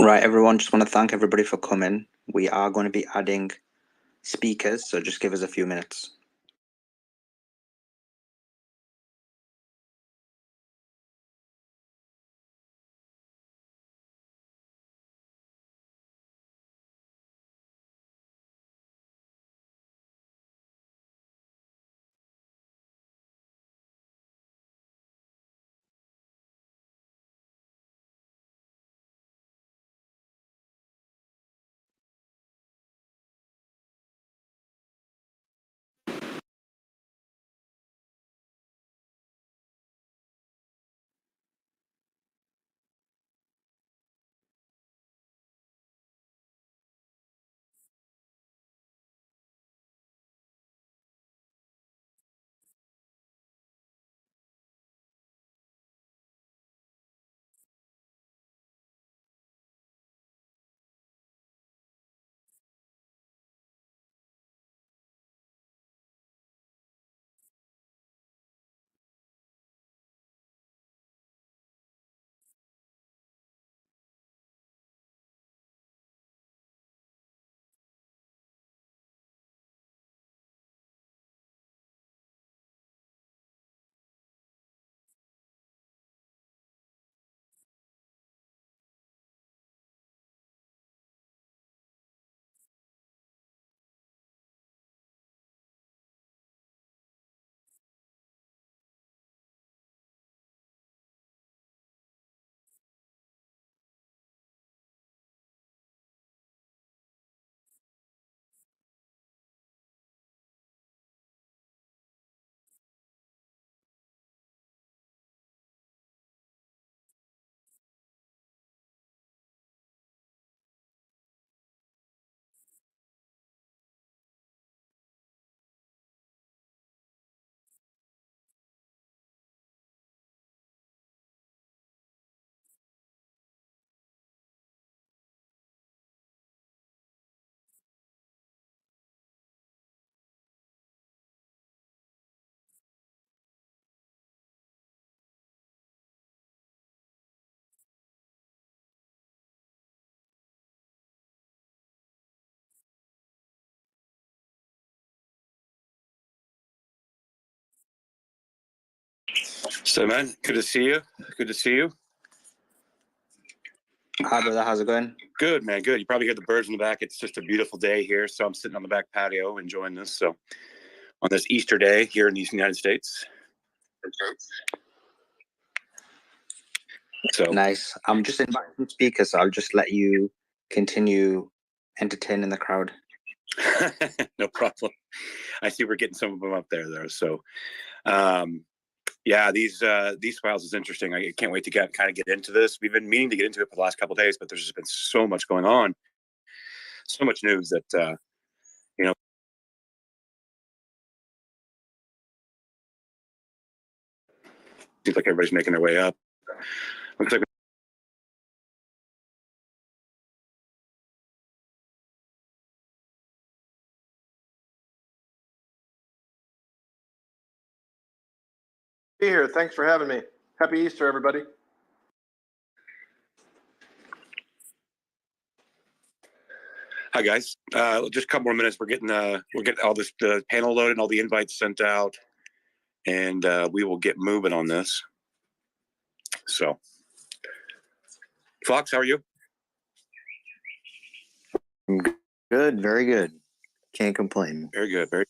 Right, everyone, just want to thank everybody for coming. We are going to be adding speakers, so just give us a few minutes. So, man, good to see you. Good to see you. Hi, brother. How's it going? Good, man. Good. You probably hear the birds in the back. It's just a beautiful day here. So I'm sitting on the back patio enjoying this. So on this Easter day here in the United States. So Nice. I'm just inviting some speakers, so I'll just let you continue entertaining the crowd. no problem. I see we're getting some of them up there, though. So, yeah, these files is interesting. I can't wait to get into this. We've been meaning to get into it for the last couple of days, but there's just been so much going on, so much news that you know. Seems like everybody's making their way up. Looks like Be here. Thanks for having me. Happy Easter, everybody. Hi guys. Just a couple more minutes. We're getting all this the panel loaded, and all the invites sent out, and we will get moving on this. So, Fox, how are you? Good, very good. Can't complain. Very good. Very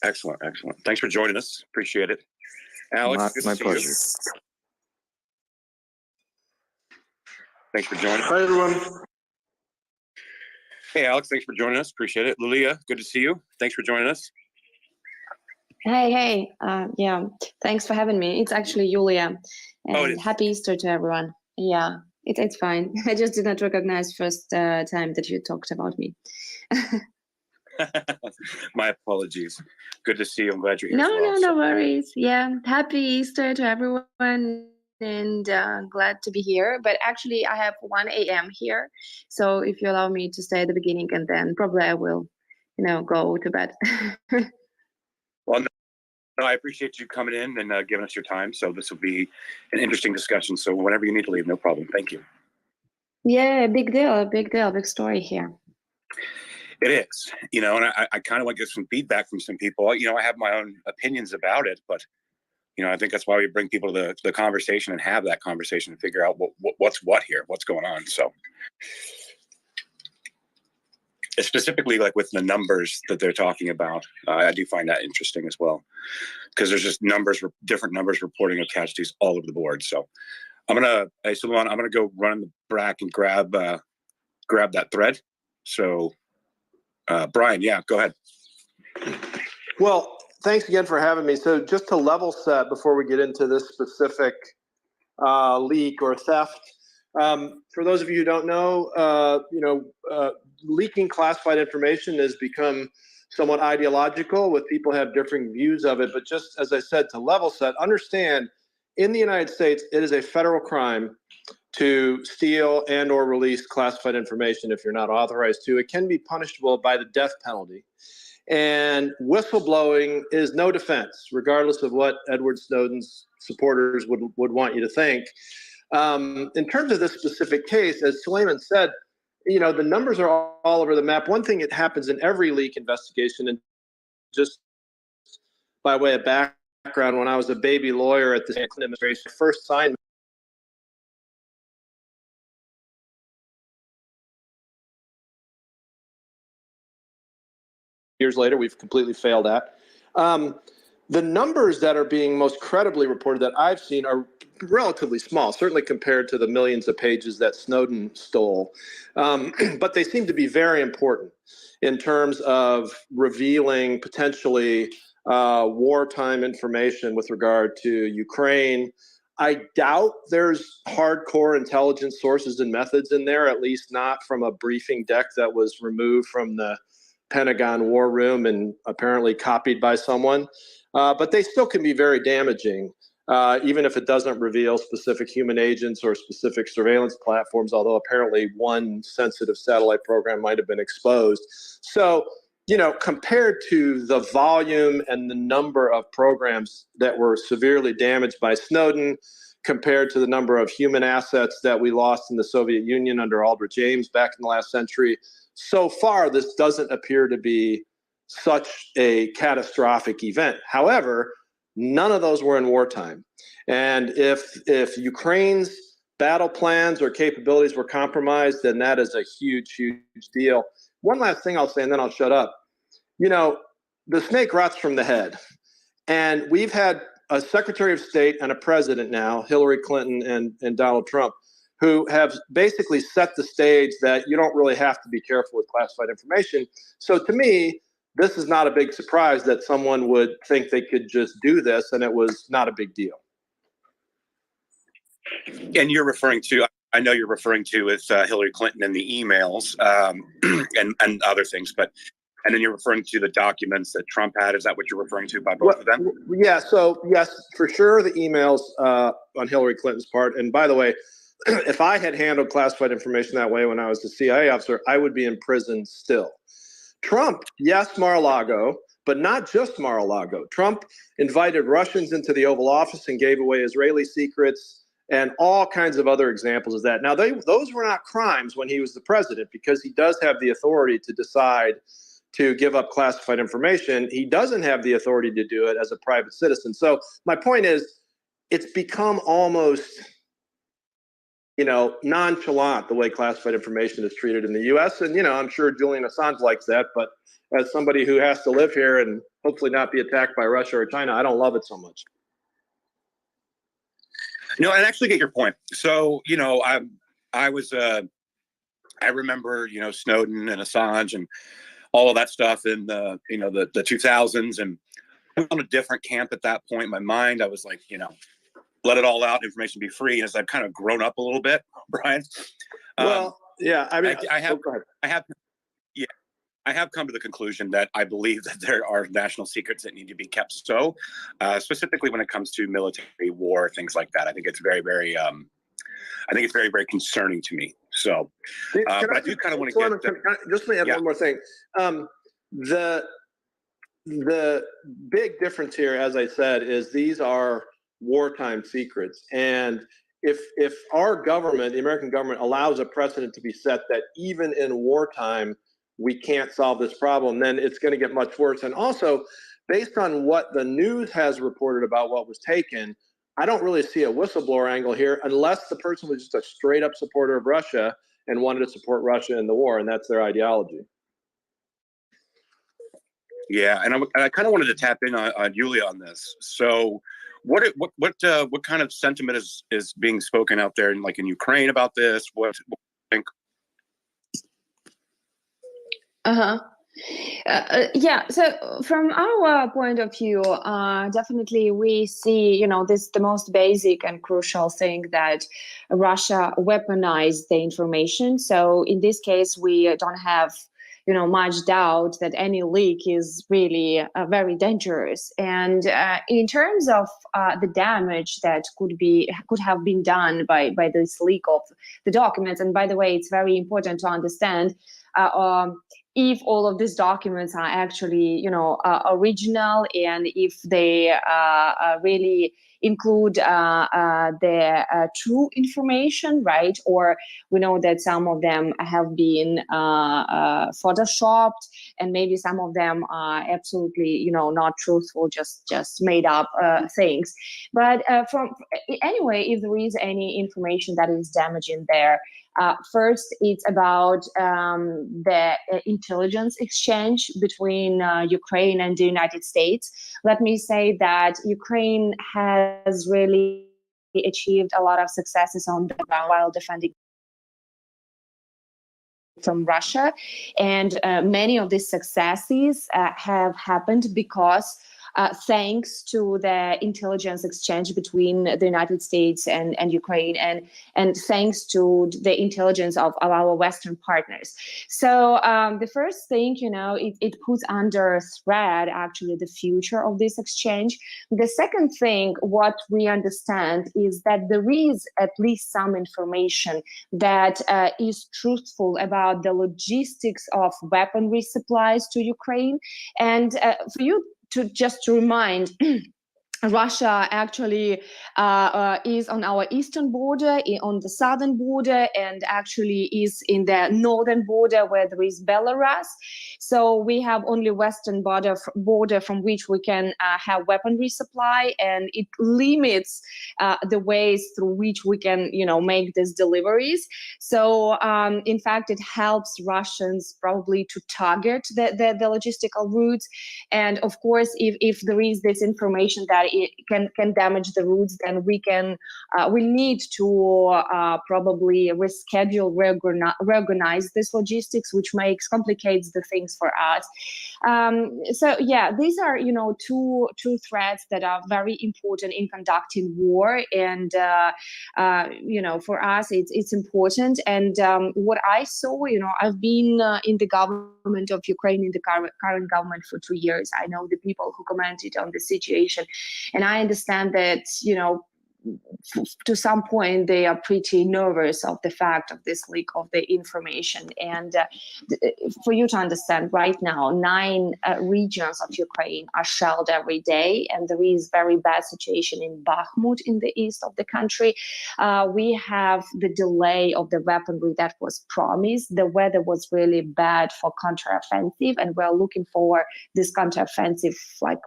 excellent. Excellent. Thanks for joining us. Appreciate it. Alex, good to My see pleasure. you. Thanks for joining. Hi, everyone. Hey, Alex, thanks for joining us. Appreciate it. Lilia, good to see you. Thanks for joining us. Hey. Yeah, thanks for having me. It's actually Julia. And happy Easter to everyone. Yeah, it's fine. I just did not recognize first time that you talked about me. My apologies. Good to see you. I'm glad you're here. No worries. Yeah, happy Easter to everyone. And glad to be here. But actually, I have 1 a.m. here. So if you allow me to stay at the beginning, and then probably I will, go to bed. Well, no, I appreciate you coming in and giving us your time. So this will be an interesting discussion. So whenever you need to leave, no problem. Thank you. Yeah, big deal, big story here. It is, and I kind of want to get some feedback from some people. I have my own opinions about it, but I think that's why we bring people to the conversation and have that conversation and figure out what's what here, what's going on. So specifically, like with the numbers that they're talking about, I do find that interesting as well, because there's just different numbers reporting of casualties all over the board. So I'm gonna go run in the back and grab that thread. So Brian, yeah, go ahead. Well, thanks again for having me. So just to level set before we get into this specific leak or theft, for those of you who don't know, leaking classified information has become somewhat ideological, with people have different views of it. But just as I said, to level set, understand in the United States, it is a federal crime to steal and or release classified information if you're not authorized to. It can be punishable by the death penalty. And whistleblowing is no defense, regardless of what Edward Snowden's supporters would want you to think. In terms of this specific case, as Suleiman said, the numbers are all over the map. One thing that happens in every leak investigation, and just by way of background, when I was a baby lawyer at the Clinton administration, first signed years later, we've completely failed at. The numbers that are being most credibly reported that I've seen are relatively small, certainly compared to the millions of pages that Snowden stole. But they seem to be very important in terms of revealing potentially wartime information with regard to Ukraine. I doubt there's hardcore intelligence sources and methods in there, at least not from a briefing deck that was removed from the Pentagon war room and apparently copied by someone. But they still can be very damaging, even if it doesn't reveal specific human agents or specific surveillance platforms, although apparently one sensitive satellite program might have been exposed. So, compared to the volume and the number of programs that were severely damaged by Snowden, compared to the number of human assets that we lost in the Soviet Union under Aldrich Ames back in the last century, so far, this doesn't appear to be such a catastrophic event. However, none of those were in wartime. And if Ukraine's battle plans or capabilities were compromised, then that is a huge, huge deal. One last thing I'll say, and then I'll shut up. The snake rots from the head. And we've had a Secretary of State and a president now, Hillary Clinton and Donald Trump, who have basically set the stage that you don't really have to be careful with classified information. So to me, this is not a big surprise that someone would think they could just do this, and it was not a big deal. And I know you're referring to with Hillary Clinton and the emails and other things, and then you're referring to the documents that Trump had. Is that what you're referring to by both of them? Yeah, so yes, for sure, the emails on Hillary Clinton's part. And by the way, if I had handled classified information that way when I was the CIA officer, I would be in prison still. Trump, yes, Mar-a-Lago, but not just Mar-a-Lago. Trump invited Russians into the Oval Office and gave away Israeli secrets and all kinds of other examples of that. Now, those were not crimes when he was the president, because he does have the authority to decide to give up classified information. He doesn't have the authority to do it as a private citizen. So my point is, it's become almost nonchalant the way classified information is treated in the U.S. And, I'm sure Julian Assange likes that. But as somebody who has to live here and hopefully not be attacked by Russia or China, I don't love it so much. I actually get your point. So, I remember, Snowden and Assange and all of that stuff in the 2000s. And I was on a different camp at that point in my mind. I was like, let it all out, information be free. And as I've kind of grown up a little bit, Brian. Well, yeah, I mean, I have come to the conclusion that I believe that there are national secrets that need to be kept. So, specifically when it comes to military war, things like that, I think it's very, very, very, very concerning to me. So, but I do kind of want to just let me add one more thing. The big difference here, as I said, is these are wartime secrets. And if our government, the American government, allows a precedent to be set that even in wartime we can't solve this problem, then it's going to get much worse. And also, based on what the news has reported about what was taken, I don't really see a whistleblower angle here, unless the person was just a straight up supporter of Russia and wanted to support Russia in the war, and that's their ideology. Yeah, and I kind of wanted to tap in on Yulia on this. So, what kind of sentiment is being spoken out there, in Ukraine about this? What do you think? Yeah, so from our point of view, definitely we see, this the most basic and crucial thing, that Russia weaponized the information. So in this case, we don't have much doubt that any leak is really very dangerous. And in terms of the damage that could have been done by this leak of the documents, and by the way, it's very important to understand if all of these documents are actually, original, and if they really include the true information, right? Or we know that some of them have been photoshopped, and maybe some of them are absolutely, not truthful, just made up things. But anyway, if there is any information that is damaging there, first, it's about the intelligence exchange between Ukraine and the United States. Let me say that Ukraine has really achieved a lot of successes on the ground while defending from Russia. And many of these successes have happened because thanks to the intelligence exchange between the United States and Ukraine, and thanks to the intelligence of our Western partners. So the first thing, it puts under threat actually the future of this exchange. The second thing, what we understand is that there is at least some information that is truthful about the logistics of weaponry supplies to Ukraine. And for you to remind, Russia actually is on our eastern border, on the southern border, and actually is in the northern border where there is Belarus. So we have only western border from which we can have weaponry supply, and it limits the ways through which we can, make these deliveries. So in fact, it helps Russians probably to target the logistical routes. And of course, if there is this information that it can damage the routes, then we need to probably reschedule, reorganize this logistics, which complicates the things for us. So yeah, these are two threats that are very important in conducting war, and for us it's important. And what I saw, I've been in the government of Ukraine, in the current government, for 2 years. I know the people who commented on the situation, and I understand that, to some point they are pretty nervous of the fact of this leak of the information. And for you to understand, right now 9 regions of Ukraine are shelled every day, and there is very bad situation in Bakhmut in the east of the country. We have the delay of the weaponry that was promised. The weather was really bad for counteroffensive, and we're looking for this counteroffensive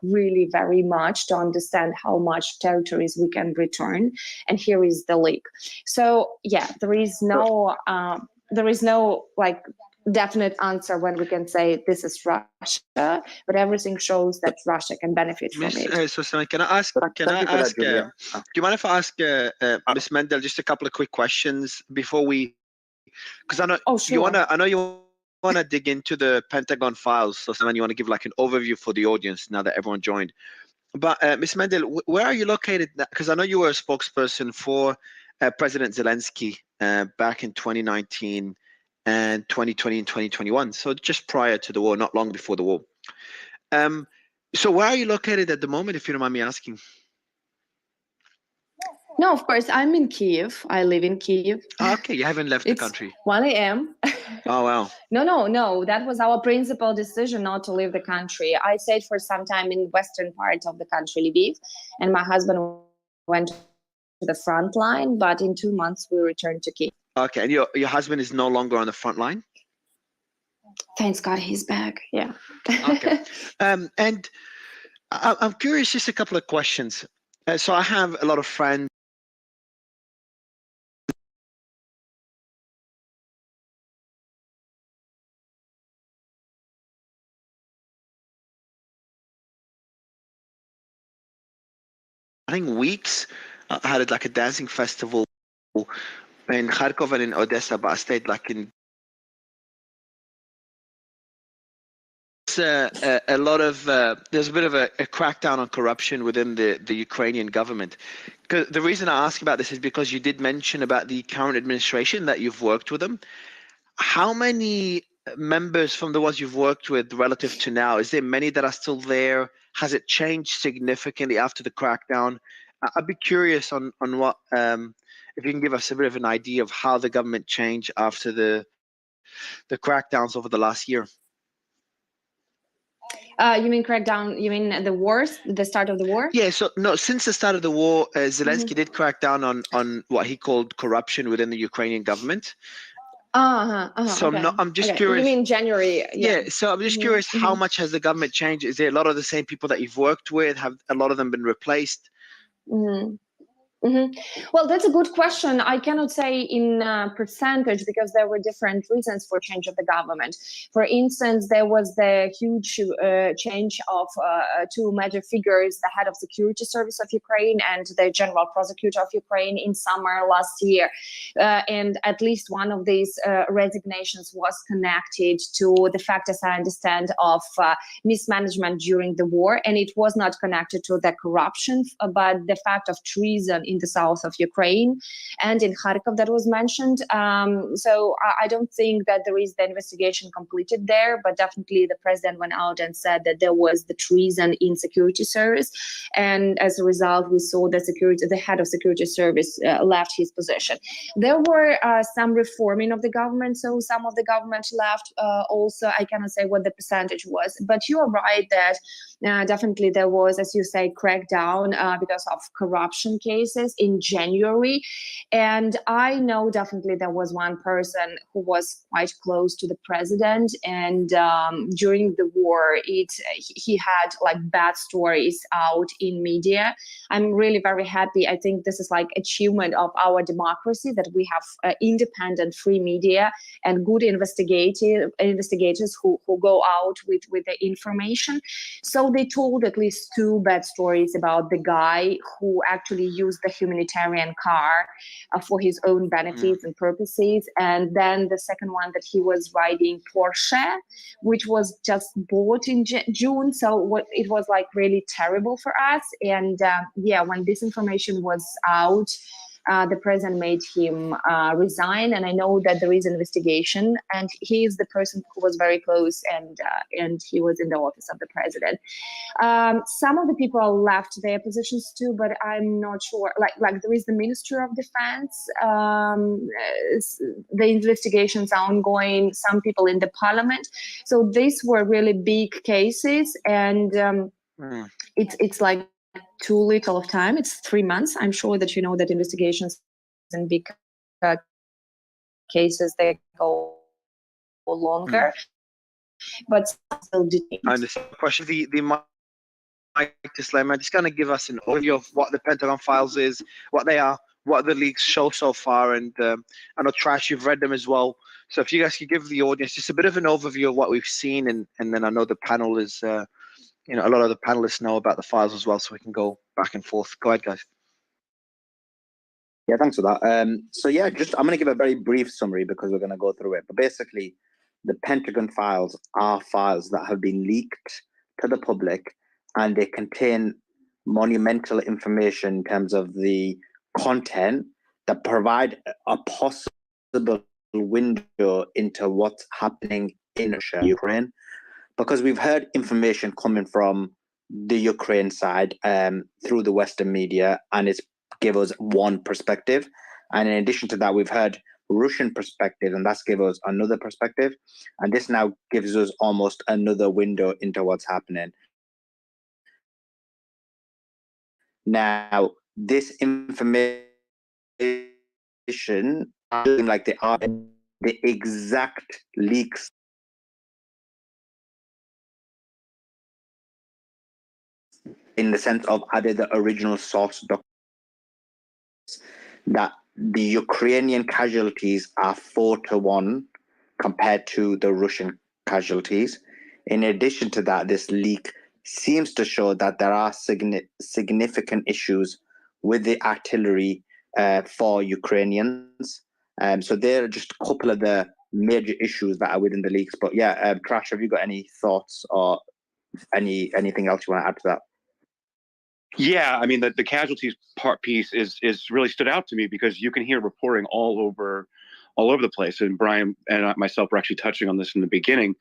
really very much to understand how much territories we can return. And here is the leak. So yeah, there is no definite answer when we can say this is Russia, but everything shows that Russia can benefit from it. So can I ask? Do you mind if I ask Ms. Mendel just a couple of quick questions before we? Because I know you wanna dig into the Pentagon files. So Simon, you want to give an overview for the audience now that everyone joined. But Ms. Mendel, where are you located? Because I know you were a spokesperson for President Zelensky back in 2019 and 2020 and 2021. So just prior to the war, not long before the war. So where are you located at the moment, if you don't mind me asking? No, of course, I'm in Kyiv. I live in Kyiv. Oh, okay, you haven't left the country. It's 1 a.m. Oh, wow. No. That was our principal decision not to leave the country. I stayed for some time in western part of the country, Lviv, and my husband went the front line, but in 2 months we return to Kiev. Okay, and your husband is no longer on the front line? Thanks God he's back. Yeah. Okay. And I'm curious, just a couple of questions. So I have a lot of friends. I think weeks. I had like a dancing festival in Kharkov and in Odessa, but I stayed like in. A lot of there's a bit of a crackdown on corruption within the Ukrainian government. The reason I ask about this is because you did mention about the current administration that you've worked with them. How many members from the ones you've worked with relative to now, is there many that are still there? Has it changed significantly after the crackdown? I'd be curious on what if you can give us a bit of an idea of how the government changed after the crackdowns over the last year. You mean crackdown? You mean the wars, the start of the war? Yeah. So no, since the start of the war, Zelensky did crack down on what he called corruption within the Ukrainian government. So okay. I'm just curious. You mean January? Yeah. So I'm just curious, how much has the government changed? Is there a lot of the same people that you've worked with? Have a lot of them been replaced? Well, that's a good question. I cannot say in percentage because there were different reasons for change of the government. For instance, there was the huge change of two major figures, the head of security service of Ukraine and the general prosecutor of Ukraine in summer last year. And at least one of these resignations was connected to the fact, as I understand, of mismanagement during the war. And it was not connected to the corruption, but the fact of treason in the south of Ukraine and in Kharkov that was mentioned. So I don't think that there is the investigation completed there, but definitely the president went out and said that there was the treason in security service. And as a result, we saw the head of security service left his position. There were some reforming of the government. So some of the government left also. I cannot say what the percentage was, but you are right that definitely there was, as you say, crackdown because of corruption cases in January. And I know definitely there was one person who was quite close to the president. And during the war, he had like bad stories out in media. I'm really very happy. I think this is like achievement of our democracy that we have independent, free media and good investigators who go out with the information. So they told at least two bad stories about the guy who actually used the humanitarian car for his own benefits and purposes. And then the second one that he was riding Porsche, which was just bought in June. So it was like really terrible for us. And when this information was out, the president made him resign, and I know that there is an investigation, and he is the person who was very close, and he was in the office of the president. Some of the people left their positions too, but I'm not sure. Like there is the Ministry of Defense. The investigations are ongoing. Some people in the parliament. So these were really big cases, and it's like too little of time. It's 3 months. I'm sure that you know that investigations in big cases, they go longer. But still detained. I understand the question. The Mike Disclaimer, just kind of give us an overview of what the Pentagon Files is, what they are, what the leaks show so far, and I know Trash, you've read them as well. So if you guys could give the audience just a bit of an overview of what we've seen, and then I know the panel is a lot of the panelists know about the files as well, so we can go back and forth. Go ahead, guys. Yeah, thanks for that. I'm going to give a very brief summary because we're going to go through it. But basically, the Pentagon files are files that have been leaked to the public, and they contain monumental information in terms of the content that provide a possible window into what's happening in Russia, Ukraine. Because we've heard information coming from the Ukraine side through the Western media, and it's give us one perspective. And in addition to that, we've heard Russian perspective, and that's give us another perspective. And this now gives us almost another window into what's happening. Now, this information like they are the exact leaks in the sense of are they the original source documents that the Ukrainian casualties are 4-1 compared to the Russian casualties. In addition to that, this leak seems to show that there are significant issues with the artillery for Ukrainians. So there are just a couple of the major issues that are within the leaks. But yeah, Trash, have you got any thoughts or anything else you want to add to that? Yeah, I mean, the casualties piece is really stood out to me because you can hear reporting all over the place. And Brian and myself were actually touching on this in the beginning.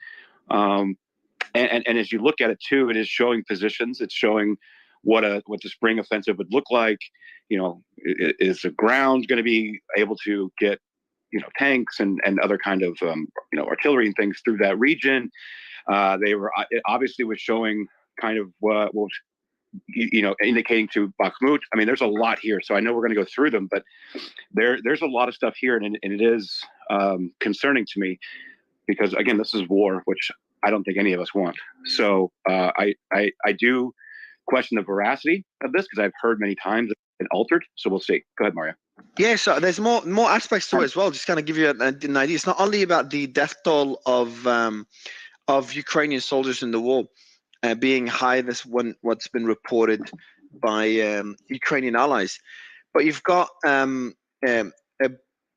And as you look at it too, it is showing positions. It's showing what the spring offensive would look like. You know, is the ground going to be able to get, you know, tanks and other kind of artillery and things through that region? It obviously was showing kind of what was, indicating to Bakhmut. I mean, there's a lot here, so I know we're going to go through them, but there's a lot of stuff here, and it is concerning to me because, again, this is war, which I don't think any of us want. So I do question the veracity of this because I've heard many times it's been altered. So we'll see. Go ahead, Mario. Yeah, so there's more aspects to it as well. Just kind of give you an idea. It's not only about the death toll of Ukrainian soldiers in the war being high. This what's been reported by Ukrainian allies, but you've got a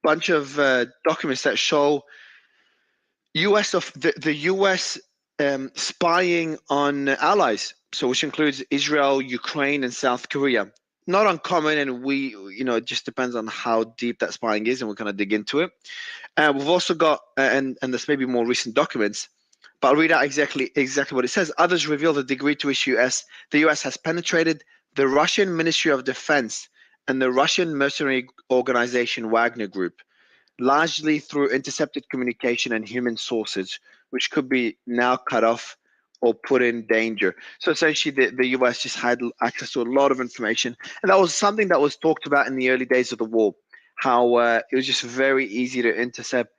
bunch of documents that show the US spying on allies, so which includes Israel, Ukraine, and South Korea. Not uncommon, and it just depends on how deep that spying is, and we're going to dig into it. We've also got, and this may be more recent documents, but I'll read out exactly what it says. Others reveal the degree to which the US has penetrated the Russian Ministry of Defense and the Russian mercenary organization Wagner Group, largely through intercepted communication and human sources, which could be now cut off or put in danger. So essentially, the US just had access to a lot of information, and that was something that was talked about in the early days of the war, how it was just very easy to intercept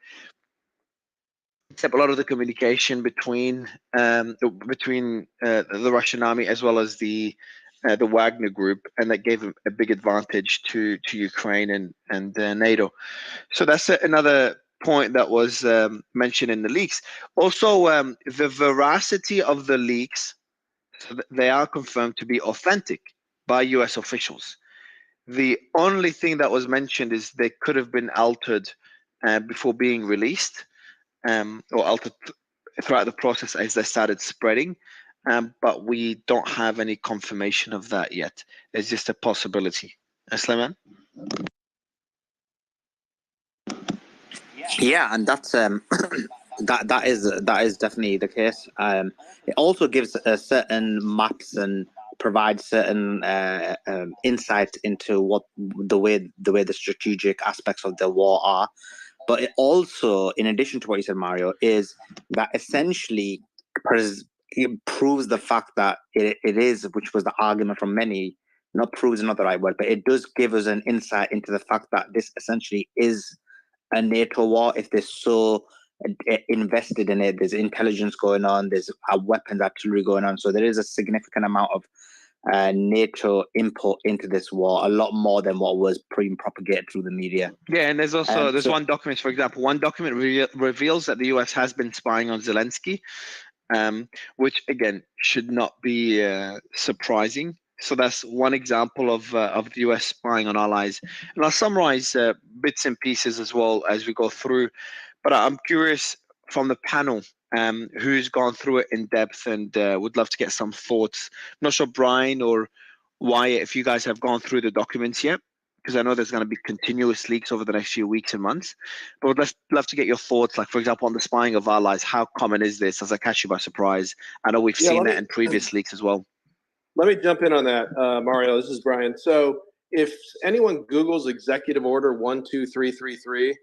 a lot of the communication between the Russian army as well as the Wagner Group, and that gave a big advantage to Ukraine and NATO. So that's another point that was mentioned in the leaks. Also, the veracity of the leaks, so they are confirmed to be authentic by US officials. The only thing that was mentioned is they could have been altered before being released, or altered throughout the process as they started spreading, but we don't have any confirmation of that yet. It's just a possibility. Sulaiman? Yeah, and that's that is definitely the case. It also gives certain maps and provides certain insight into what the way the strategic aspects of the war are. But it also, in addition to what you said, Mario, is that essentially it proves the fact that it is, which was the argument from many, not proves not the right word, but it does give us an insight into the fact that this essentially is a NATO war. If they're so invested in it, there's intelligence going on, there's weapons artillery going on. So there is a significant amount of NATO input into this war, a lot more than what was propagated through the media. Yeah, and there's also one document, for example, one document reveals that the US has been spying on Zelensky, which again should not be surprising. So that's one example of the US spying on allies. And I'll summarize bits and pieces as well as we go through. But I'm curious from the panel who's gone through it in depth, and would love to get some thoughts. I'm not sure, Brian or Wyatt, if you guys have gone through the documents yet, because I know there's going to be continuous leaks over the next few weeks and months. But would love to get your thoughts, like, for example, on the spying of allies. How common is this? Does it catch you by surprise? I know we've seen that in previous leaks as well. Let me jump in on that, Mario. This is Brian. So if anyone Googles Executive Order 12333,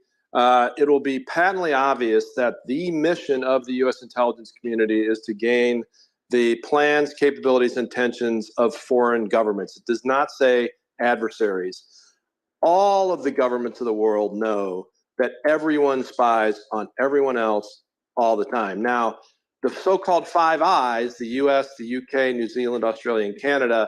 it'll be patently obvious that the mission of the U.S. intelligence community is to gain the plans, capabilities, intentions of foreign governments. It does not say adversaries. all of the governments of the world know that everyone spies on everyone else all the time. Now, the so-called Five Eyes, the US, the UK, New Zealand, Australia, and Canada,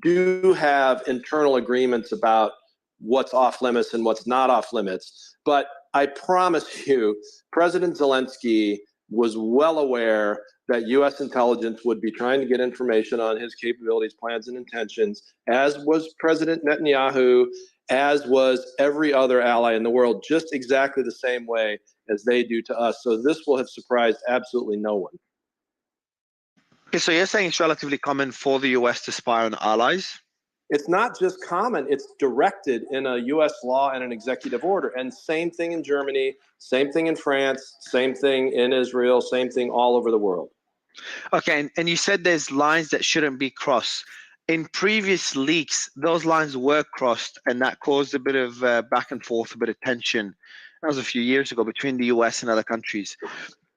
do have internal agreements about what's off limits and what's not off limits. But I promise you, President Zelensky was well aware that US intelligence would be trying to get information on his capabilities, plans, and intentions, as was President Netanyahu, as was every other ally in the world, just exactly the same way as they do to us. So this will have surprised absolutely no one. Okay, so you're saying it's relatively common for the US to spy on allies? It's not just common, it's directed in a US law and an executive order. And same thing in Germany, same thing in France, same thing in Israel, same thing all over the world. Okay, and you said there's lines that shouldn't be crossed. In previous leaks, those lines were crossed, and that caused a bit of back and forth, a bit of tension. That was a few years ago between the US and other countries.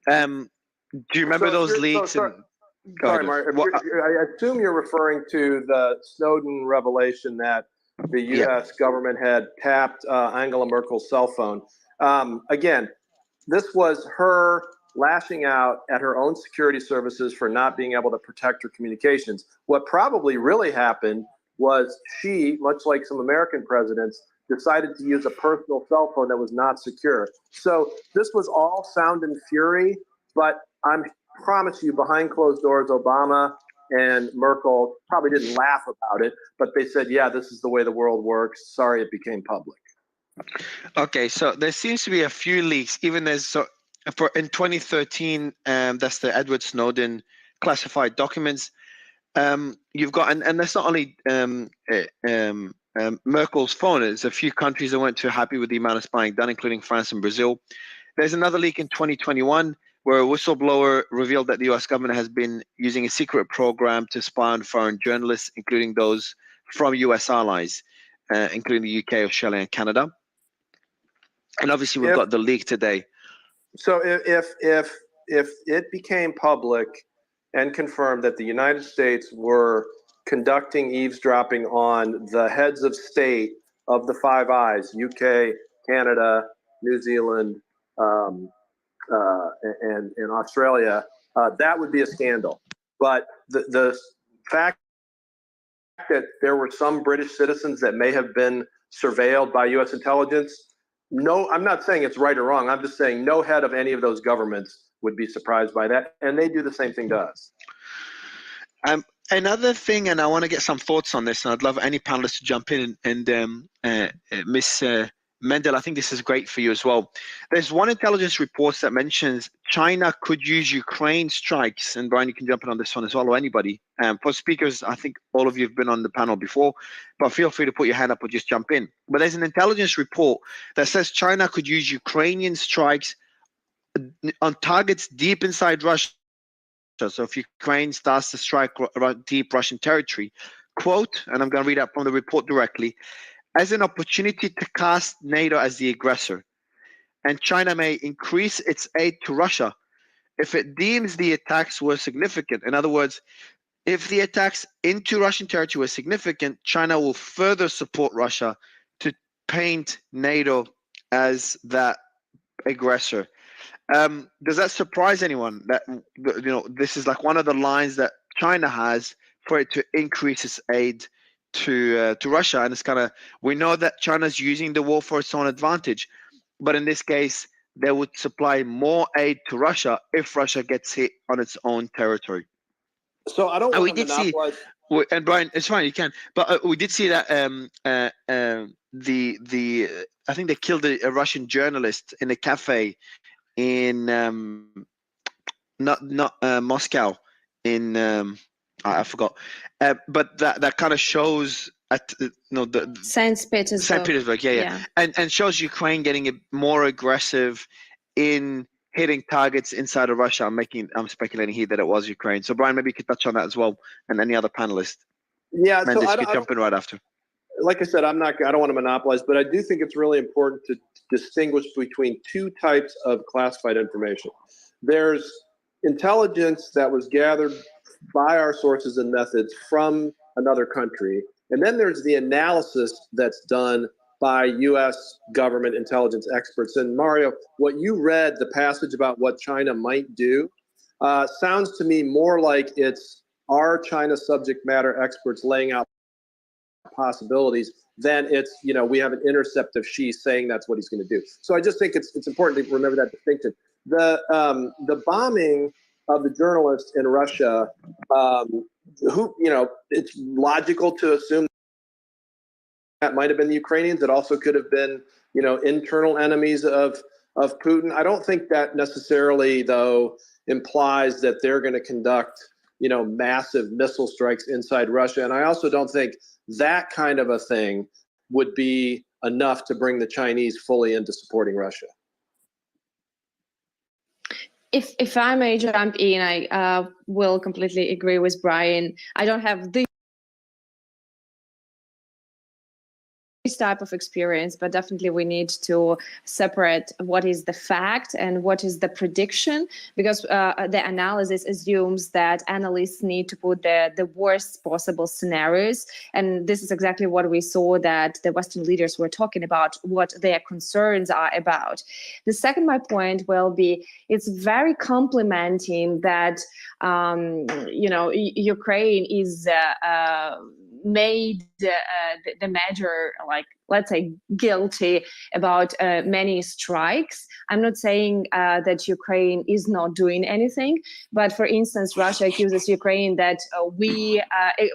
Do you remember those leaks? Sorry, Mark. I assume you're referring to the Snowden revelation that the U.S. government had tapped Angela Merkel's cell phone. Again, this was her lashing out at her own security services for not being able to protect her communications. What probably really happened was she, much like some American presidents, decided to use a personal cell phone that was not secure. So this was all sound and fury, but I promise you, behind closed doors, Obama and Merkel probably didn't laugh about it, but they said, yeah, this is the way the world works. Sorry, it became public. Okay, so there seems to be a few leaks. Even there's in 2013, that's the Edward Snowden classified documents. You've got, and that's not only Merkel's phone. There's a few countries that weren't too happy with the amount of spying done, including France and Brazil. There's another leak in 2021 where a whistleblower revealed that the US government has been using a secret program to spy on foreign journalists, including those from US allies, including the UK, Australia, and Canada. And obviously, we've got the leak today. So if it became public and confirmed that the United States were conducting eavesdropping on the heads of state of the Five Eyes, UK, Canada, New Zealand, and Australia, that would be a scandal. But the fact that there were some British citizens that may have been surveilled by U.S. intelligence, no, I'm not saying it's right or wrong. I'm just saying no head of any of those governments would be surprised by that, and they do the same thing to us. Another thing, and I want to get some thoughts on this, and I'd love any panelists to jump in. And Miss Mendel, I think this is great for you as well. There's one intelligence report that mentions China could use Ukraine strikes, and Brian, you can jump in on this one as well, or anybody. For speakers, I think all of you have been on the panel before, but feel free to put your hand up or just jump in. But there's an intelligence report that says China could use Ukrainian strikes on targets deep inside Russia. So if Ukraine starts to strike deep Russian territory, quote, and I'm going to read out from the report directly, as an opportunity to cast NATO as the aggressor, and China may increase its aid to Russia if it deems the attacks were significant. In other words, if the attacks into Russian territory were significant, China will further support Russia to paint NATO as that aggressor. Does that surprise anyone that this is like one of the lines that China has for it to increase its aid to Russia? And it's kind of, we know that China's using the war for its own advantage, but in this case, they would supply more aid to Russia if Russia gets hit on its own territory. So I don't want to monopolize. And Brian, it's fine, you can. But we did see that I think they killed a Russian journalist in a cafe in not Moscow, in I forgot, but that kind of shows the St. Petersburg. Yeah. And shows Ukraine getting more aggressive in hitting targets inside of Russia. I'm speculating here that it was Ukraine. So Brian, maybe you could touch on that as well, and any other panelists. Yeah, Mendes, so I could jump in right after. Like I said, I don't want to monopolize, but I do think it's really important to distinguish between two types of classified information. There's intelligence that was gathered by our sources and methods from another country, and then there's the analysis that's done by U.S. government intelligence experts. And Mario, what you read, the passage about what China might do, sounds to me more like it's our China subject matter experts laying out possibilities than it's, we have an intercept of Xi saying that's what he's going to do. So I just think it's important to remember that distinction. The bombing of the journalist in Russia, it's logical to assume that might have been the Ukrainians. It also could have been, internal enemies of Putin. I don't think that necessarily, though, implies that they're going to conduct, massive missile strikes inside Russia. And I also don't think that kind of a thing would be enough to bring the Chinese fully into supporting Russia. If I may jump in, I will completely agree with Brian. I don't have this type of experience, but definitely we need to separate what is the fact and what is the prediction, because the analysis assumes that analysts need to put the worst possible scenarios, and this is exactly what we saw that the Western leaders were talking about, what their concerns are about. The second, my point will be, it's very complimenting that Ukraine is made the measure, like, let's say, guilty about many strikes. I'm not saying that Ukraine is not doing anything, but for instance, Russia accuses Ukraine that we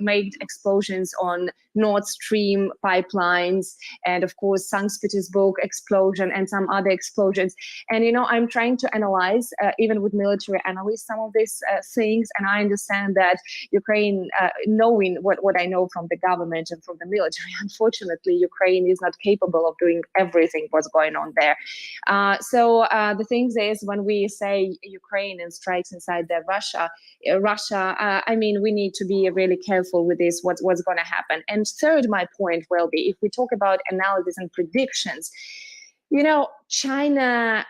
made explosions on Nord Stream pipelines, and of course, St. Petersburg explosion and some other explosions. And, I'm trying to analyze, even with military analysts, some of these things, and I understand that Ukraine, knowing what I know from the government and from the military, unfortunately, Ukraine is not capable of doing everything what's going on there. So the thing is, when we say Ukraine and strikes inside the Russia, I mean, we need to be really careful with this, what's going to happen. And third, my point will be, if we talk about analysis and predictions, China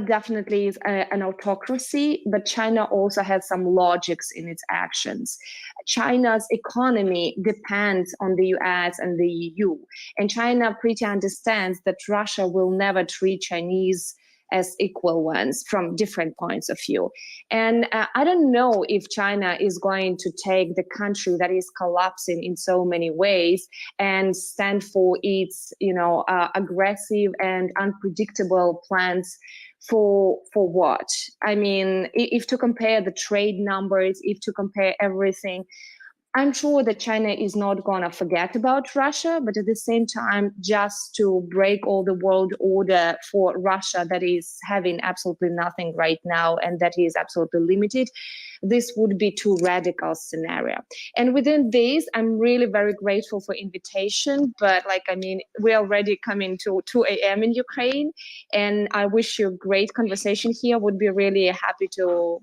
definitely is an autocracy, but China also has some logics in its actions. China's economy depends on the US and the EU, and China pretty understands that Russia will never treat Chinese as equal ones from different points of view. And I don't know if China is going to take the country that is collapsing in so many ways and stand for its, aggressive and unpredictable plans for what? I mean, if to compare the trade numbers, if to compare everything, I'm sure that China is not going to forget about Russia, but at the same time, just to break all the world order for Russia that is having absolutely nothing right now and that is absolutely limited, this would be too radical scenario. And within this, I'm really very grateful for invitation, but we're already coming to 2 a.m. in Ukraine, and I wish you a great conversation here. Would be really happy to,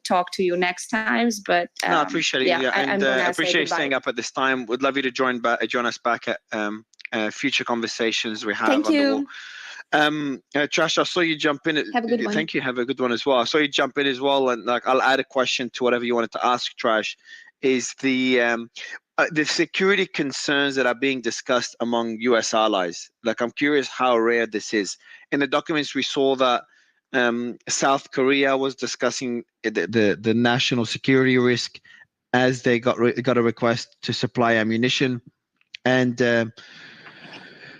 talk to you next times, but no, I appreciate it. Yeah, and I appreciate you staying up at this time. Would love you to join us back at future conversations we have. Thank you. Trash, I saw you jump in. Have a good one. Thank you. Have a good one as well. I saw you jump in as well, and I'll add a question to whatever you wanted to ask. Trash, is the security concerns that are being discussed among U.S. allies. I'm curious how rare this is. In the documents, we saw that South Korea was discussing the national security risk as they got a request to supply ammunition, and.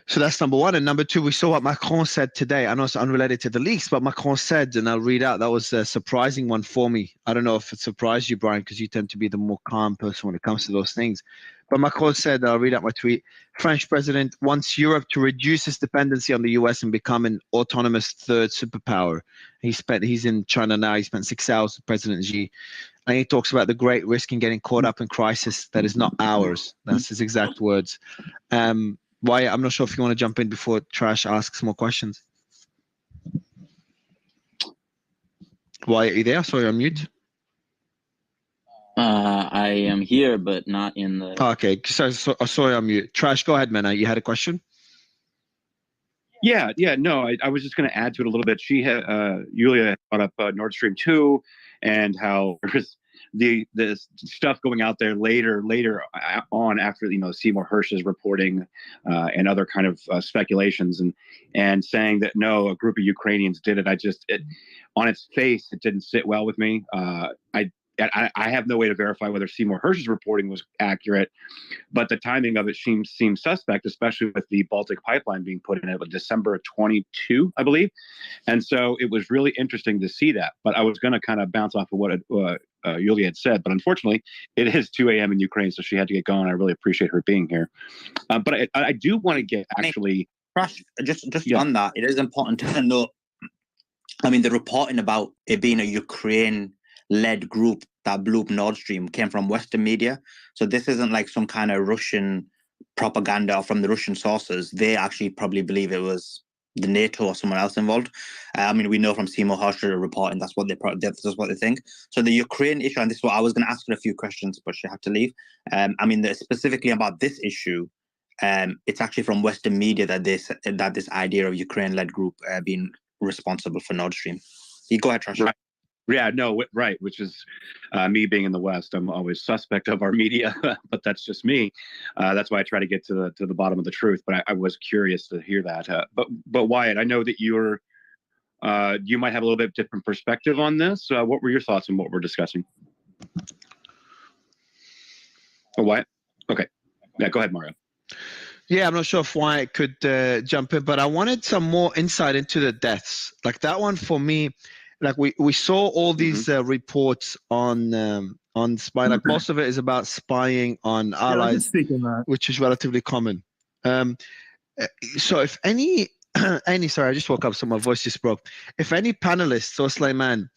So that's number one. And number two, we saw what Macron said today. I know it's unrelated to the leaks, but Macron said, and I'll read out, that was a surprising one for me. I don't know if it surprised you, Brian, because you tend to be the more calm person when it comes to those things. But Macron said, I'll read out my tweet, French president wants Europe to reduce its dependency on the US and become an autonomous third superpower. He's in China now. He spent 6 hours with President Xi. And he talks about the great risk in getting caught up in crisis that is not ours. That's his exact words. Why? I'm not sure if you want to jump in before Trash asks more questions. Why are you there? Sorry, on mute. I am here, but not in the. Okay, so sorry, on mute. Trash, go ahead, man. You had a question? Yeah. No, I was just going to add to it a little bit. Julia brought up Nord Stream 2 and how the stuff going out there later on after Seymour Hersh's reporting and other kind of speculations and saying that no, a group of Ukrainians did it. On its face, it didn't sit well with me. I have no way to verify whether Seymour Hersh's reporting was accurate, but the timing of it seems suspect, especially with the Baltic pipeline being put in at December of 22, I believe. And so it was really interesting to see that. But I was going to kind of bounce off of what Yulia had said, but unfortunately, it is 2 a.m. in Ukraine, so she had to get going. I really appreciate her being here. But I do want to get actually... Just on that, it is important to note, the reporting about it being a Ukraine-led group that blew up Nord Stream came from Western media. So this isn't like some kind of Russian propaganda from the Russian sources. They actually probably believe it was the NATO or someone else involved. We know from Seymour Hersh reporting that's what they think. So the Ukraine issue, and this is what I was going to ask her a few questions, but she had to leave. Specifically about this issue, it's actually from Western media that this idea of Ukraine-led group being responsible for Nord Stream. You go ahead, Trash. Right. Yeah, no, right. Which is me being in the West. I'm always suspect of our media, but that's just me. That's why I try to get to the bottom of the truth. But I was curious to hear that. But Wyatt, I know that you might have a little bit different perspective on this. What were your thoughts on what we're discussing? Oh, Wyatt? Okay. Yeah, go ahead, Mario. Yeah, I'm not sure if Wyatt could jump in, but I wanted some more insight into the deaths. Like that one for me. Like we saw all these reports on spy. Like most of it is about spying on allies, which is relatively common. So if any, sorry, I just woke up, so my voice just broke. If any panelists or Slayman,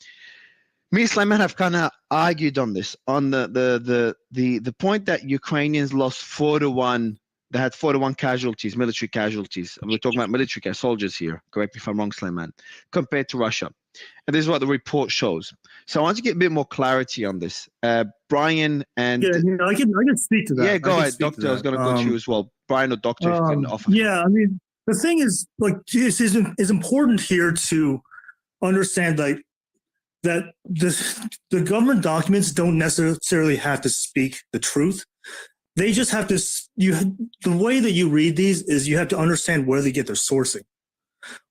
me and Slayman have kind of argued on this, on the point that Ukrainians lost 4-1. They had 4-1 casualties, military casualties. And we're talking about military soldiers here. Correct me if I'm wrong, Slayman. Compared to Russia. And this is what the report shows. So I want to get a bit more clarity on this. Brian and... Yeah, I can speak to that. Yeah, go ahead, Doctor. I was going to go to you as well. Brian or Doctor can offer. Yeah, the thing is, it's important here to understand that the government documents don't necessarily have to speak the truth. They just have to, the way that you read these is you have to understand where they get their sourcing,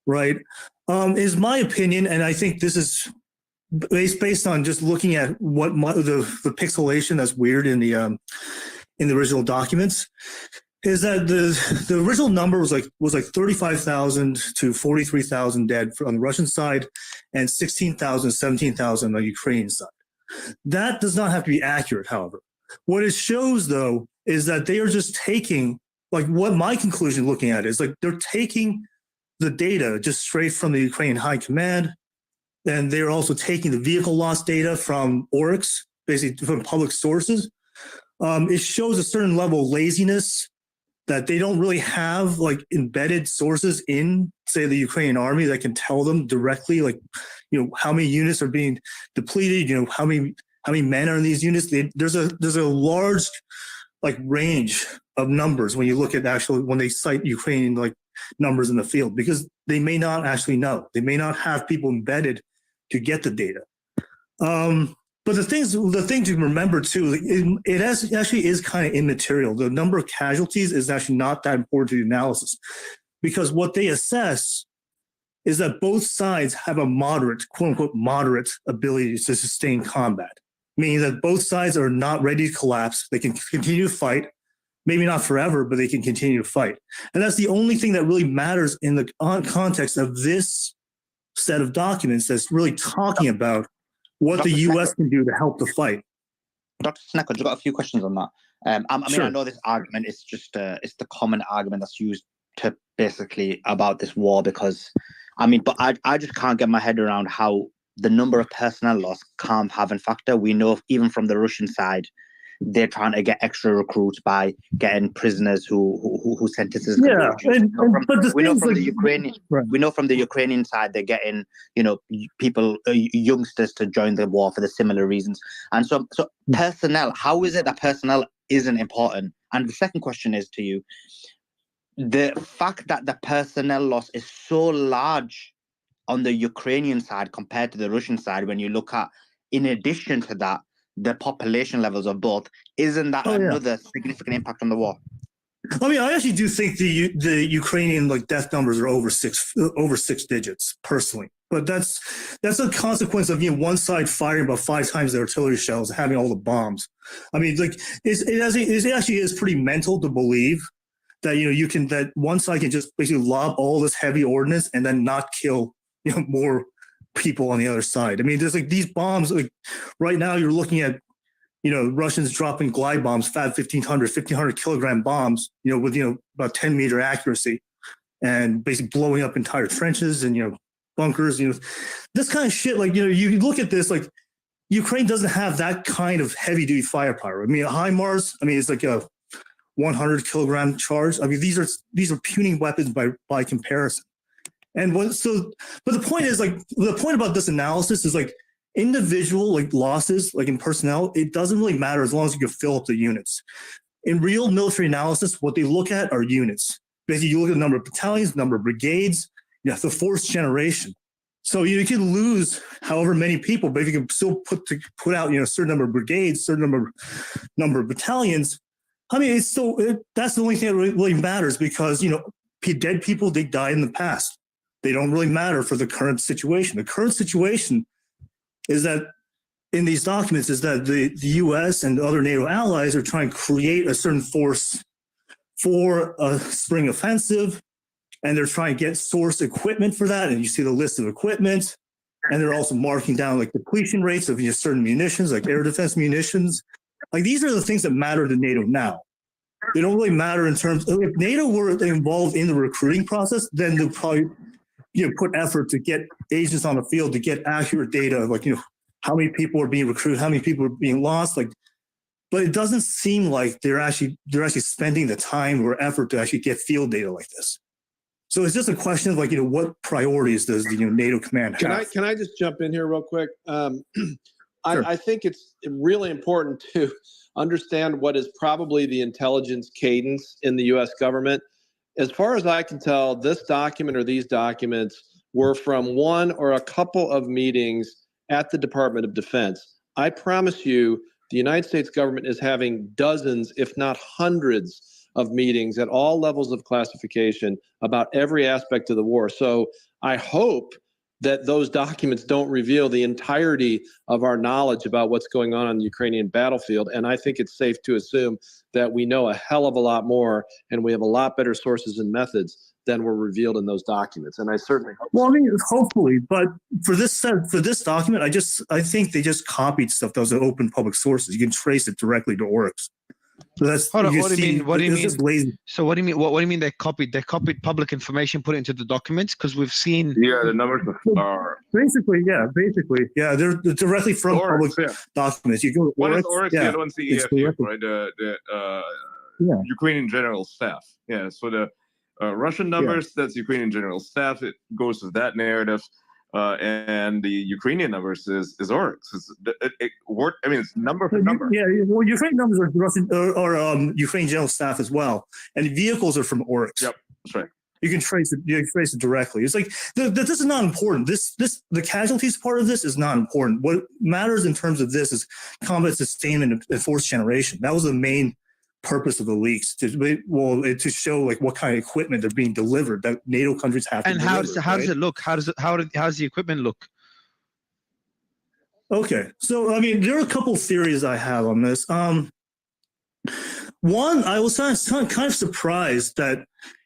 right? Is my opinion, and I think this is based on just looking at what the pixelation that's weird in the original documents, is that the original number was like 35,000 to 43,000 dead on the Russian side, and 16,000, 17,000 on the Ukrainian side. That does not have to be accurate, however. What it shows, though, is that they are just taking, what my conclusion looking at is, they're taking the data just straight from the Ukrainian High Command, and they're also taking the vehicle loss data from Oryx, basically from public sources. It shows a certain level of laziness that they don't really have, embedded sources in, say, the Ukrainian army that can tell them directly, how many units are being depleted, how many men are in these units. There's a large range of numbers when you look at when they cite Ukrainian numbers in the field, because they may not actually know. They may not have people embedded to get the data. But the thing to remember too, it actually is kind of immaterial. The number of casualties is actually not that important to the analysis, because what they assess is that both sides have a moderate, quote unquote, moderate ability to sustain combat. Meaning that both sides are not ready to collapse. They can continue to fight, maybe not forever, but they can continue to fight. And that's the only thing that really matters in the context of this set of documents that's really talking about what Dr. the U.S. can do to help the fight. Dr. Snecker, I've got a few questions on that. Sure. I know this argument is just it's the common argument that's used to basically about this war, because, but I just can't get my head around how the number of personnel loss can't have a factor. We know even from the Russian side, they're trying to get extra recruits by getting prisoners who sentences. Yeah, we know from the Ukrainian side they're getting people, youngsters to join the war for the similar reasons. And so personnel. How is it that personnel isn't important? And the second question is to you: the fact that the personnel loss is so large on the Ukrainian side compared to the Russian side, when you look at, in addition to that, the population levels of both, isn't that another significant impact on the war? I mean, I actually do think the Ukrainian death numbers are over six digits personally, but that's a consequence of one side firing about 5 times the artillery shells, having all the bombs. I mean, it actually is pretty mental to believe that that one side can just basically lob all this heavy ordnance and then not kill more people on the other side. I mean, there's these bombs. Right now, you're looking at Russians dropping glide bombs, FAB 1500 kilogram bombs, with about 10-meter accuracy, and basically blowing up entire trenches and bunkers. This kind of shit. You look at this, Ukraine doesn't have that kind of heavy duty firepower. I mean, HIMARS. I mean, it's like a 100 kilogram charge. I mean, these are puny weapons by comparison. And but the point is, the point about this analysis is individual losses in personnel, it doesn't really matter as long as you can fill up the units. In real military analysis, what they look at are units. Basically, you look at the number of battalions, number of brigades, the force generation. So you can lose however many people, but if you can still put out a certain number of brigades, certain number of battalions, I mean, that's the only thing that really matters, because dead people, they died in the past. They don't really matter for the current situation. The current situation is that in these documents is that the U.S. and other NATO allies are trying to create a certain force for a spring offensive, and they're trying to get source equipment for that. And you see the list of equipment, and they're also marking down depletion rates of certain munitions, like air defense munitions. These are the things that matter to NATO now. They don't really matter in terms of, if NATO were involved in the recruiting process, then they'll probably put effort to get agents on the field to get accurate data of how many people are being recruited, how many people are being lost. But it doesn't seem like they're actually spending the time or effort to actually get field data like this. So it's just a question of what priorities does the NATO command have? Can I just jump in here real quick? Sure. I think it's really important to understand what is probably the intelligence cadence in the U.S. government. As far as I can tell, this document or these documents were from one or a couple of meetings at the Department of Defense. I promise you, the United States government is having dozens, if not hundreds, of meetings at all levels of classification about every aspect of the war. So I hope that those documents don't reveal the entirety of our knowledge about what's going on the Ukrainian battlefield. And I think it's safe to assume that we know a hell of a lot more, and we have a lot better sources and methods than were revealed in those documents. And I certainly hope I mean, hopefully, but for this document, I think they just copied stuff that was open public sources. You can trace it directly to Oryx. So that's Hold on, what do you mean? So what do you mean? What do you mean they copied? They copied public information, put it into the documents, because we've seen. Yeah, the numbers are basically, they're directly from Oryx, public documents. You go to Oryx, yeah, the other one's the EFU, right? The Ukrainian General Staff. Yeah, so the Russian numbers, that's Ukrainian General Staff. It goes to that narrative. And the Ukrainian numbers is Oryx. It's number for number. Yeah, well, Ukrainian numbers are Russian or Ukrainian General Staff as well, and the vehicles are from Oryx. Yep, that's right. You can trace it. You can trace it directly. It's this is not important. The casualties part of this is not important. What matters in terms of this is combat sustainment and force generation. That was the main purpose of the leaks, to show what kind of equipment they're being delivered that NATO countries have to deliver. And how does it look? How does the equipment look? Okay, so I mean, there are a couple of theories I have on this. One, I was kind of surprised that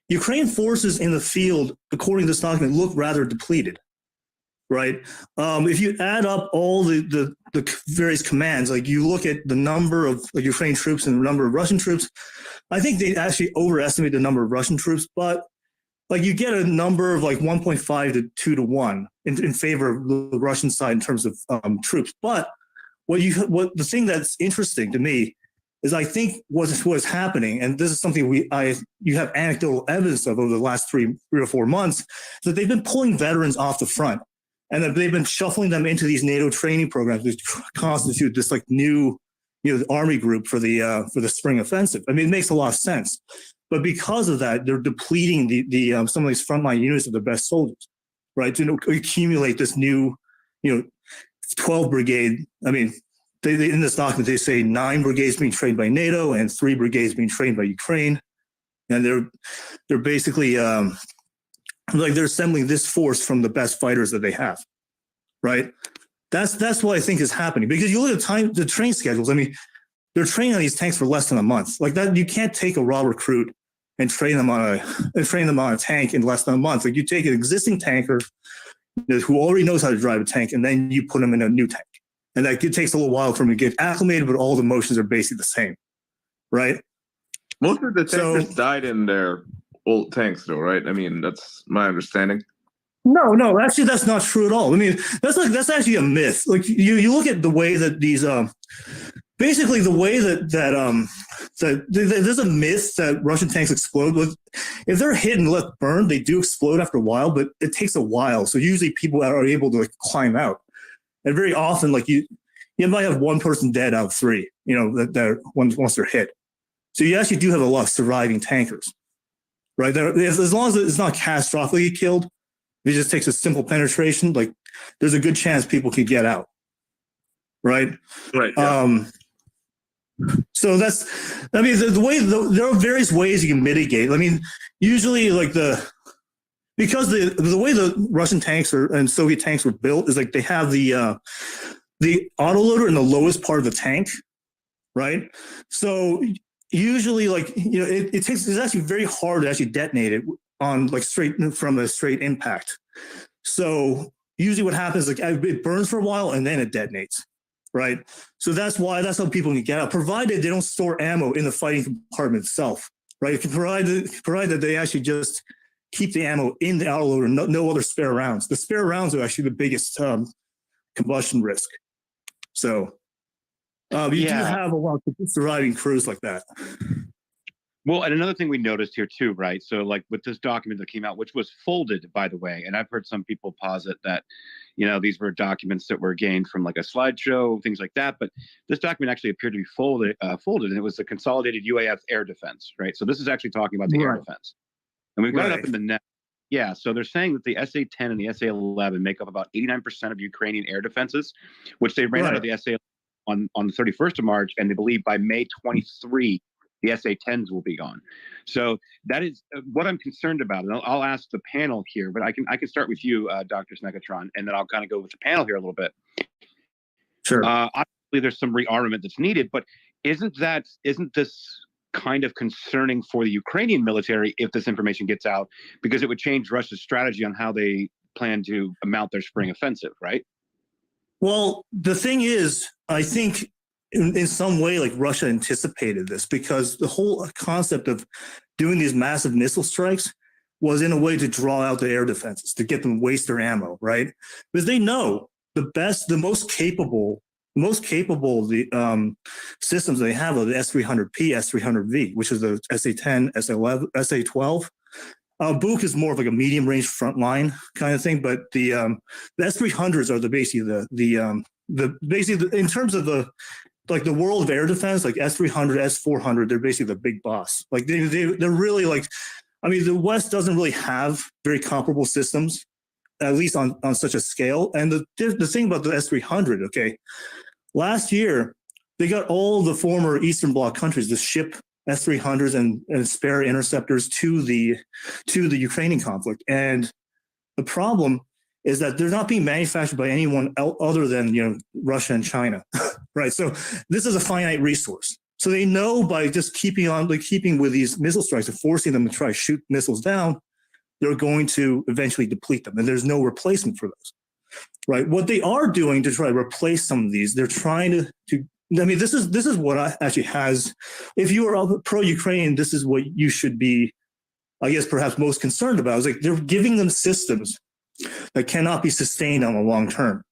Ukrainian forces in the field, according to this document, look rather depleted. Right. If you add up all the various commands, you look at the number of Ukrainian troops and the number of Russian troops, I think they actually overestimate the number of Russian troops. But you get a number of 1.5 to 2 to 1 in favor of the Russian side in terms of troops. But the thing that's interesting to me is I think what's happening, and this is something you have anecdotal evidence of over the last three or 4 months, that they've been pulling veterans off the front. And that they've been shuffling them into these NATO training programs which constitute this new, army group for the spring offensive. I mean, it makes a lot of sense, but because of that, they're depleting the some of these frontline units of the best soldiers, right? To accumulate this new, 12 brigade. I mean, in this document, they say 9 brigades being trained by NATO and 3 brigades being trained by Ukraine. And they're basically like they're assembling this force from the best fighters that they have, right? That's what I think is happening, because you look at the training schedules. I mean, they're training on these tanks for less than a month. Like that, you can't take a raw recruit and train them on a tank in less than a month. Like you take an existing tanker who already knows how to drive a tank, and then you put them in a new tank. And that it takes a little while for them to get acclimated, but all the motions are basically the same, right? Most of the tankers died in their old tanks, though, right? I mean, that's my understanding. No, actually, that's not true at all. I mean, that's actually a myth. Like you look at the way that these basically the way that there's a myth that Russian tanks explode. If they're hit and left burned, they do explode after a while, but it takes a while. So usually people are able to climb out. And very often, you might have one person dead out of 3, that once they're hit. So you actually do have a lot of surviving tankers, right? As long as it's not catastrophically killed, if it just takes a simple penetration, there's a good chance people could get out, right? Right. Yeah. So the way there are various ways you can mitigate. I mean, usually because the way the Russian tanks and Soviet tanks were built is they have the autoloader in the lowest part of the tank, right? So usually it's actually very hard to actually detonate it on straight from a straight impact. So usually what happens is it burns for a while and then it detonates, right? So that's how people can get out, provided they don't store ammo in the fighting compartment itself, right? Provided that they actually just keep the ammo in the autoloader, no other spare rounds. The spare rounds are actually the biggest combustion risk. So you do have a lot of surviving crews like that. Well, and another thing we noticed here too, right? So with this document that came out, which was folded, by the way, and I've heard some people posit that, these were documents that were gained from a slideshow, things like that. But this document actually appeared to be folded, and it was the Consolidated UAF Air Defense, right? So this is actually talking about the air defense. And we've got it up in the net. Yeah, so they're saying that the SA-10 and the SA-11 make up about 89% of Ukrainian air defenses, which they ran out of the SA on the 31st of March, and they believe by May 23, the SA-10s will be gone. So that is what I'm concerned about. And I'll ask the panel here, but I can start with you, Dr. Snekatron, and then I'll kind of go with the panel here a little bit. Sure. Obviously, there's some rearmament that's needed, but isn't this kind of concerning for the Ukrainian military if this information gets out, because it would change Russia's strategy on how they plan to mount their spring offensive, right? Well, the thing is, I think in some way, Russia anticipated this, because the whole concept of doing these massive missile strikes was in a way to draw out the air defenses, to get them to waste their ammo, right? Because they know the most capable systems they have are the S-300P, S-300V, which is the SA-10, SA-11, SA-12. Buk is more of a medium range frontline kind of thing, but the S-300s are basically in terms of the world of air defense, S-300, S-400, they're basically the big boss. They're really the West doesn't really have very comparable systems, at least on such a scale. And the thing about the S-300, okay, last year they got all the former Eastern Bloc countries to ship S-300s and spare interceptors to the Ukrainian conflict. And the problem is that they're not being manufactured by anyone other than Russia and China, right? So this is a finite resource. So they know by just keeping with these missile strikes and forcing them to try to shoot missiles down, they're going to eventually deplete them, and there's no replacement for those, right? What they are doing to try to replace some of these, they're trying to. I mean, this is what actually has. If you are pro-Ukrainian, this is what you should be, I guess, perhaps most concerned about. Is they're giving them systems that cannot be sustained on the long term.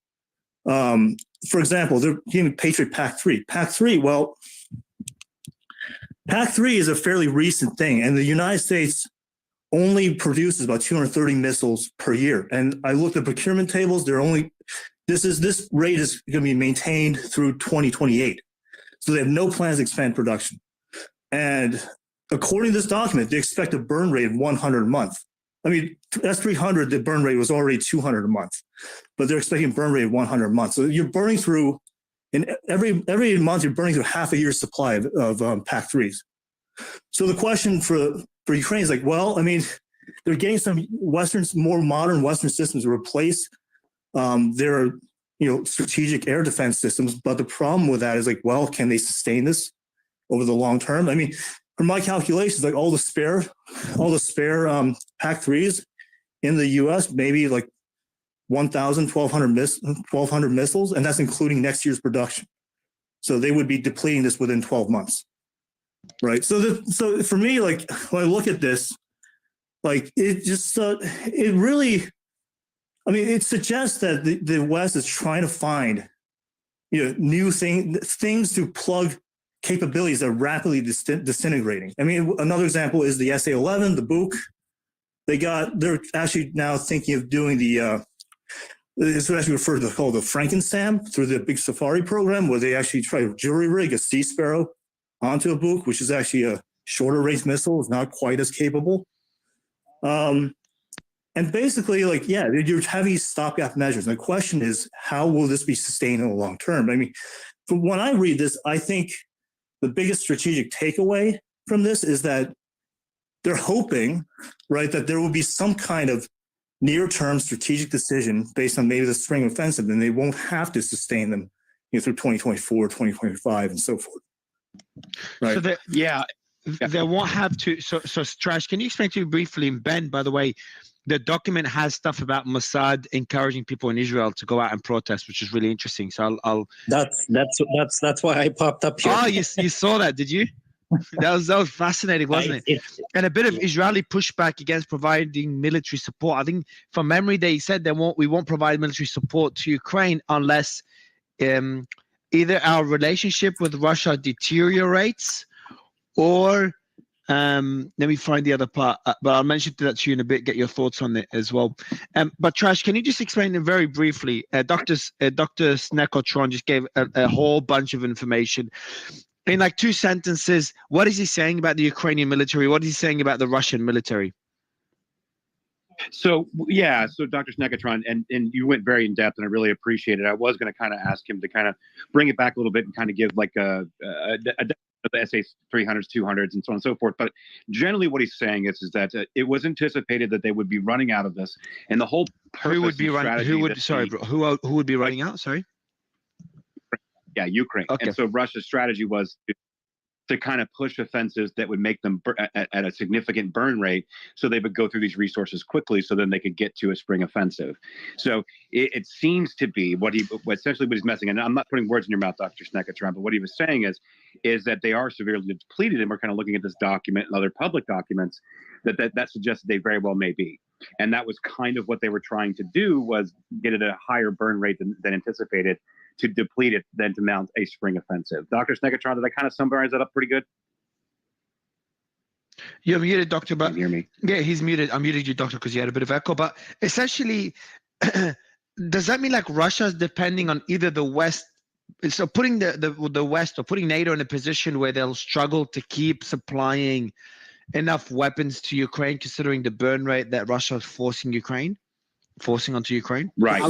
For example, they're giving Patriot PAC-3. PAC-3, well, PAC-3 is a fairly recent thing, and the United States only produces about 230 missiles per year. And I looked at procurement tables; this rate is going to be maintained through 2028. So they have no plans to expand production. And according to this document, they expect a burn rate of 100 a month. I mean, S-300, the burn rate was already 200 a month, but they're expecting a burn rate of 100 a month. So you're burning through And every month you're burning through half a year's supply of PAC-3s. So the question for Ukraine is like, well, I mean, they're getting some more modern Western systems to replace their strategic air defense systems. But the problem with that is like, well, can they sustain this over the long term? I mean, from my calculations, like all the spare PAC-3s in the U.S., maybe like 1,000, 1,200 missiles, and that's including next year's production. So they would be depleting this within 12 months, right? So for me, like when I look at this, like it just it really, I mean, it suggests that the West is trying to find new things to plug capabilities that are rapidly disintegrating. I mean, another example is the SA-11, the Buk. They're actually now thinking of doing it's what actually referred to called the Frankenstam through the big Safari program, where they actually try to jury rig a Sea Sparrow onto a Buk, which is actually a shorter range missile. It's not quite as capable. And basically, like, yeah, you're having these stopgap measures. And the question is, how will this be sustained in the long term? I mean, from when I read this, I think the biggest strategic takeaway from this is that they're hoping, right, that there will be some kind of near-term strategic decision based on maybe the spring offensive, and they won't have to sustain them through 2024, 2025, and so forth. Right. So they won't have to. So Trash, can you explain to me briefly? And Ben, by the way, the document has stuff about Mossad encouraging people in Israel to go out and protest, which is really interesting. So I'll. That's why I popped up here. Oh, you saw that, did you? That was fascinating, wasn't it? And a bit of Israeli pushback against providing military support. I think from memory, they said we won't provide military support to Ukraine unless either our relationship with Russia deteriorates or let me find the other part, but I'll mention that to you in a bit, get your thoughts on it as well. But Trash, can you just explain it very briefly? Dr. Snekotron just gave a whole bunch of information. In like 2 sentences, what is he saying about the Ukrainian military? What is he saying about the Russian military? So Dr. Snekotron, and you went very in depth, and I really appreciate it. I was going to kind of ask him to kind of bring it back a little bit and kind of give like the SA-300s, 200s, and so on and so forth. But generally, what he's saying is that it was anticipated that they would be running out of this, and the whole purpose. Who would be running? Who would be running out? Sorry. Yeah, Ukraine. Okay. And so Russia's strategy was to kind of push offensives that would make them at a significant burn rate, so they would go through these resources quickly, so then they could get to a spring offensive. So it seems to be essentially what he's messing. And I'm not putting words in your mouth, Dr. Snekotron, but what he was saying is that they are severely depleted, and we're kind of looking at this document and other public documents that suggests they very well may be. And that was kind of what they were trying to do, was get it at a higher burn rate than anticipated, to deplete it, then to mount a spring offensive. Dr. Snekotron, did I kind of summarize that up pretty good? You're muted, Doctor. But can you hear me? Yeah, he's muted. I muted you, Doctor, because you had a bit of echo. But essentially, does that mean like Russia's depending on either the West? So putting the West, or putting NATO in a position where they'll struggle to keep supplying enough weapons to Ukraine, considering the burn rate that Russia is forcing onto Ukraine? Right.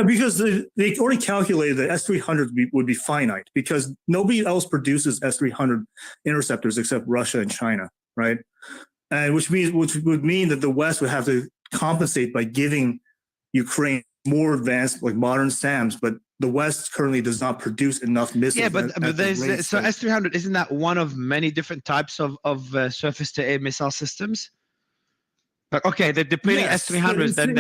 Because they already calculated that S-300 would be finite, because nobody else produces S-300 interceptors except Russia and China, right? And which would mean that the West would have to compensate by giving Ukraine more advanced, like modern SAMs, but the West currently does not produce enough missiles. Yeah, but there's so S-300, isn't that one of many different types of surface-to-air missile systems? But okay, they're depleting S-300s. Then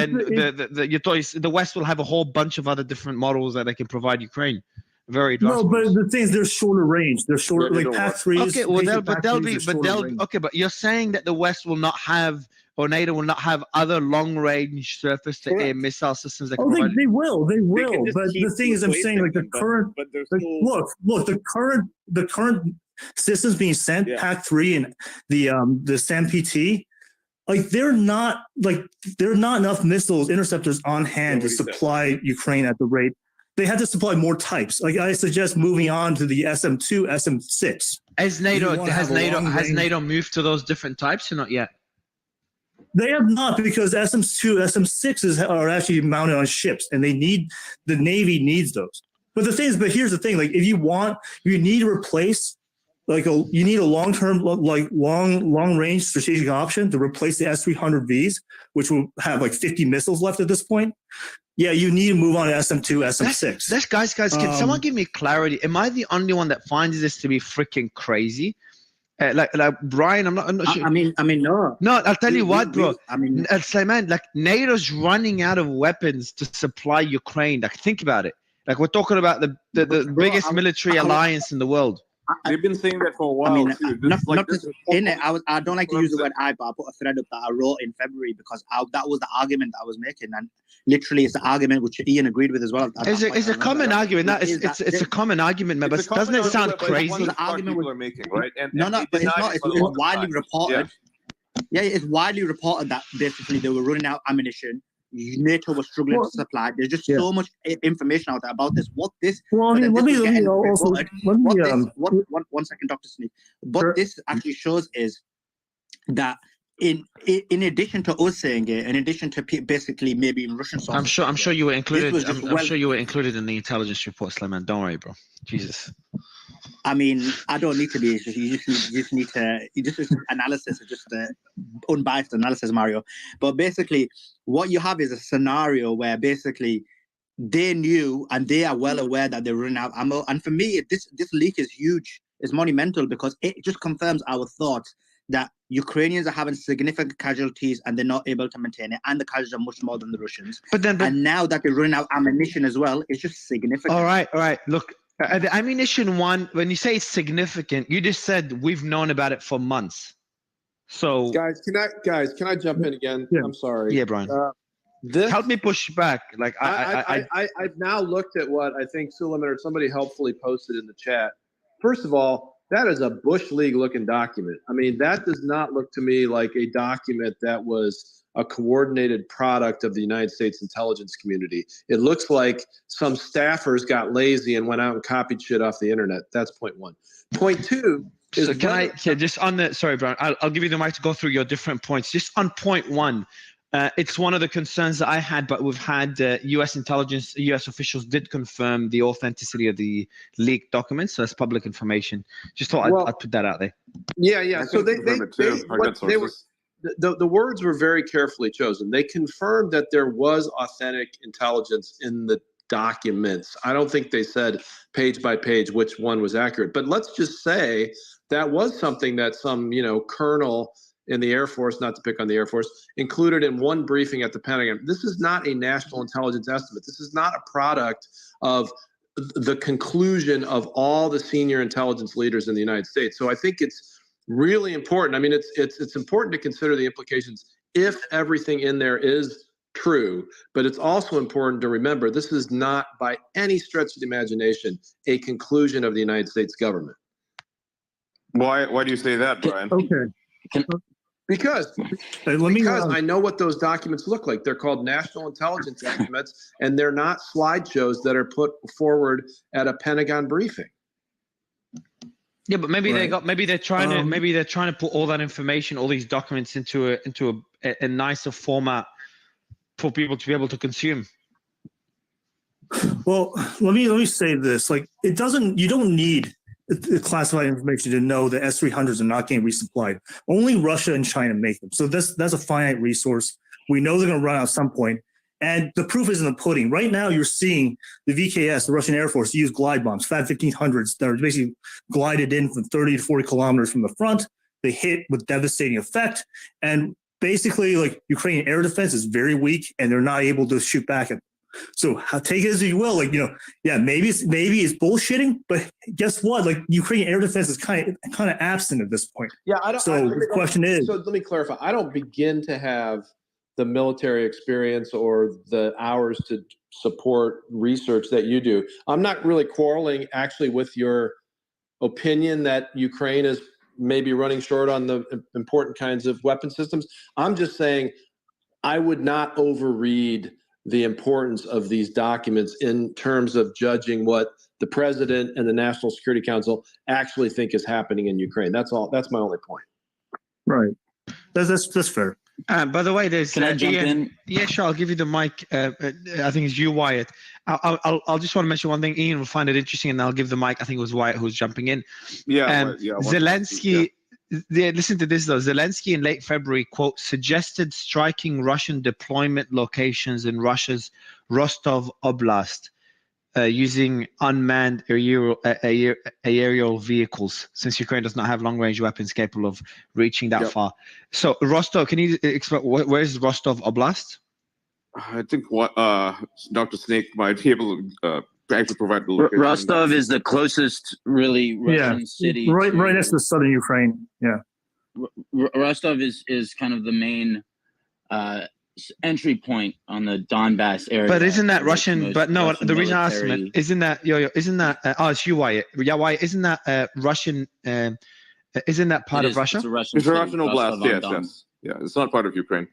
the West will have a whole bunch of other different models that they can provide Ukraine. Very advanced. No, but the thing is, they're shorter range. They're shorter, like PAC-3s. Okay, but you're saying that the West will not have, or NATO will not have, other long-range surface-to-air missile systems that can provide. They will. But the thing is, I'm saying, like, the current. Look, the current systems being sent, PAC-3 and the SAM-PT. Like there are not enough missiles, interceptors on hand to supply Ukraine at the rate. They had to supply more types. Like I suggest moving on to the SM2, SM6. Has NATO moved to those different types or not yet? They have not, because SM2, SM6s are actually mounted on ships, and the Navy needs those. But the thing is, but here's the thing: like, if you need to replace, you need a long-term, long range strategic option to replace the S-300Vs, which will have like 50 missiles left at this point. Yeah, you need to move on to SM-2, SM-6. Guys, can someone give me clarity? Am I the only one that finds this to be freaking crazy? Like Brian, I'm not sure. I mean, no. No, I'll tell you what, bro. Sleiman, like NATO's running out of weapons to supply Ukraine. Like, think about it. Like, we're talking about the biggest military alliance in the world. They've been saying that for a while. I don't like to use the word I, but I put a thread up that I wrote in February because that was the argument that I was making, and literally it's the argument which Ian agreed with as well. It's a common argument. It's a common argument, man. But doesn't it sound crazy? The argument people are making, right? But it's not. It's widely reported. Yeah, it's widely reported that basically they were running out of ammunition. NATO was struggling to supply. There's just so much information out there about this. One second, Dr. Sneak. What this actually shows is that in addition to us saying it, in addition to basically maybe in Russian sources, I'm sure you were included. I'm sure you were included in the intelligence report, Sleiman. Don't worry, bro. Jesus. I mean, I don't need to be. You just need to. Just analysis, just unbiased analysis, Mario. But basically, what you have is a scenario where basically they knew and they are well aware that they're running out of ammo. And for me, this leak is huge. It's monumental because it just confirms our thoughts that Ukrainians are having significant casualties and they're not able to maintain it, and the casualties are much more than the Russians. And now that they're running out of ammunition as well, it's just significant. All right. Look. The ammunition one, when you say it's significant, you just said we've known about it for months. So guys, can I jump in again? Yeah. I'm sorry. Yeah, Brian. Help me push back. Like I've now looked at what I think Suleiman or somebody helpfully posted in the chat. First of all, that is a Bush League looking document. I mean, that does not look to me like a document that was a coordinated product of the United States intelligence community. It looks like some staffers got lazy and went out and copied shit off the internet. That's point one. Point two is sorry, Brian, I'll give you the mic to go through your different points. Just on point one, it's one of the concerns that I had, but we've had U.S. intelligence, U.S. officials did confirm the authenticity of the leaked documents. So that's public information. Just thought I'd put that out there. Yeah. So they were. The words were very carefully chosen. They confirmed that there was authentic intelligence in the documents. I don't think they said page by page which one was accurate. But let's just say that was something that some, colonel in the Air Force, not to pick on the Air Force, included in one briefing at the Pentagon. This is not a national intelligence estimate. This is not a product of the conclusion of all the senior intelligence leaders in the United States. So I think it's really important. I mean, it's important to consider the implications if everything in there is true, but it's also important to remember this is not by any stretch of the imagination a conclusion of the United States government. Why do you say that, Brian? Okay. Because I know what those documents look like. They're called national intelligence estimates, and they're not slideshows that are put forward at a Pentagon briefing. Yeah, but maybe they're trying to put all that information, all these documents into a nicer format for people to be able to consume. Well, let me say this: like, you don't need classified information to know that S-300s are not getting resupplied. Only Russia and China make them, so that's a finite resource. We know they're going to run out at some point. And the proof is in the pudding. Right now, you're seeing the VKS, the Russian Air Force, use glide bombs, FAB 1500s, that are basically glided in from 30 to 40 kilometers from the front. They hit with devastating effect. And basically, like, Ukrainian air defense is very weak, and they're not able to shoot back at them. So take it as you will. Like, maybe it's bullshitting, but guess what? Like, Ukrainian air defense is kind of absent at this point. Yeah, the question is. So let me clarify. I don't begin to have the military experience or the hours to support research that you do. I'm not really quarreling actually with your opinion that Ukraine is maybe running short on the important kinds of weapon systems. I'm just saying I would not overread the importance of these documents in terms of judging what the president and the National Security Council actually think is happening in Ukraine. That's all. That's my only point. Right. That's fair. By the way, there's Can I jump in? Yeah, sure. I'll give you the mic. I think it's you, Wyatt. I'll just want to mention one thing. Ian will find it interesting, and I'll give the mic. I think it was Wyatt who was jumping in. Zelensky. Yeah, listen to this though. Zelensky in late February, quote, suggested striking Russian deployment locations in Russia's Rostov Oblast using unmanned aerial vehicles, since Ukraine does not have long-range weapons capable of reaching that far. So Rostov, can you explain where is Rostov Oblast? I think Dr. Snake might be able to actually provide the location. Rostov is the closest really Russian city. Right next to southern Ukraine. Yeah. Rostov is kind of the main entry point on the Donbass area. But isn't that Russian? But no, Russian the reason I asked him, isn't that isn't that it's you, Wyatt? Yeah, Wyatt, isn't that Russian? Isn't that part of Russia? It's a Russian oblast. Yes. Yeah, it's not part of Ukraine.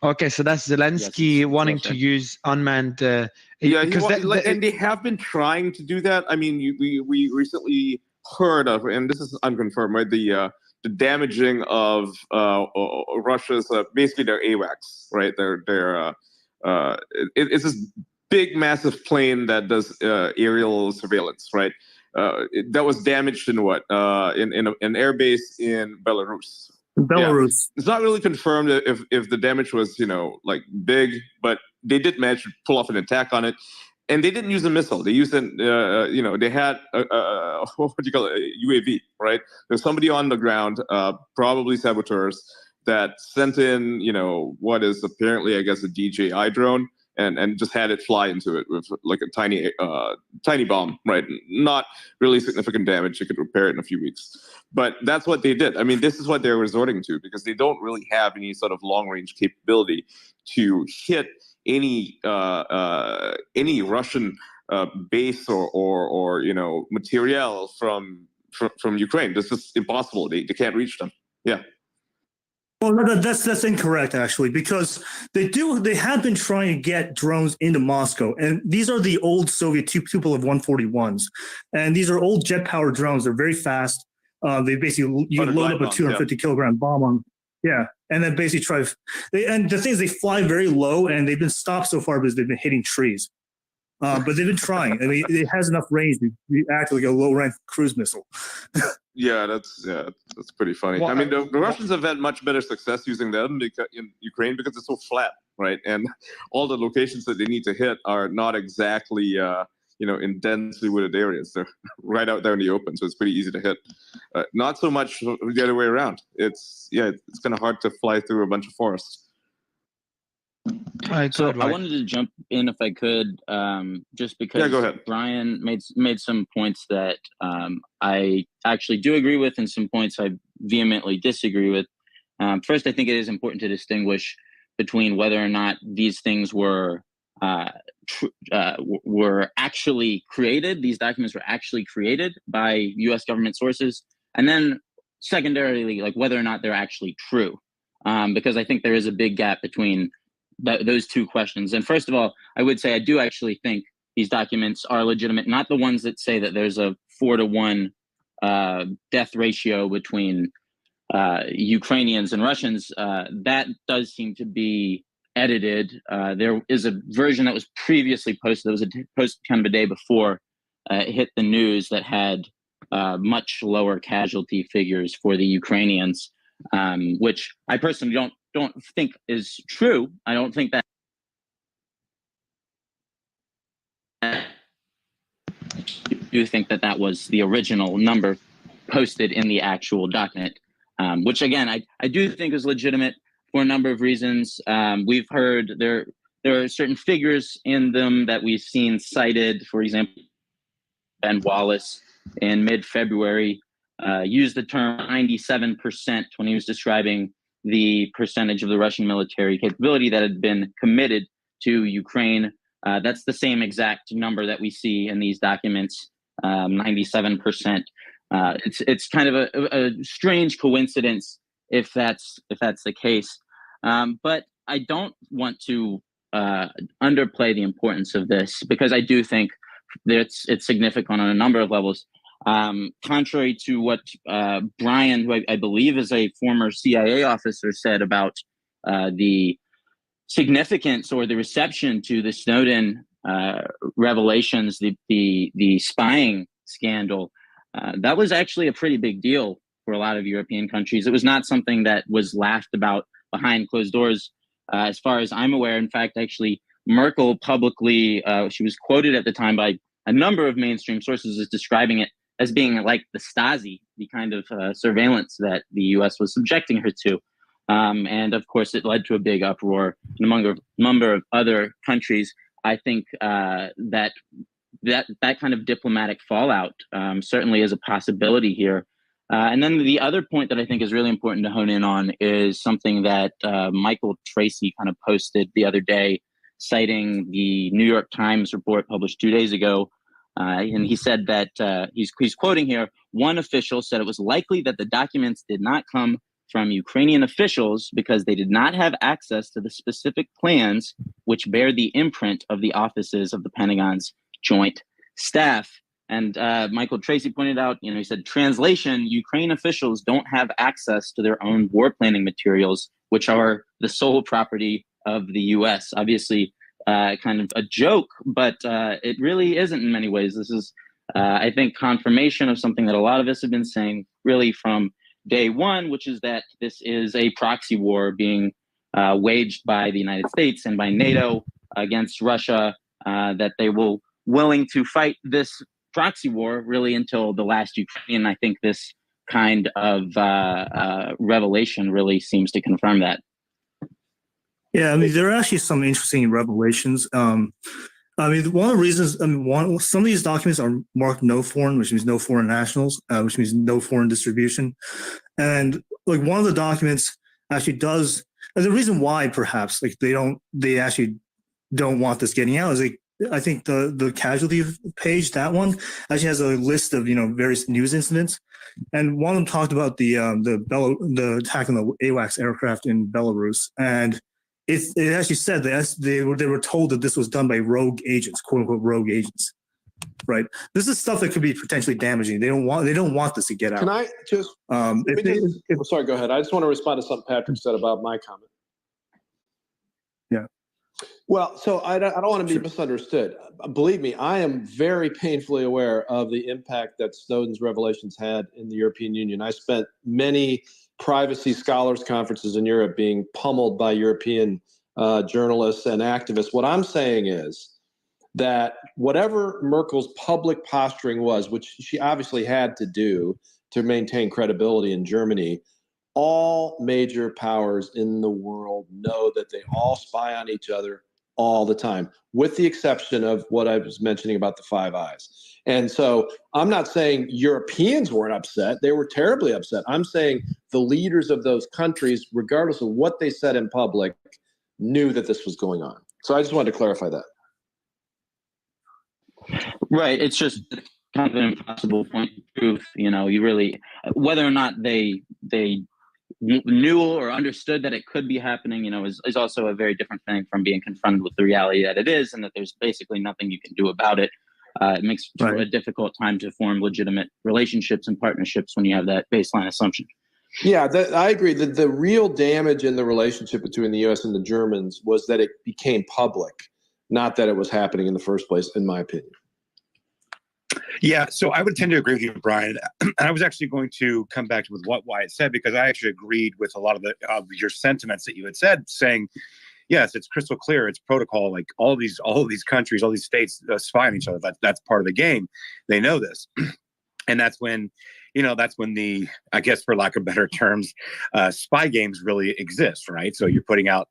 Okay, so that's Zelensky wanting to use unmanned. And they have been trying to do that. I mean, we recently heard of, and this is unconfirmed, right? The damaging of Russia's basically their AWACS, right? It's this big, massive plane that does aerial surveillance, right? That was damaged in what? In an airbase in Belarus. Belarus. Yeah. It's not really confirmed if the damage was, like big, but they did manage to pull off an attack on it. And they didn't use a missile. They used they had what do you call it? A UAV, right? There's somebody on the ground, probably saboteurs, that sent in, what is apparently, I guess, a DJI drone, and just had it fly into it with like a tiny bomb, right? Not really significant damage. You could repair it in a few weeks. But that's what they did. I mean, this is what they're resorting to because they don't really have any sort of long-range capability to hit any Russian base or materiel from Ukraine. This is impossible. They can't reach them. Yeah. Well, no, that's incorrect actually, because they have been trying to get drones into Moscow, and these are the old Soviet Tupolev 141s, and these are old jet-powered drones. They're very fast. They basically load up a 250 kilogram bomb on. Yeah, and then basically and the thing is, they fly very low, and they've been stopped so far because they've been hitting trees. But they've been trying. I mean, it has enough range to act like a low-rank cruise missile. Yeah, that's pretty funny. Well, I mean, the Russians have had much better success using them in Ukraine because it's so flat, right? And all the locations that they need to hit are not exactly in densely wooded areas. They're right out there in the open, so it's pretty easy to hit. Not so much the other way around. It's kind of hard to fly through a bunch of forests. I wanted to jump in if I could, just because go ahead. Brian made some points that I actually do agree with, and some points I vehemently disagree with. First, I think it is important to distinguish between whether or not these things were actually created. These documents were actually created by U.S. government sources, and then secondarily, like whether or not they're actually true, because I think there is a big gap between those two questions. And first of all, I would say I do actually think these documents are legitimate, not the ones that say that there's a 4-to-1 death ratio between Ukrainians and Russians. That does seem to be edited. There is a version that was previously posted. It was posted kind of a day before it hit the news that had much lower casualty figures for the Ukrainians, which I personally don't think is true. I don't think that. I do think that was the original number posted in the actual document, which again I do think is legitimate for a number of reasons. We've heard there are certain figures in them that we've seen cited. For example, Ben Wallace in mid-February used the term 97% when he was describing the percentage of the Russian military capability that had been committed to Ukraine. That's the same exact number that we see in these documents, 97%. It's kind of a strange coincidence if that's the case. But I don't want to underplay the importance of this, because I do think that it's significant on a number of levels. Contrary to what Brian, who I believe is a former CIA officer, said about the significance or the reception to the Snowden revelations, the spying scandal, that was actually a pretty big deal for a lot of European countries. It was not something that was laughed about behind closed doors, as far as I'm aware. In fact, actually, Merkel publicly, she was quoted at the time by a number of mainstream sources as describing it as being like the Stasi, the kind of surveillance that the U.S. was subjecting her to. And of course, it led to a big uproar in a number of other countries. I think that kind of diplomatic fallout certainly is a possibility here. And then the other point that I think is really important to hone in on is something that Michael Tracy kind of posted the other day, citing the New York Times report published 2 days ago. And he said that he's quoting here, one official said it was likely that the documents did not come from Ukrainian officials because they did not have access to the specific plans which bear the imprint of the offices of the Pentagon's joint staff. And Michael Tracy pointed out, he said, translation, Ukraine officials don't have access to their own war planning materials, which are the sole property of the U.S. Obviously, kind of a joke, but it really isn't in many ways. This is, I think, confirmation of something that a lot of us have been saying really from day one, which is that this is a proxy war being waged by the United States and by NATO against Russia, that they will willing to fight this proxy war really until the last Ukraine. I think this kind of revelation really seems to confirm that. Yeah, I mean, there are actually some interesting revelations. I mean, one of the reasons, some of these documents are marked no foreign, which means no foreign nationals, which means no foreign distribution. And like one of the documents actually does, and the reason why perhaps like they actually don't want this getting out is like, I think the casualty page, that one actually has a list of various news incidents, and one of them talked about the attack on the AWACS aircraft in Belarus, and it actually said that they were told that this was done by rogue agents, quote unquote rogue agents, right? This is stuff that could be potentially damaging. They don't want this to get out. Can I just? Sorry, go ahead. I just want to respond to something Patrick said about my comment. Yeah. Well, so I don't want to be misunderstood. Believe me, I am very painfully aware of the impact that Snowden's revelations had in the European Union. I spent many privacy scholars conferences in Europe being pummeled by European journalists and activists. What I'm saying is that whatever Merkel's public posturing was, which she obviously had to do to maintain credibility in Germany, all major powers in the world know that they all spy on each other all the time, with the exception of what I was mentioning about the Five Eyes. And so I'm not saying Europeans weren't upset. They were terribly upset. I'm saying the leaders of those countries, regardless of what they said in public, knew that this was going on. So I just wanted to clarify that. Right. It's just kind of an impossible point of proof. You really, whether or not they knew or understood that it could be happening, is also a very different thing from being confronted with the reality that it is, and that there's basically nothing you can do about it. It makes it a difficult time to form legitimate relationships and partnerships when you have that baseline assumption. Yeah, I agree. The real damage in the relationship between the U.S. and the Germans was that it became public, not that it was happening in the first place, in my opinion. Yeah, so I would tend to agree with you, Brian. I was actually going to come back to what Wyatt said, because I actually agreed with a lot of your sentiments that you had said, saying, yes, it's crystal clear. It's protocol. Like all of these countries, all these states spy on each other. That's part of the game. They know this, and that's when the, I guess for lack of better terms, spy games really exist, right? So you're putting out,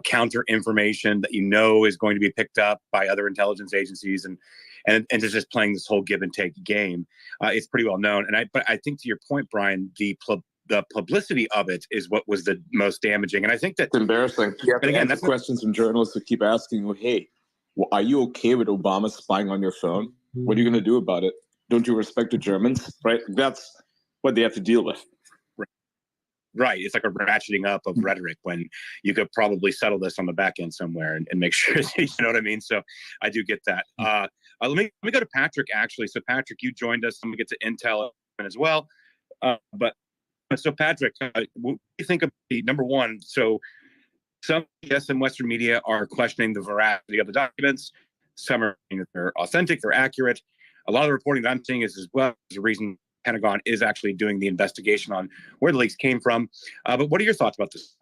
counter information that is going to be picked up by other intelligence agencies, and it's just playing this whole give and take game. It's pretty well known. But I think to your point, Brian, the publicity of it is what was the most damaging. And I think that's embarrassing. Yeah, but again, that's questions from journalists who keep asking, well, hey, are you okay with Obama spying on your phone? What are you going to do about it? Don't you respect the Germans? Right? That's what they have to deal with. Right. It's like a ratcheting up of rhetoric when you could probably settle this on the back end somewhere and make sure, you know what I mean? So I do get that. Let me go to Patrick, actually. So Patrick, you joined us. I'm going to get to Intel as well. So Patrick, what do you think of the number one? So Some yes in Western media are questioning the veracity of the documents. Some are saying that they're authentic, they're accurate. A lot of the reporting that I'm seeing is as well as the reason Pentagon is actually doing the investigation on where the leaks came from. But what are your thoughts about this?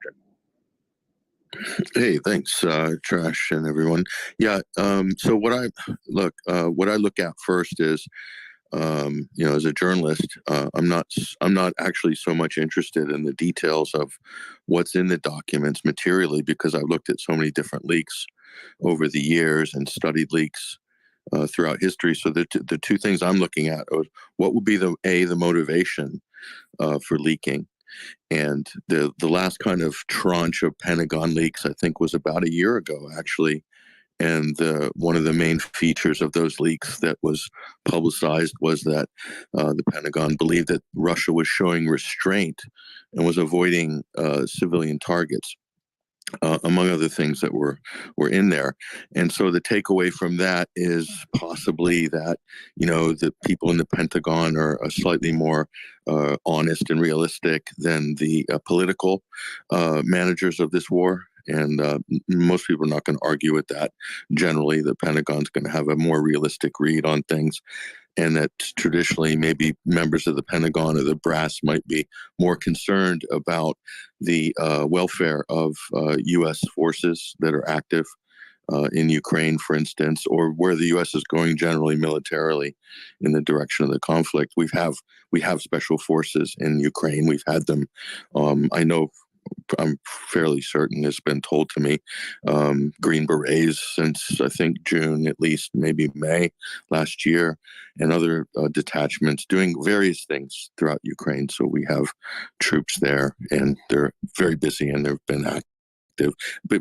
Hey, thanks, Trash and everyone. Yeah. So what I look at first is, as a journalist, I'm not actually so much interested in the details of what's in the documents materially, because I've looked at so many different leaks over the years and studied leaks throughout history. So the two things I'm looking at are what would be the motivation for leaking. And the last kind of tranche of Pentagon leaks, I think, was about a year ago, actually. And one of the main features of those leaks that was publicized was that the Pentagon believed that Russia was showing restraint and was avoiding civilian targets, among other things that were in there. And so the takeaway from that is possibly that, the people in the Pentagon are slightly more honest and realistic than the political managers of this war. And most people are not going to argue with that. Generally, the Pentagon's going to have a more realistic read on things, and that traditionally maybe members of the Pentagon or the brass might be more concerned about the welfare of U.S. forces that are active in Ukraine, for instance, or where the U.S. is going generally militarily in the direction of the conflict. We have special forces in Ukraine. We've had them. I'm fairly certain it's been told to me, Green Berets since I think June, at least maybe May last year, and other detachments doing various things throughout Ukraine. So we have troops there, and they're very busy, and they've been active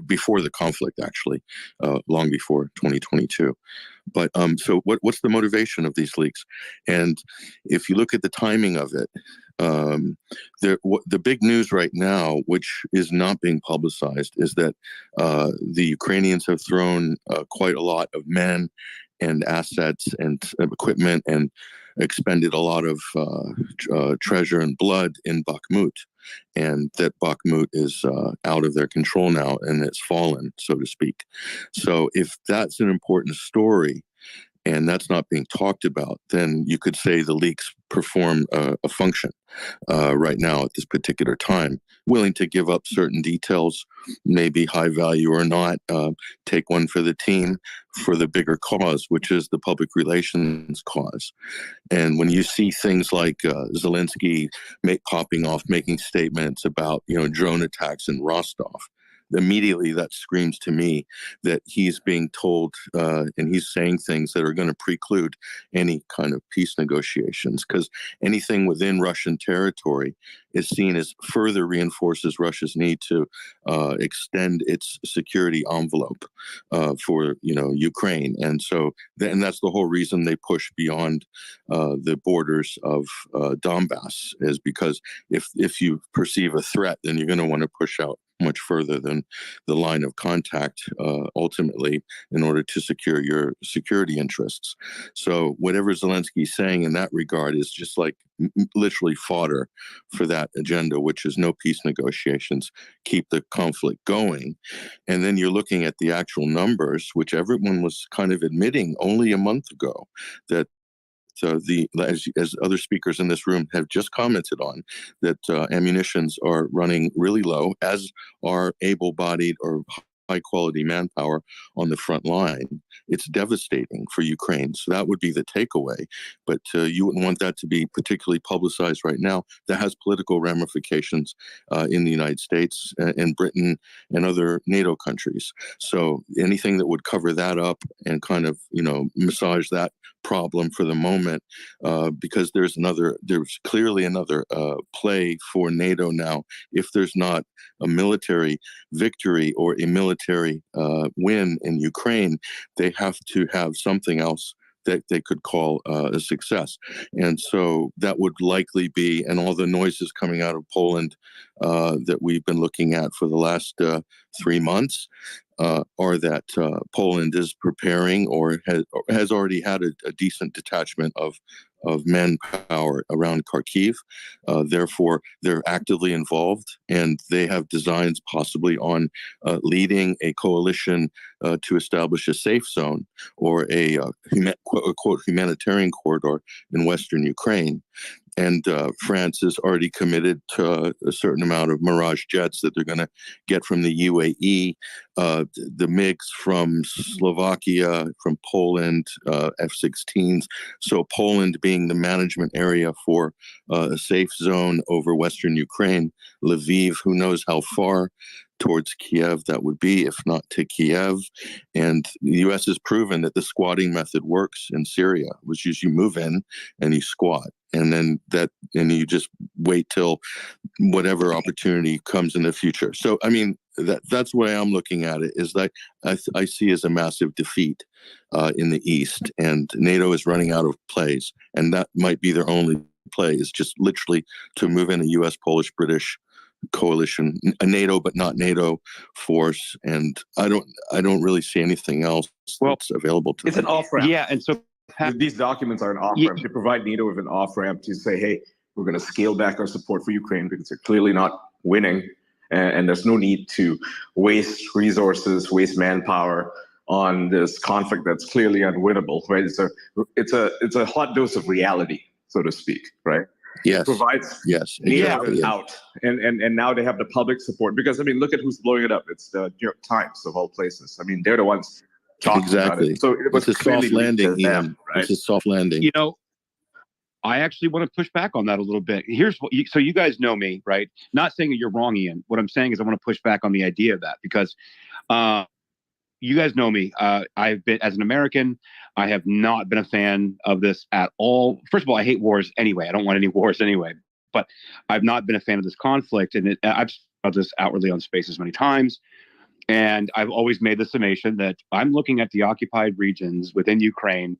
before the conflict, actually, long before 2022. But so what's the motivation of these leaks? And if you look at the timing of it, the big news right now, which is not being publicized, is that the Ukrainians have thrown quite a lot of men and assets and equipment and expended a lot of treasure and blood in Bakhmut, and that Bakhmut is out of their control now, and it's fallen, so to speak. So if that's an important story and that's not being talked about, then you could say the leaks perform a function right now at this particular time, willing to give up certain details, maybe high value or not, take one for the team for the bigger cause, which is the public relations cause. And when you see things like Zelensky popping off, making statements about, drone attacks in Rostov, immediately that screams to me that he's being told and he's saying things that are going to preclude any kind of peace negotiations, because anything within Russian territory is seen as further reinforces Russia's need to extend its security envelope for Ukraine. And so and that's the whole reason they push beyond the borders of Donbass, is because if you perceive a threat, then you're going to want to push out much further than the line of contact ultimately in order to secure your security interests. So whatever Zelensky's saying in that regard is just like literally fodder for that agenda, which is no peace negotiations, keep the conflict going. And then you're looking at the actual numbers, which everyone was kind of admitting only a month ago, that as other speakers in this room have just commented on, that ammunitions are running really low, as are able-bodied or high-quality manpower on the front line. It's devastating for Ukraine. So that would be the takeaway. But you wouldn't want that to be particularly publicized right now. That has political ramifications in the United States and Britain and other NATO countries. So anything that would cover that up and kind of, massage that problem for the moment, because there's clearly another play for NATO now. If there's not a military victory or a military win in Ukraine, they have to have something else that they could call a success. And so that would likely be, and all the noises coming out of Poland that we've been looking at for the last 3 months, are that Poland is preparing or has already had a decent detachment of manpower around Kharkiv. Therefore, they're actively involved, and they have designs possibly on leading a coalition to establish a safe zone or a quote humanitarian corridor in Western Ukraine. And France has already committed to a certain amount of Mirage jets that they're going to get from the UAE, the MiGs from Slovakia, from Poland, F-16s. So Poland being the management area for a safe zone over Western Ukraine, Lviv, who knows how far towards Kiev that would be, if not to Kiev. And the U.S. has proven that the squatting method works in Syria, which is you move in and you squat, and then you just wait till whatever opportunity comes in the future. So, I mean, that's the way I'm looking at it, is like I see as a massive defeat in the East, and NATO is running out of plays, and that might be their only play, is just literally to move in a U.S., Polish, British coalition, a NATO but not NATO force, and I don't really see anything else that's available to it's them. an off-ramp. Yeah, and so these documents are an off-ramp. They provide NATO with an off-ramp to say, hey, we're going to scale back our support for Ukraine because they're clearly not winning, and there's no need to waste resources, waste manpower on this conflict that's clearly unwinnable, right? It's a hot dose of reality, so to speak, right? Yes. It provides Exactly. out, and now they have the public support, because I mean, look at who's blowing it up. It's the New York Times of all places. I mean, they're the ones talking about it. So it was it's a soft landing, Ian. Right? It's a soft landing. You know, I actually want to push back on that a little bit. Here's what so you guys know me, right? Not saying that you're wrong, Ian. What I'm saying is I want to push back on the idea of that, because you guys know me. I've been, as an American, I have not been a fan of this at all. First of all, I hate wars anyway. I don't want any wars anyway. But I've not been a fan of this conflict. And I've spoken this outwardly on Spaces many times. And I've always made the summation that I'm looking at the occupied regions within Ukraine,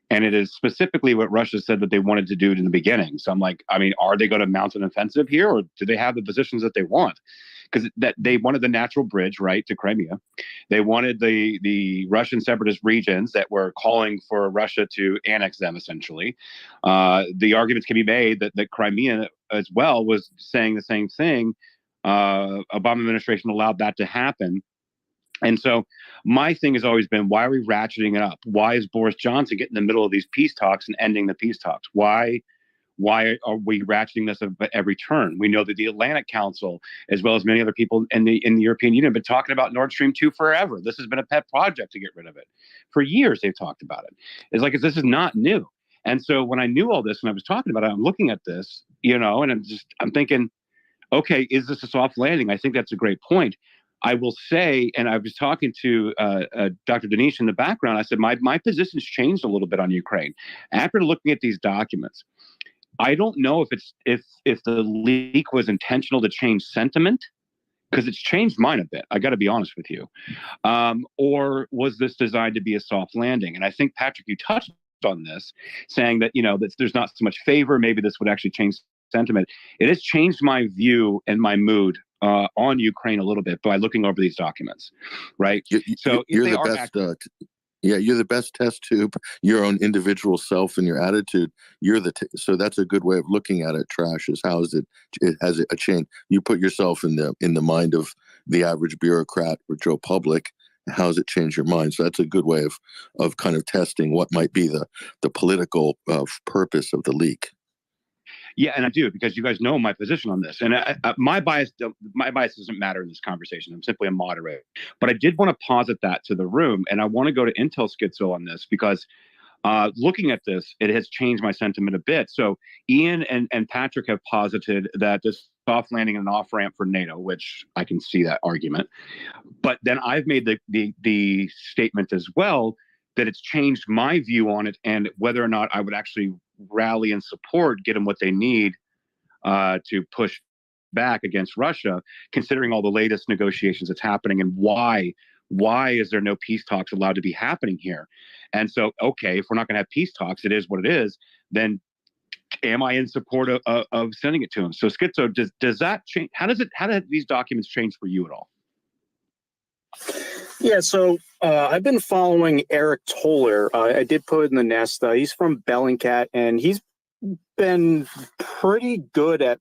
and it is specifically what Russia said that they wanted to do in the beginning. So I'm like, I mean, are they going to mount an offensive here, or do they have the positions that they want? Because that they wanted the natural bridge, right, to Crimea. They wanted the Russian separatist regions that were calling for Russia to annex them, essentially. The arguments can be made that Crimea as well was saying the same thing. Obama administration allowed that to happen. And so my thing has always been, why are we ratcheting it up? Why is Boris Johnson getting in the middle of these peace talks and ending the peace talks? Why are we ratcheting this up at every turn? We know that the Atlantic Council, as well as many other people in the European Union, have been talking about Nord Stream 2 forever. This has been a pet project to get rid of it. For years, they've talked about it. It's like, this is not new. And so when I knew all this and I was talking about it, I'm looking at this, and I'm thinking, okay, is this a soft landing? I think that's a great point. I will say, and I was talking to Dr. Denise in the background, I said, my position's changed a little bit on Ukraine. After looking at these documents, I don't know if the leak was intentional to change sentiment, because it's changed mine a bit. I got to be honest with you. Or was this designed to be a soft landing? And I think, Patrick, you touched on this, saying that, that there's not so much favor. Maybe this would actually change sentiment. It has changed my view and my mood on Ukraine a little bit by looking over these documents, right? You're the best. You're the best test tube. Your own individual self and your attitude. So that's a good way of looking at it. Trash is how is it? It has a change. You put yourself in the mind of the average bureaucrat or Joe Public. How does it change your mind? So that's a good way of kind of testing what might be the political purpose of the leak. Yeah, and I do, because you guys know my position on this, and my bias doesn't matter in this conversation. I'm simply a moderator, but I did want to posit that to the room, and I want to go to Intel Schizo on this, because looking at this, it has changed my sentiment a bit. So Ian and Patrick have posited that this soft landing and an off ramp for NATO, which I can see that argument, but then I've made the statement as well that it's changed my view on it, and whether or not I would actually rally and support, get them what they need to push back against Russia, considering all the latest negotiations that's happening, and why is there no peace talks allowed to be happening here? And so, okay, if we're not going to have peace talks, it is what it is, then am I in support of sending it to them? So Schizo, does that change? How did these documents change for you at all? Yeah, so I've been following Eric Toller. I did put it in the nest. He's from Bellingcat, and he's been pretty good at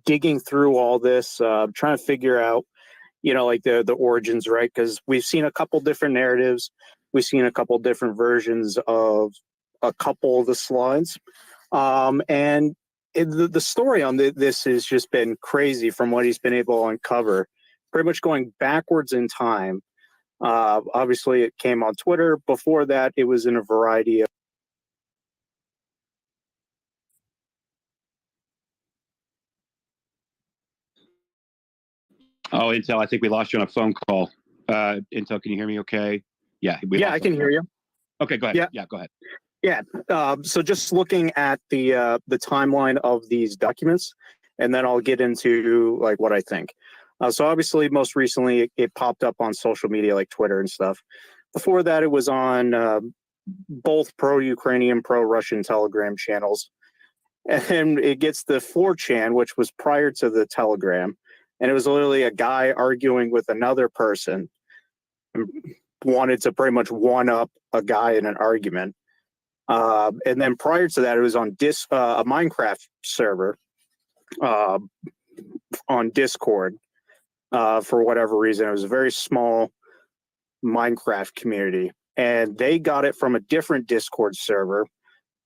digging through all this, trying to figure out, like the origins, right? Because we've seen a couple different narratives. We've seen a couple different versions of a couple of the slides. And the story on this has just been crazy from what he's been able to uncover, pretty much going backwards in time. Obviously, it came on Twitter. Before that, it was in a variety of. Oh, Intel, I think we lost you on a phone call. Intel, can you hear me okay? Yeah. I can hear you. Okay, go ahead. Yeah, go ahead. Yeah. So just looking at the timeline of these documents, and then I'll get into like what I think. So obviously, most recently, it popped up on social media like Twitter and stuff. Before that, it was on both pro-Ukrainian, pro-Russian Telegram channels. And it gets the 4chan, which was prior to the Telegram. And it was literally a guy arguing with another person, wanted to pretty much one-up a guy in an argument. And then prior to that, it was on a Minecraft server on Discord. For whatever reason, it was a very small Minecraft community. And they got it from a different Discord server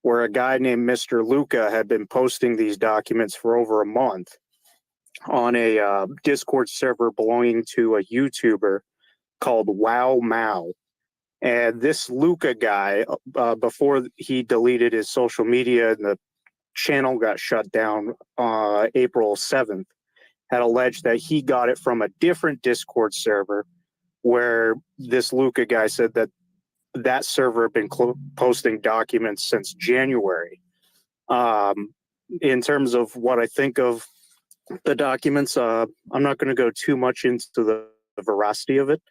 where a guy named Mr. Luca had been posting these documents for over a month on a Discord server belonging to a YouTuber called Wow Mao. And this Luca guy, before he deleted his social media and the channel got shut down April 7th, had alleged that he got it from a different Discord server where this Luca guy said that server had been posting documents since January. In terms of what I think of the documents, I'm not going to go too much into the veracity of it.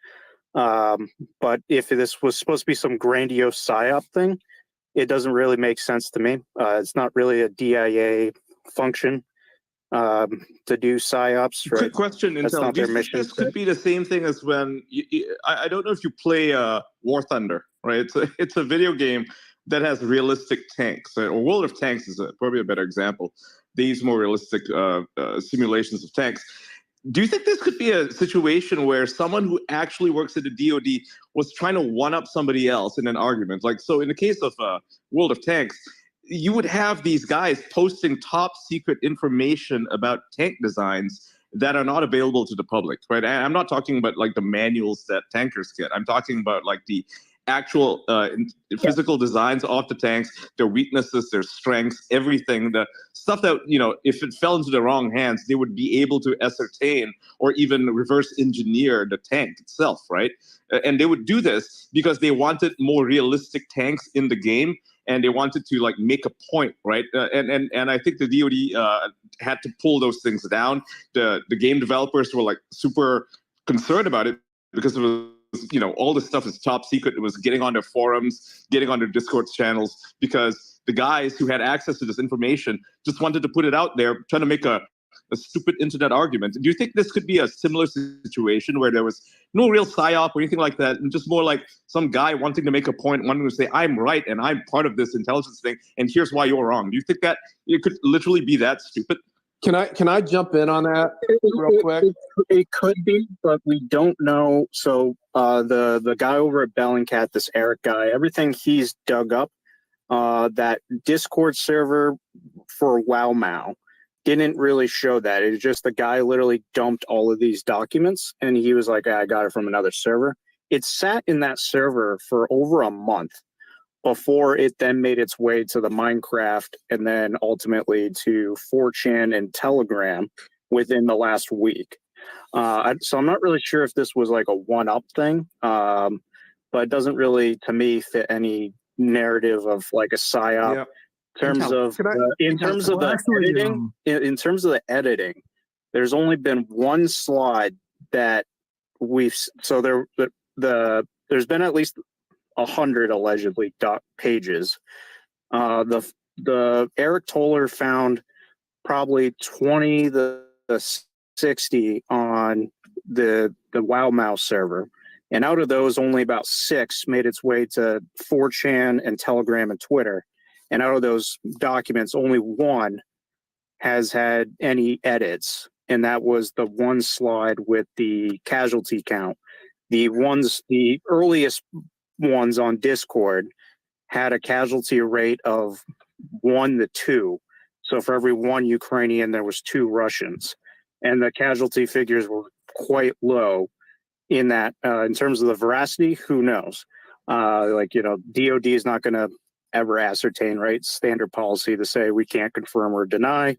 But if this was supposed to be some grandiose PSYOP thing, it doesn't really make sense to me. It's not really a DIA function to do PSYOPs. Right? Quick question, Intel. Do you think this could be the same thing as when I don't know if you play War Thunder, right? It's a video game that has realistic tanks. Or World of Tanks is probably a better example. They use more realistic simulations of tanks. Do you think this could be a situation where someone who actually works at the DoD was trying to one-up somebody else in an argument? Like, so in the case of World of Tanks, you would have these guys posting top secret information about tank designs that are not available to the public, right? And I'm not talking about like the manuals that tankers get. I'm talking about like the actual physical designs of the tanks, their weaknesses, their strengths, everything, the stuff that, if it fell into the wrong hands, they would be able to ascertain or even reverse engineer the tank itself, right? And they would do this because they wanted more realistic tanks in the game, and they wanted to like make a point, right? And I think the DoD had to pull those things down. The game developers were like super concerned about it because it was, all this stuff is top secret. It was getting on their forums, getting on their Discord channels, because the guys who had access to this information just wanted to put it out there, trying to make a stupid internet argument. Do you think this could be a similar situation where there was no real PSYOP or anything like that, and just more like some guy wanting to make a point, wanting to say, I'm right and I'm part of this intelligence thing, and here's why you're wrong? Do you think that it could literally be that stupid? Can I jump in on that real quick? It could be, but we don't know. So the guy over at Bellingcat, this Eric guy, everything he's dug up, that Discord server for Wow Mao didn't really show that. It's just the guy literally dumped all of these documents, and he was like, I got it from another server. It sat in that server for over a month before it then made its way to the Minecraft and then ultimately to 4chan and Telegram within the last week. So I'm not really sure if this was like a one-up thing, but it doesn't really, to me, fit any narrative of like a PSYOP. Yeah. In terms of the editing, there's only been one slide that there's been at least 100 allegedly pages. The Eric Toller found probably 20 to 60 on the Wow Mouse server, and out of those, only about 6 made its way to 4chan and Telegram and Twitter. And out of those documents, only one has had any edits, and that was the one slide with the casualty count. The earliest ones on Discord had a casualty rate of 1 to 2. So for every 1 Ukrainian, there was 2 Russians, and the casualty figures were quite low. In that, in terms of the veracity, who knows? DOD is not going to ever ascertain, right? Standard policy to say we can't confirm or deny,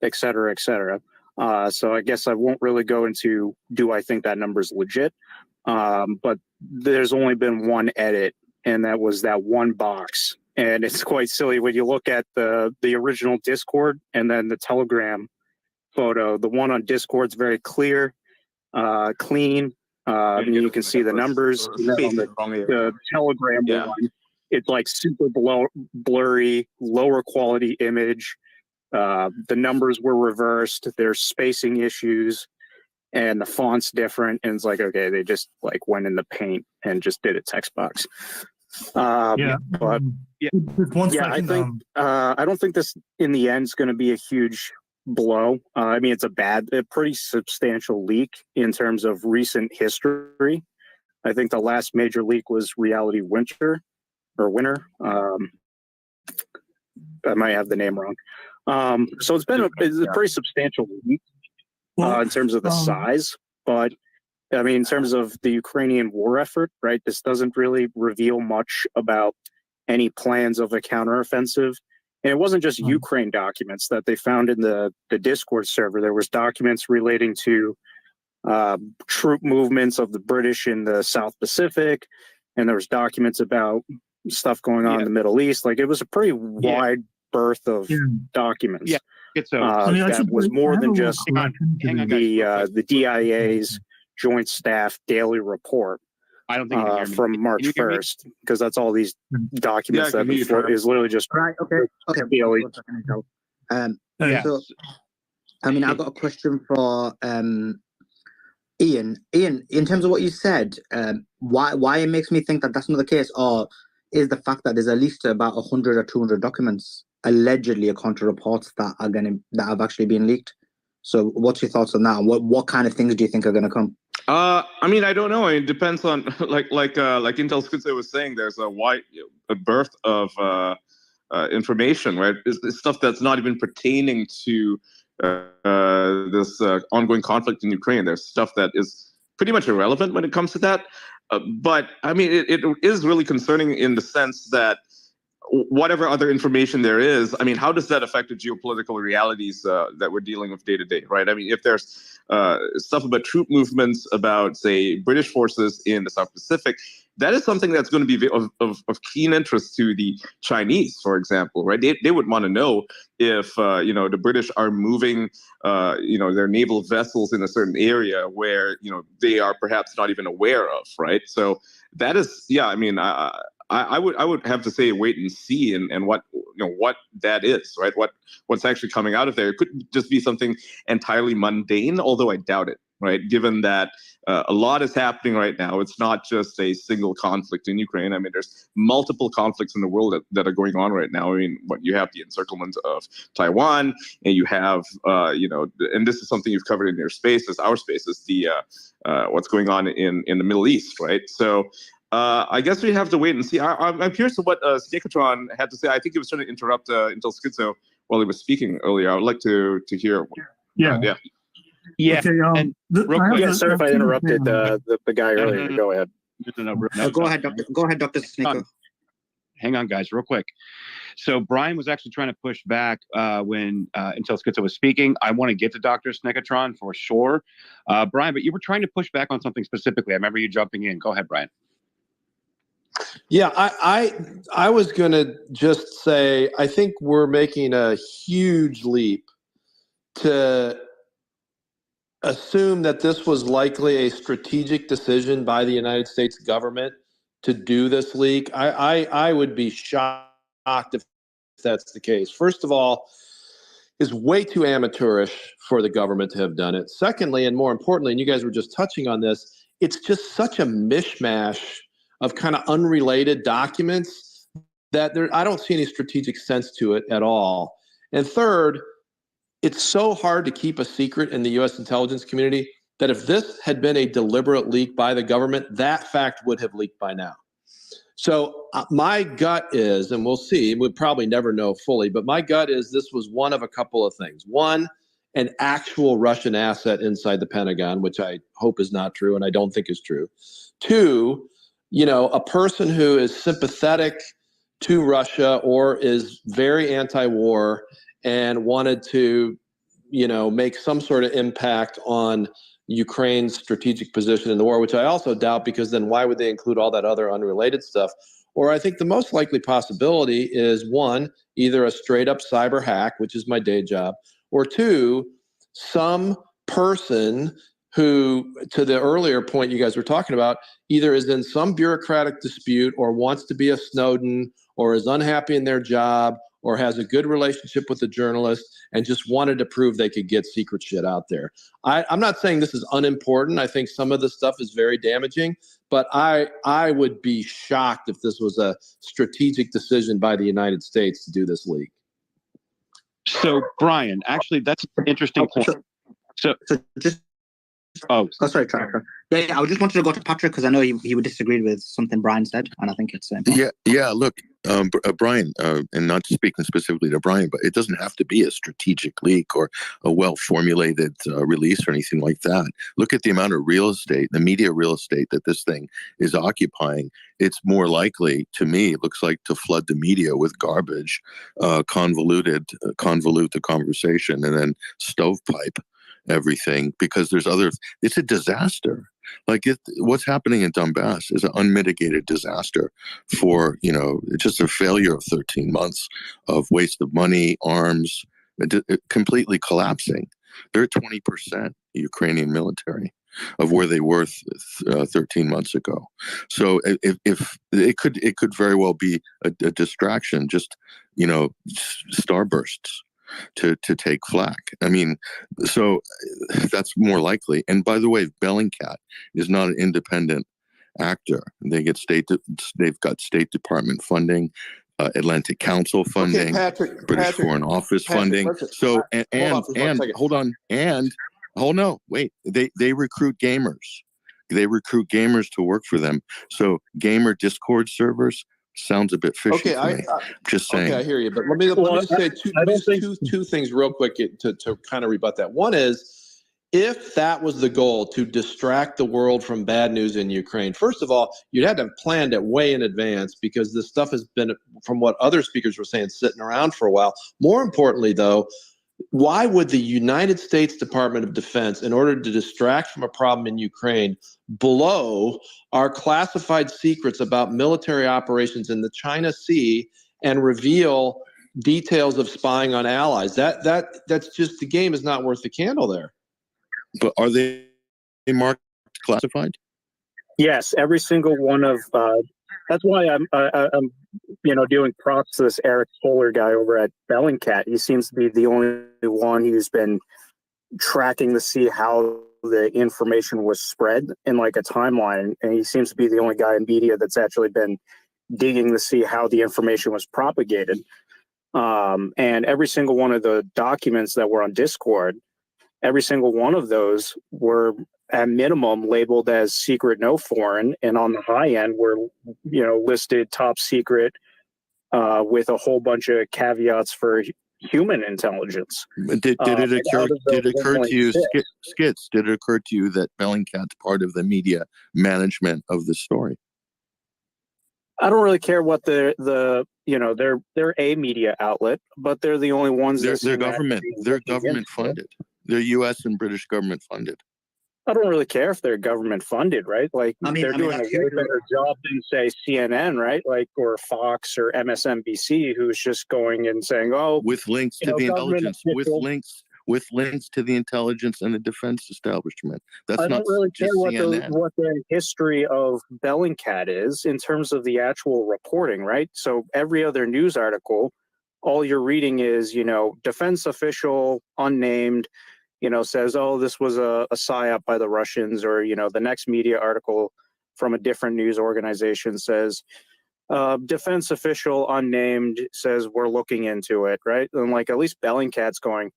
et cetera, et cetera. So I guess I won't really go into do I think that number is legit, but there's only been one edit, and that was that one box. And it's quite silly when you look at the original Discord and then the Telegram photo. The one on Discord's very clear, clean. You can see the numbers. The Telegram one, it's like super blurry, lower quality image. The numbers were reversed. There's spacing issues, and the font's different. And it's like, okay, they just like went in the paint and just did a text box. I think I don't think this in the end is going to be a huge blow. I mean, it's a pretty substantial leak in terms of recent history. I think the last major leak was Reality Winter. I might have the name wrong. So it's a pretty substantial leak in terms of the size, but I mean, in terms of the Ukrainian war effort, right? This doesn't really reveal much about any plans of a counteroffensive. And it wasn't just Ukraine documents that they found in the Discord server. There was documents relating to troop movements of the British in the South Pacific, and there was documents about stuff going on in the Middle East. Like, it was a pretty wide berth of documents. That was more than just the DIA's Joint Staff Daily Report. I don't think you can hear me. From March 1st, because that's all these documents that is literally just right. Okay. So, I mean, I've got a question for Ian. Ian, in terms of what you said, why it makes me think that that's not the case, or is the fact that there's at least about 100 or 200 documents allegedly according to reports that have actually been leaked. So, what's your thoughts on that? And what kind of things do you think are going to come? I mean, I don't know. It depends on like Intel Skitze was saying. There's a birth of information, right? It's stuff that's not even pertaining to this ongoing conflict in Ukraine. There's stuff that is pretty much irrelevant when it comes to that. But I mean, it is really concerning in the sense that whatever other information there is, I mean, how does that affect the geopolitical realities that we're dealing with day to day, right? I mean, if there's stuff about troop movements, about, say, British forces in the South Pacific, that is something that's going to be of keen interest to the Chinese, for example, right? They would want to know if, the British are moving, their naval vessels in a certain area where, they are perhaps not even aware of, right? So that is, I mean, I would have to say wait and see and what that is, right? What's actually coming out of there. It could just be something entirely mundane, although I doubt it, right? Given that a lot is happening right now. It's not just a single conflict in Ukraine. I mean, there's multiple conflicts in the world that are going on right now. I mean, you have the encirclement of Taiwan, and you have, and this is something you've covered in your spaces, our spaces, the what's going on in the Middle East, right? So I guess we have to wait and see. I'm curious to what Snakatron had to say. I think he was trying to interrupt Intel Skitze while he was speaking earlier. I would like to hear. Yeah. Okay, and sorry if I interrupted the guy earlier. Go ahead. No, go ahead, Dr. Sneaker. Hang on, guys, real quick. So Brian was actually trying to push back when Intel Skitze was speaking. I want to get to Dr. Snekatron for sure. Brian, but you were trying to push back on something specifically. I remember you jumping in. Go ahead, Brian. Yeah, I was going to just say, I think we're making a huge leap to assume that this was likely a strategic decision by the United States government to do this leak. I would be shocked if that's the case. First of all, it's way too amateurish for the government to have done it. Secondly, and more importantly, and you guys were just touching on this, it's just such a mishmash of kind of unrelated documents that I don't see any strategic sense to it at all. And third, it's so hard to keep a secret in the U.S. intelligence community that if this had been a deliberate leak by the government, that fact would have leaked by now. So my gut is, and we'll see, we'll probably never know fully, but my gut is this was one of a couple of things. One, an actual Russian asset inside the Pentagon, which I hope is not true and I don't think is true. Two, a person who is sympathetic to Russia or is very anti-war and wanted to, make some sort of impact on Ukraine's strategic position in the war, which I also doubt, because then why would they include all that other unrelated stuff? Or I think the most likely possibility is one, either a straight up cyber hack, which is my day job, or two, some person who, to the earlier point you guys were talking about, either is in some bureaucratic dispute or wants to be a Snowden or is unhappy in their job or has a good relationship with a journalist and just wanted to prove they could get secret shit out there. I'm not saying this is unimportant. I think some of the stuff is very damaging, but I would be shocked if this was a strategic decision by the United States to do this leak. So, Brian, actually, that's an interesting point. So just sorry, Tracker. Yeah, I just wanted to go to Patrick because I know he would disagree with something Brian said, and I think it's yeah. Look, Brian, and not speaking specifically to Brian, but it doesn't have to be a strategic leak or a well-formulated release or anything like that. Look at the amount of real estate, the media real estate that this thing is occupying. It's more likely, to me, it looks like, to flood the media with garbage, convolute the conversation, and then stovepipe everything, because it's a disaster. Like what's happening in Donbass is an unmitigated disaster for, it's just a failure of 13 months of waste of money, arms, completely collapsing. They're 20% Ukrainian military of where they were 13 months ago. So if it could very well be a distraction, just, starbursts to take flak. I mean, so that's more likely. And by the way, Bellingcat is not an independent actor. They've got State Department funding, Atlantic Council funding, British Foreign Office funding. So they recruit gamers. They recruit gamers to work for them. So gamer Discord servers sounds a bit fishy to me. Just saying. Okay, I hear you. But let me say two things real quick to kind of rebut that. One is, if that was the goal, to distract the world from bad news in Ukraine, first of all, you'd had to have planned it way in advance, because this stuff has been, from what other speakers were saying, sitting around for a while. More importantly, though, why would the United States Department of Defense, in order to distract from a problem in Ukraine, blow our classified secrets about military operations in the China Sea and reveal details of spying on allies? That's just, the game is not worth the candle there. But are they marked classified? Yes, every single one of. That's why I'm doing props to this Eric Stoller guy over at Bellingcat. He seems to be the only one who's been tracking to see how the information was spread in like a timeline, and he seems to be the only guy in media that's actually been digging to see how the information was propagated. And every single one of the documents that were on Discord, every single one of those were at minimum labeled as secret, no foreign, and on the high end were, listed top secret with a whole bunch of caveats for human intelligence. Did it occur to you, Skits? Did it occur to you that Bellingcat's part of the media management of the story? I don't really care what they're a media outlet, but they're the only ones. They're government funded. They're U.S. and British government funded. I don't really care if they're government funded, right? Like they're doing a way better job than say CNN, right? Like, or Fox or MSNBC, who's just going and saying, "Oh, with links to the intelligence, with links to the intelligence and the defense establishment." That's not. I don't really care what the history of Bellingcat is in terms of the actual reporting, right? So every other news article, all you're reading is, defense official unnamed, says, oh, this was a psyop by the Russians, or, the next media article from a different news organization says, defense official unnamed says we're looking into it, right? And like at least Bellingcat's going,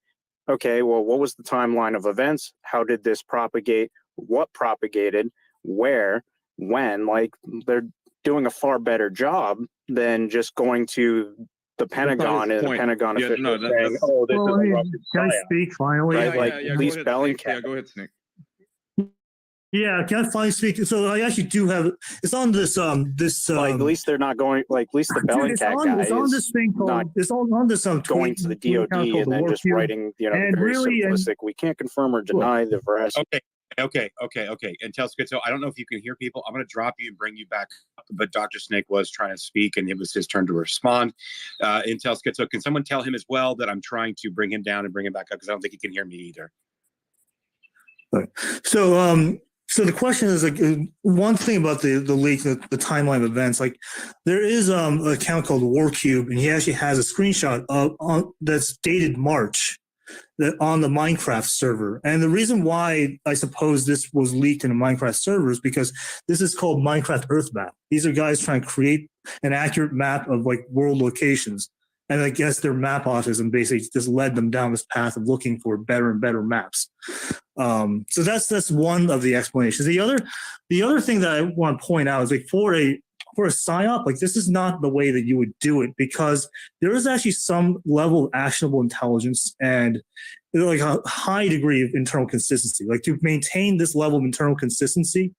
okay, well, what was the timeline of events? How did this propagate? What propagated? Where? When? Like they're doing a far better job than just going to the Pentagon and the Pentagon official saying, "Oh, this is a Russian can I speak finally? Right? Like at least Bellingcat. Yeah, go ahead, Snake. Yeah, can I finally speak? So I actually do have it's on this like at least they're not going like at least the Bellingcat guy it's on this thing called it's on this going to the DOD and then just writing very simplistic. We can't confirm or deny the veracity. Okay. Intel Schizo, I don't know if you can hear people. I'm going to drop you and bring you back up, but Dr. Snake was trying to speak and it was his turn to respond. Intel Schizo, can someone tell him as well that I'm trying to bring him down and bring him back up because I don't think he can hear me either. Right. So the question is like one thing about the leak, the timeline of events. Like there is an account called WarCube, and he actually has a screenshot that's dated March that on the Minecraft server. And the reason why I suppose this was leaked in a Minecraft server is because this is called Minecraft Earth Map. These are guys trying to create an accurate map of like world locations. And I guess their map autism basically just led them down this path of looking for better and better maps. So that's one of the explanations. The other thing that I want to point out is like for a PSYOP, like this is not the way that you would do it because there is actually some level of actionable intelligence and like a high degree of internal consistency. Like to maintain this level of internal consistency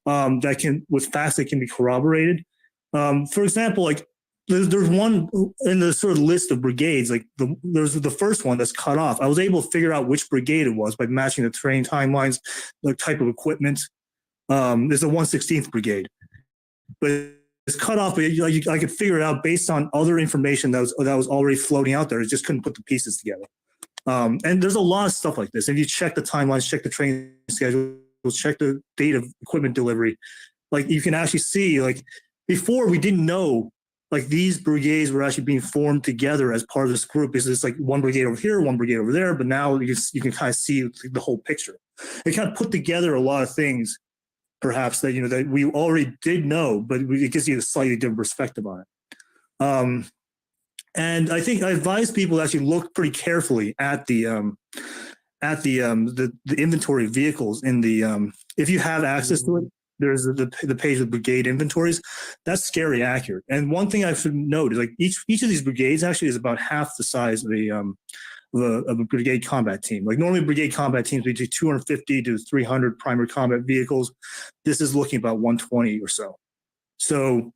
that can with facts that can be corroborated. For example, like there's one in the sort of list of brigades, like there's the first one that's cut off. I was able to figure out which brigade it was by matching the training timelines, the type of equipment. There's the 116th Brigade, but it's cut off. But I could figure it out based on other information that was already floating out there. I just couldn't put the pieces together. And there's a lot of stuff like this. If you check the timelines, check the training schedules, check the date of equipment delivery, like you can actually see like before we didn't know. Like these brigades were actually being formed together as part of this group. It's like one brigade over here, one brigade over there, but now you can kind of see the whole picture. It kind of put together a lot of things, perhaps that that we already did know, but it gives you a slightly different perspective on it. And I think I advise people to actually look pretty carefully at the inventory of vehicles in the if you have access to it. There's the page with brigade inventories. That's scary accurate. And one thing I should note is like each of these brigades actually is about half the size of a brigade combat team. Like normally brigade combat teams, we do 250 to 300 primary combat vehicles. This is looking about 120 or so. So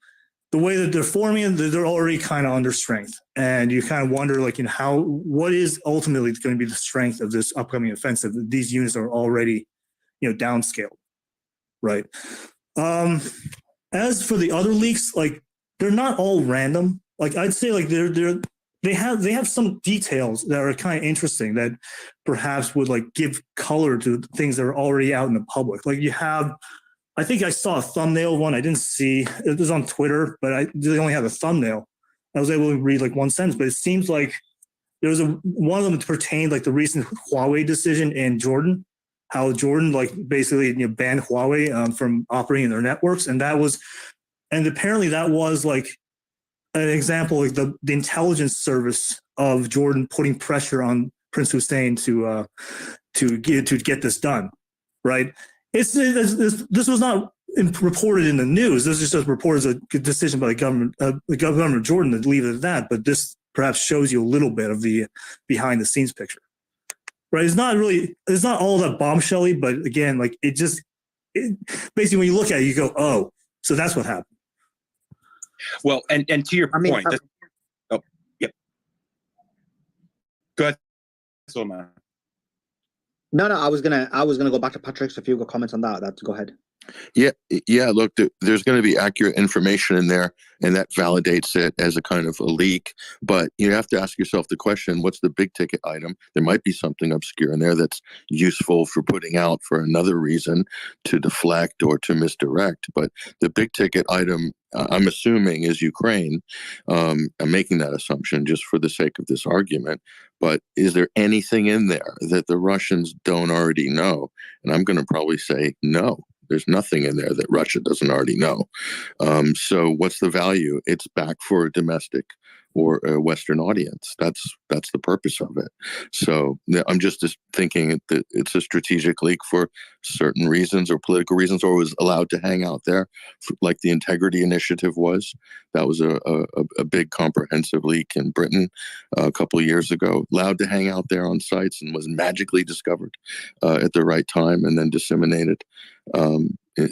the way that they're forming, they're already kind of under strength. And you kind of wonder like, what is ultimately going to be the strength of this upcoming offensive? These units are already, downscaled. Right. As for the other leaks, like they're not all random. Like I'd say, like they have some details that are kind of interesting that perhaps would like give color to things that are already out in the public. Like I think I saw a thumbnail one. I didn't see it was on Twitter, but they only had a thumbnail. I was able to read like one sentence, but it seems like there was one of them that pertained like the recent Huawei decision in Jordan. How Jordan like basically banned Huawei from operating their networks, and apparently that was like an example of the intelligence service of Jordan putting pressure on Prince Hussein to get this done, right? This was not reported in the news. This is just reported as a decision by the government of Jordan to leave it at that. But this perhaps shows you a little bit of the behind the scenes picture. Right, it's not all that bombshelly, but again, like basically when you look at it, you go, oh, so that's what happened. Well, and to your point, yep. Go ahead, Solomon. No, I was gonna go back to Patrick. So if you've got comments on that, go ahead. Yeah. Look, there's going to be accurate information in there, and that validates it as a kind of a leak. But you have to ask yourself the question: what's the big ticket item? There might be something obscure in there that's useful for putting out for another reason to deflect or to misdirect. But the big ticket item, I'm assuming, is Ukraine. I'm making that assumption just for the sake of this argument. But is there anything in there that the Russians don't already know? And I'm going to probably say no. There's nothing in there that Russia doesn't already know. So what's the value? It's back for a domestic or a Western audience. That's the purpose of it. So I'm just thinking that it's a strategic leak for certain reasons or political reasons, or was allowed to hang out there, like the Integrity Initiative was. That was a big comprehensive leak in Britain a couple of years ago, allowed to hang out there on sites and was magically discovered at the right time and then disseminated.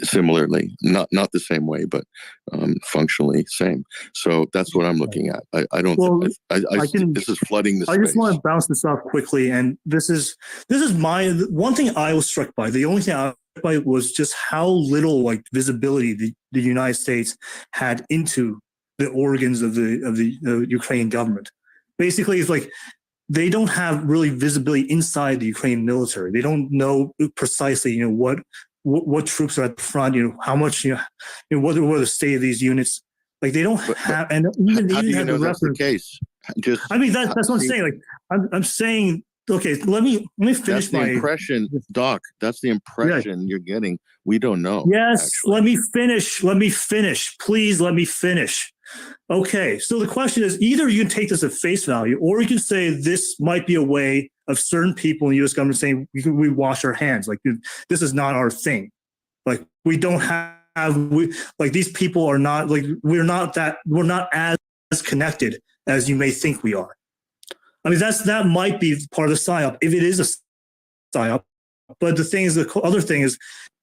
Similarly, not the same way, but functionally same. So that's what I'm looking at. I don't. Well, this is flooding the space. I just want to bounce this off quickly, and this is my one thing I was struck by. The only thing I was struck by was just how little like visibility the United States had into the organs of the Ukrainian government. Basically, it's like they don't have really visibility inside the Ukrainian military. They don't know precisely, what troops are at the front, how much, what are the state of these units. Like they don't have, and even how do you have know the that's the case? I mean, that's what I'm saying. Like I'm saying, okay, let me finish that's the impression, Doc. That's the impression you're getting. We don't know. Yes, actually. Let me finish. Please let me finish. Okay, so the question is either you can take this at face value, or you can say this might be a way of certain people in the U.S. government saying we wash our hands. Like this is not our thing. Like we don't like these people are not like we're not as connected as you may think we are. I mean that might be part of the psyop if it is a psyop. But the other thing is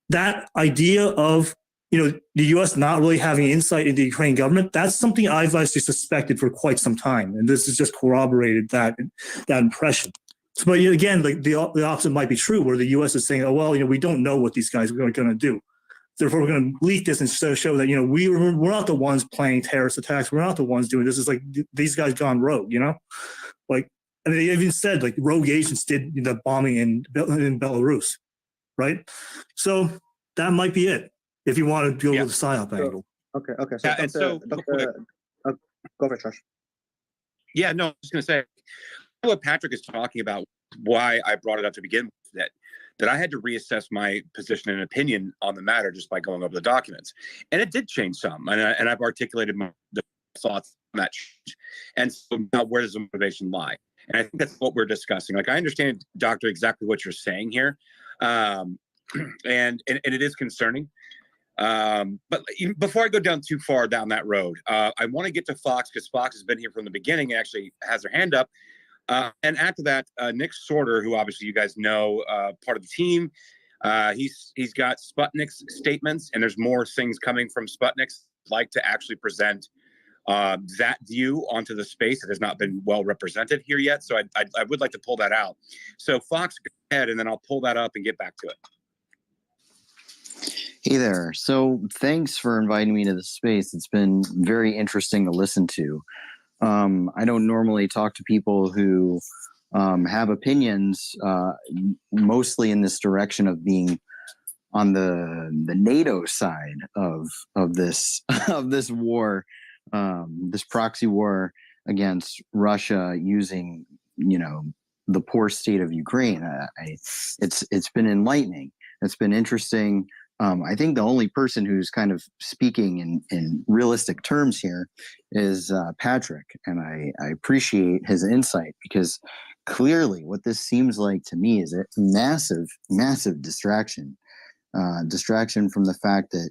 that idea of the U.S. not really having insight into the Ukrainian government, that's something I've actually suspected for quite some time. And this has just corroborated that impression. So, but again, like the opposite might be true, where the U.S. is saying, oh, well, we don't know what these guys are going to do. Therefore, we're going to leak this and show that, we're not the ones planning terrorist attacks. We're not the ones doing this. It's like these guys gone rogue, Like, and they even said, like, rogue agents did the bombing in Belarus, right? So that might be it. If you want to go with the psyop angle. Okay. So, go for it, Josh. Yeah, no, I was just going to say what Patrick is talking about, why I brought it up to begin with, that I had to reassess my position and opinion on the matter just by going over the documents. And it did change some. And I've articulated the thoughts on that change. And so now where does the motivation lie? And I think that's what we're discussing. Like, I understand, Doctor, exactly what you're saying here. And it is concerning. But before I go down too far down that road, I want to get to Fox, because Fox has been here from the beginning and actually has her hand up. And after that, Nick Sorter, who obviously you guys know, part of the team, he's got Sputnik's statements, and there's more things coming from Sputnik's. Like to actually present that view onto the space that has not been well represented here yet. So I would like to pull that out. So Fox, go ahead, and then I'll pull that up and get back to it. Hey there. So thanks for inviting me to the space. It's been very interesting to listen to. I don't normally talk to people who have opinions, mostly in this direction of being on the NATO side of this war, this proxy war against Russia using the poor state of Ukraine. It's been enlightening. It's been interesting. I think the only person who's kind of speaking in realistic terms here is Patrick, and I appreciate his insight, because clearly what this seems like to me is a massive distraction from the fact that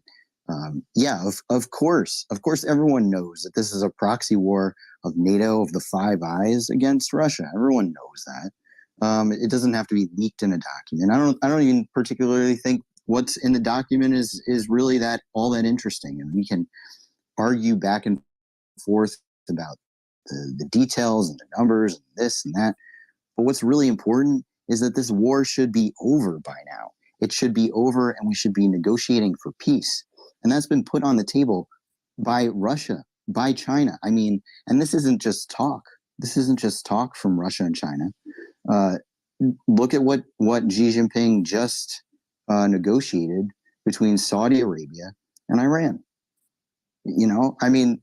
of course everyone knows that this is a proxy war of NATO, of the Five Eyes against Russia. Everyone knows that. It doesn't have to be leaked in a document. I don't even particularly think what's in the document is really all that interesting, and we can argue back and forth about the details and the numbers and this and that. But what's really important is that this war should be over by now. It should be over, and we should be negotiating for peace. And that's been put on the table by Russia, by China. I mean, and this isn't just talk. This isn't just talk from Russia and China. Look at what Xi Jinping just negotiated between Saudi Arabia and Iran. I mean,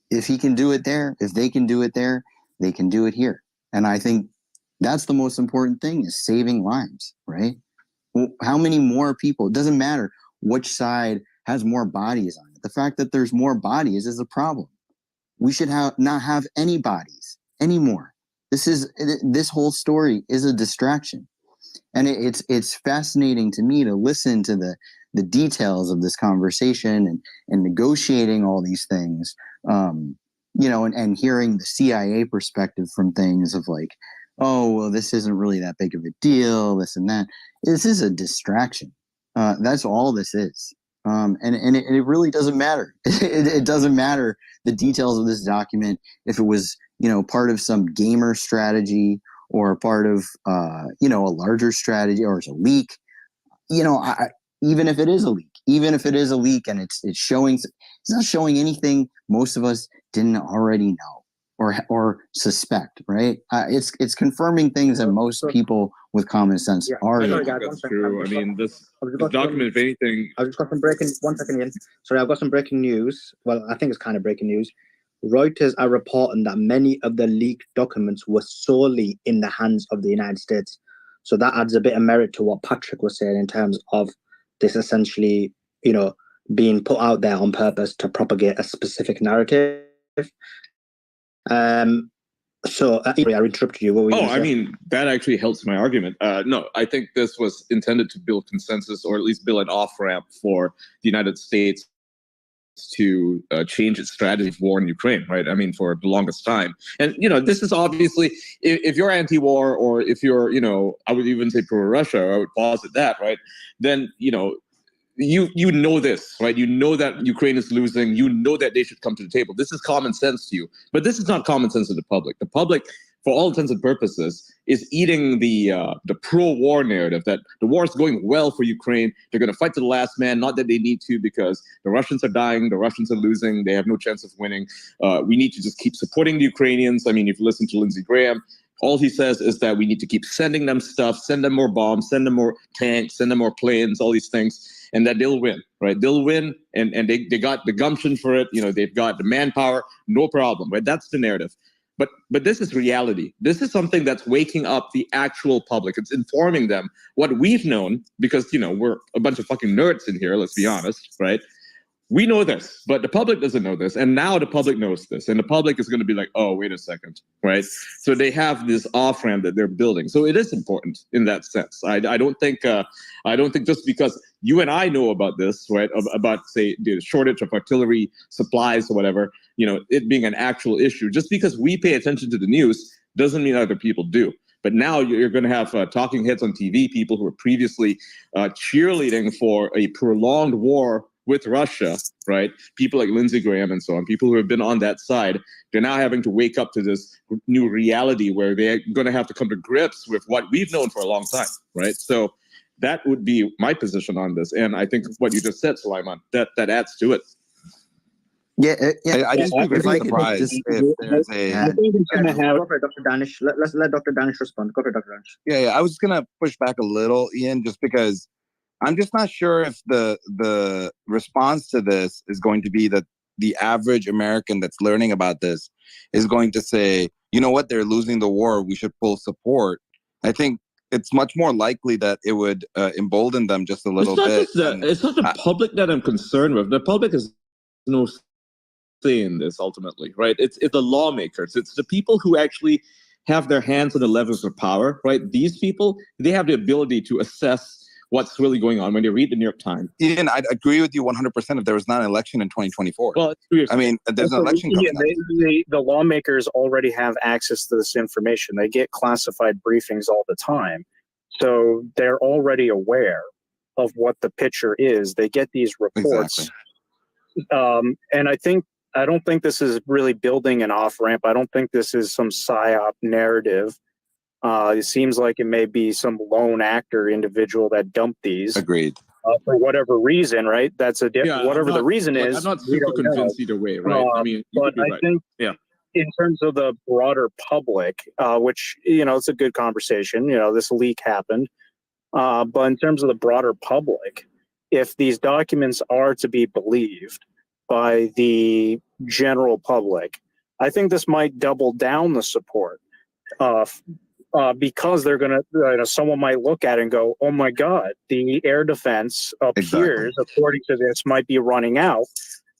if he can do it there, if they can do it there, they can do it here. And I think that's the most important thing, is saving lives, right? How many more people? It doesn't matter which side has more bodies on it. The fact that there's more bodies is a problem. We should not have any bodies anymore. This whole story is a distraction. And it's fascinating to me to listen to the details of this conversation and negotiating all these things, and hearing the CIA perspective from things of like, oh, well, this isn't really that big of a deal, this and that. This is a distraction. That's all this is. And it really doesn't matter. It doesn't matter the details of this document, if it was, part of some gamer strategy or part of, a larger strategy, or it's a leak. Even if it is a leak, and it's not showing anything most of us didn't already know or suspect, right? It's confirming things that most people with common sense already know. That's true. I mean, this document, if anything, I've just got some breaking. 1 second, Ian. Sorry, I've got some breaking news. Well, I think it's kind of breaking news. Reuters are reporting that many of the leaked documents were solely in the hands of the United States. So that adds a bit of merit to what Patrick was saying in terms of this essentially, being put out there on purpose to propagate a specific narrative. So, I interrupted you. What were you I mean, that actually helps my argument. No, I think this was intended to build consensus, or at least build an off-ramp for the United States to change its strategy of war in Ukraine, right? I mean, for the longest time. And, this is obviously, if you're anti-war, or if you're, I would even say pro-Russia, I would posit that, right? Then, you know this, right? You know that Ukraine is losing. You know that they should come to the table. This is common sense to you. But this is not common sense to the public. The public, for all intents and purposes, is eating the pro-war narrative that the war is going well for Ukraine. They're going to fight to the last man, not that they need to, because the Russians are dying, the Russians are losing, they have no chance of winning. We need to just keep supporting the Ukrainians. I mean, if you listen to Lindsey Graham, all he says is that we need to keep sending them stuff, send them more bombs, send them more tanks, send them more planes, all these things, and that they'll win, right? They'll win, and they got the gumption for it. They've got the manpower, no problem, right? That's the narrative. But this is reality. This is something that's waking up the actual public. It's informing them what we've known, because, we're a bunch of fucking nerds in here, let's be honest, right? We know this, but the public doesn't know this. And now the public knows this. And the public is going to be like, oh, wait a second, right? So they have this off-ramp that they're building. So it is important in that sense. I don't think just because you and I know about this, right, about, say, the shortage of artillery supplies or whatever, it being an actual issue, just because we pay attention to the news doesn't mean other people do. But now you're going to have talking heads on TV, people who were previously cheerleading for a prolonged war with Russia, right? People like Lindsey Graham and so on, people who have been on that side, they're now having to wake up to this new reality where they're going to have to come to grips with what we've known for a long time, right? So that would be my position on this. And I think what you just said, Sulaiman, that adds to it. Yeah, I just be very surprised if there's a. I think it's going to have. Go for it, Dr. Danish. Let's let Dr. Danish respond. Go for it, Dr. Danish. Yeah. I was going to push back a little, Ian, just because I'm just not sure if the response to this is going to be that the average American that's learning about this is going to say, you know what, they're losing the war, we should pull support. I think it's much more likely that it would embolden them just a little bit. It's not the public that I'm concerned with. The public is no say in this ultimately, right? It's the lawmakers. It's the people who actually have their hands on the levers of power, right? These people, they have the ability to assess what's really going on when they read the New York Times. Ian, I'd agree with you 100% if there was not an election in 2024. Well, I mean, there's an election coming up. The lawmakers already have access to this information. They get classified briefings all the time. So they're already aware of what the picture is. They get these reports. Exactly. And I don't think this is really building an off-ramp. I don't think this is some PSYOP narrative. It seems like it may be some lone actor individual that dumped these. Agreed. For whatever reason, right? That's whatever the reason is. I'm not super convinced either way, right? I mean, but I think in terms of the broader public, which, it's a good conversation, this leak happened. But in terms of the broader public, if these documents are to be believed by the general public, I think this might double down the support because they're going to, someone might look at it and go, oh my God, the air defense appears, according to this, might be running out.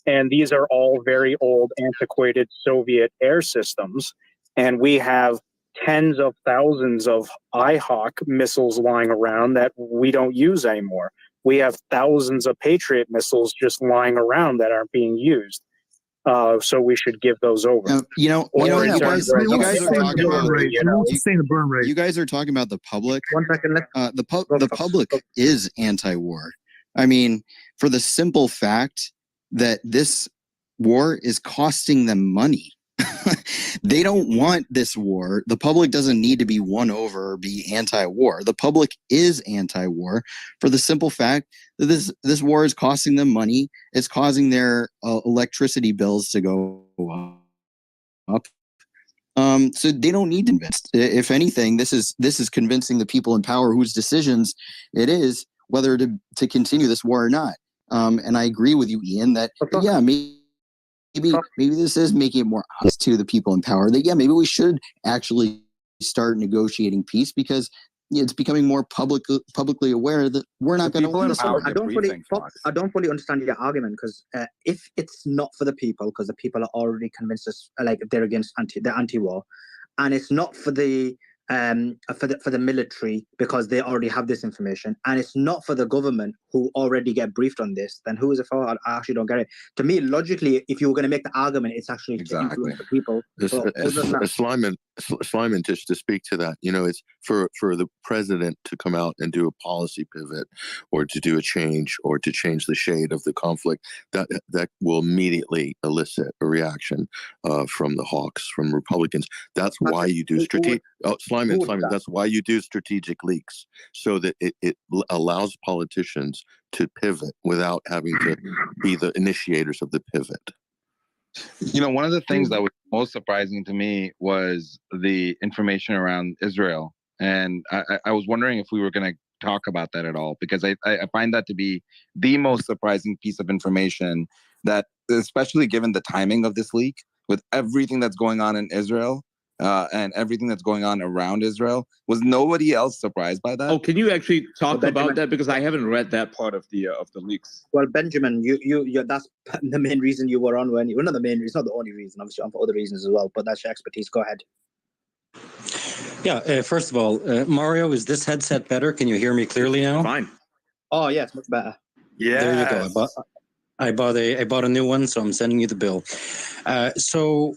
And these are all very old, antiquated Soviet air systems. And we have tens of thousands of IHawk missiles lying around that we don't use anymore. We have thousands of Patriot missiles just lying around that aren't being used. So we should give those over. You guys are talking about the public. 1 second. The public is anti-war. I mean, for the simple fact that this war is costing them money. They don't want this war. The public doesn't need to be won over or be anti-war. The public is anti-war for the simple fact that this war is costing them money. It's causing their electricity bills to go up. So they don't need to invest. If anything, this is convincing the people in power whose decisions it is whether to continue this war or not. And I agree with you, Ian, that maybe this is making it more obvious to the people in power that maybe we should actually start negotiating peace because it's becoming more publicly aware that we're not going to win this war. I don't fully understand your argument because if it's not for the people, because the people are already convinced us like they're against they're anti-war, and it's not for the military because they already have this information, and it's not for the government who already get briefed on this, then who is it for? I actually don't get it. To me, logically, if you were going to make the argument, it's actually to influence the people. Slyman, just to speak to that, it's for the president to come out and do a policy pivot or to do a change or to change the shade of the conflict, that will immediately elicit a reaction from the hawks, from Republicans. That's why you do strategic. That's why you do strategic leaks, so that it allows politicians to pivot without having to be the initiators of the pivot. One of the things that was most surprising to me was the information around Israel. And I was wondering if we were going to talk about that at all, because I find that to be the most surprising piece of information, that especially given the timing of this leak, with everything that's going on in Israel, and everything that's going on around Israel. Was nobody else surprised by that? Oh, can you actually talk about that? Because I haven't read that part of the leaks. Well, Benjamin, you that's the main reason you were on when not the main reason, it's not the only reason, obviously on for other reasons as well, but that's your expertise. Go ahead. Yeah, first of all, Mario, is this headset better? Can you hear me clearly now? Fine. Oh, yeah, it's much better. Yeah. There you go. I bought a new one, so I'm sending you the bill. So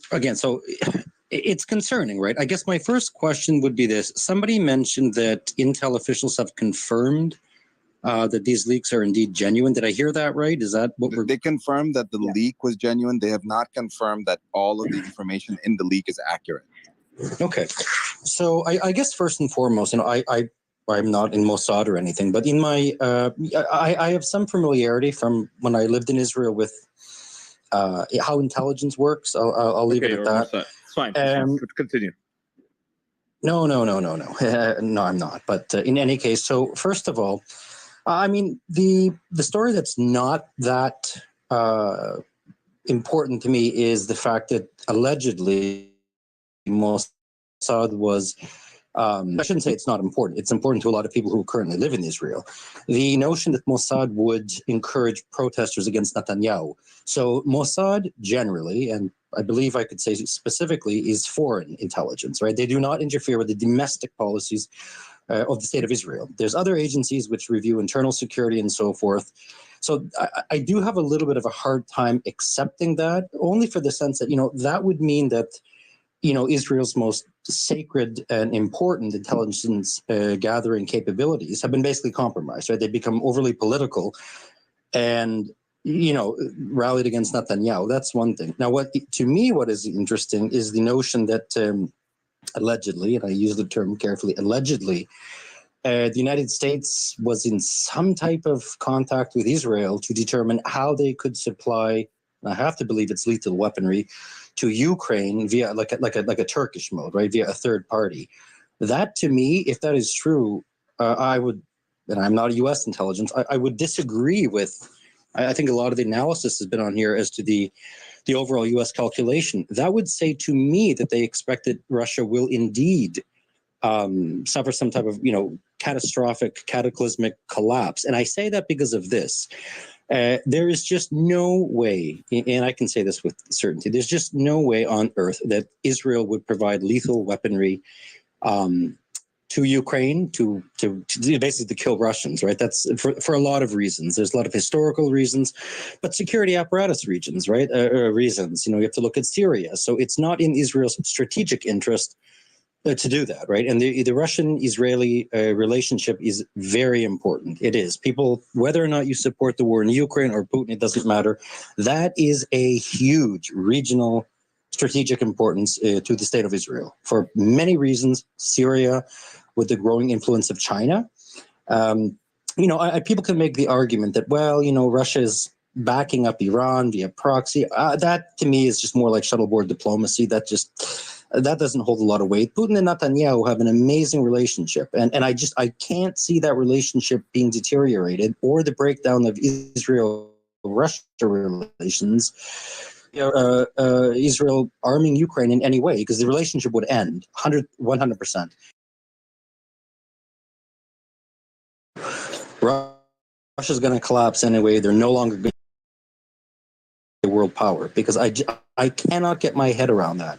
it's concerning, right? I guess my first question would be this. Somebody mentioned that Intel officials have confirmed that these leaks are indeed genuine. Did I hear that right? Is that what They confirmed that the leak was genuine. They have not confirmed that all of the information in the leak is accurate. Okay. So I guess first and foremost, I'm not in Mossad or anything, but in my, I have some familiarity from when I lived in Israel with how intelligence works. I'll leave it at that. It's fine. Continue. No. No, I'm not. But in any case, so first of all, I mean, the story that's not that important to me is the fact that allegedly Mossad was, I shouldn't say it's not important. It's important to a lot of people who currently live in Israel. The notion that Mossad would encourage protesters against Netanyahu. So Mossad generally, and I believe I could say specifically, is foreign intelligence, right? They do not interfere with the domestic policies of the state of Israel. There's other agencies which review internal security and so forth. So I do have a little bit of a hard time accepting that, only for the sense that, that would mean that, Israel's most sacred and important intelligence gathering capabilities have been basically compromised, right? They become overly political and, rallied against Netanyahu. That's one thing. Now, what is interesting is the notion that allegedly, and I use the term carefully, allegedly, the United States was in some type of contact with Israel to determine how they could supply, and I have to believe it's lethal weaponry, to Ukraine via like a Turkish mode, right, via a third party. That, to me, if that is true, I would, and I'm not a U.S. intelligence, I would disagree with. I think a lot of the analysis has been on here as to the overall U.S. calculation. That would say to me that they expect that Russia will indeed suffer some type of, catastrophic, cataclysmic collapse. And I say that because of this. There is just no way, and I can say this with certainty, there's just no way on earth that Israel would provide lethal weaponry to Ukraine to basically kill Russians, right? That's for a lot of reasons. There's a lot of historical reasons, but security apparatus reasons, right? Reasons. You have to look at Syria. So it's not in Israel's strategic interest to do that, right? And the Russian-Israeli relationship is very important. It is. People, whether or not you support the war in Ukraine or Putin, it doesn't matter. That is a huge regional strategic importance to the state of Israel for many reasons. Syria, with the growing influence of China. People can make the argument that, Russia is backing up Iran via proxy. That to me is just more like shuttleboard diplomacy. That doesn't hold a lot of weight. Putin and Netanyahu have an amazing relationship, and I can't see that relationship being deteriorated or the breakdown of Israel-Russia relations. Israel arming Ukraine in any way, because the relationship would end 100%. Russia's going to collapse anyway. They're no longer going to be a world power, because I cannot get my head around that.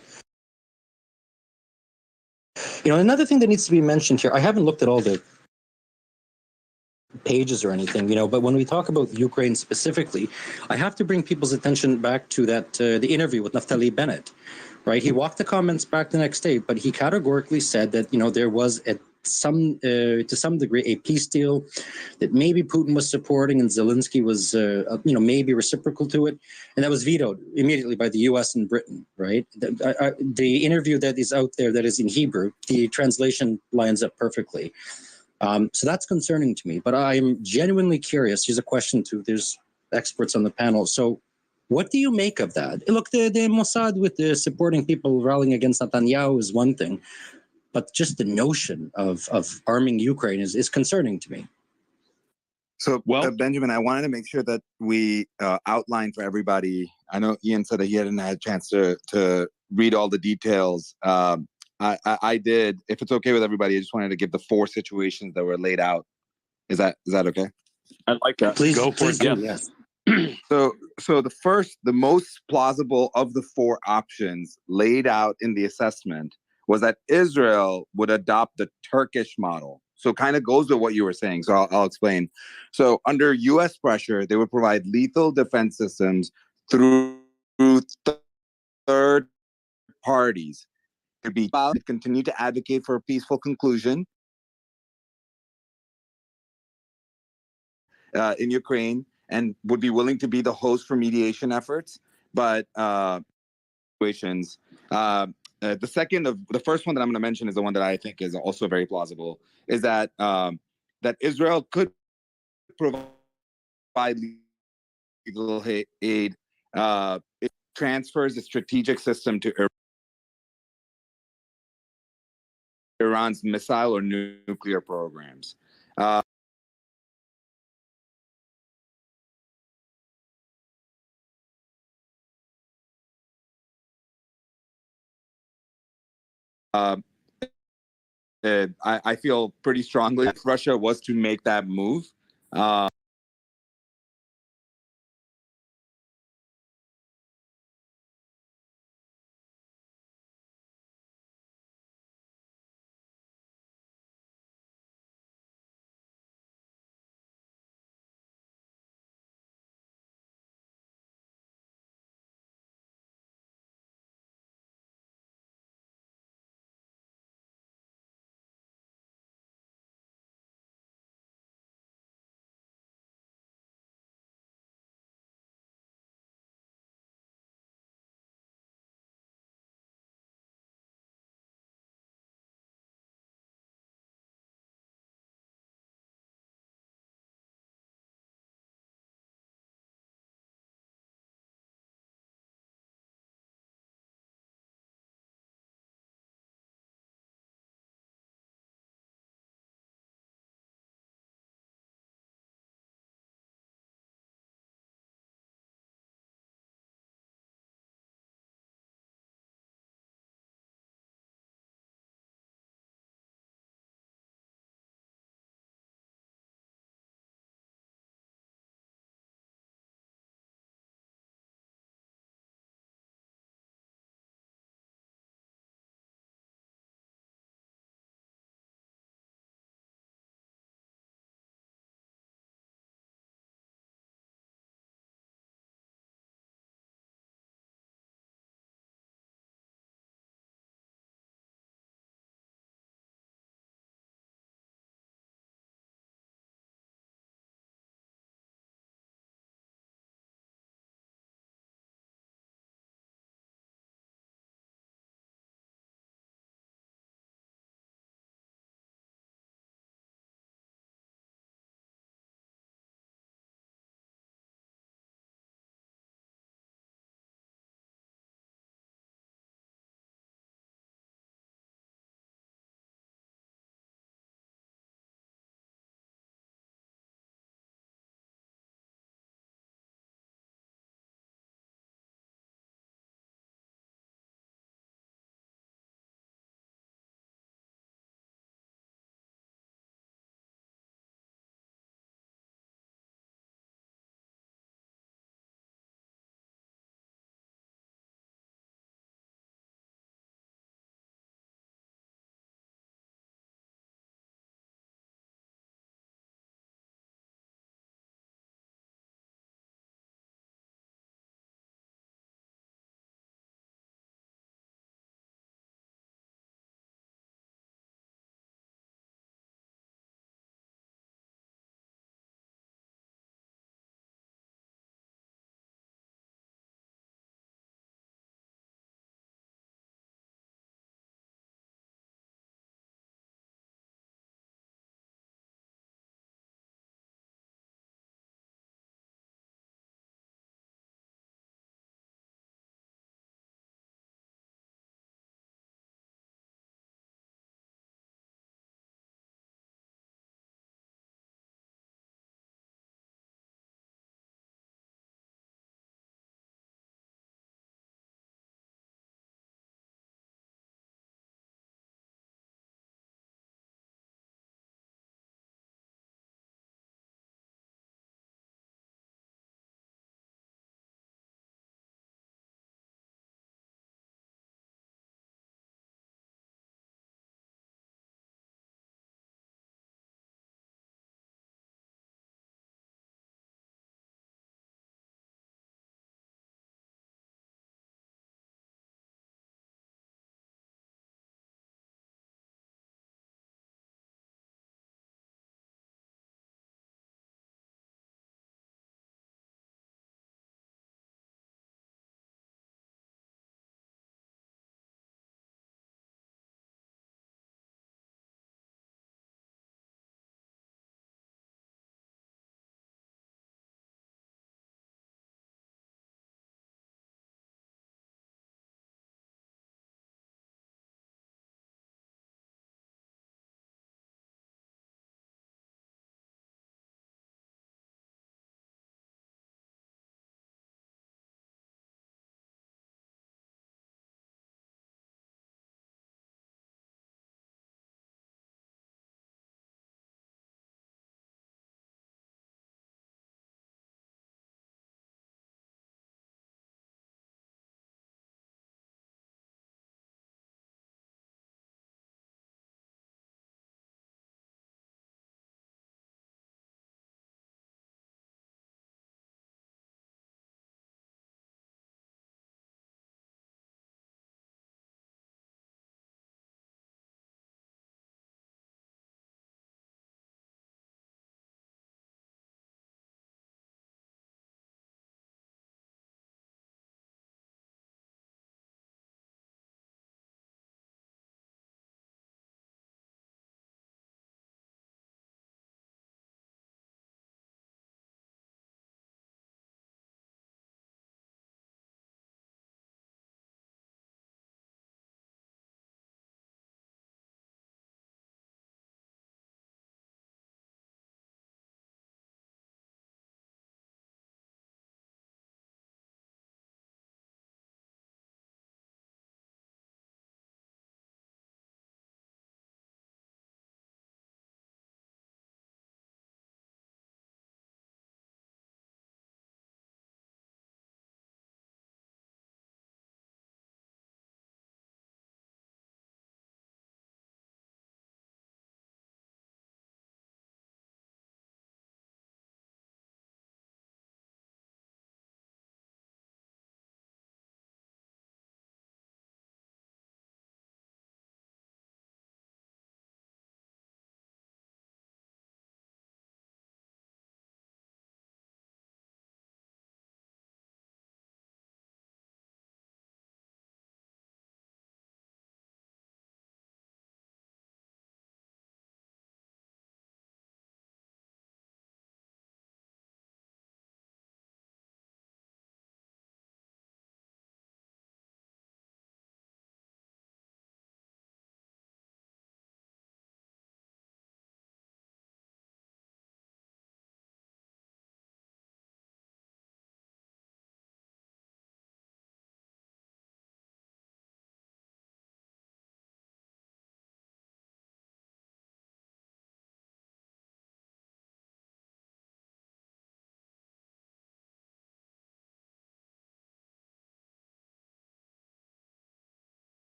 Another thing that needs to be mentioned here, I haven't looked at all the pages or anything, but when we talk about Ukraine specifically, I have to bring people's attention back to that the interview with Naftali Bennett, right? He walked the comments back the next day, but he categorically said that, there was to some degree a peace deal that maybe Putin was supporting and Zelensky was, maybe reciprocal to it. And that was vetoed immediately by the US and Britain, right? The interview that is out there that is in Hebrew, the translation lines up perfectly. So that's concerning to me, but I'm genuinely curious. Here's a question there's experts on the panel. So what do you make of that? Look, the Mossad with the supporting people rallying against Netanyahu is one thing, but just the notion of arming Ukraine is concerning to me. So, Benjamin, I wanted to make sure that we outline for everybody. I know Ian said that he hadn't had a chance to read all the details. I did. If it's okay with everybody, I just wanted to give the 4 situations that were laid out. Is that okay? I like that. Please go for it. Yes. So the most plausible of the 4 options laid out in the assessment was that Israel would adopt the Turkish model. So kind of goes with what you were saying. So I'll explain. So under U.S. pressure, they would provide lethal defense systems through third parties. Continue to advocate for a peaceful conclusion in Ukraine, and would be willing to be the host for mediation efforts. But situations. The first one that I'm going to mention is the one that I think is also very plausible. Is that that Israel could provide legal aid. It transfers the strategic system to Iran's missile or nuclear programs. I feel pretty strongly if Russia was to make that move.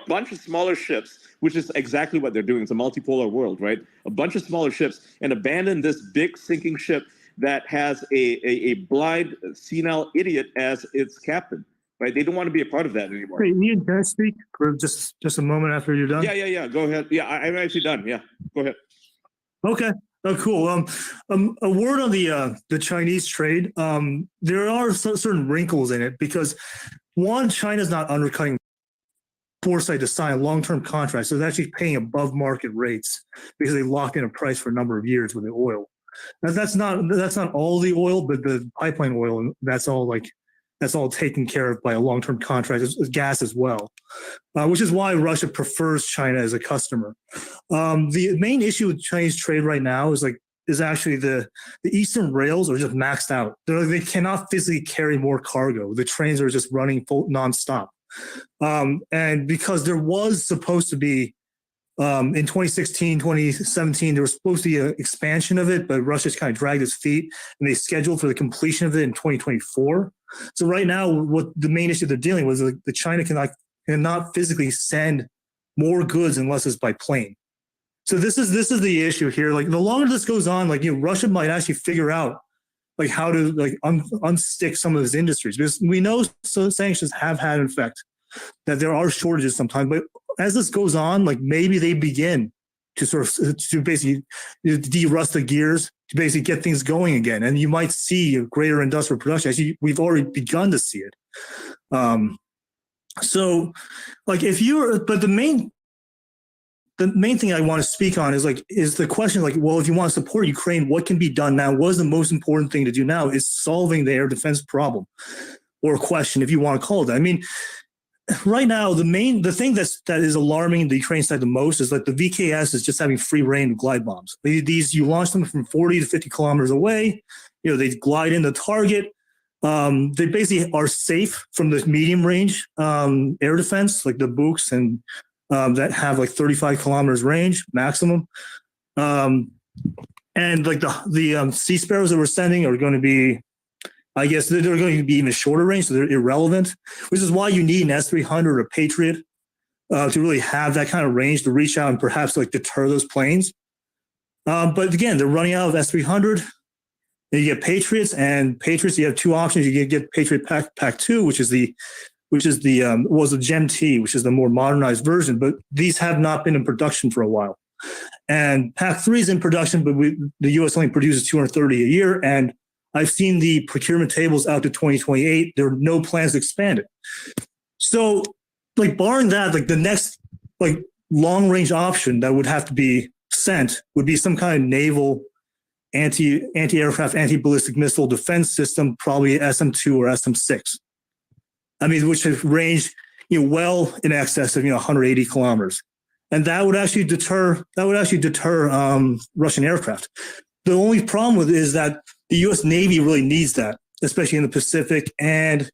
bunch of smaller ships, which is exactly what they're doing. It's a multipolar world, right? A bunch of smaller ships, and abandon this big sinking ship that has a blind, senile idiot as its captain, right? They don't want to be a part of that anymore. Hey, Ian, can I speak for just a moment after you're done? Yeah. Go ahead. Yeah, I'm actually done. Yeah, go ahead. Okay. Oh, cool. A word on the Chinese trade. There are certain wrinkles in it because, one, China's not undercutting foresight to sign long-term contracts. So they're actually paying above market rates because they locked in a price for a number of years with the oil. Now, that's not all the oil, but the pipeline oil, that's all taken care of by a long-term contract. It's gas as well, which is why Russia prefers China as a customer. The main issue with Chinese trade right now is actually the eastern rails are just maxed out. They cannot physically carry more cargo. The trains are just running full nonstop. And because there was supposed to be in 2016, 2017, there was supposed to be an expansion of it, but Russia's kind of dragged its feet, and they scheduled for the completion of it in 2024. So right now, what the main issue they're dealing with is the China cannot physically send more goods unless it's by plane. So this is the issue here. Like the longer this goes on, Russia might actually figure out how to unstick some of those industries, because we know sanctions have had an effect, that there are shortages sometimes. But as this goes on, maybe they begin to basically de-rust the gears, to basically get things going again, and you might see greater industrial production. Actually, we've already begun to see it. But the main thing I want to speak on is the question, well, if you want to support Ukraine, what can be done now? What is the most important thing to do now is solving the air defense problem, or question, if you want to call it that. I mean, right now, the thing that is alarming the Ukraine side the most is that the VKS is just having free reign of glide bombs. You launch them from 40 to 50 kilometers away. They glide into target. They basically are safe from the medium range air defense, like the Buks and that have 35 kilometers range maximum. And the Sea Sparrows that we're sending are going to be, I guess they're going to be even shorter range, so they're irrelevant, which is why you need an S-300 or Patriot to really have that kind of range to reach out and perhaps deter those planes. But again, they're running out of S-300. Then you get Patriots, and Patriots, you have two options. You can get Patriot Pack 2, which is the GEM-T, which is the more modernized version, but these have not been in production for a while. And Pack 3 is in production, but the U.S. only produces 230 a year, and I've seen the procurement tables out to 2028. There are no plans to expand it. So, barring that, the next long-range option that would have to be sent would be some kind of naval anti-aircraft, anti-ballistic missile defense system, probably SM-2 or SM-6. I mean, which have ranged well in excess of 180 kilometers, and that would actually deter Russian aircraft. The only problem with it is that the U.S. Navy really needs that, especially in the Pacific. And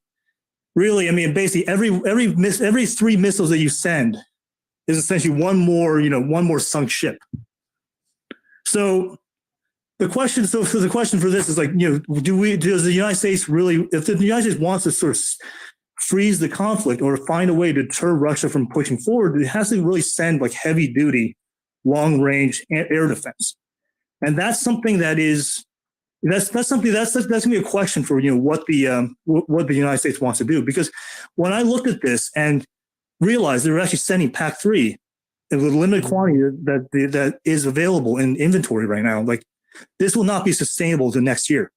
really, I mean, basically every three missiles that you send is essentially one more sunk ship. So the question for this is does the United States really, if the United States wants to sort of freeze the conflict or find a way to deter Russia from pushing forward, it has to really send heavy duty, long range air defense. And that's something that's going to be a question for what the United States wants to do. Because when I looked at this and realized they're actually sending Pack 3 with a limited quantity that is available in inventory right now, this will not be sustainable to next year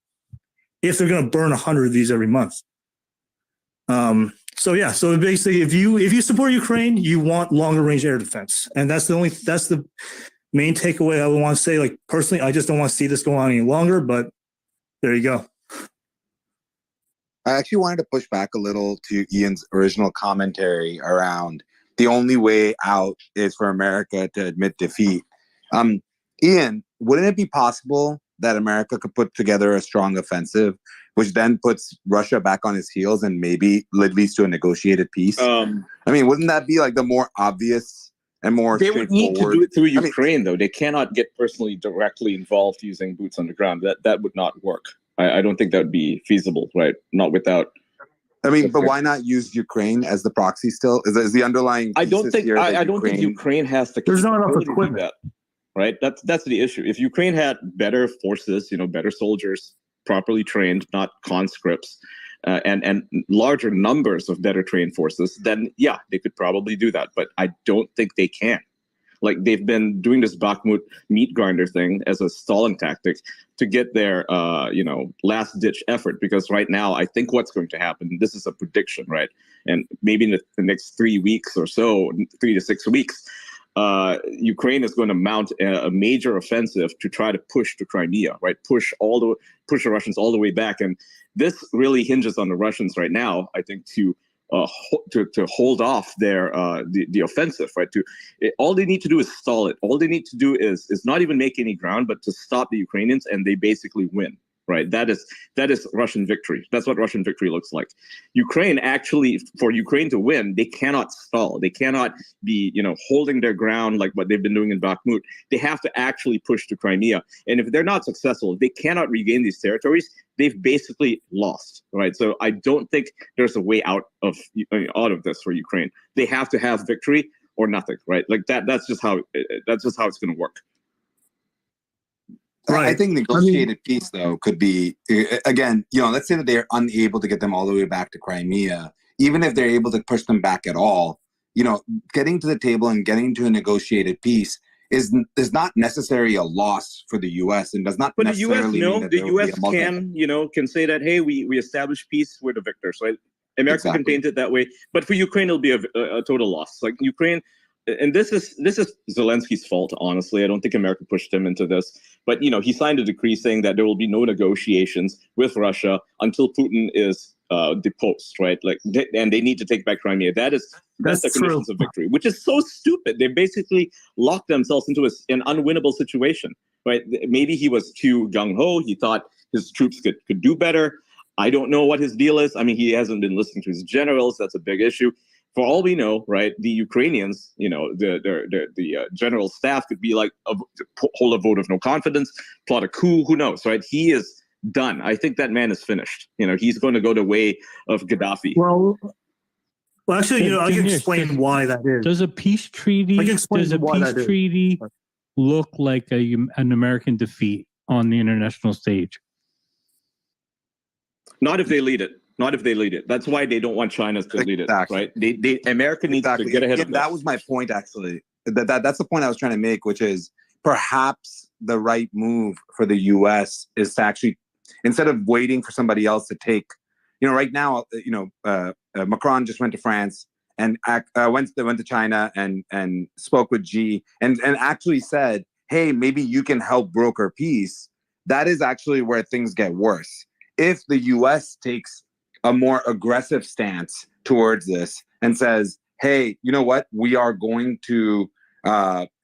if they're going to burn 100 of these every month. So basically, if you support Ukraine, you want longer range air defense, and that's the main takeaway I would want to say. Personally, I just don't want to see this go on any longer, but there you go. I actually wanted to push back a little to Ian's original commentary around the only way out is for America to admit defeat. Ian, wouldn't it be possible that America could put together a strong offensive, which then puts Russia back on his heels and maybe leads to a negotiated peace? I mean, wouldn't that be the more obvious and more They would need to do it through Ukraine, though. They cannot get personally directly involved using boots on the ground. That would not work. I don't think that would be feasible, right? Not without I mean, but why not use Ukraine as the proxy still? Is the underlying I don't think here that I don't think Ukraine has the There's not enough capability to do equipment. that, right? That's the issue. If Ukraine had better forces, better soldiers, properly trained, not conscripts, and larger numbers of better trained forces, then yeah, they could probably do that. But I don't think they can. Like, they've been doing this Bakhmut meat grinder thing as a stalling tactic to get their, last ditch effort. Because right now, I think what's going to happen, this is a prediction, right? And maybe in the next 3 weeks or so, 3 to 6 weeks, Ukraine is going to mount a major offensive to try to push to Crimea, right? Push the Russians all the way back. And this really hinges on the Russians right now, I think, to hold off their the offensive, right? All they need to do is stall it. All they need to do is not even make any ground, but to stop the Ukrainians, and they basically win, right? That is Russian victory. That's what Russian victory looks like. Ukraine, actually, for Ukraine to win, they cannot stall. They cannot be holding their ground like what they've been doing in Bakhmut. They have to actually push to Crimea, and if they're not successful, if they cannot regain these territories, they've basically lost, right? So I don't think there's a way out of this for Ukraine. They have to have victory or nothing, right? Like that's just how it's going to work. Right. I think negotiated peace, though, could be, again, let's say that they're unable to get them all the way back to Crimea. Even if they're able to push them back at all, getting to the table and getting to a negotiated peace is not necessarily a loss for the U.S. and does not necessarily mean that the U.S. can say that, hey, we established peace, we're the victors, right? America can paint it that way, but for Ukraine, it'll be a total loss. Like Ukraine, and this is Zelensky's fault, honestly. I don't think America pushed him into this, but he signed a decree saying that there will be no negotiations with Russia until Putin is deposed, right? And they need to take back Crimea. That's the conditions of victory, which is so stupid. They basically locked themselves into an unwinnable situation, right? Maybe he was too gung-ho. He thought his troops could do better. I don't know what his deal is. I mean, he hasn't been listening to his generals. That's a big issue. For all we know, right, the Ukrainians, the general staff could be like, hold a vote of no confidence, plot a coup, who knows, right? He is done. I think that man is finished. He's going to go the way of Gaddafi. Well, actually, I can explain why that is. Does a peace treaty look like an American defeat on the international stage? Not if they lead it. Not if they lead it. That's why they don't want China to lead it, right? America needs to get ahead of that. Was my point, actually. That's the point I was trying to make, which is perhaps the right move for the U.S. is to actually, instead of waiting for somebody else to take, right now, Macron just went to France and went to China and spoke with Xi and actually said, hey, maybe you can help broker peace. That is actually where things get worse. If the U.S. takes a more aggressive stance towards this and says, hey, you know what? We are going to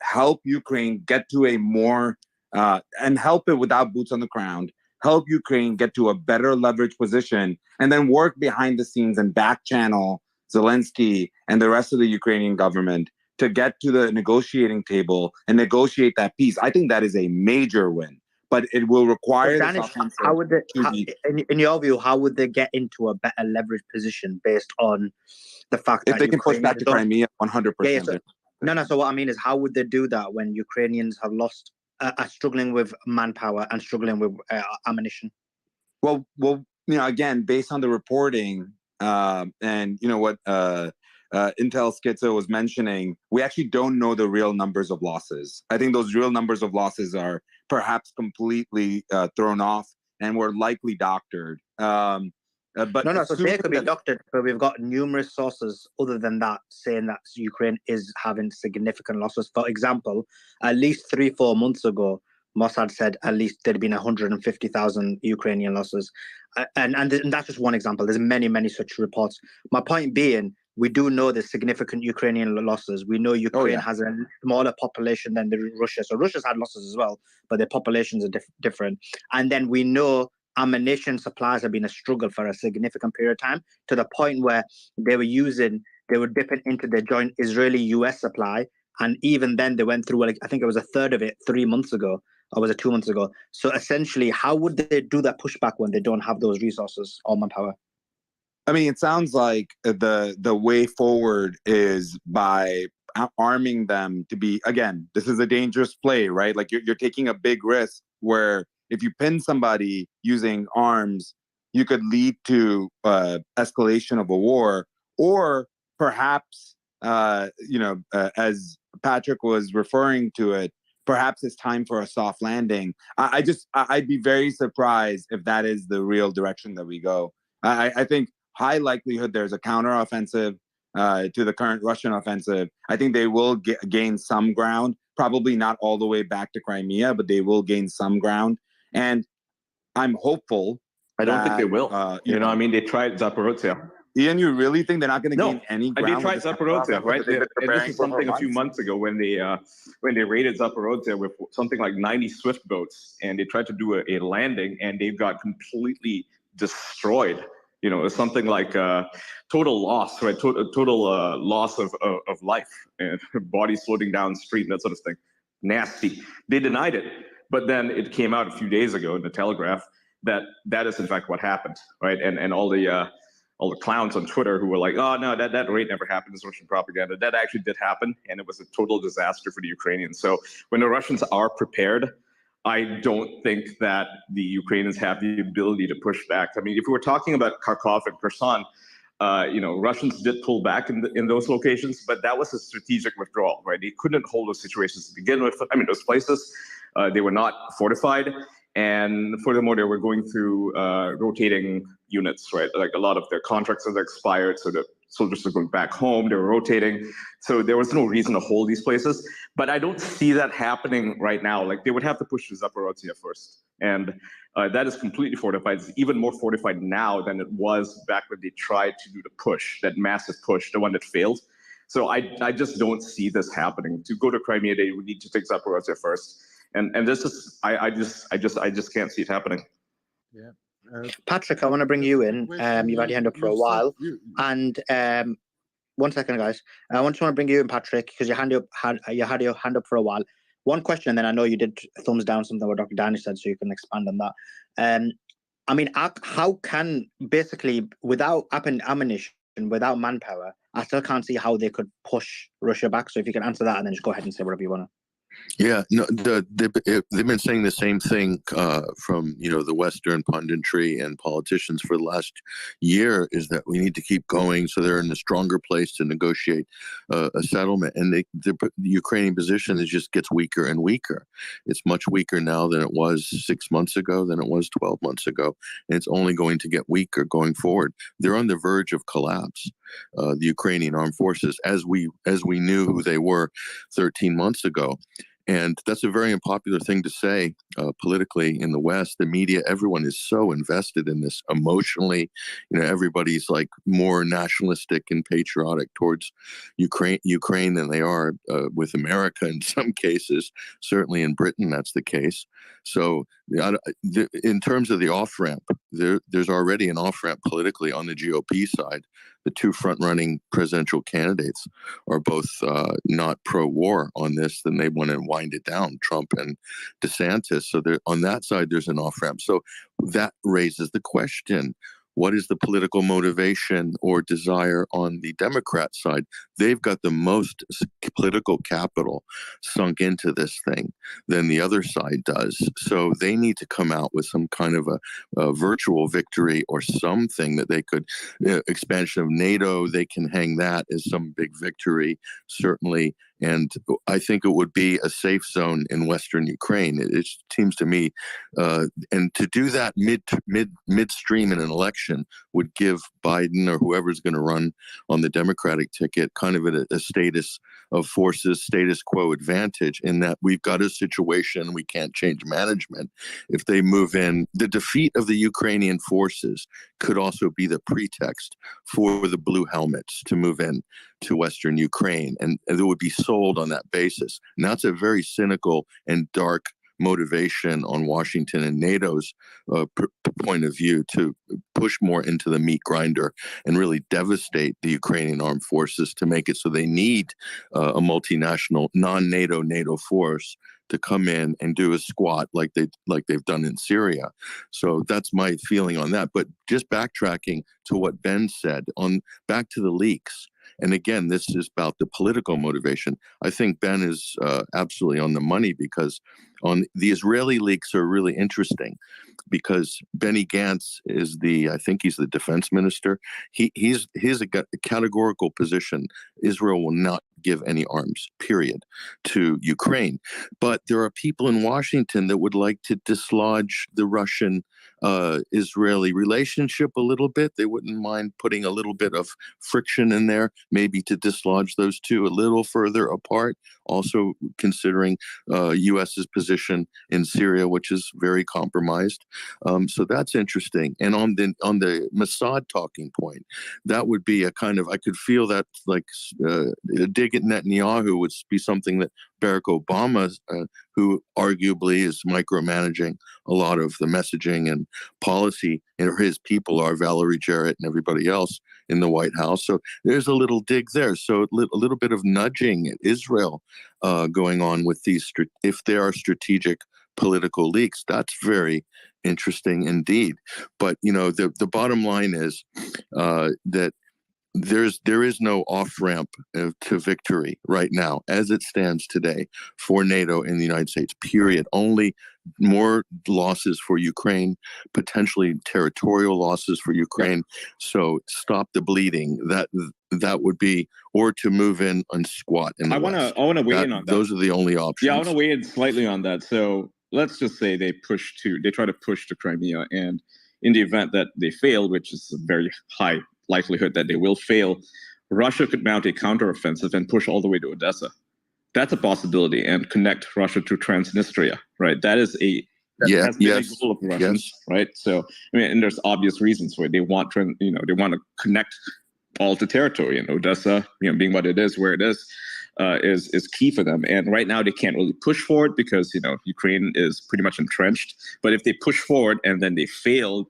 help Ukraine get to a more, and help it without boots on the ground, help Ukraine get to a better leverage position, and then work behind the scenes and back channel Zelensky and the rest of the Ukrainian government to get to the negotiating table and negotiate that peace. I think that is a major win. But it will require. How would in your view, how would they get into a better leverage position based on the fact that if they can push back to Crimea 100%? No. So what I mean is, how would they do that when Ukrainians have lost, are struggling with manpower and struggling with ammunition? Well, again, based on the reporting, and what Intel Schizo was mentioning, we actually don't know the real numbers of losses. I think those real numbers of losses are perhaps completely thrown off and were likely doctored. But so they could be doctored, but we've got numerous sources other than that saying that Ukraine is having significant losses. For example, at least 3-4 months ago, Mossad said at least there'd been 150,000 Ukrainian losses. And that's just one example. There's many, many such reports. My point being, we do know there's significant Ukrainian losses. We know Ukraine has a smaller population than Russia. So Russia's had losses as well, but their populations are different. And then we know ammunition supplies have been a struggle for a significant period of time, to the point where they were dipping into the joint Israeli-US supply. And even then they went through, I think it was a third of it 3 months ago, or was it 2 months ago? So essentially, how would they do that pushback when they don't have those resources or manpower? I mean, it sounds like the way forward is by arming them to be, again, this is a dangerous play, right? Like you're taking a big risk where if you pin somebody using arms, you could lead to escalation of a war, or perhaps, as Patrick was referring to it, perhaps it's time for a soft landing. I'd be very surprised if that is the real direction that we go. I think high likelihood there's a counteroffensive to the current Russian offensive. I think they will gain some ground, probably not all the way back to Crimea, but they will gain some ground. And I'm hopeful. I don't think they will. You know, I mean, they tried Zaporozhye. Ian, you really think they're not going to gain any ground? They tried Zaporozhye, right? And this is something a few months ago when they raided Zaporozhye with something like 90 Swift boats, and they tried to do a landing, and they got completely destroyed. You know, it's something like total loss, right? Total loss of life, and bodies floating downstream, that sort of thing. Nasty. They denied it, but then it came out a few days ago in the Telegraph that is in fact what happened, right? And all the clowns on Twitter who were like, oh no, that raid never happened, it's Russian propaganda. That actually did happen, and it was a total disaster for the Ukrainians. So when the Russians are prepared, I don't think that the Ukrainians have the ability to push back. I mean, if we were talking about Kharkov and Kherson, Russians did pull back in those locations, but that was a strategic withdrawal, right? They couldn't hold those situations to begin with. I mean, those places, they were not fortified. And furthermore, they were going through rotating units, right? Like a lot of their contracts had expired, so the soldiers were going back home, they were rotating. So there was no reason to hold these places. But I don't see that happening right now. Like they would have to push to Zaporozhye first. And that is completely fortified. It's even more fortified now than it was back when they tried to do the push, that massive push, the one that failed. So I just don't see this happening. To go to Crimea, they would need to take Zaporozhye first. And this is I just can't see it happening. Yeah. Patrick, I want to bring you in. You've had your hand up for a while, and 1 second, guys. I want to bring you in, Patrick, because you had your hand up for a while. One question, and then I know you did thumbs down something what Dr. Danish said, so you can expand on that. I mean, how can basically without ammunition, without manpower, I still can't see how they could push Russia back. So if you can answer that, and then just go ahead and say whatever you want to. Yeah, no, they've been saying the same thing from the Western punditry and politicians for the last year, is that we need to keep going so they're in a stronger place to negotiate a settlement. And the Ukrainian position just gets weaker and weaker. It's much weaker now than it was 6 months ago, than it was 12 months ago, and it's only going to get weaker going forward. They're on the verge of collapse. The Ukrainian armed forces, as we knew who they were 13 months ago. And that's a very unpopular thing to say politically in the West. The media, everyone is so invested in this emotionally. Everybody's like more nationalistic and patriotic towards Ukraine than they are with America in some cases. Certainly in Britain, that's the case. So in terms of the off-ramp, there's already an off-ramp politically on the GOP side. The two front-running presidential candidates are both not pro-war on this, then they want to wind it down, Trump and DeSantis. So on that side, there's an off-ramp. So that raises the question, what is the political motivation or desire on the Democrat side? They've got the most political capital sunk into this thing than the other side does. So they need to come out with some kind of a virtual victory or something that they could, expansion of NATO, they can hang that as some big victory, certainly. And I think it would be a safe zone in Western Ukraine. It seems to me, and to do that midstream in an election would give Biden or whoever's going to run on the Democratic ticket kind of a status of forces, status quo advantage, in that we've got a situation, we can't change management. If they move in, the defeat of the Ukrainian forces could also be the pretext for the blue helmets to move in to Western Ukraine, and it would be sold on that basis. And that's a very cynical and dark motivation on Washington and NATO's point of view to push more into the meat grinder and really devastate the Ukrainian armed forces to make it so they need a multinational, non-NATO force to come in and do a squat like they've done in Syria. So that's my feeling on that. But just backtracking to what Ben said, back to the leaks. And again, this is about the political motivation. I think Ben is absolutely on the money, because on the Israeli leaks are really interesting, because Benny Gantz is I think he's the defense minister. He's a categorical position. Israel will not give any arms, period, to Ukraine. But there are people in Washington that would like to dislodge the Russian-Israeli relationship a little bit. They wouldn't mind putting a little bit of friction in there, maybe to dislodge those two a little further apart. Also considering U.S.'s position in Syria, which is very compromised. So that's interesting. And on the Mossad talking point, that would be a kind of, I could feel that like a dig at Netanyahu would be something that Barack Obama, who arguably is micromanaging a lot of the messaging and policy, and his people are Valerie Jarrett and everybody else in the White House. So there's a little dig there. So a little bit of nudging at Israel going on with these, if there are strategic political leaks. That's very interesting indeed. But, the bottom line is that there is no off-ramp to victory right now, as it stands today, for NATO in the United States, period. Only more losses for Ukraine, potentially territorial losses for Ukraine. So stop the bleeding. That would be, or to move in and squat in the West. I want to weigh in on that. Those are the only options. Yeah, I want to weigh in slightly on that. So let's just say they try to push to Crimea, and in the event that they fail, which is a very high likelihood that they will fail, Russia could mount a counteroffensive and push all the way to Odessa. That's a possibility, and connect Russia to Transnistria, right? That is a goal of the Russians, right? So, and there's obvious reasons for it. They want to connect all the territory, and Odessa, being what it is, where it is key for them. And right now they can't really push forward because, Ukraine is pretty much entrenched. But if they push forward and then they fail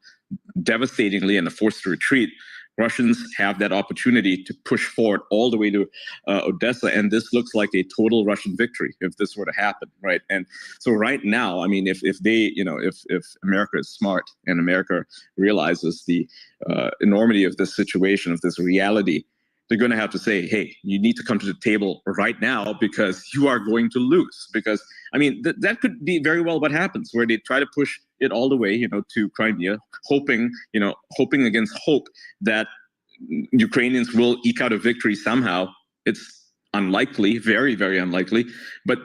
devastatingly and are forced to retreat, Russians have that opportunity to push forward all the way to Odessa, and this looks like a total Russian victory if this were to happen, right? And so right now, if America is smart and America realizes the enormity of this situation, of this reality, they're going to have to say, hey, you need to come to the table right now because you are going to lose. Because, that could be very well what happens, where they try to push it all the way, to Crimea, hoping against hope that Ukrainians will eke out a victory somehow. It's unlikely, very, very unlikely. But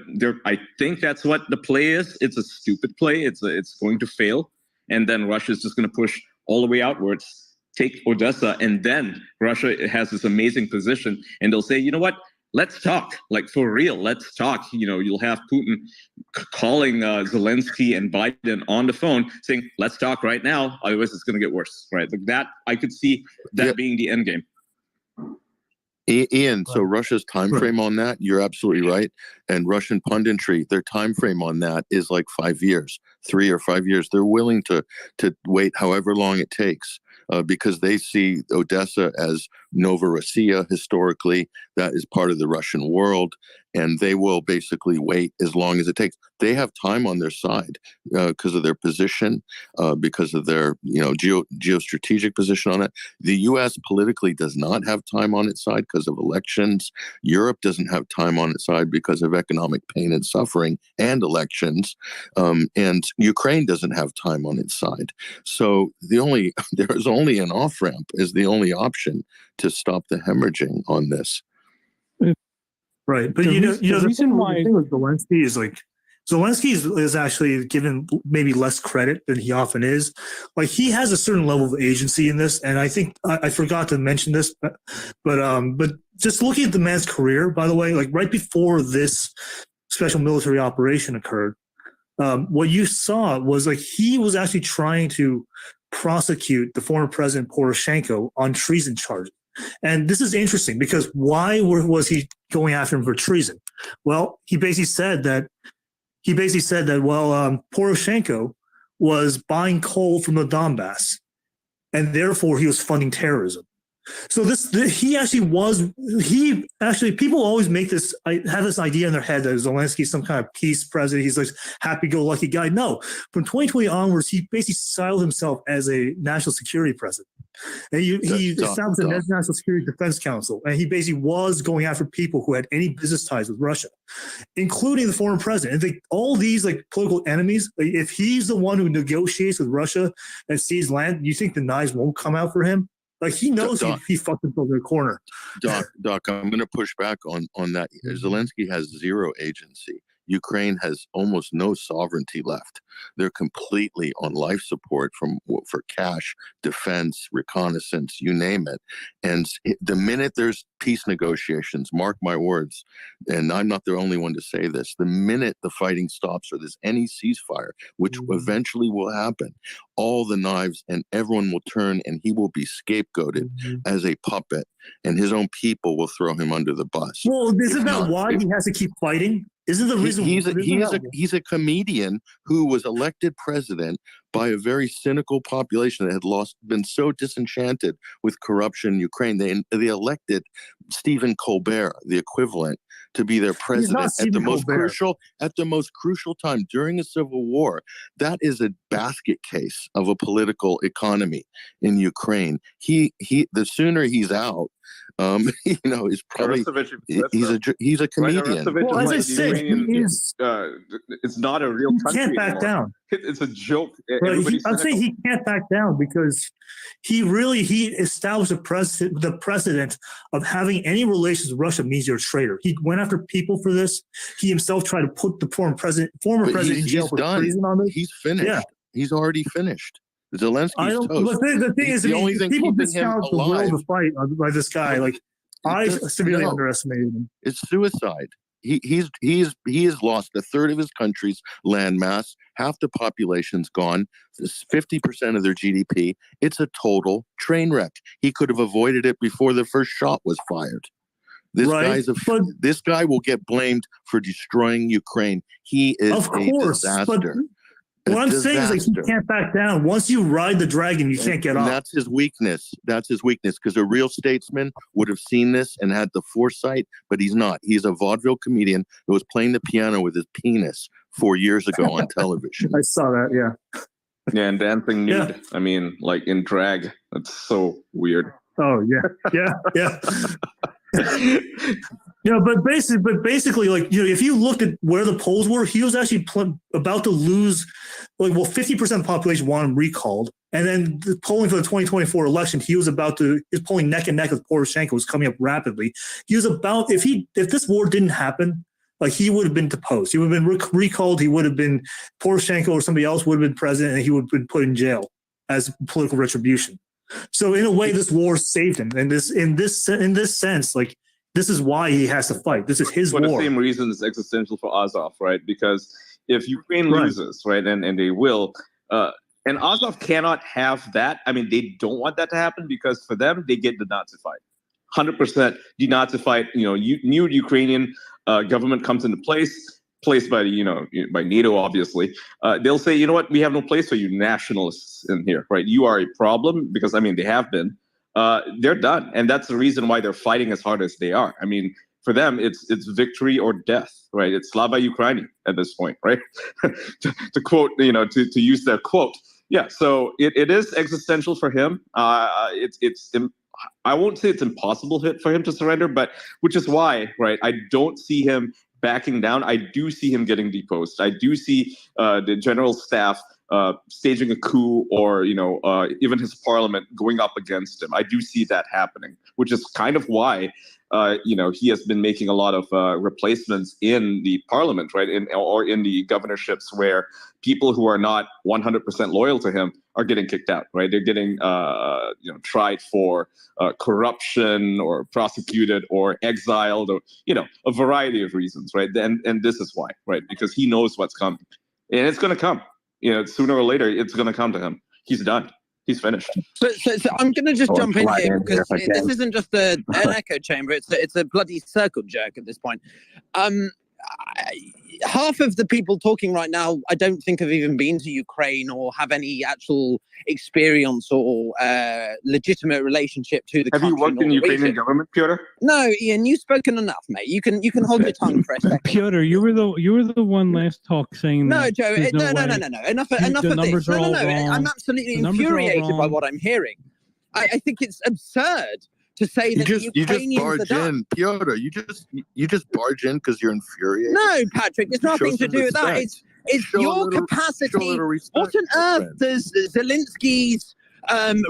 I think that's what the play is. It's a stupid play. It's going to fail. And then Russia is just going to push all the way outwards, take Odessa, and then Russia has this amazing position, and they'll say, you know what, let's talk, like for real, let's talk. You'll have Putin calling Zelensky and Biden on the phone saying, let's talk right now, otherwise it's going to get worse, right? Like that, I could see that being the end game. Ian, so Russia's time frame on that, you're absolutely right. And Russian punditry, their time frame on that is like 5 years, 3 or 5 years. They're willing to wait however long it takes. Because they see Odessa as Novorossiya historically, that is part of the Russian world, and they will basically wait as long as it takes. They have time on their side because of their position, because of their geostrategic position on it. The U.S. politically does not have time on its side because of elections. Europe doesn't have time on its side because of economic pain and suffering and elections, and Ukraine doesn't have time on its side. So there is only an off-ramp is the only option to stop the hemorrhaging on this. Right. But the reason why the thing with Zelensky is Zelensky is actually given maybe less credit than he often is. Like, he has a certain level of agency in this, and I think I forgot to mention this, but just looking at the man's career, by the way, like right before this special military operation occurred, what you saw was like he was actually trying to prosecute the former president Poroshenko on treason charges. And this is interesting because why was he going after him for treason? Well, he basically said that he basically said that, well, Poroshenko was buying coal from the Donbass, and therefore he was funding terrorism. So people always make this, have this idea in their head that Zelensky's some kind of peace president. He's like happy-go-lucky guy. No, from 2020 onwards, he basically styled himself as a national security president. And he established the National Security Defense Council, and he basically was going after people who had any business ties with Russia, including the former president. And all these like political enemies, like, if he's the one who negotiates with Russia and seizes land, you think the knives won't come out for him? Like he knows he fucked himself in the corner. Doc, I'm going to push back on that. Zelensky has zero agency. Ukraine has almost no sovereignty left. They're completely on life support for cash, defense, reconnaissance, you name it. And the minute there's peace negotiations, mark my words, and I'm not the only one to say this, the minute the fighting stops or there's any ceasefire, which eventually will happen, all the knives and everyone will turn and he will be scapegoated as a puppet, and his own people will throw him under the bus. Well, isn't that why he has to keep fighting? Isn't the reason he's a comedian who was elected president by a very cynical population that had been so disenchanted with corruption in Ukraine. They elected Stephen Colbert, the equivalent, to be their president at the most crucial time during a civil war. That is a basket case of a political economy in Ukraine. The sooner he's out, is probably he's a comedian. Well, as I said, it's not a real country. He can't back down. It's a joke. I'm saying he can't back down because he established the precedent of having any relations with Russia means you're a traitor. He went after people for this. He himself tried to put the former president in jail for treason on this. He's finished. Yeah. He's already finished. Zelensky's toast. The thing is, people discount the will to fight by this guy. Like I severely underestimated him. It's suicide. He has lost a third of his country's land mass. Half the population's gone. 50% of their GDP. It's a total train wreck. He could have avoided it before the first shot was fired. This guy will get blamed for destroying Ukraine. He is a disaster. What I'm saying is, like, he can't back down. Once you ride the dragon, you can't get off. That's his weakness. Because a real statesman would have seen this and had the foresight, but he's not. He's a vaudeville comedian who was playing the piano with his penis 4 years ago on television. I saw that, yeah. Yeah, and dancing nude. Yeah. I mean, like in drag. That's so weird. Oh, yeah. But basically, like, if you look at where the polls were, he was actually about to lose. 50% of the population wanted him recalled, and then the polling for the 2024 election, he was polling neck and neck with Poroshenko, was coming up rapidly. He was about if this war didn't happen, like, he would have been deposed. He would have been recalled. He would have been Poroshenko or somebody else would have been president, and he would have been put in jail as political retribution. So in a way, this war saved him, and in this sense, like, this is why he has to fight. This is his war. For the same reason it's existential for Azov, right? Because if Ukraine loses, right, and they will, and Azov cannot have that. I mean, they don't want that to happen because for them, they get denazified. 100% denazified. New Ukrainian government comes into place, placed by by NATO, obviously. They'll say, you know what, we have no place for you nationalists in here, right? You are a problem because, I mean, they have been. They're done, and that's the reason why they're fighting as hard as they are. I mean, for them, it's victory or death, right? It's Slava Ukraini at this point, right? to quote, to use their quote, yeah. So it is existential for him. I won't say it's impossible for him to surrender, but which is why, right? I don't see him backing down. I do see him getting deposed. I do see the general staff staging a coup, or even his parliament going up against him. I do see that happening, which is kind of why he has been making a lot of replacements in the parliament, right, or in the governorships, where people who are not 100% loyal to him are getting kicked out, right? They're getting tried for corruption, or prosecuted, or exiled, or a variety of reasons, right? And this is why, right? Because he knows what's coming, and it's going to come. Sooner or later, it's going to come to him. He's done. He's finished. So I'm going to just jump in here, because this isn't just an echo chamber. It's a bloody circle jerk at this point. half of the people talking right now, I don't think have even been to Ukraine or have any actual experience or legitimate relationship to the country. Have you worked in the Ukrainian government, Piotr? No, Ian, you've spoken enough, mate. You can hold your tongue for a second. Piotr, you were the one last talk saying No, that Joe. No. Enough of this. No. I'm absolutely infuriated by what I'm hearing. I think it's absurd to say that you just barge in, Piotr. You just barge in because you're infuriated. No, Patrick, it's nothing to do with that. It's your capacity. What on earth does Zelensky's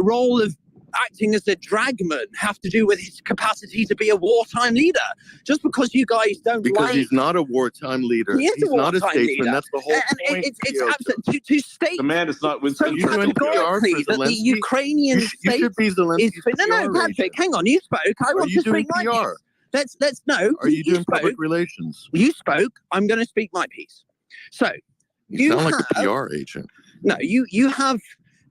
role of acting as a dragman have to do with his capacity to be a wartime leader? Just because you guys don't because he's not a wartime leader. He is he's a not a wartime statesman. leader. That's the whole point. It's absolute to state the man is not so categorically that the Ukrainian state is. No, Patrick, hang on. You spoke. I want to speak my piece. Let's no. Are you doing public relations? You spoke. I'm going to speak my piece. So you sound like a PR agent. No, you have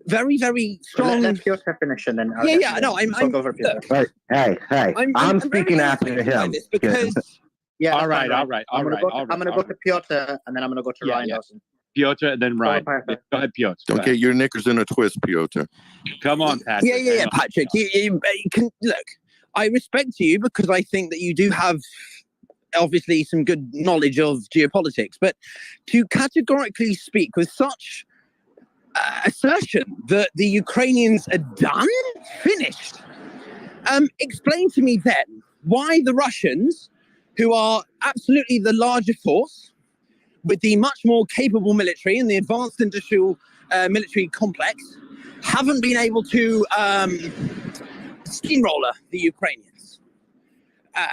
very, very strong. Let Piotr finish and then. No, I'm over Piotr. Hey, I'm speaking after him. Because yeah. All right. I'm going to go to Piotr and then I'm going to go to Ryan Dawson. Piotr, and then Ryan. Go ahead, Piotr. Don't get your knickers in a twist, Piotr. Come on, Patrick. Yeah, Patrick. You can look. I respect you because I think that you do have obviously some good knowledge of geopolitics, but to categorically speak with such assertion that the Ukrainians are done, finished, explain to me then why the Russians, who are absolutely the larger force with the much more capable military and the advanced industrial military complex, haven't been able to steamroller the Ukrainians.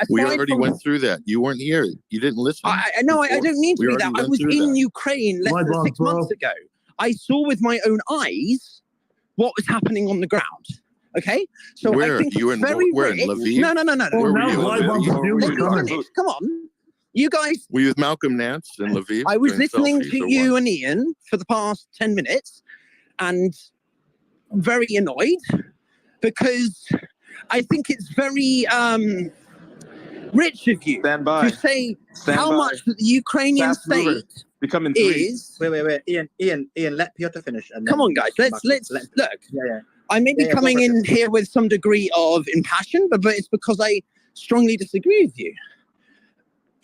We already went through that. You weren't here. You didn't listen. I don't need to be that. I was in Ukraine less than 6 months ago. I saw with my own eyes what was happening on the ground. Okay? So where? I think you it's very where in Lviv? No. Where were you? Come on. You guys. Were you with Malcolm Nance in Lviv? I was listening to you and Ian for the past 10 minutes and very annoyed because I think it's very rich of you to say how much the Ukrainian state is. Wait. Ian, let Piotr finish. And come on, guys. Let's look. Yeah. I may be coming in here with some degree of impassion, but it's because I strongly disagree with you.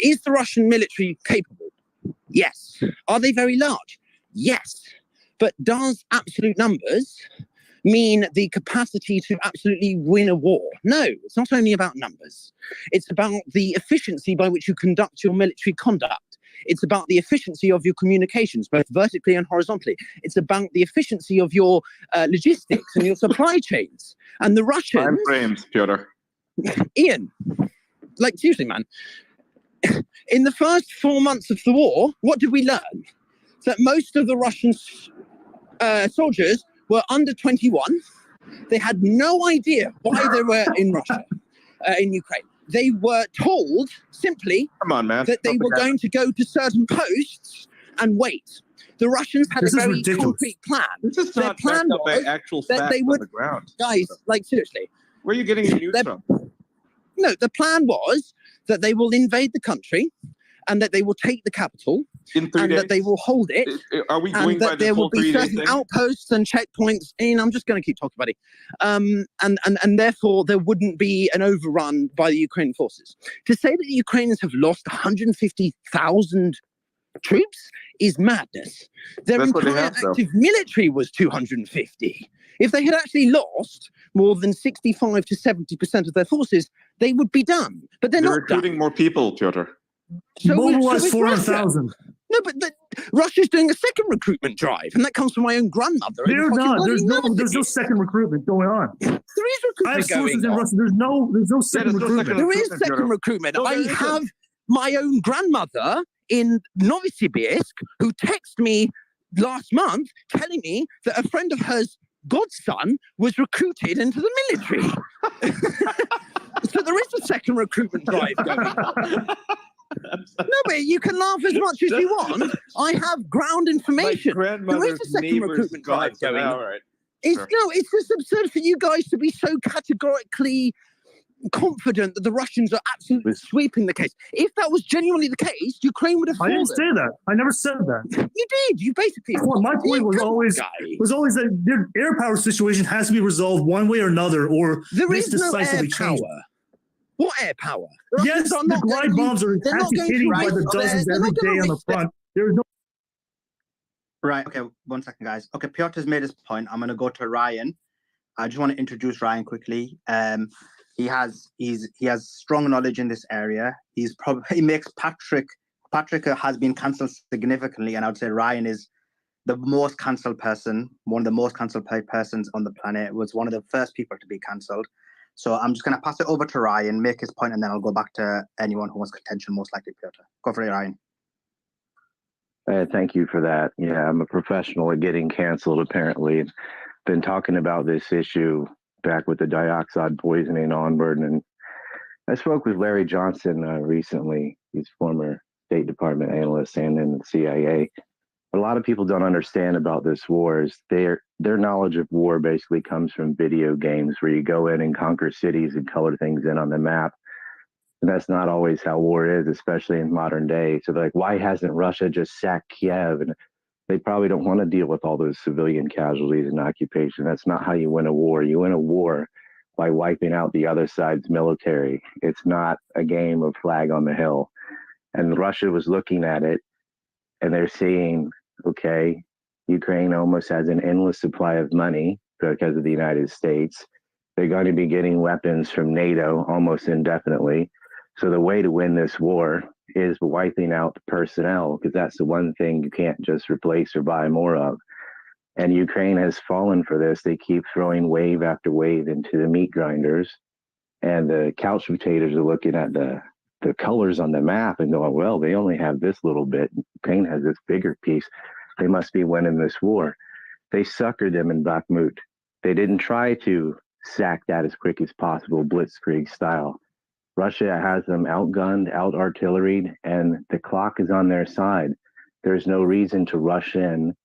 Is the Russian military capable? Yes. Are they very large? Yes. But does absolute numbers mean the capacity to absolutely win a war? No, it's not only about numbers. It's about the efficiency by which you conduct your military conduct. It's about the efficiency of your communications, both vertically and horizontally. It's about the efficiency of your logistics and your supply chains. And the Russians... Time frames, Piotr. Ian, like seriously, man. In the first 4 months of the war, what did we learn? That most of the Russian soldiers were under 21. They had no idea why they were in Russia, in Ukraine. They were told simply that they were going to go to certain posts and wait. The Russians had a very concrete plan. Their plan was actual that they would, on the ground. Guys, like seriously. Where are you getting your news from? No, the plan was that they will invade the country and that they will take the capital and that they will hold it. Are we going and by that there will be certain thing? outposts and checkpoints. And I'm just going to keep talking, buddy. And therefore there wouldn't be an overrun by the Ukrainian forces. To say that the Ukrainians have lost 150,000 troops is madness. Their entire active military was 250. If they had actually lost more than 65 to 70% of their forces, they would be done. But they're not recruiting done. more people, Piotr. Mobilize 400,000. No, but Russia's doing a second recruitment drive, and that comes from my own grandmother. They're not. There's no second recruitment going on. There is recruitment I have sources in going on. Russia. There's no second recruitment. There is second recruitment. I have my own grandmother in Novosibirsk who texted me last month telling me that a friend of hers godson was recruited into the military. So there is a second recruitment drive going on. No, but you can laugh as much as you want. I have ground information. There is a second recruitment drive going on. It's just absurd for you guys to be so categorically confident that the Russians are absolutely sweeping the case. If that was genuinely the case, Ukraine would have fallen. I didn't say that. I never said that. You did. You basically. My point was always that the air power situation has to be resolved one way or another, or there is no air decisively power. change. What air power? Yes, the glide bombs are hitting by the dozens every day on the front. There is no. Right. Okay. 1 second, guys. Okay. Piotr's made his point. I'm going to go to Ryan. I just want to introduce Ryan quickly. He has strong knowledge in this area. He makes Patrick has been cancelled significantly, and I would say Ryan is the most cancelled person, one of the most cancelled persons on the planet. Was one of the first people to be cancelled. So I'm just going to pass it over to Ryan, make his point, and then I'll go back to anyone who wants contention, most likely Piotr. Go for it, Ryan. Thank you for that. Yeah, I'm a professional at getting canceled, apparently. Been talking about this issue back with the dioxide poisoning onward. And I spoke with Larry Johnson recently. He's former State Department analyst and in the CIA. A lot of people don't understand about this war is their knowledge of war basically comes from video games where you go in and conquer cities and color things in on the map. And that's not always how war is, especially in modern day. So they're like, why hasn't Russia just sacked Kiev? And they probably don't want to deal with all those civilian casualties and occupation. That's not how you win a war. You win a war by wiping out the other side's military. It's not a game of flag on the hill. And Russia was looking at it and they're seeing, okay, Ukraine almost has an endless supply of money because of the United States. They're going to be getting weapons from NATO almost indefinitely. So the way to win this war is wiping out the personnel, because that's the one thing you can't just replace or buy more of. And Ukraine has fallen for this. They keep throwing wave after wave into the meat grinders. And the couch potatoes are looking at the colors on the map and going, well, they only have this little bit. Ukraine has this bigger piece. They must be winning this war. They suckered them in Bakhmut. They didn't try to sack that as quick as possible, blitzkrieg style. Russia has them outgunned, out-artilleried, and the clock is on their side. There's no reason to rush in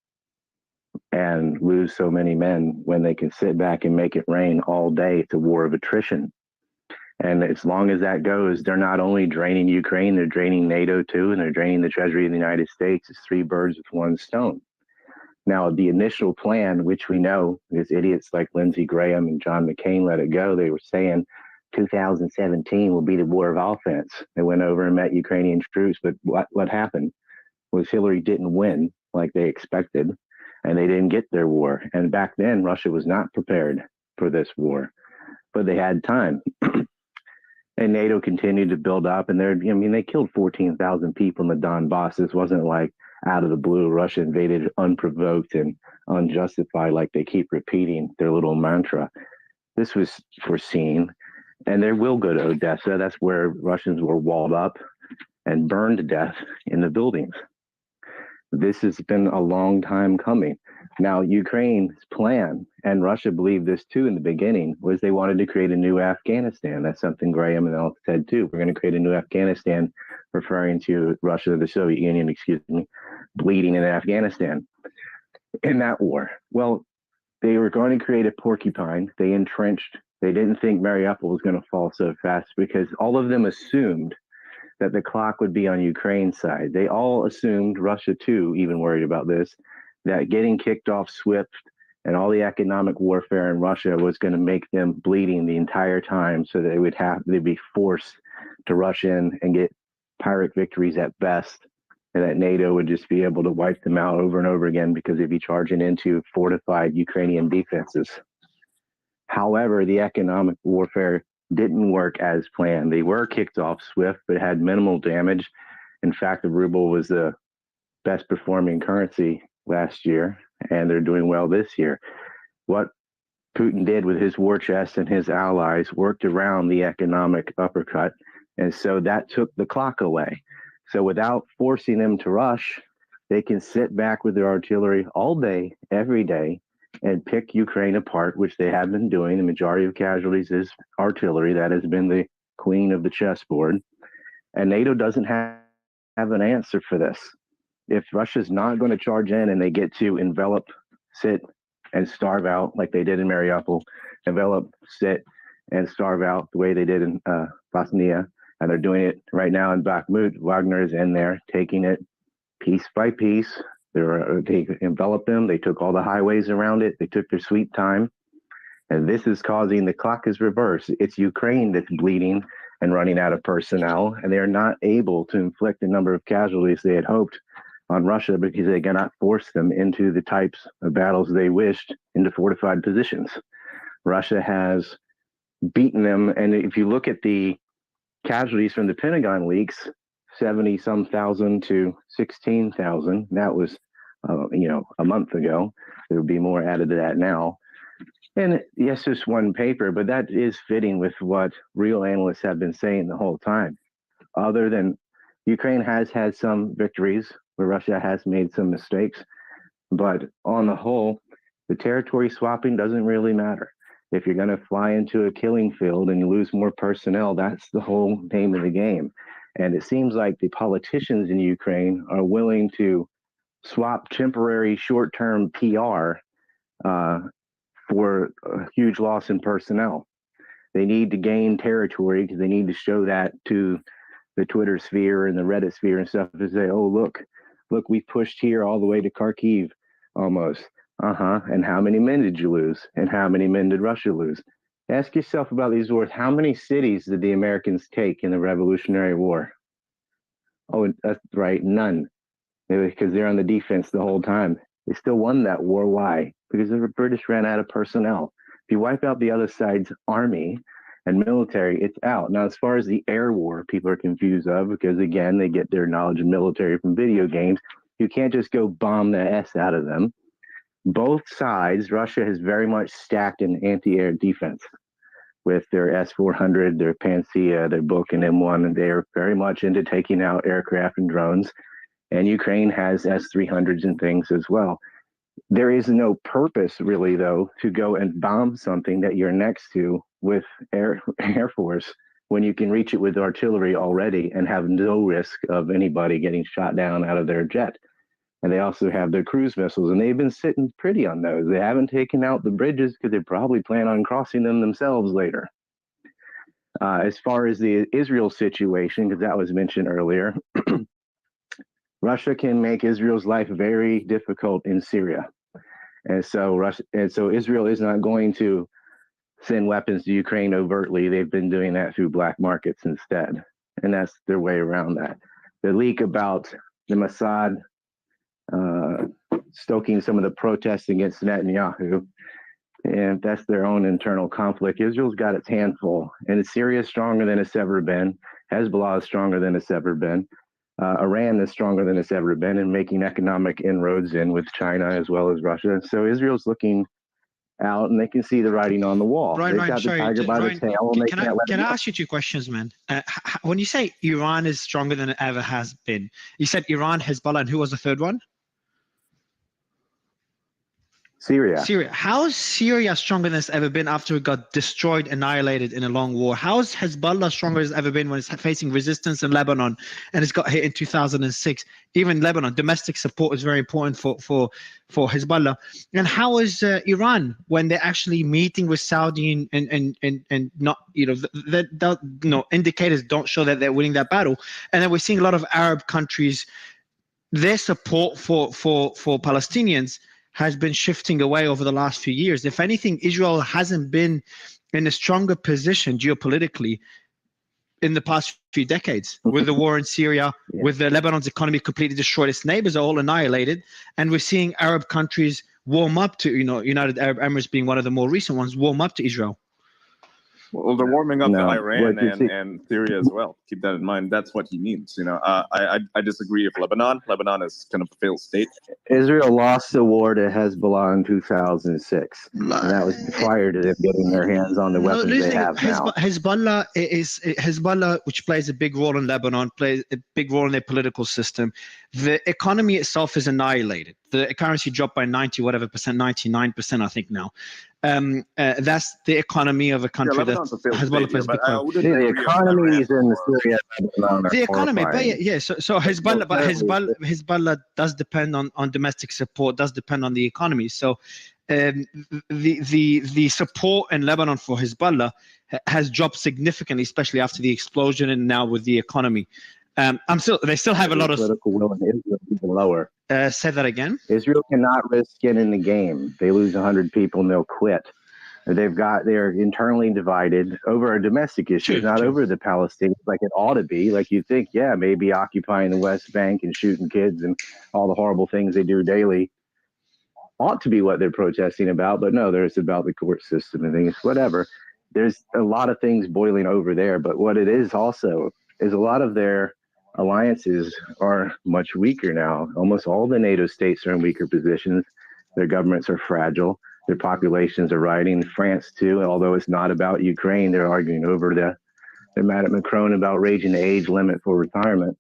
and lose so many men when they can sit back and make it rain all day. It's a war of attrition. And as long as that goes, they're not only draining Ukraine, they're draining NATO too, and they're draining the Treasury of the United States. It's three birds with one stone. Now, the initial plan, which we know, because idiots like Lindsey Graham and John McCain let it go, they were saying 2017 will be the war of offense. They went over and met Ukrainian troops, but what happened was Hillary didn't win like they expected, and they didn't get their war. And back then, Russia was not prepared for this war, but they had time. And NATO continued to build up, and they killed 14,000 people in the Donbass. This wasn't like out of the blue, Russia invaded unprovoked and unjustified, like they keep repeating their little mantra. This was foreseen. And they will go to Odessa. That's where Russians were walled up and burned to death in the buildings. This has been a long time coming. Now, Ukraine's plan, and Russia believed this too in the beginning, was they wanted to create a new Afghanistan. That's something Graham and all said too. We're going to create a new Afghanistan, referring to Russia, the Soviet Union, bleeding in Afghanistan in that war. Well, they were going to create a porcupine. They entrenched. They didn't think Mariupol was going to fall so fast because all of them assumed that the clock would be on Ukraine's side. They all assumed, Russia too, even worried about this, that getting kicked off SWIFT and all the economic warfare in Russia was going to make them bleeding the entire time, so they'd be forced to rush in and get Pyrrhic victories at best, and that NATO would just be able to wipe them out over and over again because they'd be charging into fortified Ukrainian defenses. However, the economic warfare didn't work as planned. They were kicked off SWIFT, but had minimal damage. In fact, the ruble was the best performing currency last year, and they're doing well this year. What Putin did with his war chest and his allies worked around the economic uppercut, and so that took the clock away. So without forcing them to rush, they can sit back with their artillery all day, every day, and pick Ukraine apart, which they have been doing. The majority of casualties is artillery. That has been the queen of the chessboard. And NATO doesn't have an answer for this. If Russia's not going to charge in and they get to envelop, sit, and starve out like they did in Mariupol, envelop, sit, and starve out the way they did in Bosnia. And they're doing it right now in Bakhmut. Wagner is in there taking it piece by piece. They enveloped them. They took all the highways around it. They took their sweet time. And this is causing, the clock is reversed. It's Ukraine that's bleeding and running out of personnel. And they're not able to inflict the number of casualties they had hoped on Russia because they cannot force them into the types of battles they wished into fortified positions. Russia has beaten them. And if you look at the casualties from the Pentagon leaks, 70-some thousand to 16,000. That was, a month ago. There will be more added to that now. And yes, just one paper, but that is fitting with what real analysts have been saying the whole time. Other than Ukraine has had some victories where Russia has made some mistakes, but on the whole, the territory swapping doesn't really matter. If you're going to fly into a killing field and you lose more personnel, that's the whole name of the game. And it seems like the politicians in Ukraine are willing to swap temporary short-term PR for a huge loss in personnel. They need to gain territory because they need to show that to the Twitter sphere and the Reddit sphere and stuff to say, oh, look, we pushed here all the way to Kharkiv almost. And how many men did you lose? And how many men did Russia lose? Ask yourself about these wars. How many cities did the Americans take in the Revolutionary War? Oh, that's right, none. Because they're on the defense the whole time. They still won that war. Why? Because the British ran out of personnel. If you wipe out the other side's army and military, it's out. Now, as far as the air war, people are confused of, because again, they get their knowledge of military from video games. You can't just go bomb the S out of them. Both sides, Russia has very much stacked an anti-air defense with their S-400, their Pantsir, their Buk and M1, and they're very much into taking out aircraft and drones. And Ukraine has S-300s and things as well. There is no purpose, really, though, to go and bomb something that you're next to with Air Force when you can reach it with artillery already and have no risk of anybody getting shot down out of their jet. And they also have their cruise vessels, and they've been sitting pretty on those. They haven't taken out the bridges because they probably plan on crossing them themselves later. As far as the Israel situation, because that was mentioned earlier, Russia can make Israel's life very difficult in Syria. And so Israel is not going to send weapons to Ukraine overtly. They've been doing that through black markets instead. And that's their way around that. The leak about the Mossad stoking some of the protests against Netanyahu, and that's their own internal conflict. Israel's got its handful, and Syria is stronger than it's ever been. Hezbollah is stronger than it's ever been. Iran is stronger than it's ever been and making economic inroads in with China as well as Russia. So Israel's looking out, and they can see the writing on the wall. Ryan, They've got the tiger by the tail, and they can't let it can I go. ask you two questions, man? When you say Iran is stronger than it ever has been, you said Iran, Hezbollah, and who was the third one? Syria. How is Syria stronger than it's ever been after it got destroyed, annihilated in a long war? How is Hezbollah stronger than it's ever been when it's facing resistance in Lebanon and it's got hit in 2006? Even Lebanon, domestic support is very important for Hezbollah. And how is Iran when they're actually meeting with Saudi and not, indicators don't show that they're winning that battle. And then we're seeing a lot of Arab countries, their support for Palestinians has been shifting away over the last few years. If anything, Israel hasn't been in a stronger position geopolitically in the past few decades, with the war in Syria, with the Lebanon's economy completely destroyed, its neighbors are all annihilated, and we're seeing Arab countries warm up to, United Arab Emirates being one of the more recent ones, warm up to Israel. Well, they're warming up to Iran and Syria as well. Keep that in mind. That's what he means. I disagree with Lebanon. Lebanon is kind of a failed state. Israel lost the war to Hezbollah in 2006. And that was prior to them getting their hands on the weapons they have now. Hezbollah, which plays a big role in Lebanon, plays a big role in their political system. The economy itself is annihilated. The currency dropped by 99%, I think now. That's the economy of a country that Hezbollah plays a big role. The economies in Syria and Lebanon are the economy, horrifying. so Hezbollah does depend on domestic support, does depend on the economy. So the support in Lebanon for Hezbollah has dropped significantly, especially after the explosion and now with the economy. They still have a lot of political will in Israel is even lower. Say that again. Israel cannot risk skin in the game. They lose 100 people and they'll quit. They're internally divided over a domestic issue, not over the Palestinians like it ought to be. Like you think, yeah, maybe occupying the West Bank and shooting kids and all the horrible things they do daily ought to be what they're protesting about, but no, there's about the court system and things, whatever. There's a lot of things boiling over there, but what it is also is a lot of their alliances are much weaker now. Almost all the NATO states are in weaker positions. Their governments are fragile. Their populations are rioting. France too, although it's not about Ukraine, they're arguing over they're mad at Macron about raising the age limit for retirement.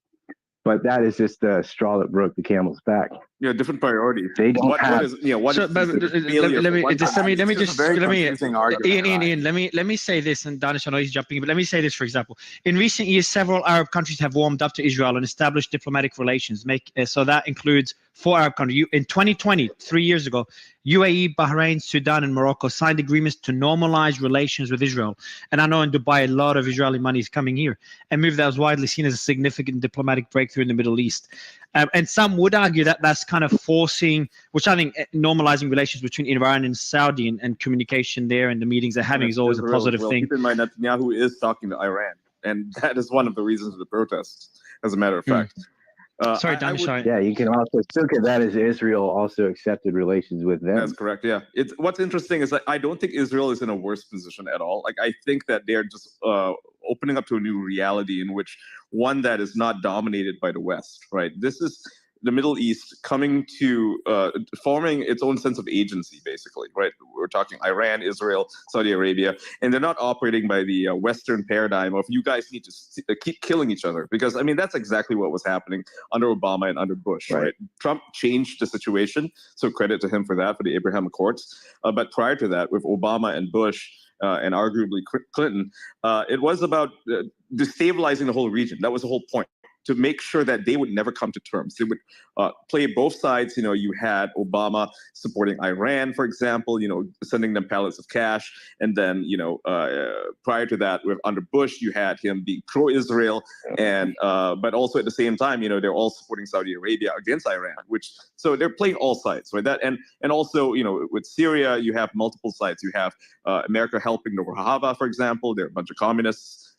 But that is just the straw that broke the camel's back. Yeah, different priorities. They don't have. Ian, let me say this, and Danish, I know he's jumping, but let me say this, for example. In recent years, several Arab countries have warmed up to Israel and established diplomatic relations. So that includes 4 Arab countries. In 2020, 3 years ago, UAE, Bahrain, Sudan, and Morocco signed agreements to normalize relations with Israel. And I know in Dubai, a lot of Israeli money is coming here, a move that was widely seen as a significant diplomatic breakthrough in the Middle East. And some would argue that that's kind of forcing, which I think normalizing relations between Iran and Saudi and communication there and the meetings they're having is always a positive thing. Keep in mind that Netanyahu is talking to Iran, and that is one of the reasons for the protests, as a matter of fact. Sorry, Danish. Yeah, you can also look at that as Israel also accepted relations with them. That's correct. Yeah, what's interesting is that I don't think Israel is in a worse position at all. Like I think that they're just opening up to a new reality in which one that is not dominated by the West. Right. This is the Middle East coming to forming its own sense of agency, basically, right? We're talking Iran, Israel, Saudi Arabia, and they're not operating by the Western paradigm of you guys need to keep killing each other, because, I mean, that's exactly what was happening under Obama and under Bush, right? Trump changed the situation, so credit to him for that, for the Abraham Accords. But prior to that, with Obama and Bush, and arguably Clinton, it was about destabilizing the whole region. That was the whole point, to make sure that they would never come to terms. They would play both sides. You know, you had Obama supporting Iran, for example, you know, sending them pallets of cash. And then, you know, prior to that, under Bush, you had him being pro-Israel. And but also at the same time, you know, they're all supporting Saudi Arabia against Iran, so they're playing all sides, right? That and also, you know, with Syria, you have multiple sides. You have America helping the Rojava, for example. They're a bunch of communists.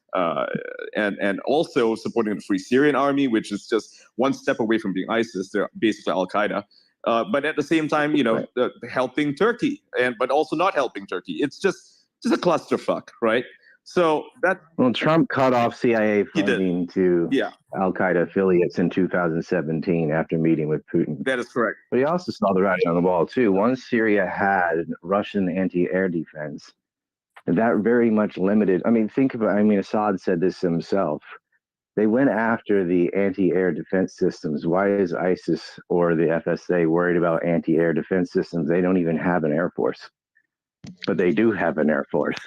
And also supporting the Free Syrian Army, which is just one step away from being ISIS. They're basically Al-Qaeda. But at the same time, you know, helping Turkey, but also not helping Turkey. It's just a clusterfuck, right? So that. Well, Trump cut off CIA funding to Al-Qaeda affiliates in 2017 after meeting with Putin. That is correct. But he also saw the writing on the wall too. Once Syria had Russian anti-air defense, that very much limited. I mean, Assad said this himself. They went after the anti-air defense systems. Why is ISIS or the FSA worried about anti-air defense systems? They don't even have an air force, but they do have an air force.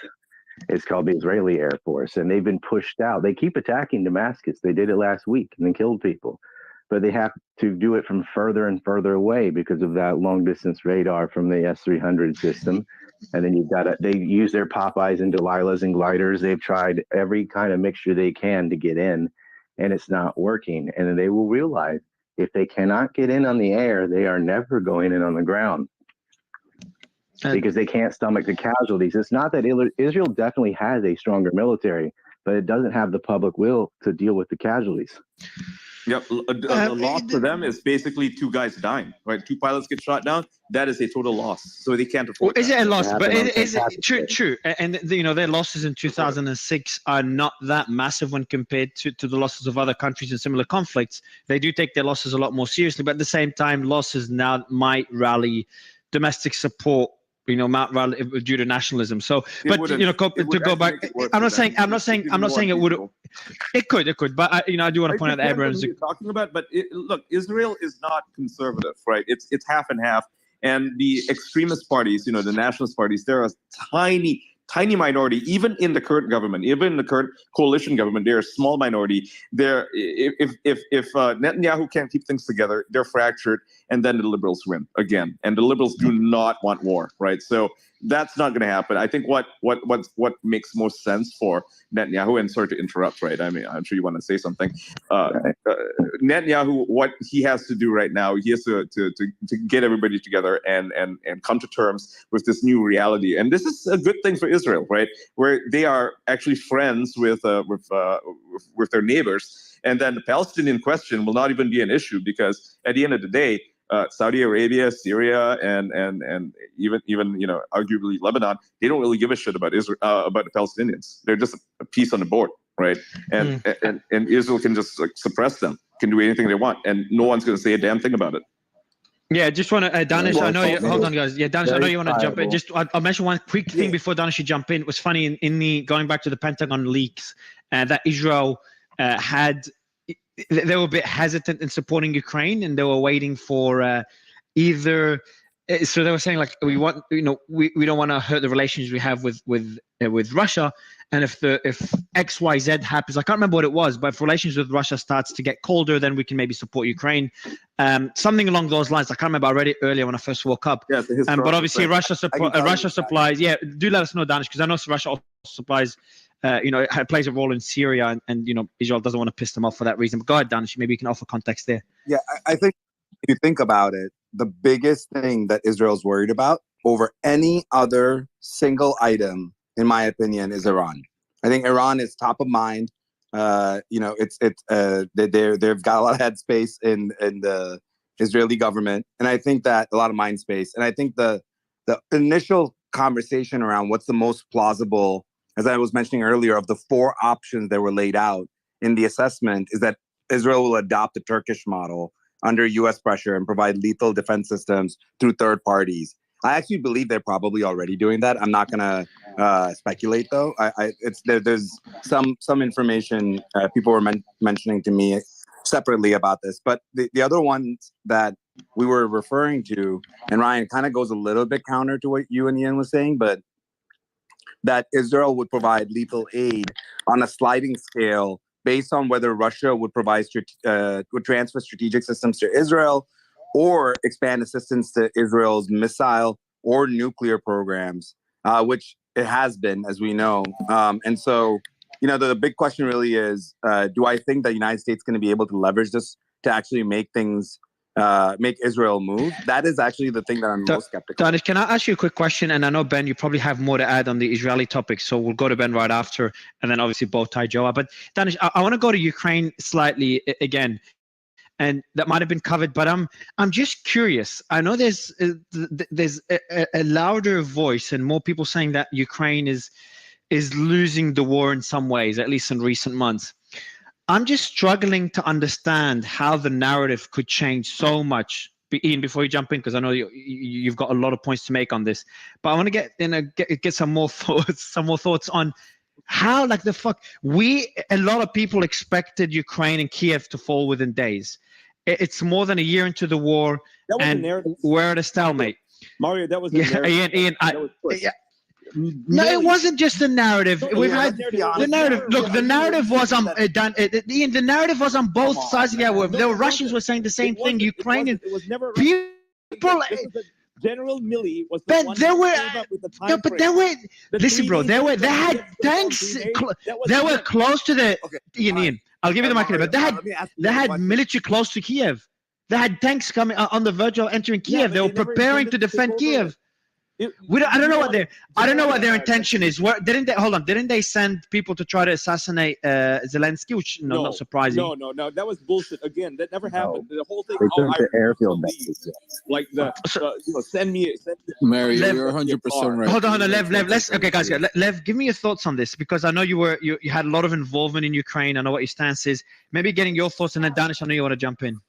It's called the Israeli Air Force, and they've been pushed out. They keep attacking Damascus. They did it last week and then killed people, but they have to do it from further and further away because of that long distance radar from the S-300 system. And then they use their Popeyes and Delilahs and gliders. They've tried every kind of mixture they can to get in, and it's not working. And then they will realize if they cannot get in on the air, they are never going in on the ground because they can't stomach the casualties. It's not that Israel definitely has a stronger military, but it doesn't have the public will to deal with the casualties. Yep, a loss for them is basically 2 guys dying, right? 2 pilots get shot down. That is a total loss, so they can't afford. Well, is it a loss? But is it true? True, and you know their losses in 2006 are not that massive when compared to the losses of other countries in similar conflicts. They do take their losses a lot more seriously, but at the same time, losses now might rally domestic support. You know, due to nationalism. So, but you know, to go back, I'm not saying it would. It could, but I do want to point out that Abrams. You're talking about, but look, Israel is not conservative, right? It's half and half, and the extremist parties, you know, the nationalist parties, they're a tiny tiny minority, even in the current government, even in the current coalition government. They're a small minority. If Netanyahu can't keep things together, they're fractured, and then the liberals win again. And the liberals do not want war, right? So that's not going to happen. I think what makes most sense for Netanyahu, and sorry to interrupt, right? I mean, I'm sure you want to say something. Netanyahu, what he has to do right now, he has to get everybody together and come to terms with this new reality. And this is a good thing for Israel, right? Where they are actually friends with their neighbors, and then the Palestinian question will not even be an issue, because at the end of the day, Saudi Arabia, Syria, and even arguably Lebanon, they don't really give a shit about Israel, about the Palestinians. They're just a piece on the board, right? And Israel can just suppress them, can do anything they want, and no one's going to say a damn thing about it. Yeah, just want to, Danish, I know you, hold on guys. Yeah, Danish, I know you want to jump in. Just, I'll mention one quick thing before Danish, you jump in. It was funny in the, going back to the Pentagon leaks, that Israel they were a bit hesitant in supporting Ukraine, and they were waiting for either. So they were saying like, we want, we don't want to hurt the relations we have with Russia, and if XYZ happens, I can't remember what it was, but if relations with Russia starts to get colder, then we can maybe support Ukraine, something along those lines. I can't remember. I read it earlier when I first woke up. Yeah, but obviously Russia supplies. Yeah, do let us know, Danish, because I know Russia also supplies. It plays a role in Syria, and Israel doesn't want to piss them off for that reason. But go ahead, Danish. Maybe you can offer context there. Yeah, I think if you think about it, the biggest thing that Israel's worried about over any other single item, in my opinion, is Iran. I think Iran is top of mind. They've got a lot of headspace in the Israeli government, and I think that a lot of mind space. And I think the initial conversation around what's the most plausible, as I was mentioning earlier, of the 4 options that were laid out in the assessment, is that Israel will adopt the Turkish model under U.S. pressure and provide lethal defense systems through third parties. I actually believe they're probably already doing that. I'm not going to speculate, though. There's some information people were mentioning to me separately about this. But the other ones that we were referring to, and Ryan, kind of goes a little bit counter to what you and Ian was saying, but that Israel would provide lethal aid on a sliding scale based on whether Russia would transfer strategic systems to Israel or expand assistance to Israel's missile or nuclear programs, which it has been, as we know. And so, the big question really is, do I think that the United States is going to be able to leverage this to actually make things, make Israel move? That is actually the thing that I'm most skeptical. Danish, can I ask you a quick question? And I know, Ben, you probably have more to add on the Israeli topic, so we'll go to Ben right after, and then obviously both Ty Joa. But Danish, I want to go to Ukraine slightly again, and that might have been covered, but I'm just curious. I know there's a louder voice and more people saying that Ukraine is losing the war in some ways, at least in recent months. I'm just struggling to understand how the narrative could change so much. Ian, before you jump in, because I know you've got a lot of points to make on this, but I want to get some more thoughts on how, like, the fuck a lot of people expected Ukraine and Kiev to fall within days. It's more than a year into the war, and we're at a stalemate. Mario, that was the narrative. Ian, no, it wasn't just the narrative. We've had the narrative. Look, the narrative was on Ian. The narrative was on both sides of the war. The Russians were saying the same thing. Ukrainian people. General Milley was the one who came up with the time but there were. Listen, bro. They had tanks. They were close to the. Ian, I'll give you the mic, but they had military close to Kiev. They had tanks coming on the verge of entering Kiev. They were preparing to defend Kiev. I don't know what their intention is. Didn't they send people to try to assassinate Zelensky? Which not surprising. No, that was bullshit. Again, that never happened. The whole thing. Airfield like send me. Mary, you're 100% right. Hold on, Lev. Okay, guys, Lev, give me your thoughts on this, because I know you had a lot of involvement in Ukraine. I know what your stance is. Maybe getting your thoughts, and then Danish, I know you want to jump in.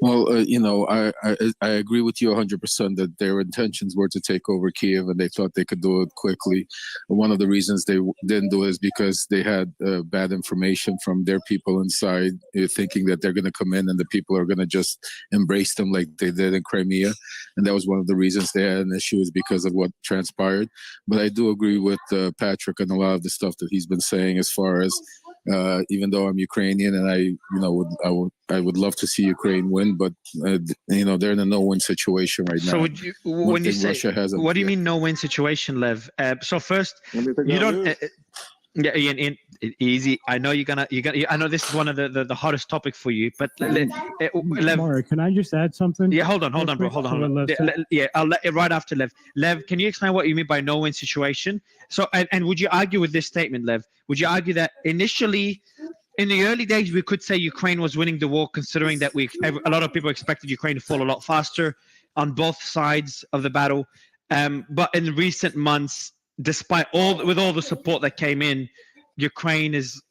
Well, I agree with you 100% that their intentions were to take over Kiev and they thought they could do it quickly. One of the reasons they didn't do it is because they had bad information from their people inside, thinking that they're going to come in and the people are going to just embrace them like they did in Crimea. And that was one of the reasons they had an issue, is because of what transpired. But I do agree with Patrick and a lot of the stuff that he's been saying, as far as even though I'm Ukrainian and I would love to see Ukraine win, but they're in a no-win situation right now. So would you, when you say, Russia has what do you mean no-win situation, Lev? So first, you don't. Yeah, Ian, easy. I know you're gonna. I know this is one of the hottest topic for you, but Lev. Mario, can I just add something? Yeah, hold on, bro. Hold on. Yeah, I'll let it right after Lev. Lev, can you explain what you mean by no-win situation? So, and would you argue with this statement, Lev? Would you argue that initially, in the early days, we could say Ukraine was winning the war, considering that a lot of people expected Ukraine to fall a lot faster on both sides of the battle, but in recent months, despite all the support that came in, Ukraine is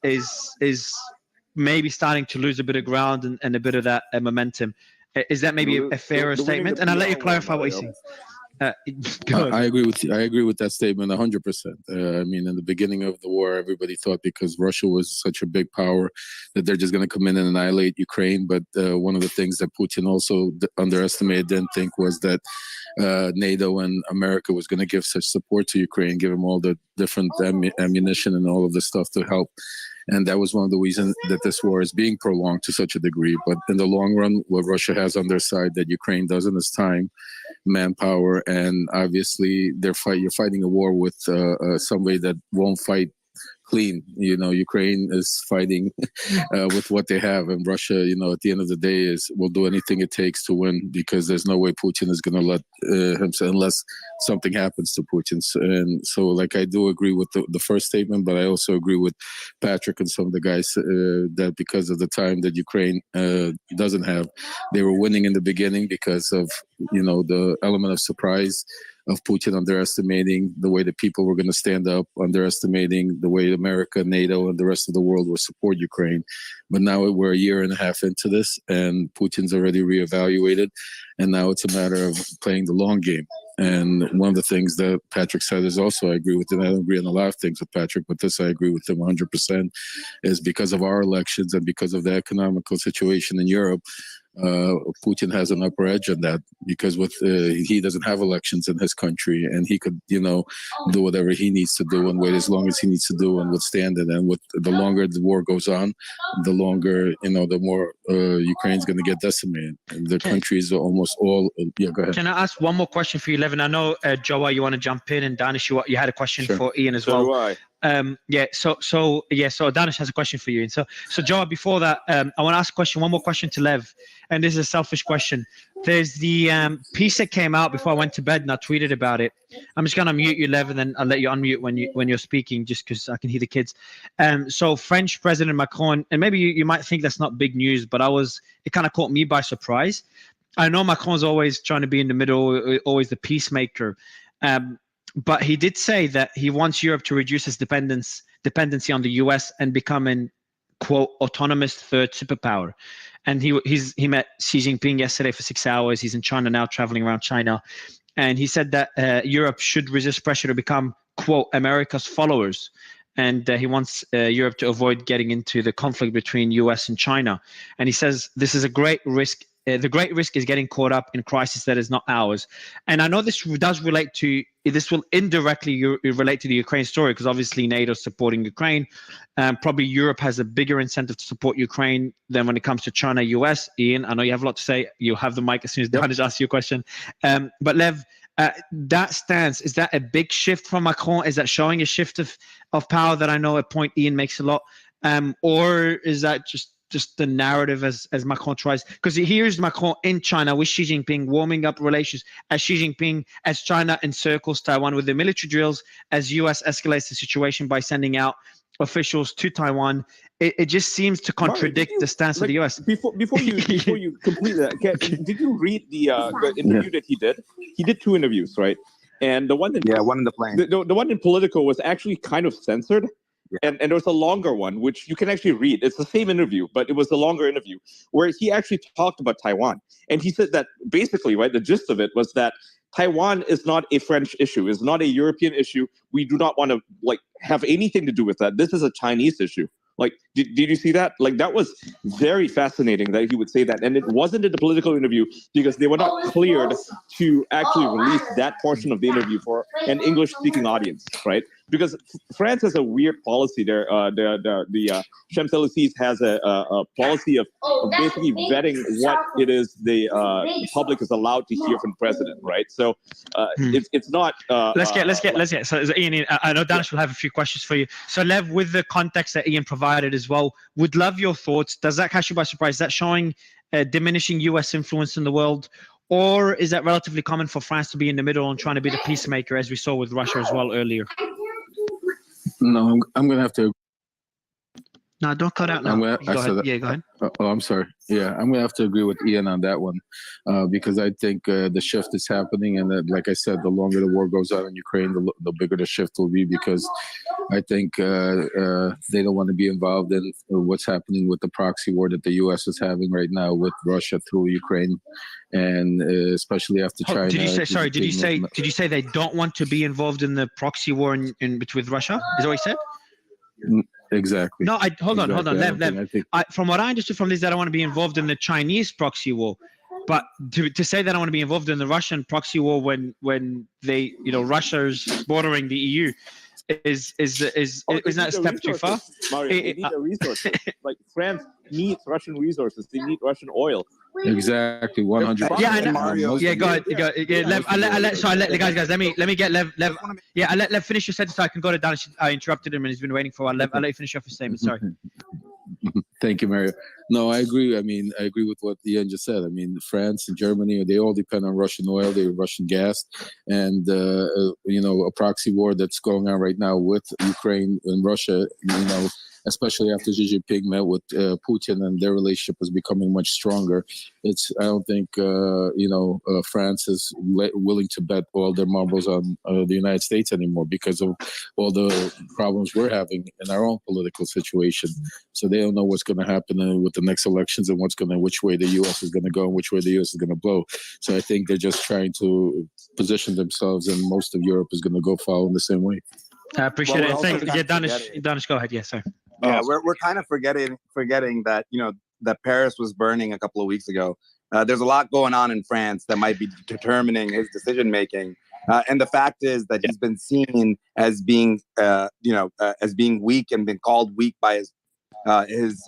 maybe starting to lose a bit of ground and a bit of that momentum. Is that maybe a fairer statement? And I'll let you clarify what you see. I agree with you. I agree with that statement 100%. I mean, in the beginning of the war, everybody thought because Russia was such a big power that they're just going to come in and annihilate Ukraine. But one of the things that Putin also underestimated, didn't think, was that NATO and America was going to give such support to Ukraine, give them all the different ammunition and all of the stuff to help. And that was one of the reasons that this war is being prolonged to such a degrry. But in the long run, what Russia has on their side that Ukraine doesn't is time, manpower, and obviously you're fighting a war with somebody that won't fight clean. Ukraine is fighting with what they have, and Russia, at the end of the day, will do anything it takes to win, because there's no way Putin is going to let himself, unless something happens to Putin. And so, I do agree with the first statement, but I also agree with Patrick and some of the guys that because of the time that Ukraine doesn't have, they were winning in the beginning because of the element of surprise of Putin underestimating the way that people were going to stand up, underestimating the way America, NATO, and the rest of the world will support Ukraine. But now we're a year and a half into this, and Putin's already reevaluated, and now it's a matter of playing the long game. And one of the things that Patrick said is also, I agree with him. I don't agree on a lot of things with Patrick, but this I agree with him 100%, is because of our elections and because of the economical situation in Europe, Putin has an upper edge on that, because he doesn't have elections in his country, and he could do whatever he needs to do and wait as long as he needs to do and withstand it. And the longer the war goes on, the longer the more Ukraine's going to get decimated. And the countries are almost all. Yeah, go ahead. Can I ask one more question for you, Levin? I know Joa, you want to jump in, and Danish, you had a question for Ian as well. So do I. So Danish has a question for you. And so Joa, before that, I want to ask one more question to Lev, and this is a selfish question. There's the piece that came out before I went to bed, and I tweeted about it. I'm just gonna mute you, Lev, and then I'll let you unmute when you're speaking, just because I can hear the kids. So French President Macron, and maybe you might think that's not big news, but it kind of caught me by surprise. I know Macron's always trying to be in the middle, always the peacemaker. But he did say that he wants Europe to reduce its dependency on the US and become an, quote, autonomous third superpower. And he met Xi Jinping yesterday for 6 hours. He's in China now, traveling around China. And he said that Europe should resist pressure to become, quote, America's followers. And he wants Europe to avoid getting into the conflict between US and China. And he says this is a great risk. The great risk is getting caught up in crisis that is not ours. And I know this will indirectly relate to the Ukraine story, because obviously NATO is supporting Ukraine. Probably Europe has a bigger incentive to support Ukraine than when it comes to China, US. Ian, I know you have a lot to say. You'll have the mic as soon as Danish asks you a question. But Lev, that stance, is that a big shift from Macron? Is that showing a shift of power that I know a point Ian makes a lot? Or is that just the narrative as Macron tries, because here's Macron in China with Xi Jinping, warming up relations as China encircles Taiwan with the military drills, as US escalates the situation by sending out officials to Taiwan. It just seems to contradict the stance of the US. Before you complete that, did you read the interview that he did? He did 2 interviews, right? And the one one in the plane. The one in Politico was actually kind of censored. and there was a longer one, which you can actually read. It's the same interview, but it was a longer interview where he actually talked about Taiwan. And he said that basically, right, the gist of it was that Taiwan is not a French issue, is not a European issue. We do not want to have anything to do with that. This is a Chinese issue. Did you see that? That was very fascinating that he would say that. And it wasn't in the political interview because they were not cleared to actually release that portion of the interview for an English-speaking audience, right? Because France has a weird policy there. The Champs-Élysées has a policy of basically vetting what it is the public is allowed to hear from the president, right? So it's not. Let's get. So Ian, I know Danish will have a few questions for you. So Lev, with the context that Ian provided as well, would love your thoughts. Does that catch you by surprise? Is that showing diminishing U.S. influence in the world? Or is that relatively common for France to be in the middle and trying to be the peacemaker, as we saw with Russia as well earlier? No, I'm going to have to. No, don't cut out now. Go ahead. Yeah, go ahead. Oh, I'm sorry. Yeah, I'm going to have to agree with Ian on that one because I think the shift is happening. And like I said, the longer the war goes on in Ukraine, the bigger the shift will be because I think they don't want to be involved in what's happening with the proxy war that the U.S. is having right now with Russia through Ukraine. And especially after China. Did you say? Sorry. Did you say they don't want to be involved in the proxy war with Russia? Is that what you said? Exactly. No, hold on. From what I understood from this, that I want to be involved in the Chinese proxy war, but to say that I want to be involved in the Russian proxy war when they, Russia's bordering the EU, is that a step too far? Mario, they need the resources. France needs Russian resources. They need Russian oil. Exactly, 100%. Yeah, I know. Yeah, go ahead. Guys, let me get Lev. Yeah, I'll let Lev finish your sentence so I can go to Danish. I interrupted him and he's been waiting for a while. Lev, I'll let you finish off your statement. Sorry. Thank you, Mario. No, I agree. I mean, I agree with what Ian just said. I mean, France and Germany, they all depend on Russian oil, Russian gas, and a proxy war that's going on right now with Ukraine and Russia. Especially after Xi Jinping met with Putin and their relationship is becoming much stronger. I don't think France is willing to bet all their marbles on the United States anymore because of all the problems we're having in our own political situation. So they don't know what's going to happen with the next elections and which way the U.S. is going to go and which way the U.S. is going to blow. So I think they're just trying to position themselves, and most of Europe is going to go follow in the same way. I appreciate it. Thank you. Yeah, Danish, go ahead. Yes, sir. Yeah, we're kind of forgetting that that Paris was burning a couple of weeks ago. There's a lot going on in France that might be determining his decision making, and the fact is that he's been seen as being as being weak and been called weak by his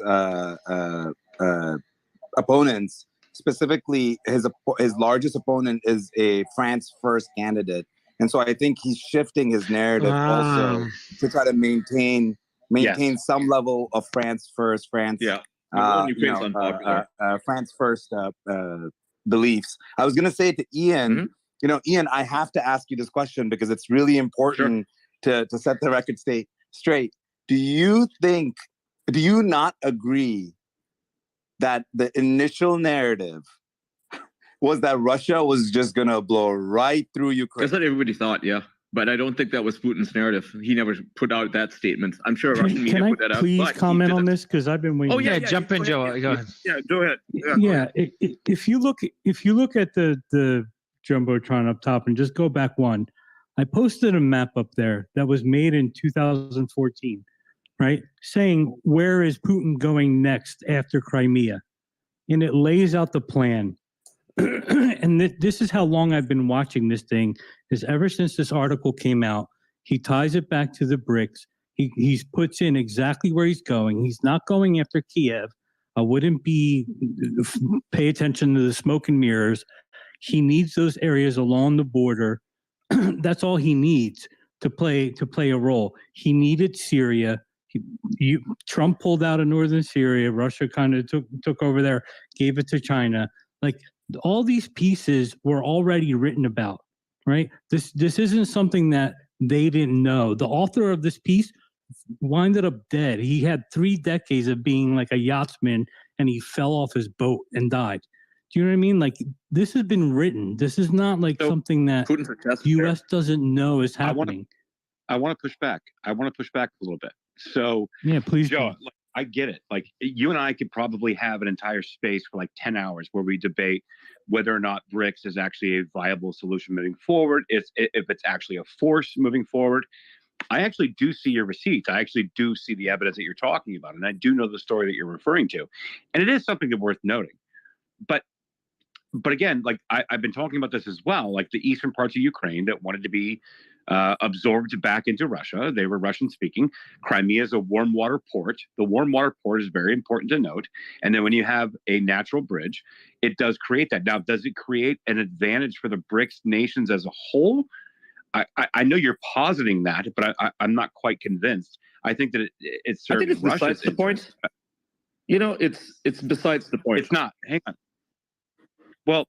opponents. Specifically, his largest opponent is a France First candidate, and so I think he's shifting his narrative also to try to maintain some level of France First, France First beliefs. I was going to say to Ian, Ian, I have to ask you this question because it's really important to set the record straight. Do you not agree that the initial narrative was that Russia was just going to blow right through Ukraine? That's what everybody thought, yeah. But I don't think that was Putin's narrative. He never put out that statement. I'm sure Russian media put that out. Can I please comment on this? Because I've been waiting. Oh, yeah, jump in, Joe. Go ahead. Yeah, go ahead. Yeah, if you look at the Jumbotron up top and just go back one, I posted a map up there that was made in 2014, right? Saying, where is Putin going next after Crimea? And it lays out the plan. And this is how long I've been watching this thing, is ever since this article came out, he ties it back to the BRICS. He puts in exactly where he's going. He's not going after Kiev. I wouldn't pay attention to the smoke and mirrors. He needs those areas along the border. That's all he needs to play a role. He needed Syria. Trump pulled out of northern Syria. Russia kind of took over there, gave it to China. Like, all these pieces were already written about, right? This isn't something that they didn't know. The author of this piece winded up dead. He had 3 decades of being like a yachtsman, and he fell off his boat and died. Do you know what I mean? Like, this has been written. This is not like something that U.S. doesn't know is happening. I want to push back. I want to push back a little bit So yeah, please, Joe, like, I get it. Like you and I could probably have an entire space for like 10 hours where we debate whether or not BRICS is actually a viable solution moving forward, if it's actually a force moving forward. I actually do see your receipts. I actually do see the evidence that you're talking about, and I do know the story that you're referring to, and it is something that's worth noting. But again, like I've been talking about this as well, like the eastern parts of Ukraine that wanted to be absorbed back into Russia. They were Russian speaking. Crimea is a warm water port. The warm water port is very important to note. And then when you have a natural bridge, it does create that. Now, does it create an advantage for the BRICS nations as a whole? I know you're positing that, but I'm not quite convinced. I think that it serves I think it's Russia's besides the point. You know, it's besides the point. It's not. Hang on. Well,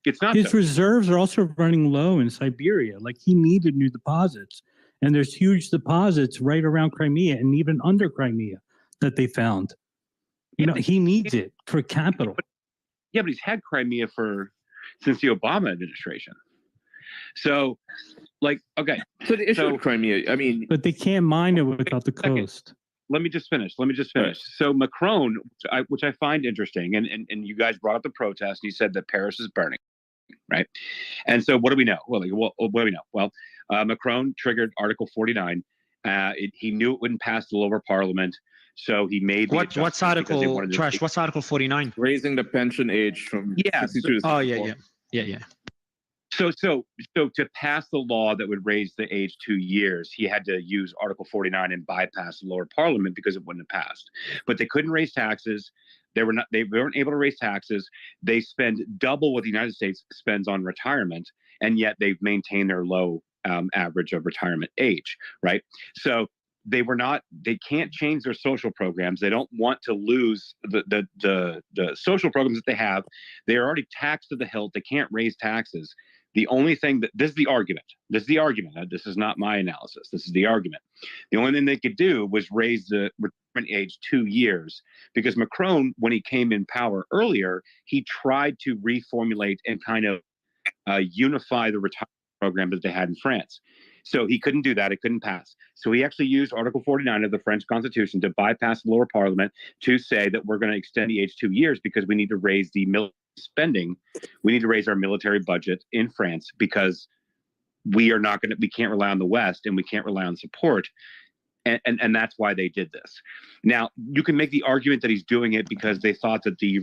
it's not. His reserves are also running low in Siberia. Like he needed new deposits, and there's huge deposits right around Crimea and even under Crimea that they found. You know, he needs it for capital. Yeah, but he's had Crimea since the Obama administration. So, like, okay. So the issue with Crimea, I mean, but they can't mine it without the coast. Let me just finish. Right. So Macron, which I find interesting, and you guys brought up the protest. And you said that Paris is burning, right? And so what do we know? Well, what do we know? Well, Macron triggered Article 49. He knew it wouldn't pass the lower parliament, so he made what's Article Trash? What's Article 49? Raising the pension age from 62 to 64. Yeah. So to pass the law that would raise the age 2 years, he had to use Article 49 and bypass the lower parliament because it wouldn't have passed. But they couldn't raise taxes. They weren't able to raise taxes. They spend double what the United States spends on retirement, and yet they've maintained their low average of retirement age, right? So they can't change their social programs. They don't want to lose the social programs that they have. They are already taxed to the hilt. They can't raise taxes. The only thing this is the argument. This is not my analysis. This is the argument. The only thing they could do was raise the retirement age 2 years, because Macron, when he came in power earlier, he tried to reformulate and kind of unify the retirement program that they had in France. So he couldn't do that. It couldn't pass. So he actually used Article 49 of the French Constitution to bypass the lower parliament to say that we're going to extend the age 2 years because we need to raise the military spending. We need to raise our military budget in France because we can't rely on the West and we can't rely on support. And that's why they did this. Now, you can make the argument that he's doing it because they thought that the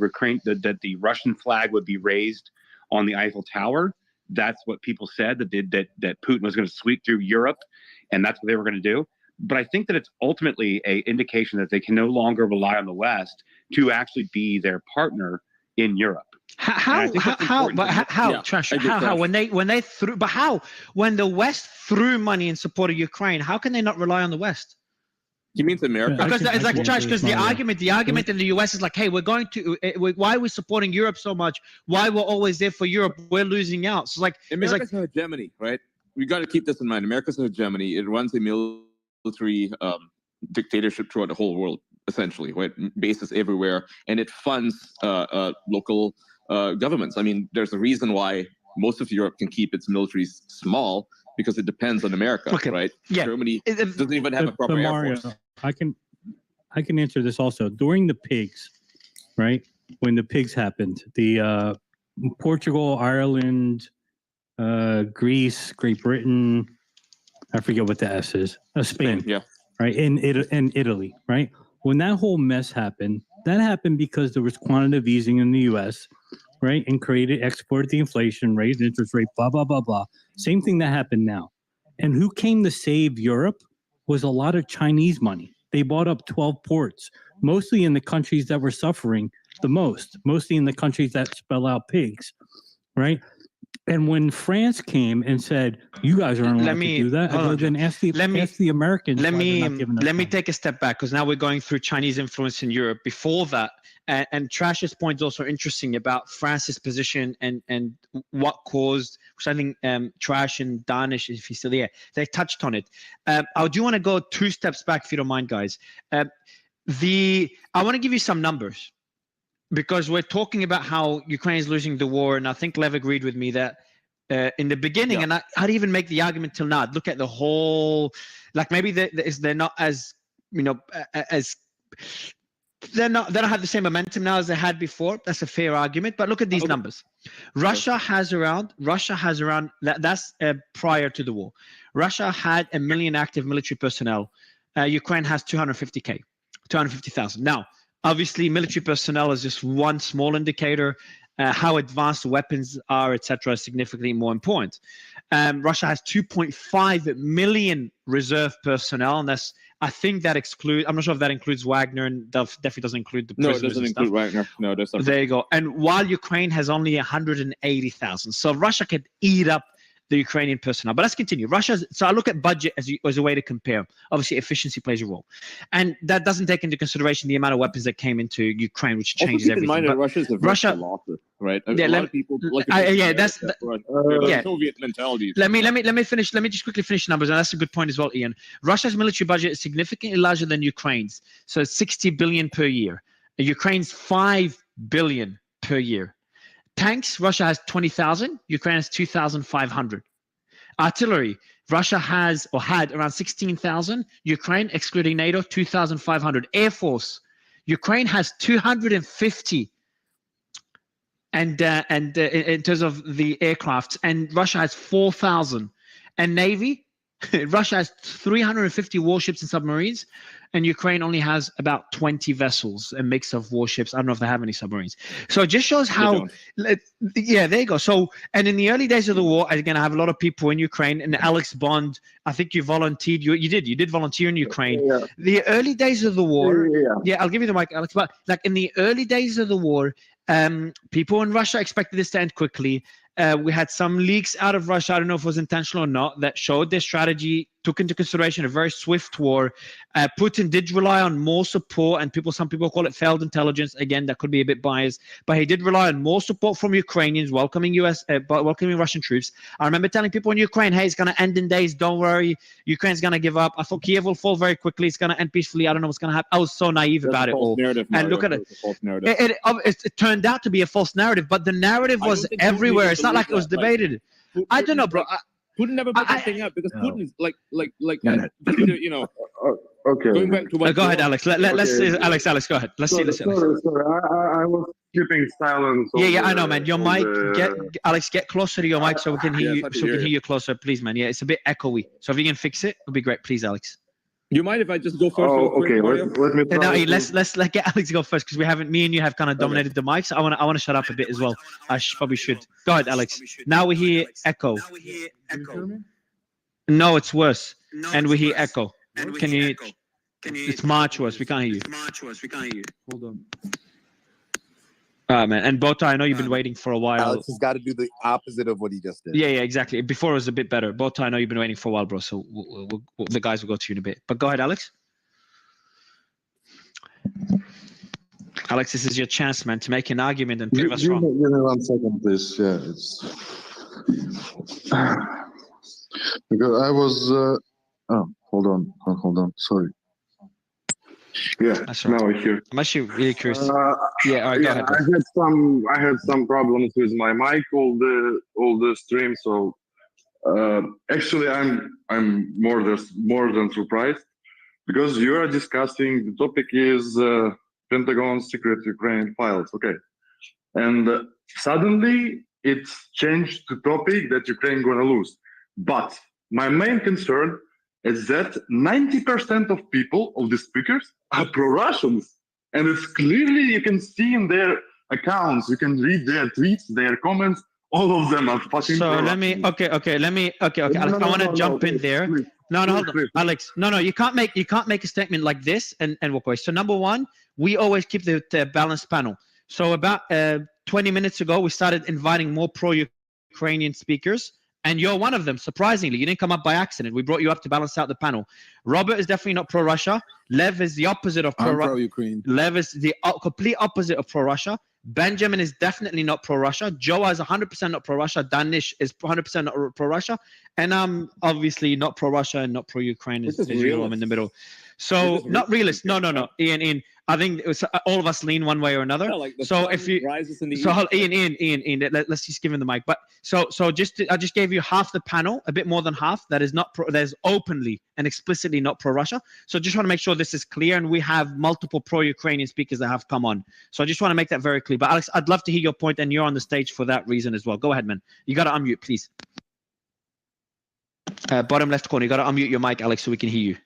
Russian flag would be raised on the Eiffel Tower. That's what people said, that Putin was going to sweep through Europe, and that's what they were going to do. But I think that it's ultimately an indication that they can no longer rely on the West to actually be their partner in Europe. How when the West threw money in support of Ukraine, how can they not rely on the West? You mean America? Because it's like trash. Because the argument in the U.S. is like, hey, we're going to. Why are we supporting Europe so much? Why we're always there for Europe? We're losing out. So America's an hegemony, right? We got to keep this in mind. America's an hegemony. It runs a military dictatorship throughout the whole world, essentially, right? Bases everywhere, and it funds local governments. I mean, there's a reason why most of Europe can keep its militaries small, because it depends on America, right? Yeah. Germany doesn't even have a proper Air Force. I can answer this also. During the pigs, right? When the pigs happened, the Portugal, Ireland, Greece, Great Britain, I forget what the S is. Spain, yeah, right? And Italy, right? When that whole mess happened, that happened because there was quantitative easing in the U.S., right? And exported the inflation, raised interest rate, blah, blah, blah, blah. Same thing that happened now. And who came to save Europe was a lot of Chinese money. They bought up 12 ports, mostly in the countries that were suffering the most, mostly in the countries that spell out pigs, right? And when France came and said, "You guys aren't allowed to do that," I go, then ask the Americans. Let me take a step back, because now we're going through Chinese influence in Europe. Before that, and Trash's point is also interesting about France's position and what caused, which I think Trash and Danish, if he's still there, they touched on it. I do want to go 2 steps back, if you don't mind, guys. I want to give you some numbers, because we're talking about how Ukraine is losing the war, and I think Lev agreed with me that in the beginning, and I'd even make the argument till now, look at the whole, like maybe they're not as as they don't have the same momentum now as they had before. That's a fair argument. But look at these numbers. Russia has around that's prior to the war. Russia had 1 million active military personnel. Ukraine has 250,000. Now, obviously, military personnel is just one small indicator. How advanced weapons are, etc., is significantly more important. Russia has 2.5 million reserve personnel, and that's, I think that excludes, I'm not sure if that includes Wagner, and definitely doesn't include the prisoners. No, it doesn't include Wagner. No, that's not. There you go. And while Ukraine has only 180,000, so Russia could eat up the Ukrainian personnel. But let's continue. So I look at budget as a way to compare. Obviously, efficiency plays a role. And that doesn't take into consideration the amount of weapons that came into Ukraine, which changes also keep everything. in mind that Russia is a very losses, right? A lot of people look at Soviet mentality. Let me finish. Let me just quickly finish the numbers, and that's a good point as well, Ian. Russia's military budget is significantly larger than Ukraine's, so it's 60 billion per year. Ukraine's 5 billion per year. Tanks, Russia has 20,000. Ukraine has 2,500. Artillery, Russia has or had around 16,000. Ukraine, excluding NATO, 2,500. Air Force, Ukraine has 250. And in terms of the aircraft, and Russia has 4,000. And Navy, Russia has 350 warships and submarines, and Ukraine only has about 20 vessels, a mix of warships. I don't know if they have any submarines. So it just shows how, yeah, there you go. So, and in the early days of the war, again, I have a lot of people in Ukraine, and Alex Bond, I think you volunteered, you did volunteer in Ukraine. Yeah. The early days of the war, yeah, I'll give you the mic, Alex, but like in the early days of the war, people in Russia expected this to end quickly. We had some leaks out of Russia, I don't know if it was intentional or not, that showed their strategy, took into consideration a very swift war. Putin did rely on more support, and some people call it failed intelligence. Again, that could be a bit biased, but he did rely on more support from Ukrainians, welcoming Russian troops. I remember telling people in Ukraine, hey, it's going to end in days, don't worry, Ukraine's going to give up. I thought Kiev will fall very quickly, it's going to end peacefully, I don't know what's going to happen. I was so naive about it all. And look at it. It turned out to be a false narrative, but the narrative was everywhere. It's not like it was debated. I don't know, bro. Putin never put that thing up because Putin is like you know. Okay. Going back to what go ahead, Alex. Let's see, Alex, go ahead. Let's see. Sorry. I was keeping silence. Yeah, I know, man. Your mic, Alex, get closer to your mic so we can hear you. So we can hear you closer, please, man. Yeah, it's a bit echoey. So if you can fix it, it'll be great, please, Alex. You mind if I just go first? Oh, okay. Let me try. Let's get Alex go first because me and you have kind of dominated the mics. I want to shut up a bit as well. I probably should. Go ahead, Alex. Now we hear echo. No, it's worse. And we hear echo. Can you? It's much worse. We can't hear you. Hold on. Man. And Bota, I know you've been waiting for a while. Alex has got to do the opposite of what he just did. Yeah, exactly. Before it was a bit better. Bota, I know you've been waiting for a while, bro. So the guys will go to you in a bit. But go ahead, Alex. Alex, this is your chance, man, to make an argument and prove us wrong. Give me 1 second, please. Yeah, it's because I was. Hold on. Sorry. Yeah, that's right. Now I hear. I'm actually really curious. All right, go ahead. I had some problems with my mic all the stream, so actually I'm more than surprised because you are discussing the topic is Pentagon's secret Ukrainian files, okay, and suddenly it's changed to topic that Ukraine gonna lose. But my main concern is that 90% of people, of the speakers, are pro-Russians. And it's clearly, you can see in their accounts, you can read their tweets, their comments, all of them are fucking So pro-Russian. let me, okay, Alex, I want to jump in there. Please, hold on. Alex, no, you can't make a statement like this and walk away. So number one, we always keep the balanced panel. So about 20 minutes ago, we started inviting more pro-Ukrainian speakers. And you're one of them, surprisingly. You didn't come up by accident. We brought you up to balance out the panel. Robert is definitely not pro-Russia. Lev is the opposite of pro-Ukraine. Lev is the complete opposite of pro-Russia. Benjamin is definitely not pro-Russia. Joa is 100% not pro-Russia. Danish is 100% not pro-Russia. And I'm obviously not pro-Russia and not pro-Ukraine. I'm in the middle. So not realist. No. Ian, I think it was, all of us lean one way or another. Yeah, like the so sun if you rises in the so east. Ian, let's just give him the mic. But so I just gave you half the panel, a bit more than half. That is not that is openly and explicitly not pro-Russia. So just want to make sure this is clear, and we have multiple pro-Ukrainian speakers that have come on. So I just want to make that very clear. But Alex, I'd love to hear your point, and you're on the stage for that reason as well. Go ahead, man. You got to unmute, please. Bottom left corner, you got to unmute your mic, Alex, so we can hear you.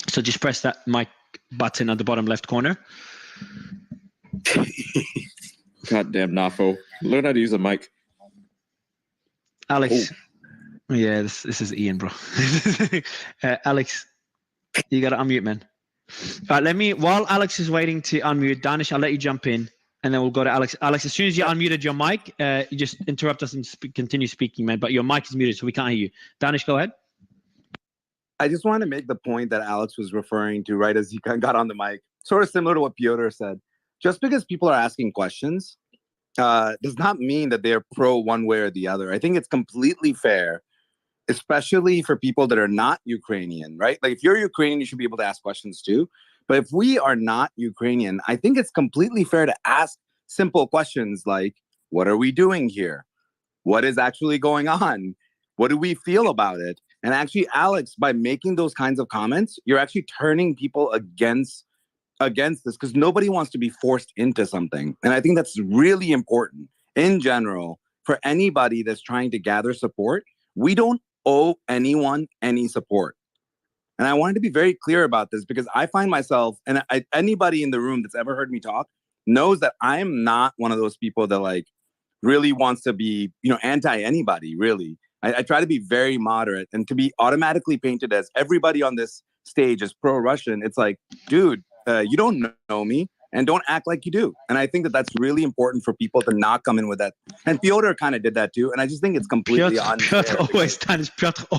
So just press that mic button at the bottom left corner. Goddamn Nafo. Learn how to use a mic. Alex. Oh. Yeah, this is Ian, bro. Alex, you got to unmute, man. All right, while Alex is waiting to unmute, Danish, I'll let you jump in, and then we'll go to Alex. Alex, as soon as you unmuted your mic, you just interrupt us and continue speaking, man. But your mic is muted, so we can't hear you. Danish, go ahead. I just want to make the point that Alex was referring to right as he got on the mic, sort of similar to what Piotr said. Just because people are asking questions does not mean that they're pro one way or the other. I think it's completely fair, especially for people that are not Ukrainian, right? Like if you're Ukrainian, you should be able to ask questions too. But if we are not Ukrainian, I think it's completely fair to ask simple questions like, what are we doing here? What is actually going on? What do we feel about it? And actually, Alex, by making those kinds of comments, you're actually turning people against this because nobody wants to be forced into something. And I think that's really important in general for anybody that's trying to gather support. We don't owe anyone any support. And I wanted to be very clear about this because I find myself, and anybody in the room that's ever heard me talk knows that I'm not one of those people that like really wants to be, anti anybody, really. I try to be very moderate, and to be automatically painted as everybody on this stage is pro-Russian. It's like, dude, you don't know me and don't act like you do. And I think that that's really important for people to not come in with that. And Piotr kind of did that too. And I just think it's completely unfair. Piotr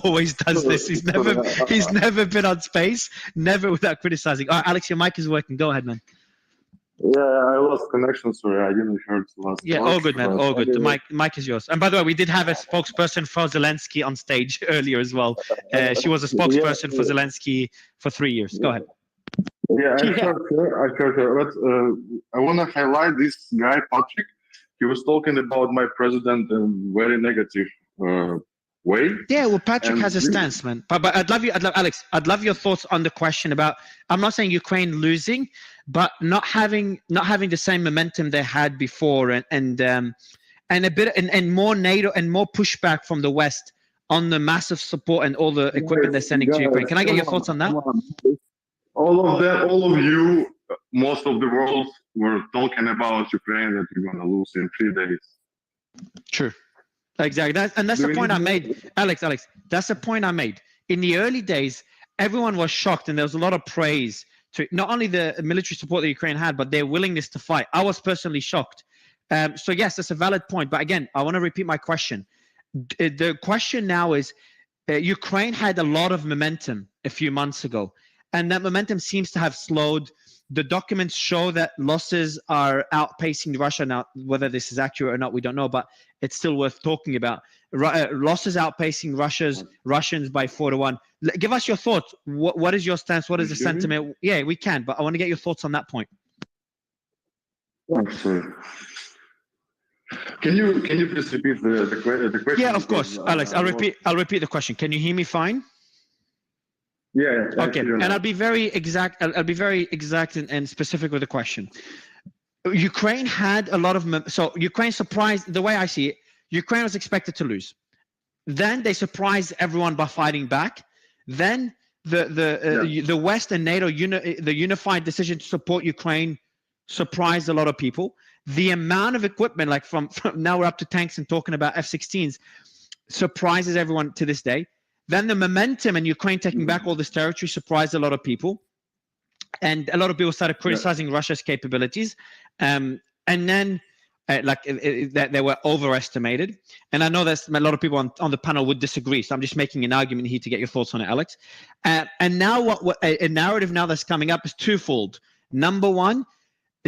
always does this. He's never been on space, never without criticizing. All right, Alex, your mic is working. Go ahead, man. Yeah, I lost connection, sorry. I didn't hear the last Yeah, part, all good, man. but All good. The anyway. mic is yours. And by the way, we did have a spokesperson for Zelensky on stage earlier as well. She was a spokesperson for Zelensky for 3 years. Go ahead. Yeah, I heard her. But I want to highlight this guy, Patrick. He was talking about my president in very negative way. Yeah, well, Patrick has a stance, man. But Alex, I'd love your thoughts on the question about. I'm not saying Ukraine losing, but not having the same momentum they had before, and a bit and more NATO and more pushback from the West on the massive support and all the equipment they're sending to Ukraine. Can I get your thoughts on that? All of you, most of the world were talking about Ukraine that you're going to lose in 3 days. True. Exactly. That's the point I made. Alex, that's the point I made. In the early days, everyone was shocked, and there was a lot of praise to not only the military support that Ukraine had, but their willingness to fight. I was personally shocked. So yes, that's a valid point. But again, I want to repeat my question. The question now is, Ukraine had a lot of momentum a few months ago, and that momentum seems to have slowed. The documents show that losses are outpacing Russia. Now, whether this is accurate or not, we don't know, but it's still worth talking about. Losses outpacing Russians by 4-1. Give us your thoughts. What is your stance? What is the sentiment? Yeah, we can, but I want to get your thoughts on that point. Sorry. Can you please repeat the question? Yeah, of course, Alex. I'll repeat the question. Can you hear me fine? Yeah. Okay, and I'll be very exact. I'll be very exact and specific with the question. Ukraine had a lot of so Ukraine surprised. The way I see it, Ukraine was expected to lose. Then they surprised everyone by fighting back. Then the West and NATO the unified decision to support Ukraine surprised a lot of people. The amount of equipment, like from now we're up to tanks and talking about F-16s, surprises everyone to this day. Then the momentum and Ukraine taking back all this territory surprised a lot of people. And a lot of people started criticizing Russia's capabilities. And then that they were overestimated. And I know there's a lot of people on the panel would disagree. So I'm just making an argument here to get your thoughts on it, Alex. And now what a narrative now that's coming up is twofold. Number one,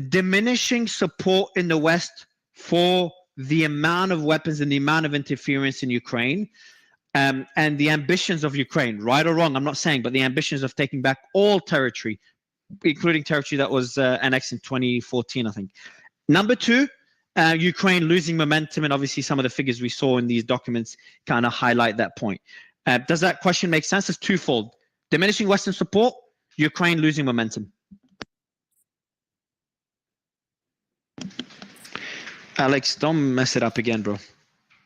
diminishing support in the West for the amount of weapons and the amount of interference in Ukraine. And the ambitions of Ukraine, right or wrong, I'm not saying, but the ambitions of taking back all territory, including territory that was annexed in 2014, I think. Number two, Ukraine losing momentum, and obviously some of the figures we saw in these documents kind of highlight that point. Does that question make sense? It's twofold. Diminishing Western support, Ukraine losing momentum. Alex, don't mess it up again, bro.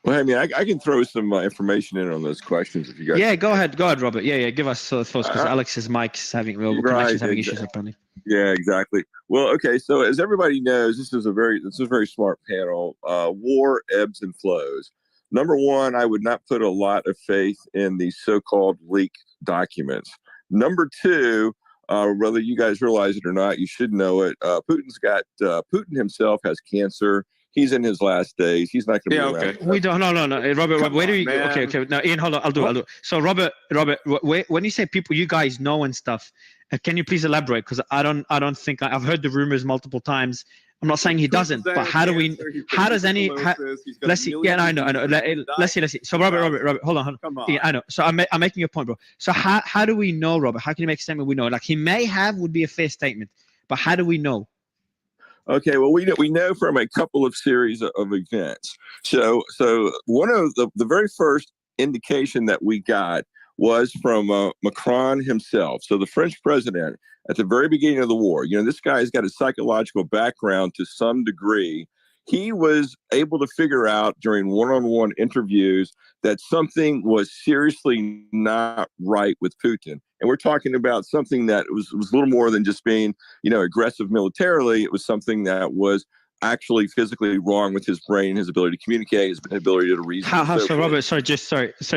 Well, I mean, I can throw some information in on those questions if you guys. Yeah, go ahead, Robert. Yeah, give us thoughts because Alex's mic's having connection's having issues apparently. Yeah, exactly. Well, okay. So as everybody knows, this is a very smart panel. War ebbs and flows. Number one, I would not put a lot of faith in the so-called leaked documents. Number two, whether you guys realize it or not, you should know it. Putin himself has cancer. He's in his last days. He's not going to be around. We don't. No. Robert, where do we? Okay. No, Ian, hold on. I'll do it. So, Robert, when you say people you guys know and stuff, can you please elaborate? Because I don't think I've heard the rumors multiple times. I'm not saying he doesn't, but how do we? How does any? Let's see. Yeah, I know. Let's see. So, Robert, hold on. Come on. Yeah, I know. So I'm making a point, bro. So how do we know, Robert? How can you make a statement we know? Like he may have would be a fair statement, but how do we know? Okay, well, we know from a couple of series of events. So one of the very first indication that we got was from Macron himself. So the French president at the very beginning of the war, this guy's got a psychological background to some degree. He was able to figure out during one-on-one interviews that something was seriously not right with Putin. And we're talking about something that was a little more than just being, aggressive militarily. It was something that was actually physically wrong with his brain, his ability to communicate, his ability to reason. How so, Robert? Sorry.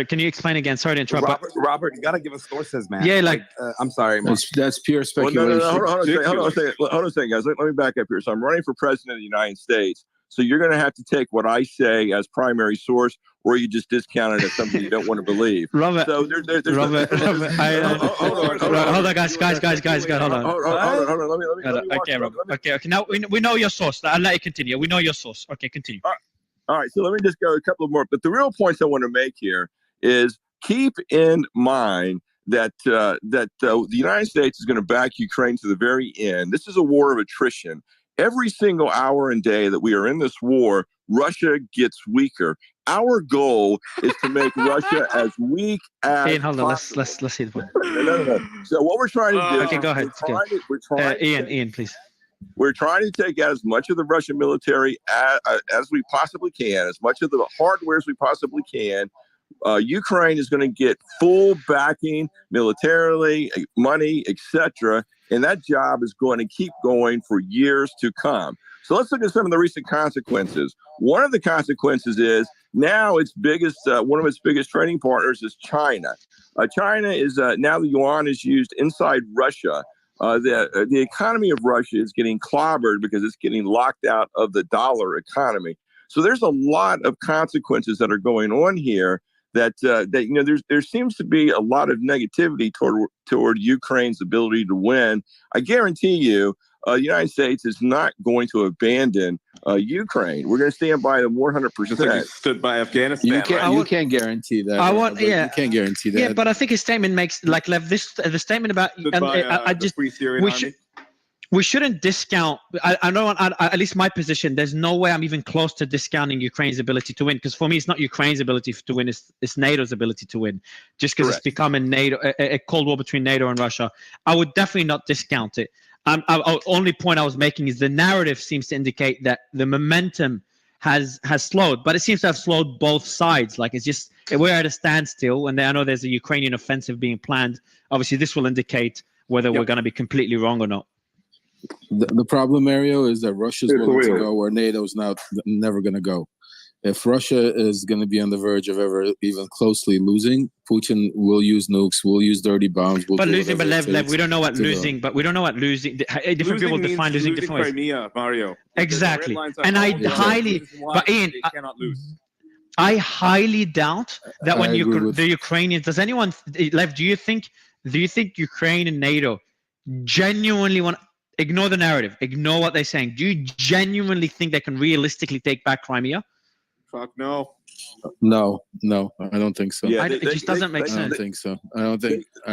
Can you explain again? Sorry to interrupt. Robert, you got to give us sources, man. Yeah, I'm sorry. That's pure speculation. Well, no, hold on a second, guys. Let me back up here. So I'm running for president of the United States. So you're going to have to take what I say as primary source, or you just discount it as something you don't want to believe. Robert, so Robert, hold on, guys, hold on. Hold on. Let me okay, Robert. Okay. Now we know your source. I'll let you continue. We know your source. Okay, continue. All right. So let me just go a couple more. But the real points I want to make here is keep in mind that the United States is going to back Ukraine to the very end. This is a war of attrition. Every single hour and day that we are in this war, Russia gets weaker. Our goal is to make Russia as weak as Ian, hold on. possible. Let's see the point. No. So what we're trying to do? Okay, go ahead. Ian, please. We're trying to take out as much of the Russian military as we possibly can, as much of the hardware as we possibly can. Ukraine is going to get full backing militarily, money, etc. And that job is going to keep going for years to come. So let's look at some of the recent consequences. One of the consequences is now one of its biggest trading partners is China. China is now the yuan is used inside Russia. The economy of Russia is getting clobbered because it's getting locked out of the dollar economy. So there's a lot of consequences that are going on here. There seems to be a lot of negativity toward Ukraine's ability to win. I guarantee you, the United States is not going to abandon Ukraine. We're going to stand by them 100%. Stood by Afghanistan. You can't guarantee that. You can't guarantee that. Yeah, but I think his statement makes the statement about. We shouldn't discount. I know, at least my position, there's no way I'm even close to discounting Ukraine's ability to win. Because for me, it's not Ukraine's ability to win; it's NATO's ability to win. Just because it's become a Cold War between NATO and Russia, I would definitely not discount it. Only point I was making is the narrative seems to indicate that the momentum has slowed, but it seems to have slowed both sides. Like it's just we're at a standstill, and I know there's a Ukrainian offensive being planned. Obviously, this will indicate whether we're going to be completely wrong or not. The problem, Mario, is that Russia's willing to go where NATO's never going to go. If Russia is going to be on the verge of ever even closely losing, Putin will use nukes, will use dirty bombs. Lev, we don't know what losing. But we don't know what losing. Different people define losing different ways. Crimea, Mario. Exactly, and I highly, but Ian, cannot lose. I highly doubt that when the Ukrainians, does anyone, Lev, do you think Ukraine and NATO genuinely want? Ignore the narrative. Ignore what they're saying. Do you genuinely think they can realistically take back Crimea? Fuck no. No, I don't think so. Yeah, it just doesn't make I sense. don't think so. I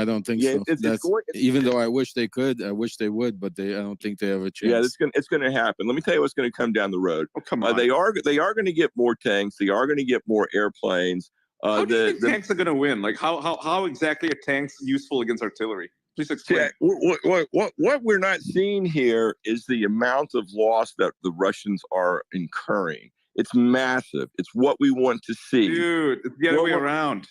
don't think Yeah, so. That's even though I wish they could, I wish they would, but I don't think they have a chance. Yeah, it's going to happen. Let me tell you what's going to come down the road. Oh, come on. They are going to get more tanks. They are going to get more airplanes. How do you think tanks are going to win? Like how exactly are tanks useful against artillery? Please explain. Yeah, what we're not seeing here is the amount of loss that the Russians are incurring. It's massive. It's what we want to see. Dude, it's the other way around.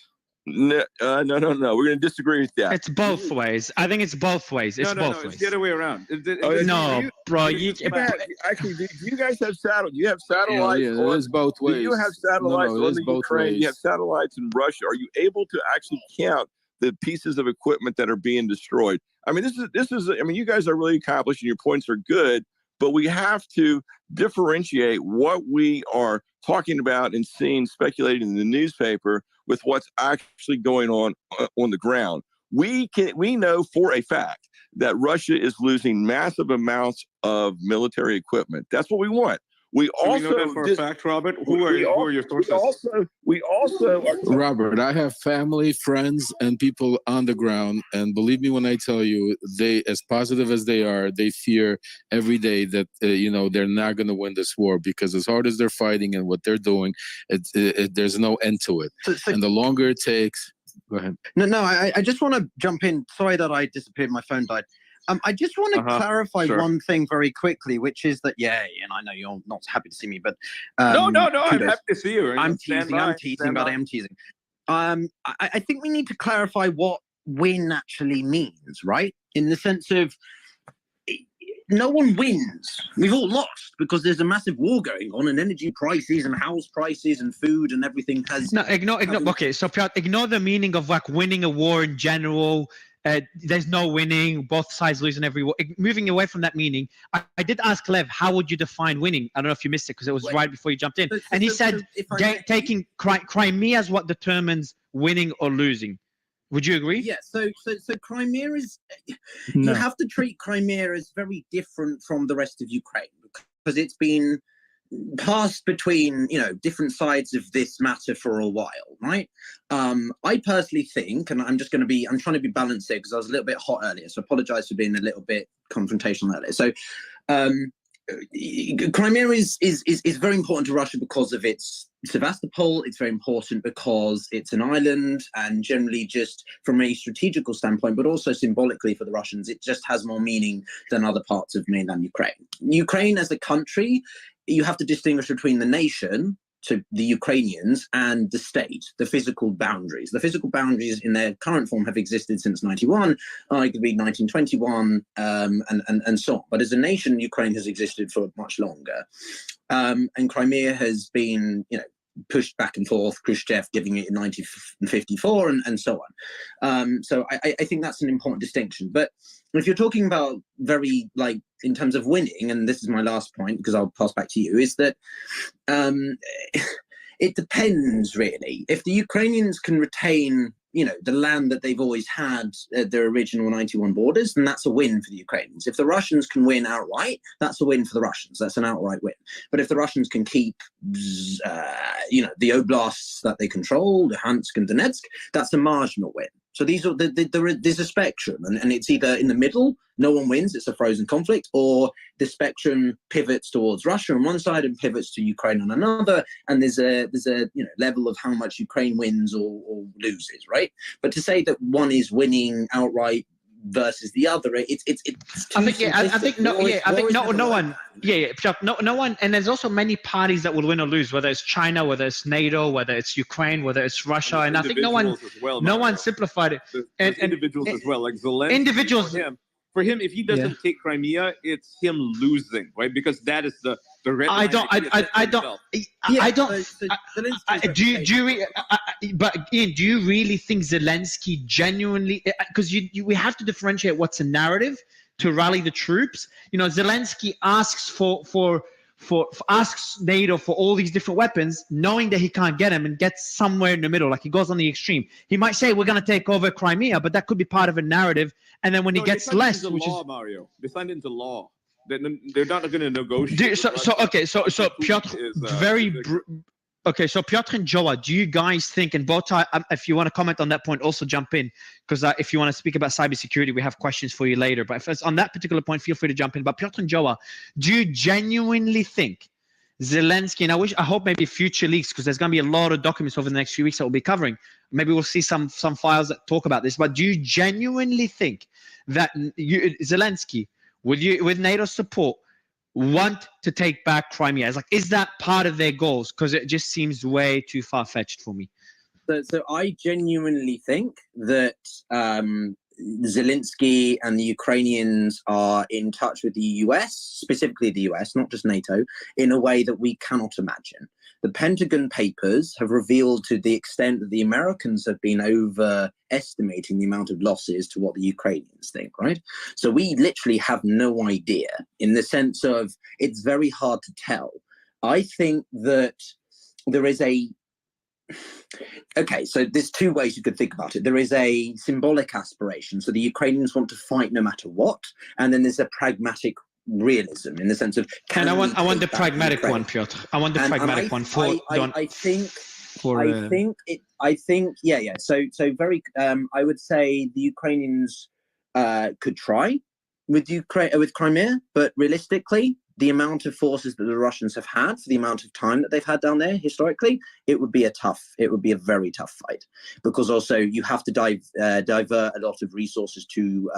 No. We're going to disagree with that. It's both ways. I think it's both ways. It's both ways. It's the other way around. No, bro. Actually, do you guys have satellites? You have satellites. Yeah, it is both ways. Do you have satellites on the Ukraine? You have satellites in Russia. Are you able to actually count the pieces of equipment that are being destroyed? I mean, this is. I mean, you guys are really accomplished, and your points are good. But we have to differentiate what we are talking about and seeing speculated in the newspaper with what's actually going on the ground. We know for a fact that Russia is losing massive amounts of military equipment. That's what we want. We also know that for a fact, Robert. Who are your sources? We also are Robert, I have family, friends, and people on the ground, and believe me when I tell you, they, as positive as they are, they fear every day that they're not going to win this war, because as hard as they're fighting and what they're doing, there's no end to it. And the longer it takes, go ahead. No, I just want to jump in. Sorry that I disappeared. My phone died. I just want to clarify one thing very quickly, which is that, and I know you're not happy to see me, but no, I'm happy to see you. I'm teasing, but I am teasing. I think we need to clarify what win actually means, right? In the sense of no one wins. We've all lost because there's a massive war going on, and energy prices and house prices and food and everything has. No, ignore. Okay, so Piotr, ignore the meaning of like winning a war in general. There's no winning, both sides losing every war. Moving away from that meaning, I did ask Lev, how would you define winning? I don't know if you missed it because it was right before you jumped in. And he said taking Crimea is what determines winning or losing. Would you agree? Yeah, so Crimea is, you have to treat Crimea as very different from the rest of Ukraine because it's been passed between different sides of this matter for a while, right? I personally think, and I'm trying to be balanced here because I was a little bit hot earlier, so I apologize for being a little bit confrontational earlier. So Crimea is very important to Russia because of its Sevastopol. It's very important because it's an island, and generally just from a strategical standpoint, but also symbolically for the Russians, it just has more meaning than other parts of mainland Ukraine. Ukraine as a country, you have to distinguish between the nation, so the Ukrainians, and the state, the physical boundaries. The physical boundaries in their current form have existed since 91, arguably 1921, and so on. But as a nation, Ukraine has existed for much longer. And Crimea has been, pushed back and forth, Khrushchev giving it in 1954 and so on. So I think that's an important distinction. But if you're talking about very, in terms of winning, and this is my last point because I'll pass back to you, is that it depends really. If the Ukrainians can retain the land that they've always had at their original 91 borders, then that's a win for the Ukrainians. If the Russians can win outright, that's a win for the Russians. That's an outright win. But if the Russians can keep, the oblasts that they control, Luhansk and Donetsk, that's a marginal win. So these are there's a spectrum, and it's either in the middle, no one wins, it's a frozen conflict, or the spectrum pivots towards Russia on one side and pivots to Ukraine on another, and there's a level of how much Ukraine wins or loses, right? But to say that one is winning outright versus the other, no one, and there's also many parties that will win or lose, whether it's China, whether it's NATO, whether it's Ukraine, whether it's Russia, and I think no one simplified it. And individuals as well, like Zelensky. Individuals. For him, if he doesn't take Crimea, it's him losing, right? Because that is the red line. But Ian, do you really think Zelensky genuinely? Because we have to differentiate what's a narrative to rally the troops. Zelensky asks asks NATO for all these different weapons, knowing that he can't get them, and gets somewhere in the middle. Like he goes on the extreme. He might say, "We're going to take over Crimea," but that could be part of a narrative. And then when he gets less, which is Mario, they signed into law. They're not going to negotiate. So Piotr, Okay, so Piotr and Joa, do you guys think, and both, if you want to comment on that point, also jump in, because if you want to speak about cybersecurity, we have questions for you later. But if it's on that particular point, feel free to jump in. But Piotr and Joa, do you genuinely think Zelensky, and I hope maybe future leaks, because there's going to be a lot of documents over the next few weeks that we'll be covering. Maybe we'll see some files that talk about this. But do you genuinely think that Zelensky, with NATO support, want to take back Crimea? Is that part of their goals? Because it just seems way too far-fetched for me. So I genuinely think that Zelensky and the Ukrainians are in touch with the US, specifically the US, not just NATO, in a way that we cannot imagine. The Pentagon papers have revealed to the extent that the Americans have been overestimating the amount of losses to what the Ukrainians think, right? So we literally have no idea, in the sense of it's very hard to tell. I think that there is okay, so there's two ways you could think about it. There is a symbolic aspiration. So the Ukrainians want to fight no matter what. And then there's a pragmatic realism in the sense of, and I want the pragmatic one, Piotr. I want the pragmatic one for yeah. So very I would say the Ukrainians could try with Crimea, but realistically, the amount of forces that the Russians have had for the amount of time that they've had down there historically, it would be a very tough fight, because also you have to divert a lot of resources to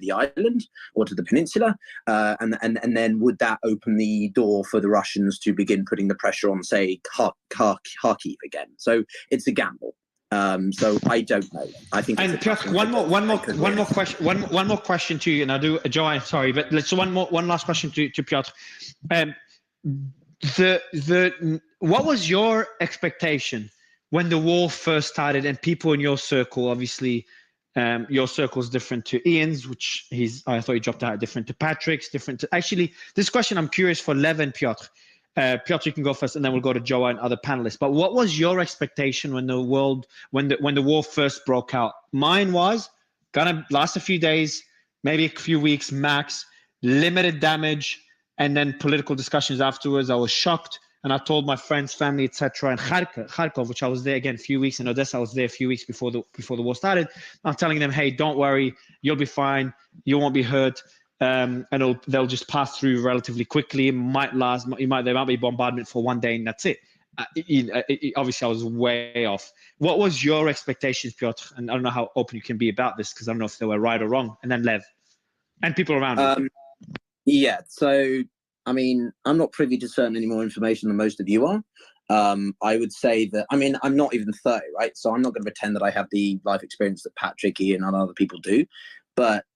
the island or to the peninsula, and then would that open the door for the Russians to begin putting the pressure on, say, Kharkiv again? So it's a gamble. So I don't know. I think. And Piotr, one more question to you, and I'll do Joe. I'm sorry, but let's one last question to Piotr. What was your expectation when the war first started, and people in your circle, obviously, your circle is different to Ian's, which I thought he dropped out, different to Patrick's, different to actually. This question I'm curious for Lev and Piotr. Piotr, you can go first, and then we'll go to Joa and other panelists. But what was your expectation when the war first broke out? Mine was gonna last a few days, maybe a few weeks max, limited damage, and then political discussions afterwards. I was shocked, and I told my friends, family, etc. And Kharkov, which I was there again a few weeks, and Odessa, I was there a few weeks before the war started. I'm telling them, hey, don't worry, you'll be fine, you won't be hurt. And they'll just pass through relatively quickly. It might last. There might be bombardment for one day, and that's it. Obviously, I was way off. What was your expectations, Piotr? And I don't know how open you can be about this, because I don't know if they were right or wrong. And then Lev, and people around you. Yeah. So, I mean, I'm not privy to certainly more information than most of you are. I would say that, I mean, I'm not even 30, right? So I'm not going to pretend that I have the life experience that Patrick, Ian, and other people do. But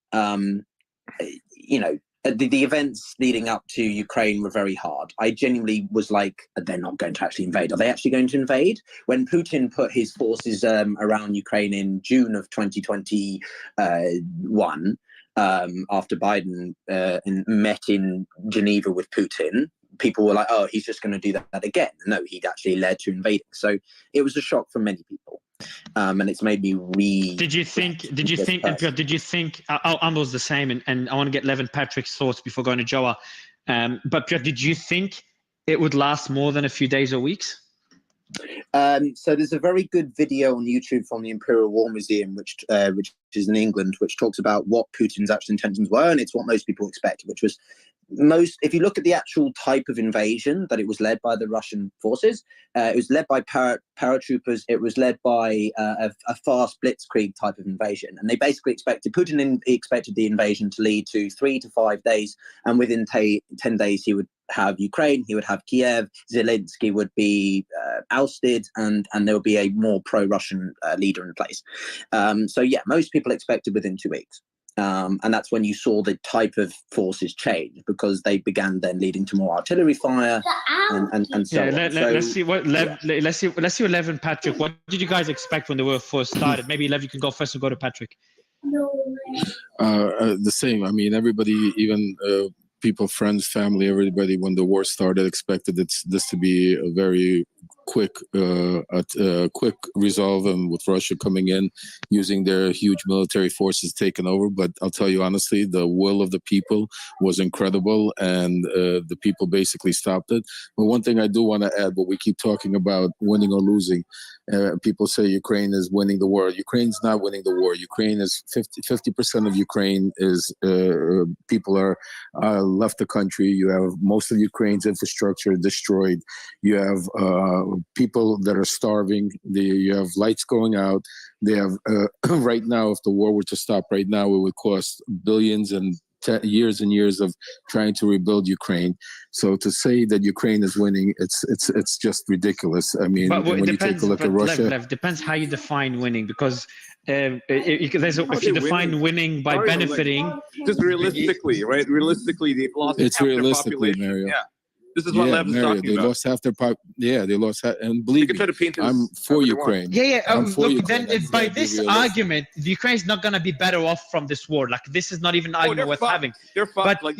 you know, the events leading up to Ukraine were very hard. I genuinely was like, they're not going to actually invade. Are they actually going to invade? When Putin put his forces around Ukraine in June of 2021, after Biden met in Geneva with Putin, people were like, oh, he's just going to do that again. No, he'd actually led to invading. So it was a shock for many people. And it's made me Did you think, and Piotr, did you think, I was the same, and I want to get Lev and Patrick's thoughts before going to Joa. But Piotr, did you think it would last more than a few days or weeks? So there's a very good video on YouTube from the Imperial War Museum, which is in England, which talks about what Putin's actual intentions were, and it's what most people expected, which was if you look at the actual type of invasion, that it was led by the Russian forces, it was led by paratroopers, it was led by a fast blitzkrieg type of invasion. And they basically Putin expected the invasion to lead to 3 to 5 days, and within 10 days he would have Ukraine, he would have Kiev, Zelensky would be ousted, and there would be a more pro-Russian leader in place. So yeah, most people expected within 2 weeks. And that's when you saw the type of forces change, because they began then leading to more artillery fire and so on. Let's see what let's see what Lev and Patrick. What did you guys expect when the war first started? Maybe Lev, you can go first and go to Patrick. The same. I mean, everybody, even people, friends, family, everybody, when the war started, expected this to be a very quick resolve, and with Russia coming in, using their huge military forces taking over. But I'll tell you honestly, the will of the people was incredible, and the people basically stopped it. But one thing I do want to add, but we keep talking about winning or losing. People say Ukraine is winning the war. Ukraine's not winning the war. Ukraine is 50% of Ukraine is people are left the country. You have most of Ukraine's infrastructure destroyed. You have people that are starving. You have lights going out. They have right now, if the war were to stop right now, it would cost billions and years and years of trying to rebuild Ukraine. So to say that Ukraine is winning, it's just ridiculous. I mean, when you take a look at Russia, Lev, depends how you define winning, because if you define winning by benefiting, just realistically, right? Realistically, they've lost half their population. Mario. Yeah. This is what Lev is Mario, talking they about. lost half their they lost half, and believe me, I'm for Ukraine. Look, then by this argument, the Ukraine is not going to be better off from this war. Like, this is not even an argument worth having. They're fucked. But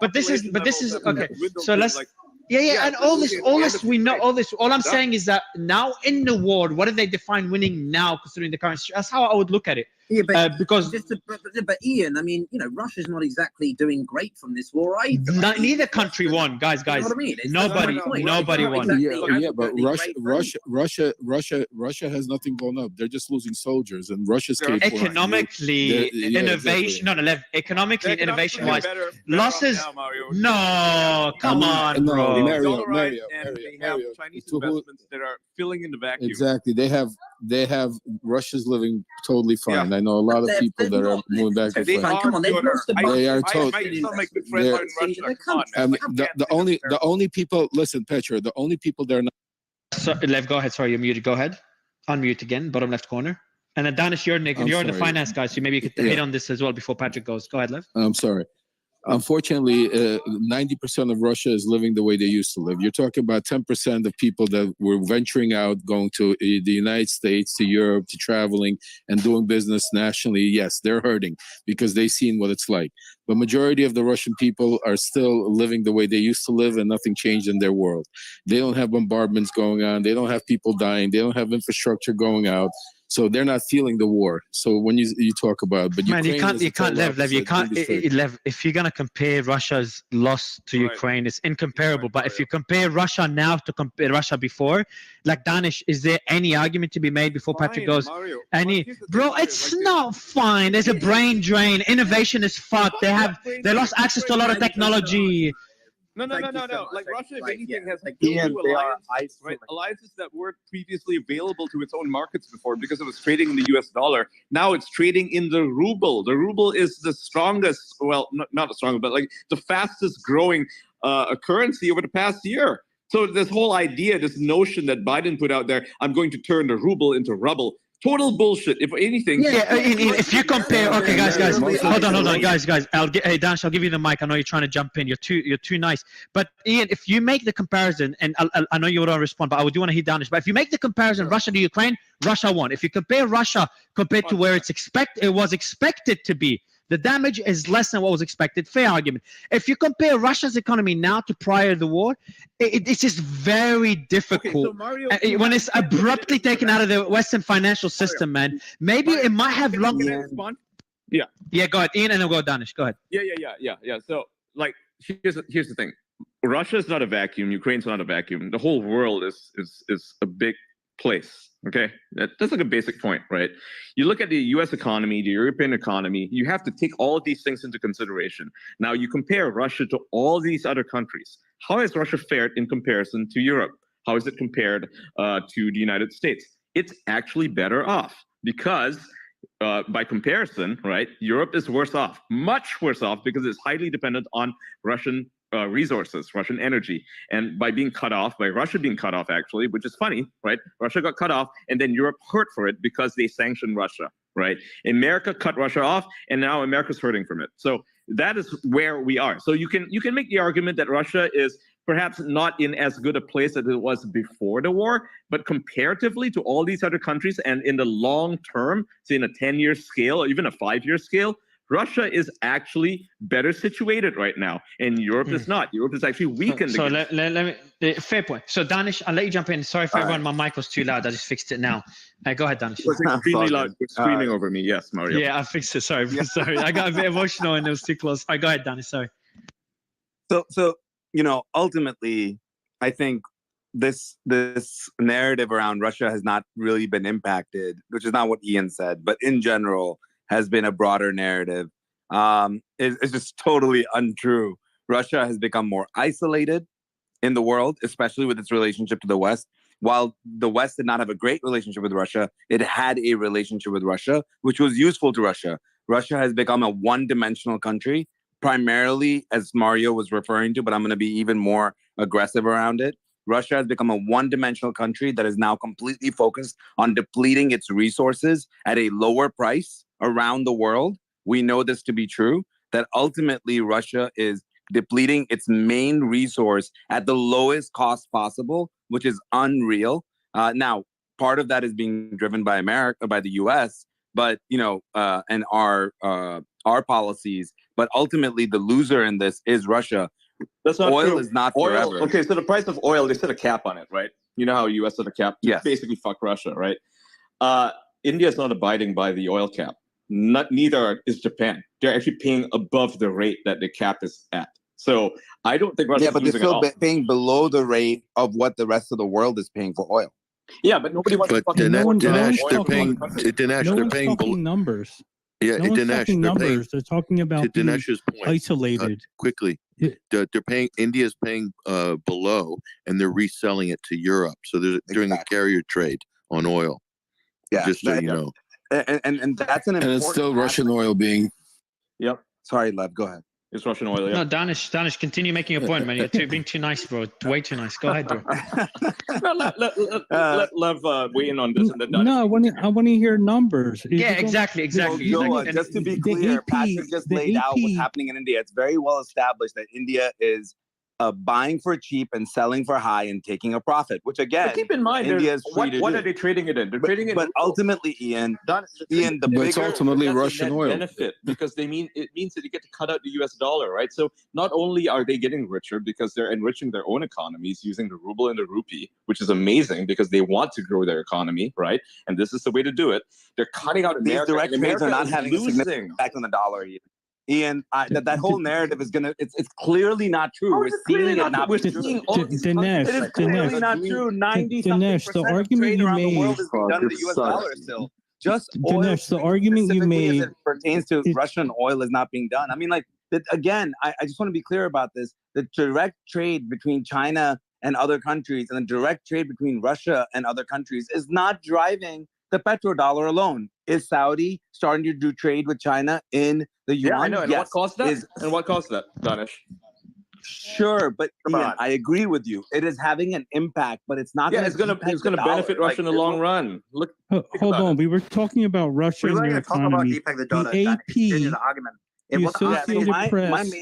but this is okay. So let's. And all this we know. All I'm saying is that now in the war, what do they define winning now, considering the current? That's how I would look at it. Yeah, but because but Ian, I mean, Russia's not exactly doing great from this war either. Neither country won, guys. You know what I mean? Nobody won. Yeah, but Russia has nothing blown up. They're just losing soldiers, and Russia's economically, innovation. Exactly. No, economically and innovation wise, losses. No, come on, bro. Mario, they have Chinese investments that are filling in the vacuum. Exactly. They have Russia's living totally fine. Yeah. I know a lot of people that are moving back and forth. Come on, they are totally. The only people. Listen, Petra. The only people that are not. So, Lev, go ahead. Sorry, you're muted. Go ahead. Unmute again, bottom left corner. And then Danish, you're the finance guy, so maybe you could hit on this as well before Patrick goes. Go ahead, Lev. I'm sorry. Unfortunately, 90% of Russia is living the way they used to live. You're talking about 10% of people that were venturing out, going to the United States, to Europe, to traveling and doing business nationally. Yes, they're hurting because they've seen what it's like. The majority of the Russian people are still living the way they used to live, and nothing changed in their world. They don't have bombardments going on. They don't have people dying. They don't have infrastructure going out. So they're not feeling the war. So when you talk about, but man, Ukraine you can't, Lev, Lev, if you're gonna compare Russia's loss to Ukraine, it's incomparable. But if you compare Russia now to compare Russia before, like Danish, is there any argument to be made before Patrick goes? Mario, bro, it's not fine. There's a brain drain. Innovation is fucked. They lost access to a lot of technology. No. Like Russia, if anything, has built new alliances, right? Alliances that weren't previously available to its own markets before because it was trading in the US dollar. Now it's trading in the ruble. The ruble is the strongest, well, not the strongest, but like the fastest growing currency over the past year. So this whole idea, this notion that Biden put out there, I'm going to turn the ruble into rubble. Total bullshit. If anything, if you compare, okay, guys, hold on, guys. Hey, Danish, I'll give you the mic. I know you're trying to jump in. You're too nice. But Ian, if you make the comparison, and I know you don't respond, but I do want to hear Danish. But if you make the comparison, Russia to Ukraine, Russia won. If you compare Russia compared to where it was expected to be, the damage is less than what was expected. Fair argument. If you compare Russia's economy now to prior to the war, it's just very difficult. Okay, so Mario, when it's abruptly taken out of the Western financial system, man, maybe it might have long. Yeah, go ahead, Ian, and then we'll go Danish. Go ahead. Yeah. So, like, here's the thing. Russia is not a vacuum. Ukraine's not a vacuum. The whole world is a big place. Okay, that's like a basic point, right? You look at the U.S. economy, the European economy, you have to take all of these things into consideration. Now, you compare Russia to all these other countries. How has Russia fared in comparison to Europe? How is it compared to the United States? It's actually better off because by comparison, right, Europe is worse off, much worse off because it's highly dependent on Russian resources, Russian energy. And by Russia being cut off, actually, which is funny, right? Russia got cut off and then Europe hurt for it because they sanctioned Russia, right? America cut Russia off and now America's hurting from it. So that is where we are. So you can make the argument that Russia is perhaps not in as good a place as it was before the war, but comparatively to all these other countries and in the long term, say in a 10-year scale or even a 5-year scale, Russia is actually better situated right now, and Europe is not. Europe is actually weakened. So let me fair point. So Danish, I'll let you jump in. Sorry if everyone, my mic was too loud. I just fixed it now. Go ahead, Danish. It was extremely loud. You're screaming over me. Yes, Mario. Yeah, I fixed it. Sorry, sorry. I got a bit emotional and it was too close. Go ahead, Danish. Sorry. So ultimately, I think this narrative around Russia has not really been impacted, which is not what Ian said, but in general has been a broader narrative. It's just totally untrue. Russia has become more isolated in the world, especially with its relationship to the West. While the West did not have a great relationship with Russia, it had a relationship with Russia, which was useful to Russia. Russia has become a one-dimensional country, primarily, as Mario was referring to, but I'm going to be even more aggressive around it. Russia has become a one-dimensional country that is now completely focused on depleting its resources at a lower price around the world. We know this to be true, that ultimately Russia is depleting its main resource at the lowest cost possible, which is unreal. Now, part of that is being driven by America, by the US, but and our policies. But ultimately, the loser in this is Russia. That's not oil true. is not oil, forever. Okay, so the price of oil, they set a cap on it, right? You know how US set a cap? Yes. Basically, fuck Russia, right? India is not abiding by the oil cap. Neither is Japan. They're actually paying above the rate that the cap is at. So I don't think Russia's Yeah, but they're losing at still all. paying below the rate of what the rest of the world is paying for oil. Yeah, but nobody wants to fucking Dinesh, oil they're paying below. Numbers. Yeah, no one's Dinesh, talking they're numbers. paying, they're talking about to being Dinesh's point, isolated. Quickly, they're paying. India's paying below, and they're reselling it to Europe. So they're doing a carrier trade on oil. Yeah, just so you know. And that's an important. And it's still Russian oil being. Yep. Sorry, Lev. Go ahead. It's Russian oil. Yeah. No, Danish, continue making your point, man. You're being too nice, bro. Way too nice. Go ahead, bro. Let Lev weigh in on this. And then No, I want to hear numbers. Yeah, exactly. Joe, just to be clear, Patrick just laid out what's happening in India. It's very well established that India is buying for cheap and selling for high and taking a profit, which again, but keep in mind, India is free to what do. are they trading it in? They're trading it. But ultimately, Ian, it's ultimately Russian oil. Benefit because it means that you get to cut out the US dollar, right? So not only are they getting richer because they're enriching their own economies using the ruble and the rupee, which is amazing because they want to grow their economy, right? And this is the way to do it. They're cutting out These America. direct trades are not having a significant impact on the dollar. Ian, that whole narrative is it's clearly not true. We're seeing it not be true. Dinesh, It is clearly not true. 90-something% of trade around the world is being done in the US dollar still. Just oil. Dinesh, the argument you made as it pertains to Russian oil is not being done. I mean, again, I just want to be clear about this. The direct trade between China and other countries and the direct trade between Russia and other countries is not driving the petrodollar alone. Is Saudi starting to do trade with China in the yuan? Yeah, I know. And what caused that? And what caused that, Danish? Sure, but Ian, I agree with you. It is having an impact, but it's not. Yeah, it's gonna benefit Russia in the long run. Look, hold on. We were talking about Russia and their economy. The AP, the Associated Press,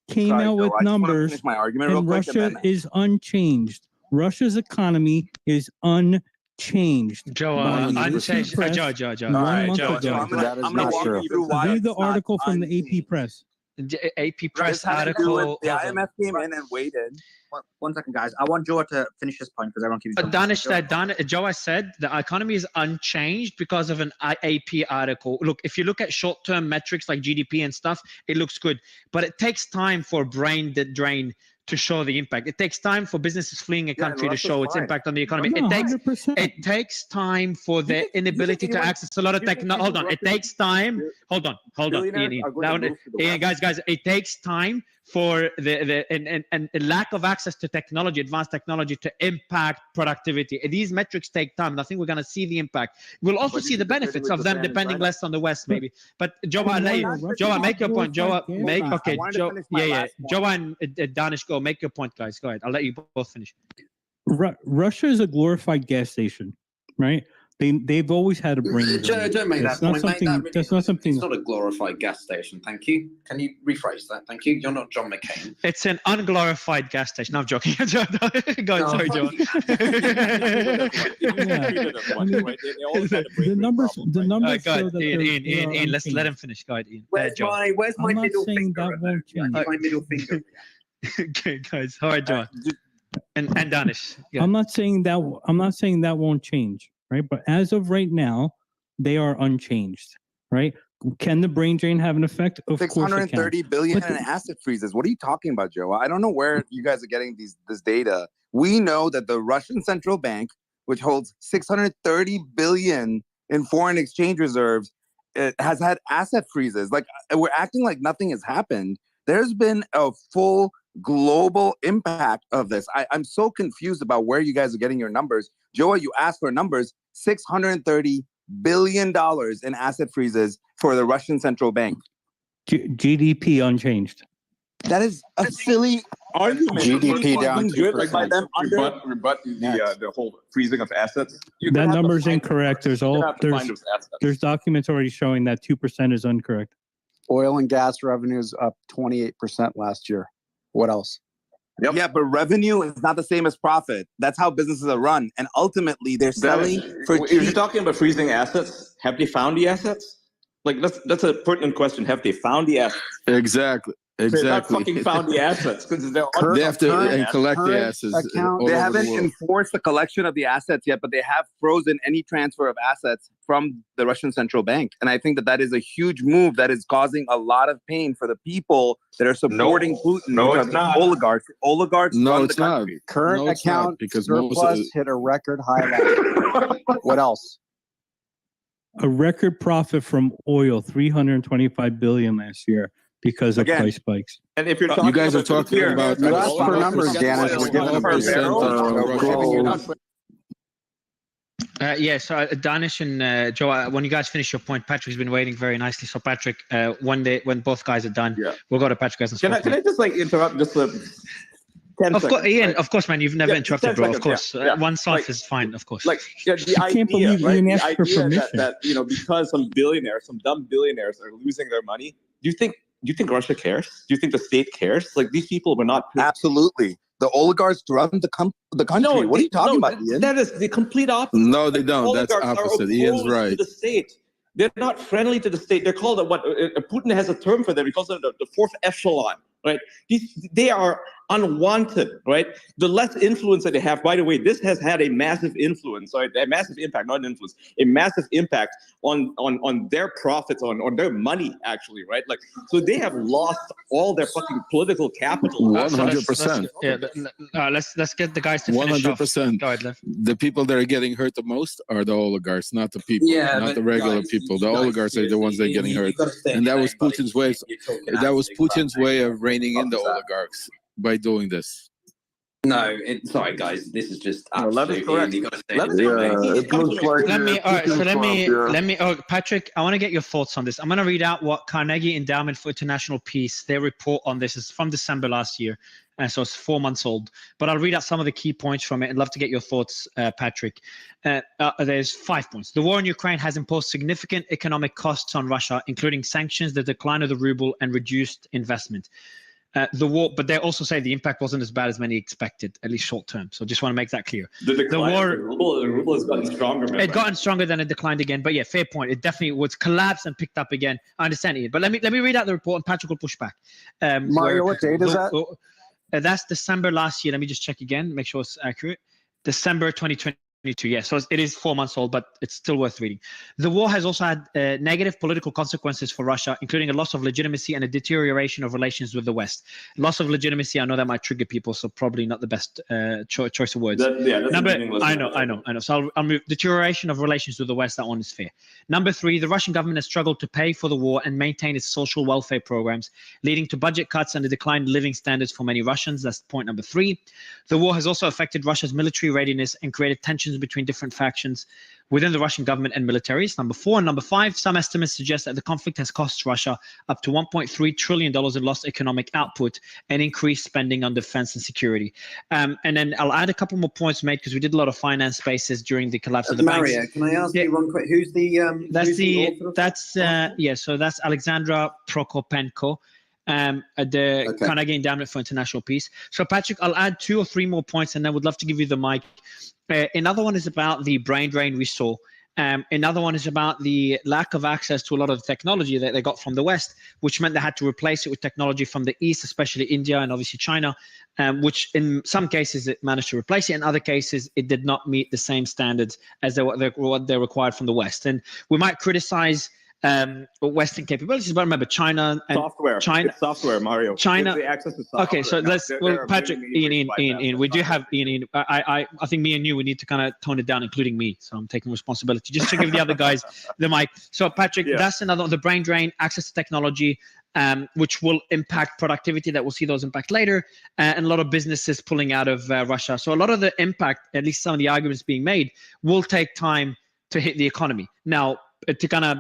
came out with numbers, and Russia is unchanged. Russia's economy is unchanged. Joe, unchanged. Joe. All right, Joe. That is not true. Read the article from the AP Press. AP Press article. The IMF came in and waited. One second, guys. I want Joe to finish his point because everyone keeps. Joe, I said the economy is unchanged because of an AP article. Look, if you look at short-term metrics like GDP and stuff, it looks good, but it takes time for brain drain to show the impact. It takes time for businesses fleeing a country to show its impact on the economy. It takes time for the inability to access a lot of technology. Hold on. It takes time. Hold on. Ian, guys. It takes time for the lack of access to technology, advanced technology, to impact productivity. These metrics take time. I think we're going to see the impact. We'll also see the benefits of them depending less on the West, maybe. But Joe, make your point. Joe, Joe and Danish, go make your point, guys. Go ahead. I'll let you both finish. Russia is a glorified gas station, right? They've always had a brain drain. Don't make that point, mate. That's not something. It's not a glorified gas station. Thank you. Can you rephrase that? Thank you. You're not John McCain. It's an unglorified gas station. No, I'm joking. Go on, sorry, Joe. The numbers. Go ahead, show that Ian, let's let him finish. Go ahead, Ian. Where's my I'm not middle saying finger? that won't change. My middle finger. Okay, guys. All right, John. And Danish. Yeah. I'm not saying that won't change, right? But as of right now, they are unchanged, right? Can the brain drain have an effect? Of course it can. 630 billion in asset freezes. What are you talking about, Joe? I don't know where you guys are getting this data. We know that the Russian central bank, which holds 630 billion in foreign exchange reserves, has had asset freezes. Like, we're acting like nothing has happened. There's been a full global impact of this. I'm so confused about where you guys are getting your numbers. Joa, you asked for numbers. $630 billion in asset freezes for the Russian central bank. GDP unchanged. That is a silly argument. GDP down good, like by them rebut the whole freezing of assets. That number is incorrect. There's documents already showing that 2% is incorrect. Oil and gas revenues up 28% last year. What else? Yep. Yeah, but revenue is not the same as profit. That's how businesses are run. And ultimately, they're selling for cheap. If you're talking about freezing assets, have they found the assets? Like, that's a pertinent question. Have they found the assets? Exactly. They're not fucking found the assets because they have to collect the assets. They haven't enforced the collection of the assets yet, but they have frozen any transfer of assets from the Russian central bank. And I think that is a huge move that is causing a lot of pain for the people that are supporting Putin. No, it's not. Oligarchs. No, it's not. Current account surplus hit a record high last year. What else? A record profit from oil, 325 billion last year. Because of price spikes. And if you're talking you guys are talking about you asked for numbers, Janice. We're giving yeah, so Danish and Joe, when you guys finish your point, Patrick's been waiting very nicely. So Patrick, when both guys are done, we'll go to Patrick. Can I just like interrupt just a 10 of course, seconds, Ian. right? Of course, man. You've never interrupted, bro. 10 Of course, seconds, one side is fine. Of course. Like the idea, right? The idea that because some dumb billionaires are losing their money. Do you think Russia cares? Do you think the state cares? Like, these people were not. Absolutely. The oligarchs run the country. No, what are you talking about, Ian? That is the complete opposite. No, they don't. That's Oligarchs are opposite. Ian's right. To the state. They're not friendly to the state. They're called Putin has a term for them. He calls them the fourth echelon, right? They are unwanted, right? The less influence that they have, by the way, this has had a massive influence, right? A massive impact, not an influence, a massive impact on their profits, on their money, actually, right? Like, so they have lost all their fucking political capital. 100%. Yeah, let's get the guys to finish 100%. Go ahead, Lev. The people that are getting hurt the most are the oligarchs, not the people, not the regular people. The oligarchs are the ones that are getting hurt, and that was Putin's way. That was Putin's way of reining in the oligarchs by doing this. No, sorry guys, this is just absolutely correct. Patrick, I want to get your thoughts on this. I'm going to read out what Carnegie Endowment for International Peace, their report on this is from December last year, and so it's 4 months old. But I'll read out some of the key points from it. I'd love to get your thoughts, Patrick. There's 5 points. The war in Ukraine has imposed significant economic costs on Russia, including sanctions, the decline of the ruble, and reduced investment. The war, but they also say the impact wasn't as bad as many expected, at least short term. So just want to make that clear. The ruble has gotten stronger. It gotten stronger, then it declined again. But yeah, fair point. It definitely was collapsed and picked up again. I understand it. But let me read out the report, and Patrick will push back. Mario, what date is that? That's December last year. Let me just check again, make sure it's accurate. December 2022. Yeah, so it is 4 months old, but it's still worth reading. The war has also had negative political consequences for Russia, including a loss of legitimacy and a deterioration of relations with the West. Loss of legitimacy, I know that might trigger people, so probably not the best choice of words. I know. So I'll move. Deterioration of relations with the West, that one is fair. Number 3, the Russian government has struggled to pay for the war and maintain its social welfare programs, leading to budget cuts and a decline in living standards for many Russians. That's point number 3. The war has also affected Russia's military readiness and created tensions tensions between different factions within the Russian government and military. It's number 4. And number 5, some estimates suggest that the conflict has cost Russia up to $1.3 trillion in lost economic output and increased spending on defense and security. And then I'll add a couple more points made because we did a lot of finance spaces during the collapse of the Mario, banks. can I ask you one quick? Who's the So that's Alexandra Prokopenko, the Carnegie Endowment for International Peace. So Patrick, I'll add 2 or 3 more points, and I would love to give you the mic. Another one is about the brain drain we saw. Another one is about the lack of access to a lot of the technology that they got from the West, which meant they had to replace it with technology from the East, especially India and obviously China, which in some cases it managed to replace it. In other cases, it did not meet the same standards as what they required from the West. And we might criticize Western capabilities, but remember China and It's software, Mario. China. The access to software. Okay, so let's Patrick, Ian, we do have Ian. I think me and you, we need to kind of tone it down, including me. So I'm taking responsibility just to give the other guys the mic. So Patrick, that's another, the brain drain, access to technology, which will impact productivity. That we'll see those impact later, and a lot of businesses pulling out of Russia. So a lot of the impact, at least some of the arguments being made, will take time to hit the economy. Now, to kind of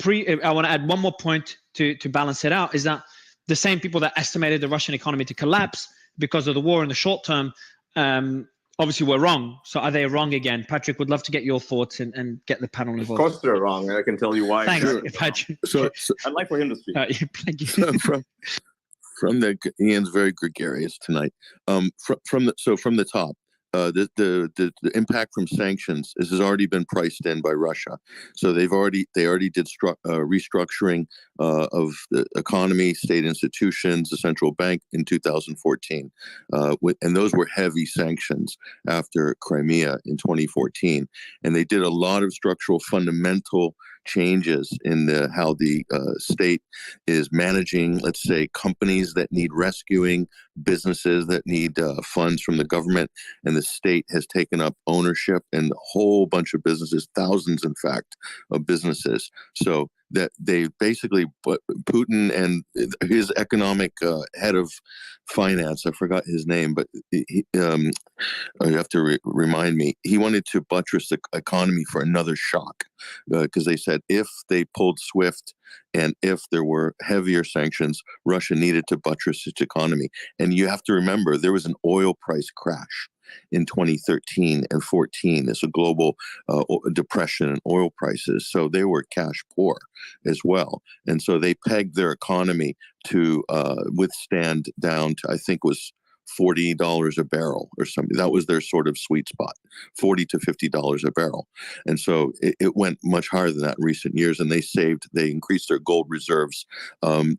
I want to add one more point to balance it out, is that the same people that estimated the Russian economy to collapse because of the war in the short term, obviously were wrong. So are they wrong again? Patrick, would love to get your thoughts and get the panel involved. Of course they're wrong, and I can tell you why. Thanks, Patrick. So I'd like for him to speak. Thank you. From the Ian's very gregarious tonight. From the top. The impact from sanctions has already been priced in by Russia, so they already did restructuring of the economy, state institutions, the central bank in 2014, and those were heavy sanctions after Crimea in 2014, and they did a lot of structural fundamental changes in how the state is managing, let's say, companies that need rescuing, businesses that need funds from the government, and the state has taken up ownership in a whole bunch of businesses, thousands, in fact, of businesses. So that they basically, Putin and his economic head of finance, I forgot his name, but you have to remind me, he wanted to buttress the economy for another shock, because they said if they pulled SWIFT and if there were heavier sanctions, Russia needed to buttress its economy. And you have to remember, there was an oil price crash in 2013 and 14. There's a global depression in oil prices. So they were cash poor as well. And so they pegged their economy to withstand down to, I think, was $40 a barrel or something. That was their sort of sweet spot, $40 to $50 a barrel. And so it went much higher than that in recent years, and they increased their gold reserves.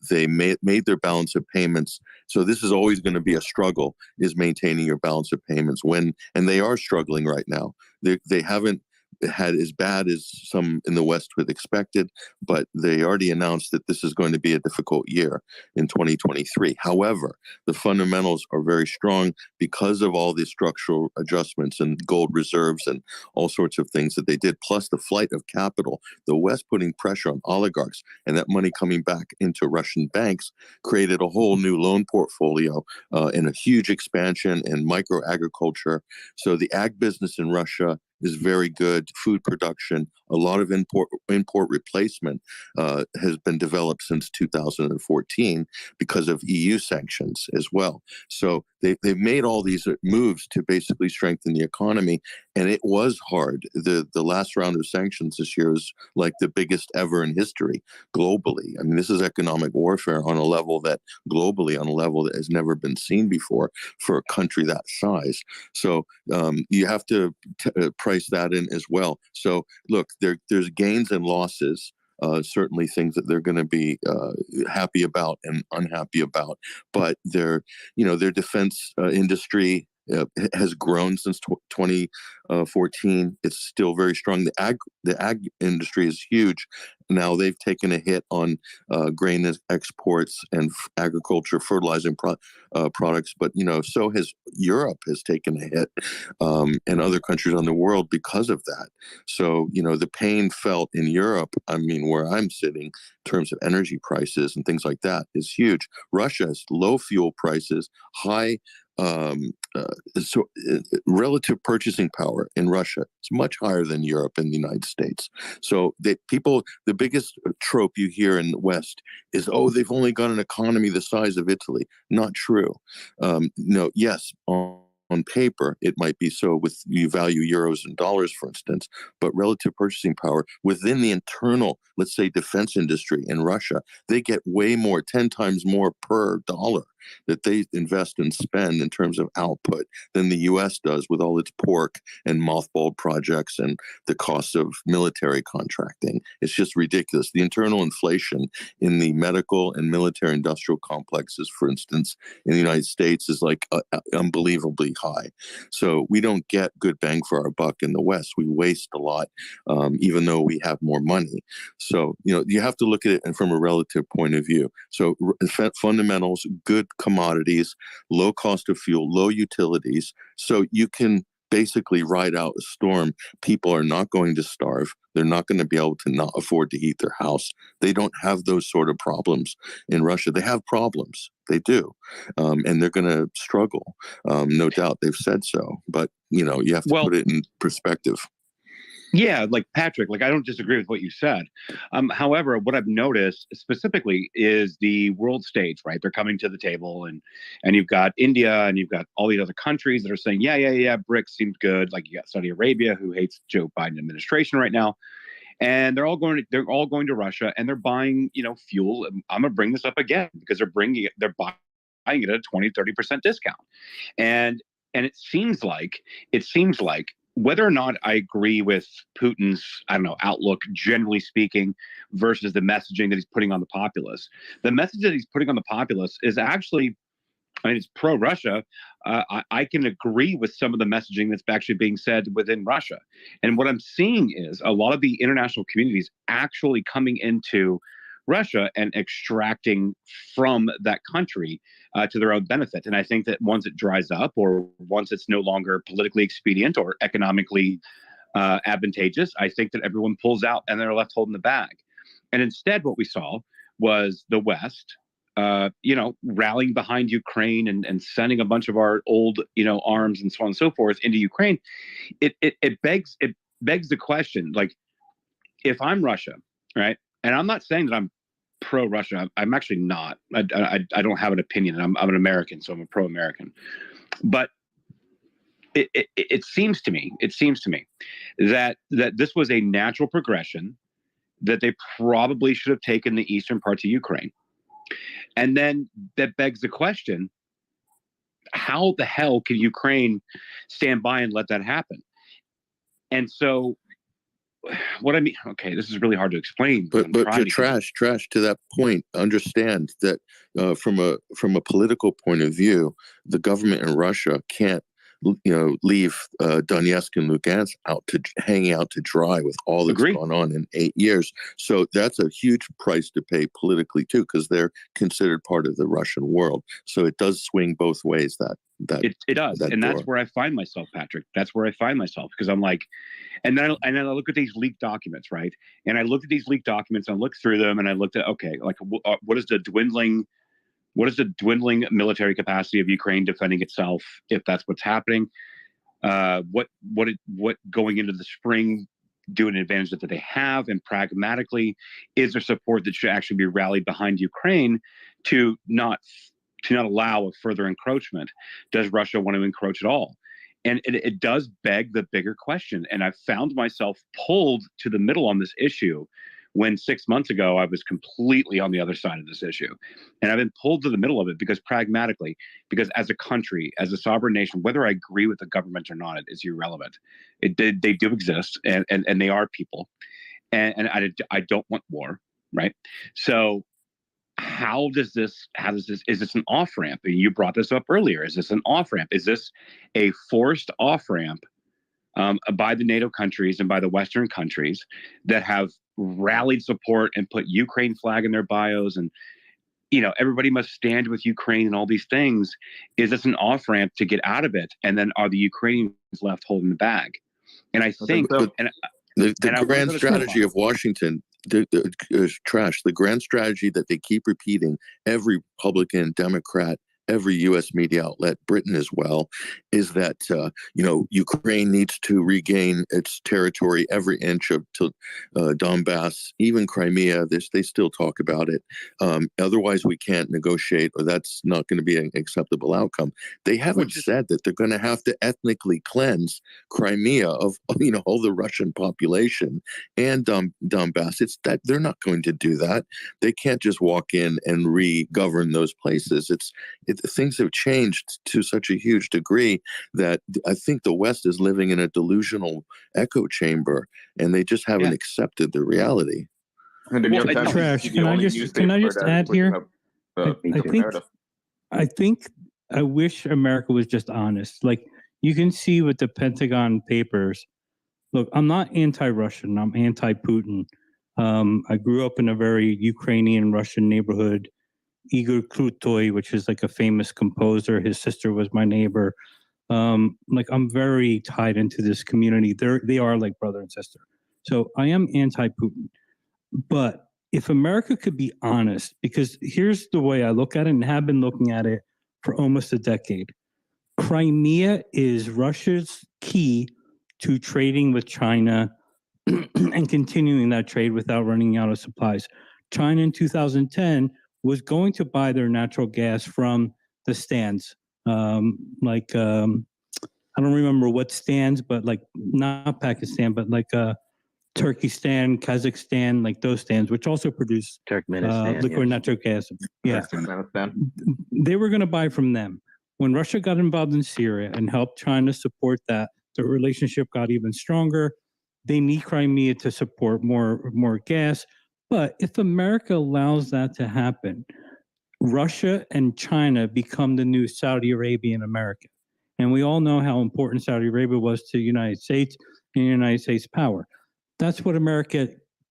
They made their balance of payments. So this is always going to be a struggle, is maintaining your balance of payments and they are struggling right now. They haven't had as bad as some in the West would expected, but they already announced that this is going to be a difficult year in 2023. However, the fundamentals are very strong because of all the structural adjustments and gold reserves and all sorts of things that they did, plus the flight of capital, the West putting pressure on oligarchs, and that money coming back into Russian banks created a whole new loan portfolio and a huge expansion in micro agriculture. So the ag business in Russia is very good. Food production, a lot of import replacement has been developed since 2014 because of EU sanctions as well. So they've made all these moves to basically strengthen the economy, and it was hard. The last round of sanctions this year is like the biggest ever in history globally. I mean, this is economic warfare on a level that has never been seen before for a country that size. So you have to price that in as well. So look, there's gains and losses. Certainly things that they're going to be happy about and unhappy about, but their defense industry has grown since 2014. It's still very strong. The ag industry is huge. Now they've taken a hit on grain exports and agriculture, fertilizing products, but so has Europe has taken a hit, and other countries on the world because of that. So the pain felt in Europe, I mean, where I'm sitting in terms of energy prices and things like that, is huge. Russia has low fuel prices, high relative purchasing power in Russia is much higher than Europe and the United States. So the biggest trope you hear in the West is, oh, they've only got an economy the size of Italy. Not true. No, yes, on paper, it might be so with you value euros and dollars, for instance, but relative purchasing power within the internal, let's say, defense industry in Russia, they get way more, 10 times more per dollar that they invest and spend in terms of output than the U.S. does with all its pork and mothballed projects and the costs of military contracting. It's just ridiculous. The internal inflation in the medical and military industrial complexes, for instance, in the United States is like unbelievably high. So we don't get good bang for our buck in the West. We waste a lot, even though we have more money. So, you have to look at it from a relative point of view. So fundamentals, good commodities, low cost of fuel, low utilities. So you can basically ride out a storm. People are not going to starve. They're not going to be able to not afford to heat their house. They don't have those sort of problems in Russia. They have problems. They do. And they're going to struggle. No doubt. They've said so. But, you have to put it in perspective. Yeah, like Patrick, I don't disagree with what you said. However, what I've noticed specifically is the world stage, right? They're coming to the table and you've got India and you've got all these other countries that are saying, yeah, BRICS seems good. Like you got Saudi Arabia, who hates Joe Biden administration right now. And they're all going to Russia and they're buying, fuel. I'm going to bring this up again because they're buying it at a 20-30% discount. And it seems like whether or not I agree with Putin's, outlook, generally speaking, versus the messaging that he's putting on the populace. The message that he's putting on the populace is actually, it's pro-Russia. I can agree with some of the messaging that's actually being said within Russia. And what I'm seeing is a lot of the international communities actually coming into Russia and extracting from that country to their own benefit. And I think that once it dries up or once it's no longer politically expedient or economically advantageous, I think that everyone pulls out and they're left holding the bag. And instead, what we saw was the West, rallying behind Ukraine and sending a bunch of our old, arms and so on and so forth into Ukraine. It begs the question, if I'm Russia, right? And I'm not saying that I'm pro-Russia. I'm actually not. I don't have an opinion. I'm an American, so I'm a pro-American. But it seems to me that this was a natural progression that they probably should have taken the eastern parts of Ukraine. And then that begs the question, how the hell can Ukraine stand by and let that happen? And so what I mean, okay, this is really hard to explain. But trash to that point. Understand that from a political point of view, the government in Russia can't leave Donetsk and Lugansk hanging out to dry with all that's gone on in 8 years. So that's a huge price to pay politically too, because they're considered part of the Russian world. So it does swing both ways. It does, and that's where I find myself, Patrick. That's where I find myself because I'm like, and then I look at these leaked documents, right? And I looked at these leaked documents and I looked through them and I looked at what is the dwindling military capacity of Ukraine defending itself if that's what's happening? What going into the spring do an advantage that they have, and pragmatically, is there support that should actually be rallied behind Ukraine to not allow a further encroachment? Does Russia want to encroach at all? And it does beg the bigger question. And I found myself pulled to the middle on this issue when 6 months ago I was completely on the other side of this issue. And I've been pulled to the middle of it because as a country, as a sovereign nation, whether I agree with the government or not, it is irrelevant. They do exist and they are people. And I don't want war, right? So is this an off-ramp? And you brought this up earlier. Is this an off-ramp? Is this a forced off-ramp by the NATO countries and by the Western countries that have rallied support and put Ukraine flag in their bios and, everybody must stand with Ukraine and all these things? Is this an off-ramp to get out of it? And then are the Ukrainians left holding the bag? And I think the grand strategy of Washington is trash. The grand strategy that they keep repeating, every Republican, Democrat, every U.S. media outlet, Britain as well, is that Ukraine needs to regain its territory every inch of Donbass, even Crimea. They still talk about it. Otherwise, we can't negotiate, or that's not going to be an acceptable outcome. They haven't said that they're going to have to ethnically cleanse Crimea of all the Russian population and Donbass. It's that they're not going to do that. They can't just walk in and re-govern those places. Things have changed to such a huge degree that I think the West is living in a delusional echo chamber, and they just haven't accepted the reality. Trash. Can I just add here? I wish America was just honest. Like, you can see with the Pentagon papers. Look, I'm not anti-Russian. I'm anti-Putin. I grew up in a very Ukrainian-Russian neighborhood. Igor Krutoy, which is like a famous composer. His sister was my neighbor. I'm very tied into this community. They are like brother and sister. So I am anti-Putin. But if America could be honest, because here's the way I look at it and have been looking at it for almost a decade. Crimea is Russia's key to trading with China and continuing that trade without running out of supplies. China in 2010 was going to buy their natural gas from the stands. I don't remember what stands, but like not Pakistan, but like Turkestan, Kazakhstan, like those stands, which also produce liquid natural gas. Yeah. They were going to buy from them. When Russia got involved in Syria and helped China support that, the relationship got even stronger. They need Crimea to support more gas. But if America allows that to happen, Russia and China become the new Saudi Arabia in America. And we all know how important Saudi Arabia was to the United States and the United States power. That's what America,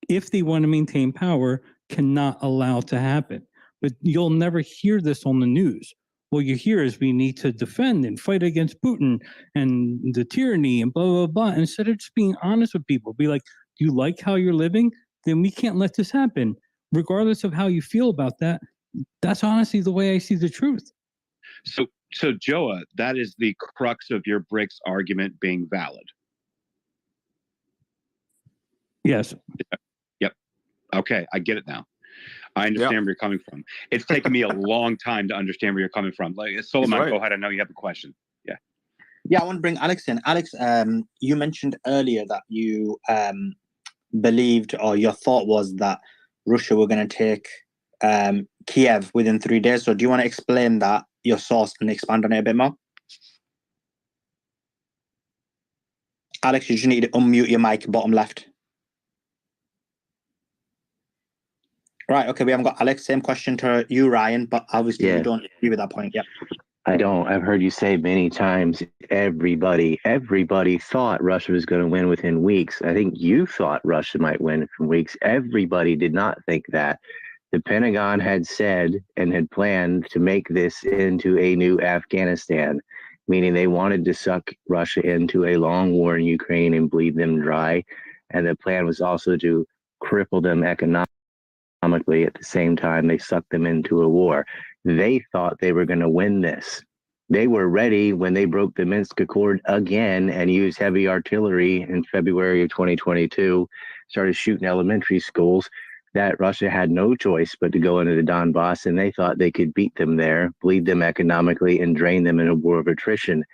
if they want to maintain power, cannot allow to happen. But you'll never hear this on the news. What you hear is we need to defend and fight against Putin and the tyranny and blah, blah, blah. Instead of just being honest with people, be like, do you like how you're living? Then we can't let this happen. Regardless of how you feel about that, that's honestly the way I see the truth. So Joa, that is the crux of your BRICS argument being valid. Yes. Yep. Okay, I get it now. I understand where you're coming from. It's taken me a long time to understand where you're coming from. Like, Solomon, go ahead. I know you have a question. Yeah. Yeah, I want to bring Alex in. Alex, you mentioned earlier that you believed, or your thought was, that Russia were going to take Kiev within 3 days. So do you want to explain that, your source, and expand on it a bit more? Alex, you just need to unmute your mic, bottom left. Right, okay, we haven't got Alex. Same question to you, Ryan, but obviously you don't agree with that point. Yep. I don't. I've heard you say many times, everybody thought Russia was going to win within weeks. I think you thought Russia might win in weeks. Everybody did not think that. The Pentagon had said and had planned to make this into a new Afghanistan, meaning they wanted to suck Russia into a long war in Ukraine and bleed them dry. And the plan was also to cripple them economically at the same time they sucked them into a war. They thought they were going to win this. They were ready when they broke the Minsk Accord again and used heavy artillery in February of 2022, started shooting elementary schools, that Russia had no choice but to go into the Donbass, and they thought they could beat them there, bleed them economically, and drain them in a war of attrition.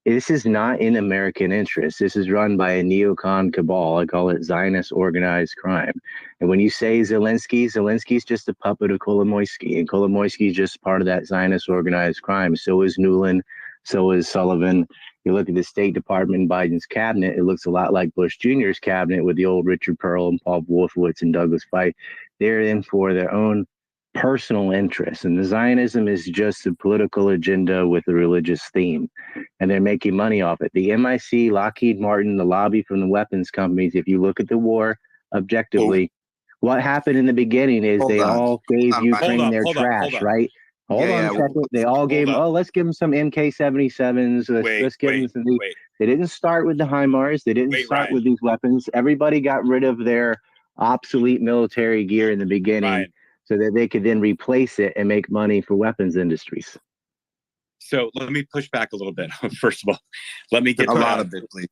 This is not in American interest. This is run by a neocon cabal. I call it Zionist organized crime. And when you say Zelensky's just a puppet of Kolomoisky, and Kolomoisky is just part of that Zionist organized crime. So is Nuland, so is Sullivan. You look at the State Department, Biden's cabinet, it looks a lot like Bush Jr.'s cabinet with the old Richard Pearl and Paul Wolfowitz and Douglas Feith. They're in for their own personal interests, and the Zionism is just a political agenda with a religious theme, and they're making money off it. The MIC, Lockheed Martin, the lobby from the weapons companies, if you look at the war objectively, what happened in the beginning is they all gave Ukraine their trash, right? Hold on a second. They all gave them, let's give them some MK-77s. Let's give them some. They didn't start with the HIMARS. They didn't start with these weapons. Everybody got rid of their obsolete military gear in the beginning, so that they could then replace it and make money for weapons industries. So let me push back a little bit. First of all, let me get a to lot of it, please.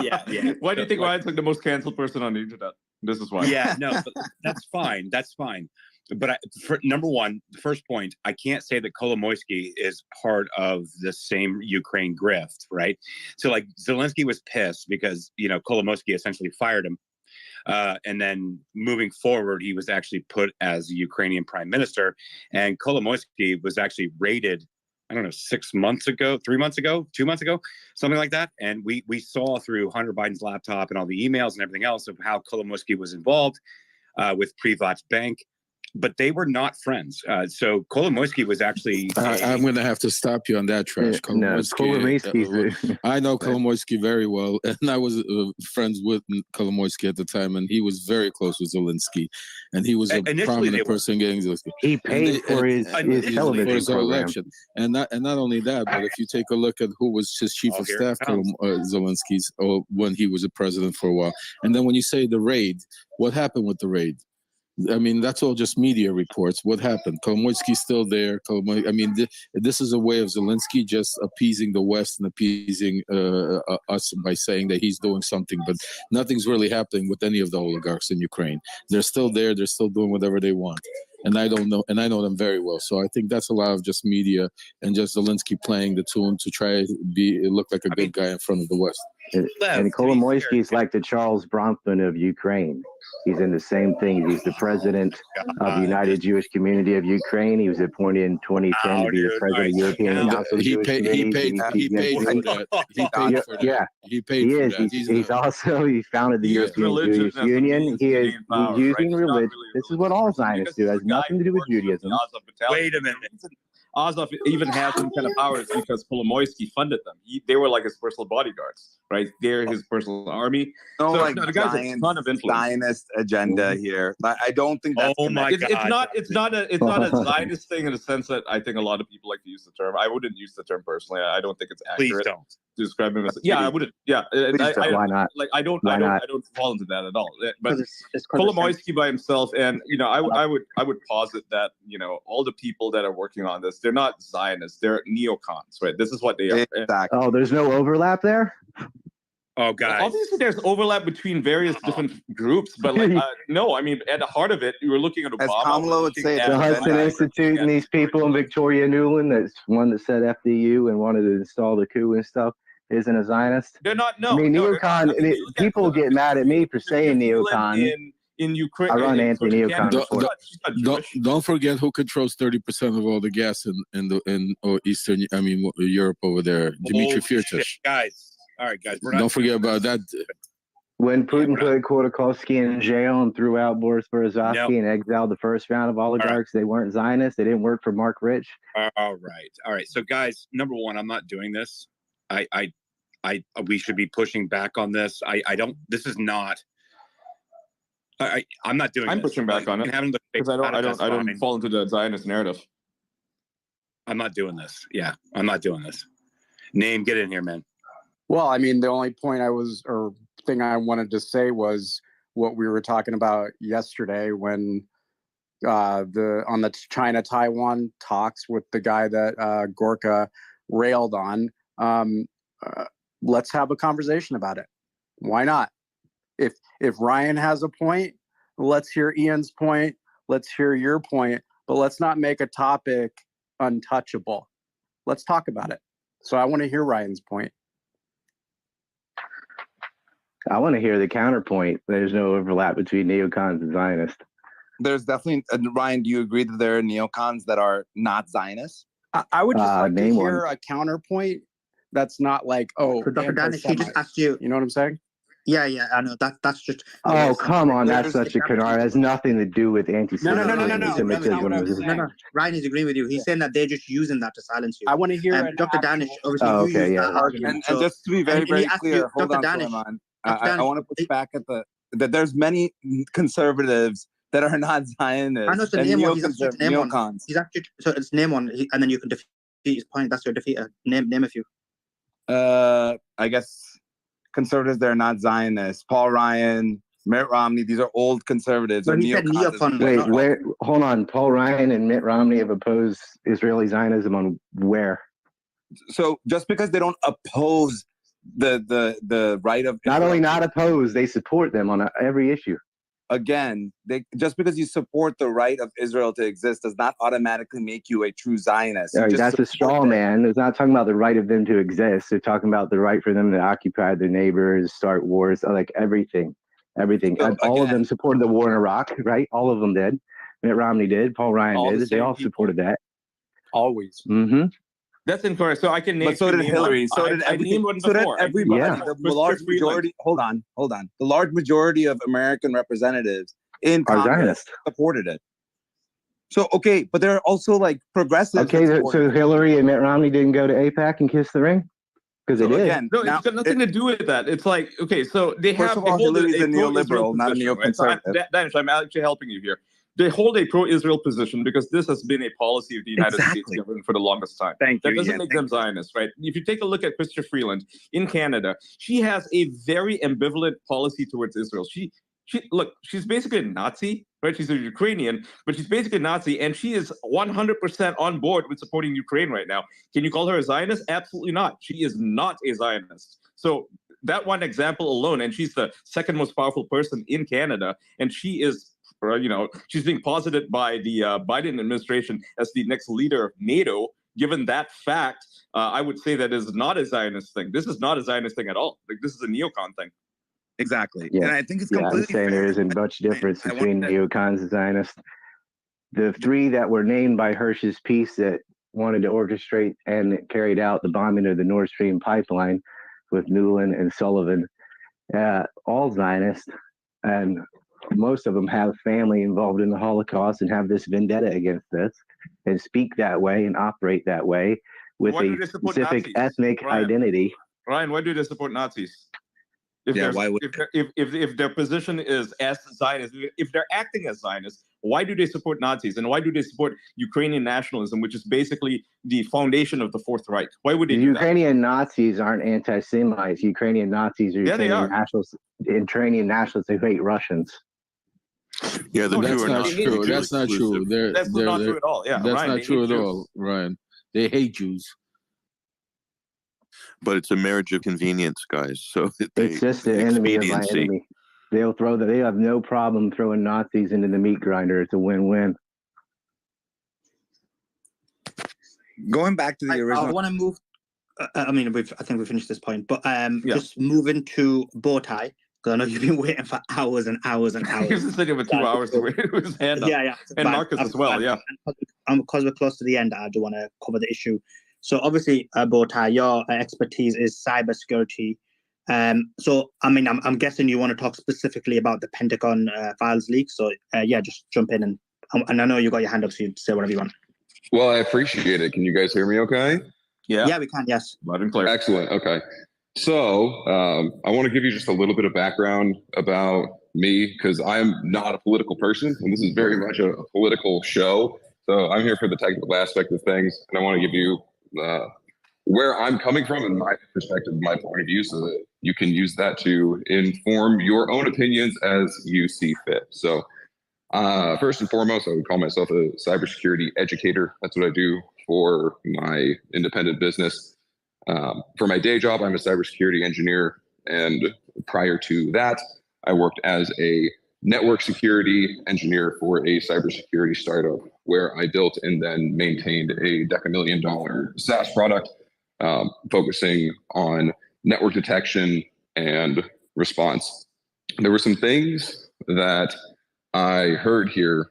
Yeah. Why do you think Ryan's like the most canceled person on the internet? This is why. Yeah, no, but that's fine. That's fine. But for number one, the first point, I can't say that Kolomoisky is part of the same Ukraine grift, right? So like Zelensky was pissed because, Kolomoisky essentially fired him. And then moving forward, he was actually put as the Ukrainian prime minister. And Kolomoisky was actually raided, I don't know, 6 months ago, 3 months ago, 2 months ago, something like that. And we saw through Hunter Biden's laptop and all the emails and everything else of how Kolomoisky was involved with Privat's bank. But they were not friends. So Kolomoisky was actually. I'm going to have to stop you on that, Trash. Kolomoisky, I know Kolomoisky very well, and I was friends with Kolomoisky at the time, and he was very close with Zelensky, and he was a prominent person getting Zelensky. He paid for his television program. Election, and not only that, but if you take a look at who was his chief of staff, Zelensky's, when he was a president for a while, and then when you say the raid, what happened with the raid? I mean, that's all just media reports. What happened? Kolomoisky's still there. This is a way of Zelensky just appeasing the West and appeasing us by saying that he's doing something. But nothing's really happening with any of the oligarchs in Ukraine. They're still there. They're still doing whatever they want. And I don't know, and I know them very well. So I think that's a lot of just media and just Zelensky playing the tune to try to look like a good guy in front of the West. And Kolomoisky is like the Charles Bronfman of Ukraine. He's in the same thing. He's the president of the United Jewish Community of Ukraine. He was appointed in 2010 to be the president of the European Council of Jewish Communities. He paid for that. He paid for that. Yeah, he paid for that. He founded the European Jewish Union. He's using religion. This is what all Zionists do. It has nothing to do with Judaism. Wait a minute. Azov even has some kind of powers because Kolomoisky funded them. They were like his personal bodyguards, right? They're his personal army. No, so, like the guy's a ton of influence. Zionist agenda here. I don't think that's. Oh my God! It's not a Zionist thing in the sense that I think a lot of people like to use the term. I wouldn't use the term personally. I don't think it's accurate. Please don't. To describe him as. Yeah, I wouldn't. Yeah, why not? Like I don't fall into that at all. But Kolomoisky by himself, and I would posit that all the people that are working on this, they're not Zionists, they're neocons, right? This is what they are. Exactly. Oh, there's no overlap there? Oh, guys. Obviously, there's overlap between various different groups, but no, I mean, at the heart of it, you were looking at Obama. As Kamala would say, the Hudson Institute and these people in Victoria Nuland, that's one that said FDU and wanted to install the coup and stuff, isn't a Zionist? They're not, no. I mean, neocon, people get mad at me for saying neocon. In Ukraine, I run anti-neocon. Don't forget who controls 30% of all the gas in Eastern, Europe over there. Dmitry Firtash. Guys, all right, guys. Don't forget about that. When Putin put Khodorkovsky in jail and threw out Boris Berezovsky and exiled the first round of oligarchs, they weren't Zionists. They didn't work for Mark Rich. All right. So, guys, number one, I'm not doing this. We should be pushing back on this. This is not. I'm not doing. I'm this. pushing back on it because I don't fall into the Zionist narrative. I'm not doing this. Yeah, I'm not doing this. Name, get in here, man. Well, I mean, the only thing I wanted to say was what we were talking about yesterday when on the China-Taiwan talks with the guy that Gorka railed on. Let's have a conversation about it. Why not? If Ryan has a point, let's hear Ian's point. Let's hear your point, but let's not make a topic untouchable. Let's talk about it. So I want to hear Ryan's point. I want to hear the counterpoint. There's no overlap between neocons and Zionists. There's definitely, Ryan, do you agree that there are neocons that are not Zionists? I would just like to hear a counterpoint that's not like, So Dr. Danish, he just asked you. You know what I'm saying? Yeah, I know. That's just. Oh, come on. That's such a canard. It has nothing to do with anti-Semitism. No. Ryan is agreeing with you. He's saying that they're just using that to silence you. I want to hear Dr. Danish, obviously, you use that argument. And just to be very, very clear, hold on, Suleiman. I want to push back at that there's many conservatives that are not Zionists. I know, so name one. He's actually, so it's name one, and then you can defeat his point. That's your defeat. Name a few. I guess conservatives that are not Zionists. Paul Ryan, Mitt Romney. These are old conservatives. But he said neocon. Wait, hold on. Paul Ryan and Mitt Romney have opposed Israeli Zionism on where? So just because they don't oppose the right of not Israel, only not oppose, they support them on every issue. Again, just because you support the right of Israel to exist does not automatically make you a true Zionist. You just That's a straw man. It's not talking about the right of them to exist. They're talking about the right for them to occupy their neighbors, start wars, like everything. So, All of them supported the war in Iraq, right? All of them did. Mitt Romney did. Paul Ryan did. They all supported that. Always. Mm-hmm. That's incorrect. So I can name. But so did Hillary. So did everybody. Yeah. The large majority. Hold on. The large majority of American representatives in Congress supported it. So okay, but there are also like progressives. Okay, so Hillary and Mitt Romney didn't go to AIPAC and kiss the ring because they did. Again, no, it's got nothing to do with that. It's like, okay, so they have. First of all, Hillary's a neoliberal, not a neoconservative. Right? So Danish, I'm actually helping you here. They hold a pro-Israel position because this has been a policy of the United States government for the longest time. That doesn't make them Zionists, right? If you take a look at Chrystia Freeland in Canada, she has a very ambivalent policy towards Israel. She's basically a Nazi, right? She's a Ukrainian, but she's basically a Nazi, and she is 100% on board with supporting Ukraine right now. Can you call her a Zionist? Absolutely not. She is not a Zionist. So that one example alone, and she's the second most powerful person in Canada, and she is, she's being posited by the Biden administration as the next leader of NATO. Given that fact, I would say that is not a Zionist thing. This is not a Zionist thing at all. Like, this is a neocon thing. Exactly. Yeah. And I think it's completely completely I'm saying there isn't much difference between neocons and Zionists. The three that were named by Hirsch's piece that wanted to orchestrate and carried out the bombing of the Nord Stream pipeline with Nuland and Sullivan, all Zionists, and most of them have family involved in the Holocaust and have this vendetta against this and speak that way and operate that way with a specific ethnic identity. Ryan, why do they support Nazis? If their position is as Zionists, if they're acting as Zionists, why do they support Nazis? And why do they support Ukrainian nationalism, which is basically the foundation of the Fourth Reich? Why would they do that? Ukrainian Nazis aren't anti-Semites. Ukrainian Nazis are Ukrainian nationalists, Ukrainian nationalists who hate Russians. Yeah, that's not true. That's not true. That's not true at all. Yeah, that's not true at all, Ryan. They hate Jews. But it's a marriage of convenience, guys. So it's just the enemy of my enemy. They have no problem throwing Nazis into the meat grinder. It's a win-win. Going back to the original, I want to move. I think we finished this point, but just moving to bow tie, because I know you've been waiting for hours and hours and hours. He was sitting for 2 hours to wait with his hand up. Yeah. And Marcus as well, yeah. And because we're close to the end, I do want to cover the issue. So obviously, Bowtie, your expertise is cybersecurity. So I'm guessing you want to talk specifically about the Pentagon files leak. So just jump in and I know you got your hand up, so you say whatever you want. Well, I appreciate it. Can you guys hear me okay? Yeah, we can. Yes. Loud and clear. Excellent. Okay. So I want to give you just a little bit of background about me, because I'm not a political person, and this is very much a political show. So I'm here for the technical aspect of things, and I want to give you where I'm coming from and my perspective, my point of view, so that you can use that to inform your own opinions as you see fit. So first and foremost, I would call myself a cybersecurity educator. That's what I do for my independent business. For my day job, I'm a cybersecurity engineer. And prior to that, I worked as a network security engineer for a cybersecurity startup where I built and then maintained a $500,000 SaaS product focusing on network detection and response. There were some things that I heard here,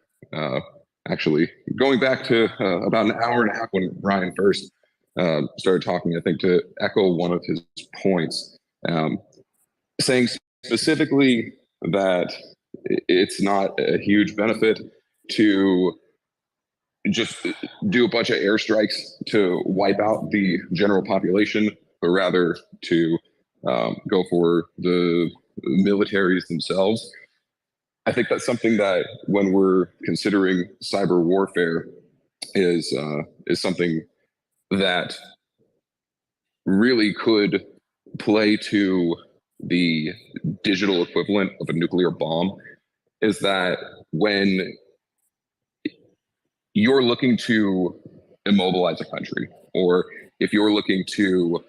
actually, going back to about an hour and a half when Ryan first started talking, I think, to echo one of his points, saying specifically that it's not a huge benefit to just do a bunch of airstrikes to wipe out the general population, but rather to go for the militaries themselves. I think that's something that when we're considering cyber warfare is something that really could play to the digital equivalent of a nuclear bomb, is that when you're looking to immobilize a country, or if you're looking to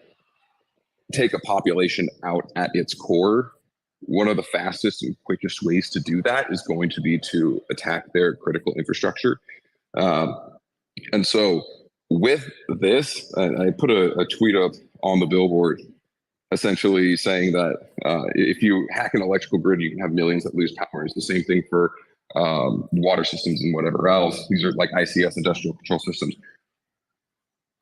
take a population out at its core, one of the fastest and quickest ways to do that is going to be to attack their critical infrastructure. And so with this, I put a tweet up on the billboard essentially saying that if you hack an electrical grid, you can have millions that lose power. It's the same thing for water systems and whatever else. These are like ICS, industrial control systems.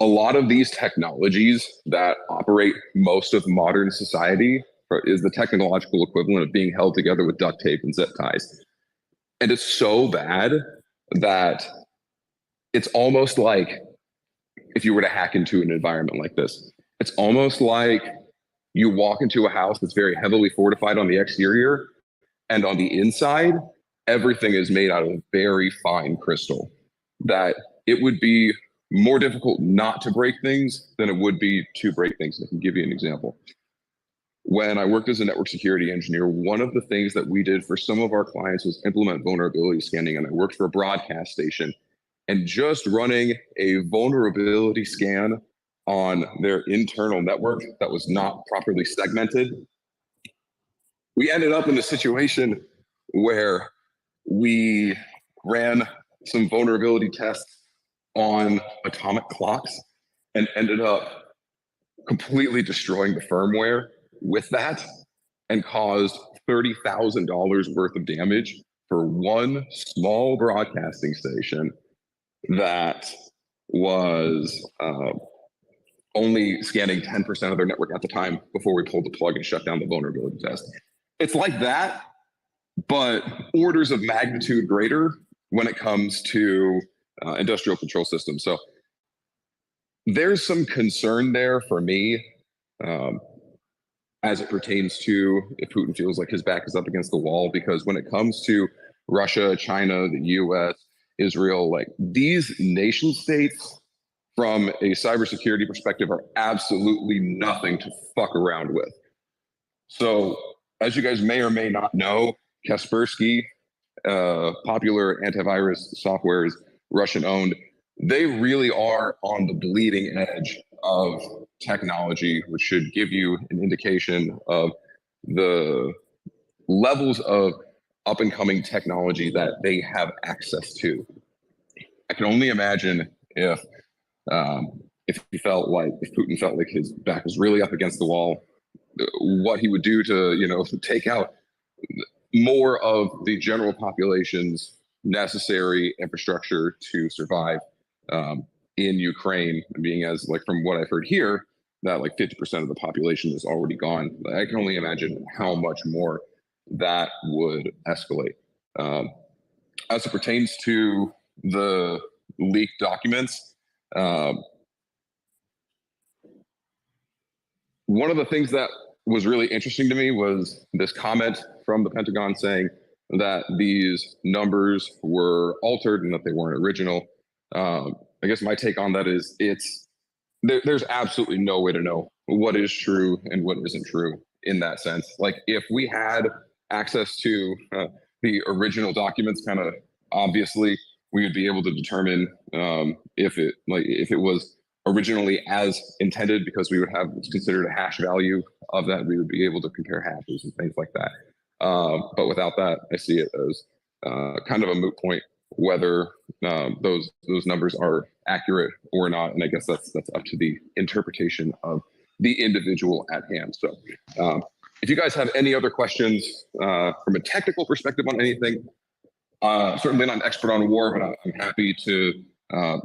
A lot of these technologies that operate most of modern society is the technological equivalent of being held together with duct tape and zip ties. And it's so bad that it's almost like if you were to hack into an environment like this, it's almost like you walk into a house that's very heavily fortified on the exterior, and on the inside, everything is made out of very fine crystal, that it would be more difficult not to break things than it would be to break things. I can give you an example. When I worked as a network security engineer, one of the things that we did for some of our clients was implement vulnerability scanning, and I worked for a broadcast station, and just running a vulnerability scan on their internal network that was not properly segmented, we ended up in a situation where we ran some vulnerability tests on atomic clocks and ended up completely destroying the firmware with that, and caused $30,000 worth of damage for one small broadcasting station that was only scanning 10% of their network at the time before we pulled the plug and shut down the vulnerability test. It's like that, but orders of magnitude greater when it comes to industrial control systems. So there's some concern there for me as it pertains to if Putin feels like his back is up against the wall, because when it comes to Russia, China, the US, Israel, like these nation states from a cybersecurity perspective are absolutely nothing to fuck around with. So as you guys may or may not know, Kaspersky, popular antivirus software, is Russian owned. They really are on the bleeding edge of technology, which should give you an indication of the levels of up and coming technology that they have access to. I can only imagine if he felt like, if Putin felt like his back was really up against the wall, what he would do to, you know, take out more of the general population's necessary infrastructure to survive in Ukraine, being as, like, from what I've heard here, that like 50% of the population is already gone. I can only imagine how much more that would escalate. As it pertains to the leaked documents, one of the things that was really interesting to me was this comment from the Pentagon saying that these numbers were altered and that they weren't original. I guess my take on that is there's absolutely no way to know what is true and what isn't true in that sense. Like, if we had access to the original documents, kind of obviously we would be able to determine if it was originally as intended, because we would have what's considered a hash value of that. We would be able to compare hashes and things like that. But without that, I see it as kind of a moot point whether those numbers are accurate or not. And I guess that's up to the interpretation of the individual at hand. So if you guys have any other questions from a technical perspective on anything, certainly not an expert on war, but I'm happy to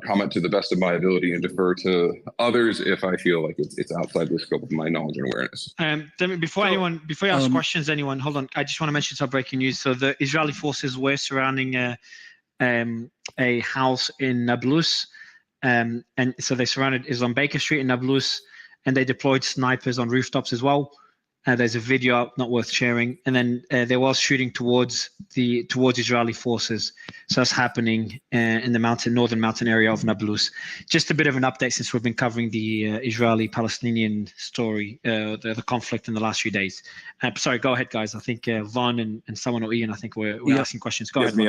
comment to the best of my ability and defer to others if I feel like it's outside the scope of my knowledge and awareness. Before you ask questions, anyone, hold on. I just want to mention some breaking news. So the Israeli forces were surrounding a house in Nablus, and so they surrounded is on Baker Street in Nablus, and they deployed snipers on rooftops as well. There's a video up, not worth sharing. And then there was shooting towards Israeli forces. So that's happening in the northern mountain area of Nablus. Just a bit of an update since we've been covering the Israeli-Palestinian story, the conflict in the last few days. Sorry, go ahead, guys. I think Vaughn and someone or Ian, I think we're asking questions. Go ahead.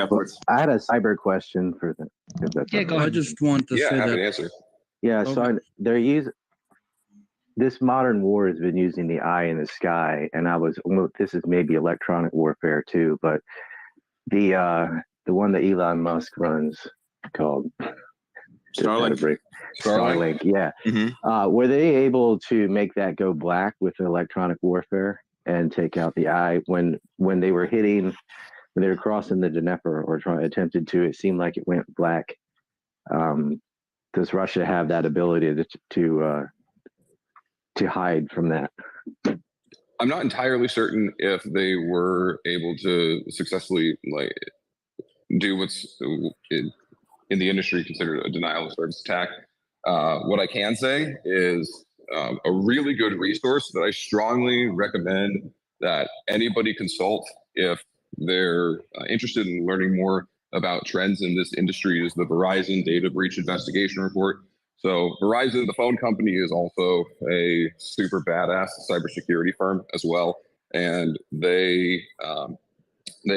I had a cyber question for them. Yeah, go ahead. I just want to say I have that. an answer. Yeah, so they're using. this modern war has been using the eye in the sky, and this is maybe electronic warfare too, but the one that Elon Musk runs called Starlink, yeah. Were they able to make that go black with electronic warfare and take out the eye when they were crossing the Dnieper or attempted to? It seemed like it went black. Does Russia have that ability to hide from that? I'm not entirely certain if they were able to successfully do what's in the industry considered a denial of service attack. What I can say is a really good resource that I strongly recommend that anybody consult if they're interested in learning more about trends in this industry is the Verizon Data Breach Investigation Report. So Verizon, the phone company, is also a super badass cybersecurity firm as well, and they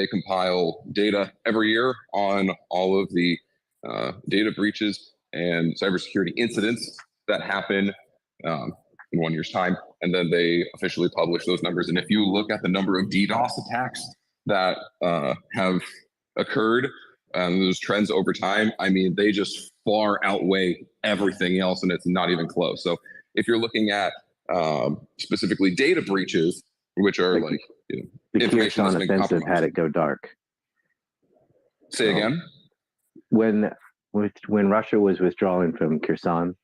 compile data every year on all of the data breaches and cybersecurity incidents that happen in 1 year's time, and then they officially publish those numbers. And if you look at the number of DDoS attacks that have occurred, those trends over time, I mean, they just far outweigh everything else, and it's not even close. So if you're looking at specifically data breaches, which are the information that's Kherson been offensive compromised. had it go dark. Say again? When Russia was withdrawing from Kherson,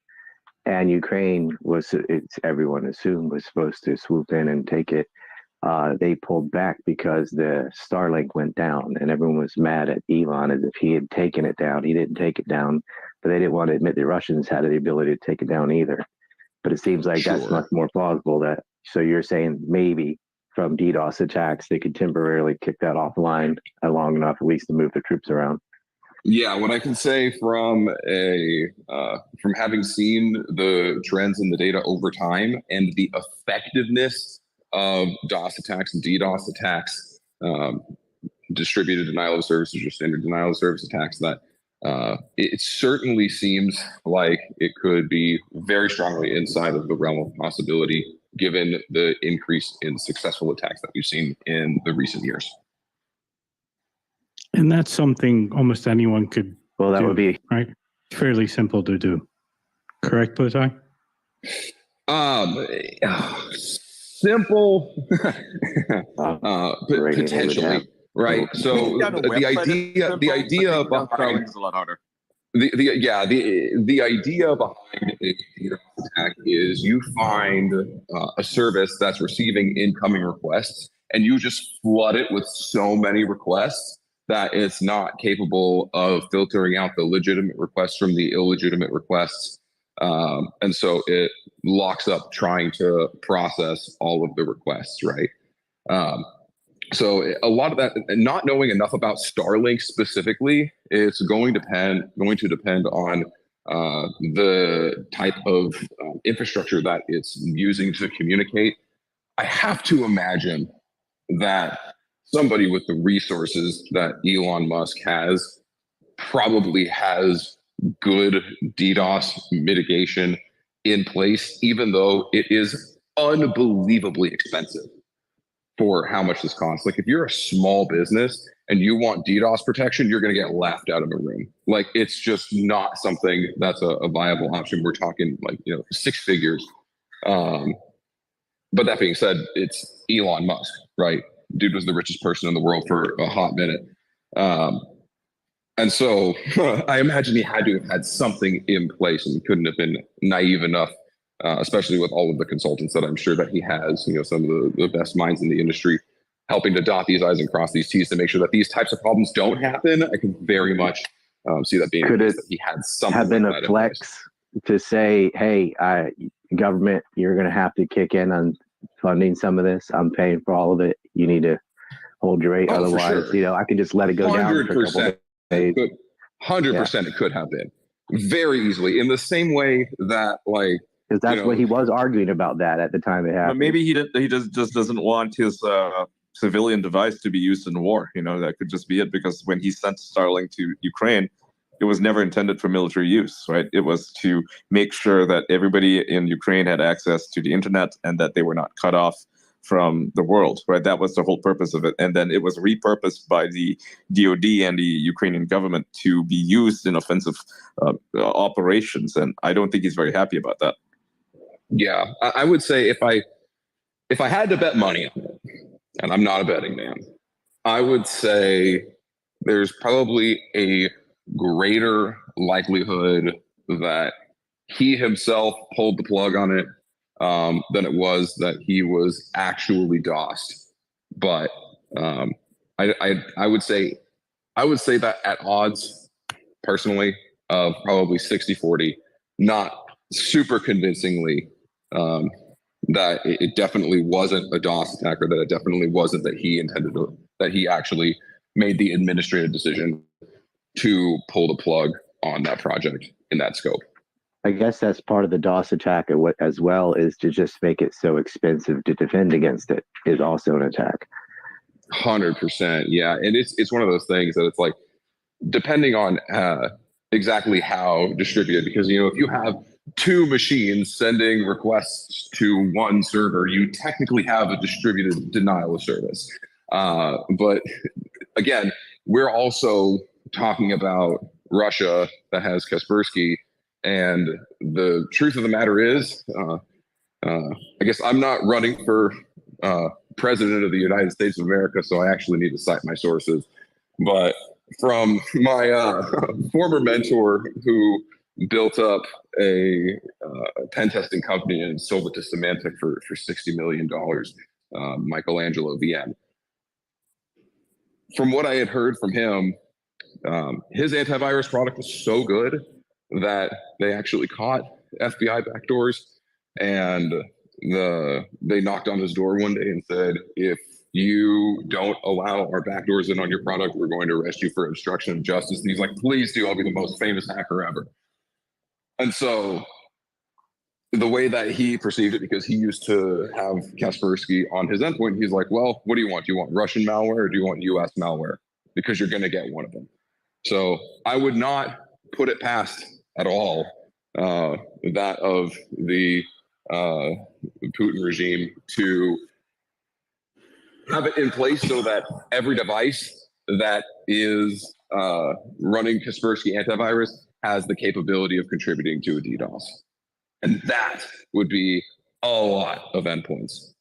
and Ukraine everyone assumed was supposed to swoop in and take it, they pulled back because the Starlink went down, and everyone was mad at Elon as if he had taken it down. He didn't take it down, but they didn't want to admit the Russians had the ability to take it down either. But it seems like that's much more plausible. So you're saying maybe from DDoS attacks, they could temporarily kick that offline long enough, at least to move the troops around. Yeah, what I can say from having seen the trends in the data over time and the effectiveness of DOS attacks and DDoS attacks, distributed denial of services or standard denial of service attacks, that it certainly seems like it could be very strongly inside of the realm of possibility, given the increase in successful attacks that we've seen in the recent years. And that's something almost anyone could that would be right. Fairly simple to do. Correct, Bozai? Simple, potentially, right? So the idea behind is a lot harder. The idea behind a DDoS attack is you find a service that's receiving incoming requests, and you just flood it with so many requests that it's not capable of filtering out the legitimate requests from the illegitimate requests. And so it locks up trying to process all of the requests, right? So a lot of that, not knowing enough about Starlink specifically, it's going to depend on the type of infrastructure that it's using to communicate. I have to imagine that somebody with the resources that Elon Musk has probably has good DDoS mitigation in place, even though it is unbelievably expensive for how much this costs. Like, if you're a small business and you want DDoS protection, you're going to get laughed out of a room. Like, it's just not something that's a viable option. We're talking six figures. But that being said, it's Elon Musk, right? Dude was the richest person in the world for a hot minute. And so I imagine he had to have had something in place, and couldn't have been naive enough, especially with all of the consultants that I'm sure that he has, some of the best minds in the industry, helping to dot these I's and cross these T's to make sure that these types of problems don't happen. I can very much see that being that he had something. Have been a flex to say, hey, government, you're going to have to kick in on funding some of this. I'm paying for all of it. You need to hold your rate. Otherwise, I can just let it go down for a couple of days. 100% it could have been very easily, in the same way that, like, because that's what he was arguing about that at the time it happened. But maybe he just doesn't want his civilian device to be used in war. That could just be it, because when he sent Starlink to Ukraine, it was never intended for military use, right? It was to make sure that everybody in Ukraine had access to the internet and that they were not cut off from the world, right? That was the whole purpose of it. And then it was repurposed by the DoD and the Ukrainian government to be used in offensive operations. And I don't think he's very happy about that. Yeah, I would say if I had to bet money on it, and I'm not a betting man, I would say there's probably a greater likelihood that he himself pulled the plug on it than it was that he was actually DOSed. But I would say that at odds, personally, of probably 60-40, not super convincingly, that it definitely wasn't a DOS attack, or that it definitely wasn't that he intended to, that he actually made the administrative decision to pull the plug on that project in that scope. I guess that's part of the DOS attack as well, is to just make it so expensive to defend against it is also an attack. 100%, yeah, and it's one of those things that it's like, depending on exactly how distributed, because if you have two machines sending requests to one server, you technically have a distributed denial of service. But again, we're also talking about Russia that has Kaspersky, and the truth of the matter is, I guess I'm not running for president of the United States of America, so I actually need to cite my sources. But from my former mentor who built up a pen testing company and sold it to Symantec for $60 million, Michelangelo VN. From what I had heard from him, his antivirus product was so good that they actually caught FBI backdoors, and they knocked on his door one day and said, if you don't allow our backdoors in on your product, we're going to arrest you for obstruction of justice. And he's like, please do, I'll be the most famous hacker ever. And so the way that he perceived it, because he used to have Kaspersky on his endpoint, he's like, well, what do you want? Do you want Russian malware or do you want US malware? Because you're going to get one of them. So I would not put it past at all that of the Putin regime to have it in place so that every device that is running Kaspersky antivirus has the capability of contributing to a DDoS. And that would be a lot of endpoints.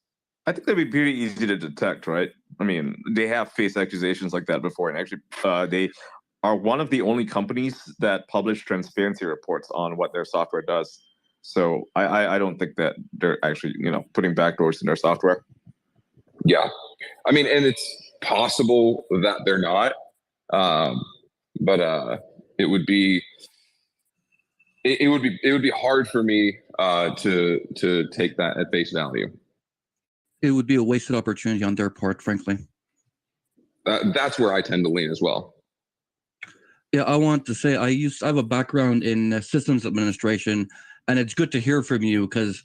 I think that'd be pretty easy to detect, right? I mean, they have faced accusations like that before, and actually they are one of the only companies that publish transparency reports on what their software does. So I don't think that they're actually, putting backdoors in their software. Yeah. I mean, and it's possible that they're not, but it would be hard for me to take that at face value. It would be a wasted opportunity on their part, frankly. That's where I tend to lean as well. Yeah, I want to say I have a background in systems administration, and it's good to hear from you because,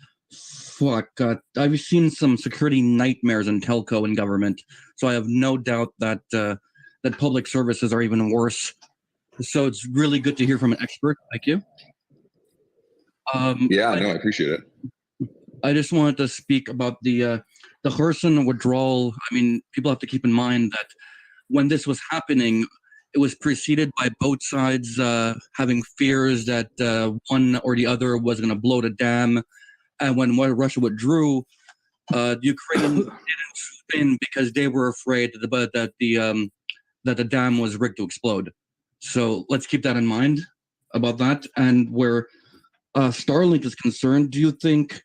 I've seen some security nightmares in telco and government. So I have no doubt that that public services are even worse. So it's really good to hear from an expert like you. Yeah, no, I appreciate it. I just wanted to speak about the Kherson withdrawal. I mean, people have to keep in mind that when this was happening, it was preceded by both sides having fears that one or the other was going to blow the dam. And when Russia withdrew, the Ukraine didn't swoop in because they were afraid that the dam was rigged to explode. So let's keep that in mind about that. And where Starlink is concerned, do you think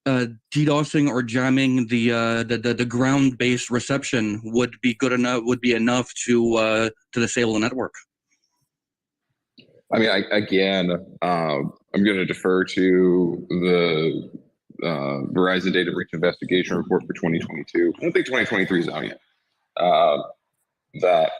DDoSing or jamming the ground-based reception would be good enough? Would be enough to disable the network? I mean, I'm going to defer to the Verizon Data Breach Investigation Report for 2022. I don't think 2023 is out yet. That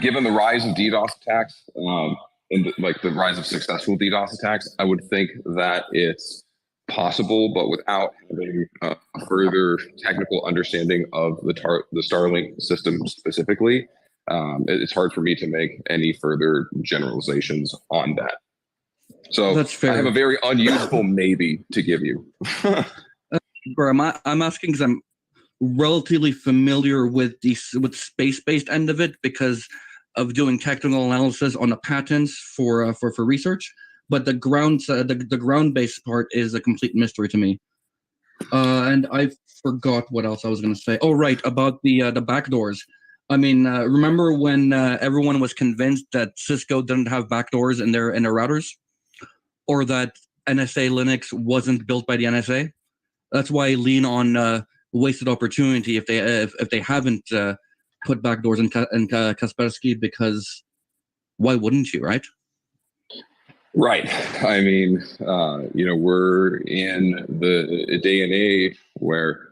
given the rise of DDoS attacks and the rise of successful DDoS attacks, I would think that it's possible, but without having a further technical understanding of the Starlink system specifically, it's hard for me to make any further generalizations on that. So That's fair. I have a very unuseful maybe to give you. I'm asking because I'm relatively familiar with with space-based end of it because of doing technical analysis on the patents for research. But the ground-based part is a complete mystery to me. And I forgot what else I was going to say. Oh, right, about the backdoors. I mean, remember when everyone was convinced that Cisco didn't have backdoors in their routers, or that NSA Linux wasn't built by the NSA? That's why I lean on wasted opportunity if they haven't put backdoors in Kaspersky, because why wouldn't you, right? Right. I mean, we're in the day and age where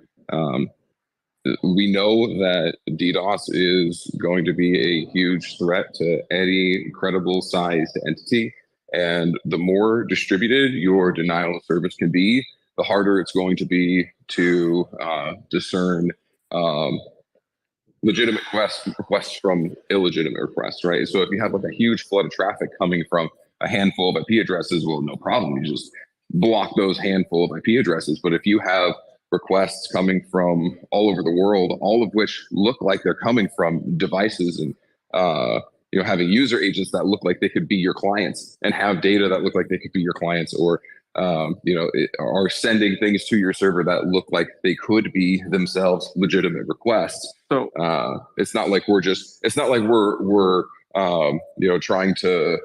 we know that DDoS is going to be a huge threat to any credible sized entity. And the more distributed your denial of service can be, the harder it's going to be to discern legitimate requests from illegitimate requests, right? So if you have like a huge flood of traffic coming from a handful of IP addresses, well, no problem. You just block those handful of IP addresses. But if you have requests coming from all over the world, all of which look like they're coming from devices and having user agents that look like they could be your clients and have data that look like they could be your clients, or are sending things to your server that look like they could be themselves legitimate requests. So it's not like we're trying to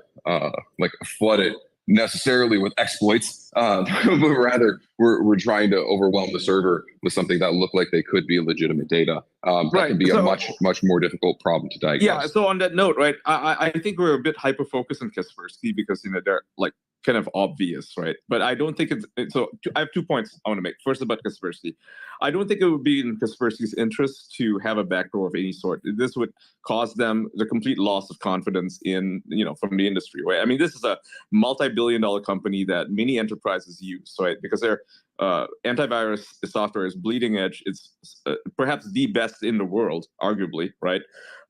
like flood it necessarily with exploits, but rather we're trying to overwhelm the server with something that look like they could be legitimate data. That can be a much more difficult problem to diagnose. Yeah. So on that note, right, I think we're a bit hyper focused on Kaspersky because they're like kind of obvious, right? But I don't think it's so. I have 2 points I want to make. First, about Kaspersky, I don't think it would be in Kaspersky's interest to have a backdoor of any sort. This would cause them the complete loss of confidence in from the industry, right? I mean, this is a multi-billion-dollar company that many enterprises use, right? Because their antivirus software is bleeding edge. It's perhaps the best in the world, arguably, right?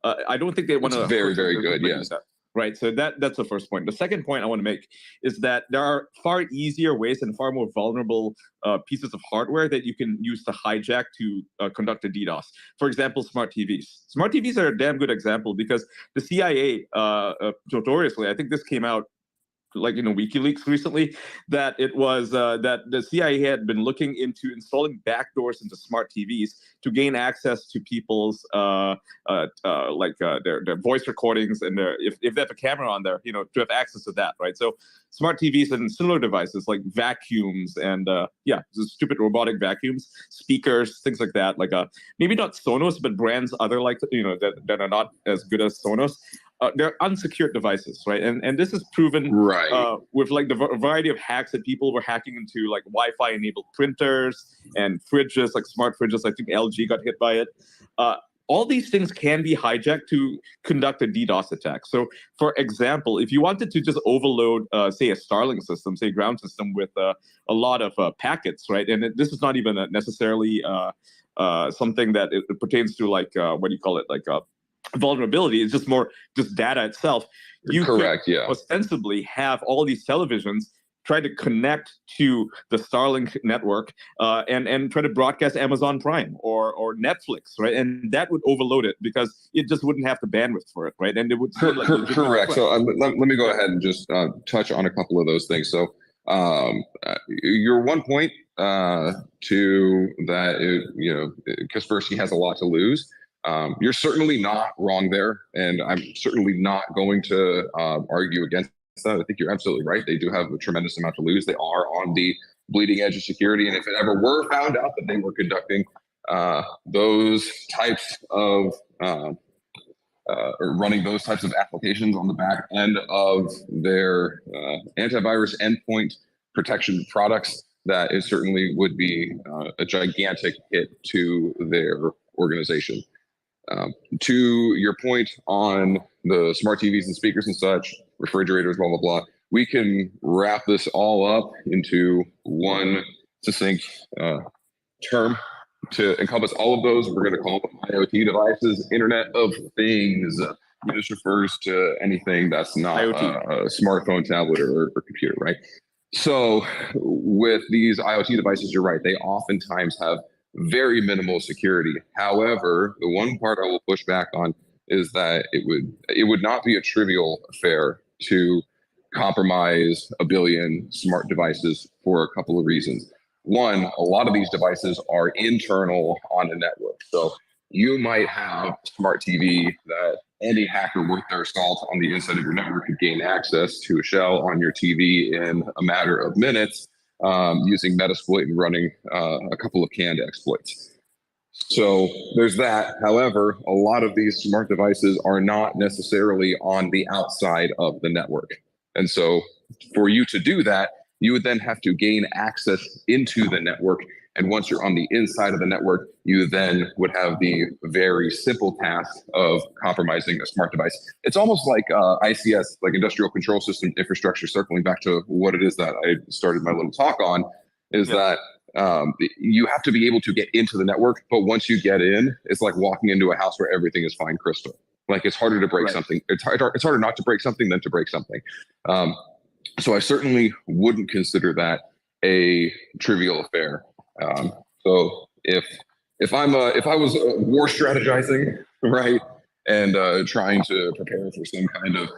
I don't think they want to. Very, very good. Yes. Right. So that's the first point. The second point I want to make is that there are far easier ways and far more vulnerable pieces of hardware that you can use to hijack to conduct a DDoS. For example, smart TVs. Smart TVs are a damn good example because the CIA notoriously, I think this came out like WikiLeaks recently, that it was that the CIA had been looking into installing backdoors into smart TVs to gain access to people's their voice recordings and if they have a camera on there, to have access to that, right? So smart TVs and similar devices like vacuums and stupid robotic vacuums, speakers, things like that, like maybe not Sonos, but brands other like that are not as good as Sonos. They're unsecured devices, right? And this is proven with like the variety of hacks that people were hacking into, like Wi-Fi enabled printers and fridges, like smart fridges. I think LG got hit by it. All these things can be hijacked to conduct a DDoS attack. So, for example, if you wanted to just overload, say, a Starlink system, say, ground system with a lot of packets, right? And this is not even necessarily something that it pertains to, like what do you call it, like vulnerability. It's just data itself. You could ostensibly have all these televisions try to connect to the Starlink network and try to broadcast Amazon Prime or Netflix, right? And that would overload it because it just wouldn't have the bandwidth for it, right? And it would correct. So let me go ahead and just touch on a couple of those things. So your one point to that, Kaspersky has a lot to lose. You're certainly not wrong there, and I'm certainly not going to argue against that. I think you're absolutely right. They do have a tremendous amount to lose. They are on the bleeding edge of security, and if it ever were found out that they were conducting those types of or running those types of applications on the back end of their antivirus endpoint protection products, that it certainly would be a gigantic hit to their organization. To your point on the smart TVs and speakers and such, refrigerators, blah, blah, blah. we can wrap this all up into one succinct term to encompass all of those. We're going to call them IoT devices, Internet of Things. This refers to anything that's not a smartphone, tablet, or computer, right? So with these IoT devices, you're right, they oftentimes have very minimal security. However, the one part I will push back on is that it would not be a trivial affair to compromise a billion smart devices for a couple of reasons. One, a lot of these devices are internal on a network. So you might have smart TV that any hacker worth their salt on the inside of your network could gain access to a shell on your TV in a matter of minutes using Metasploit and running a couple of canned exploits. So there's that. However, a lot of these smart devices are not necessarily on the outside of the network. And so for you to do that, you would then have to gain access into the network. And once you're on the inside of the network, you then would have the very simple task of compromising a smart device. It's almost like ICS, like industrial control system infrastructure, circling back to what it is that I started my little talk on, is that you have to be able to get into the network. But once you get in, it's like walking into a house where everything is fine crystal. Like it's harder to break something. It's harder not to break something than to break something. So I certainly wouldn't consider that a trivial affair. So if I was war strategizing, right, and trying to prepare for some kind of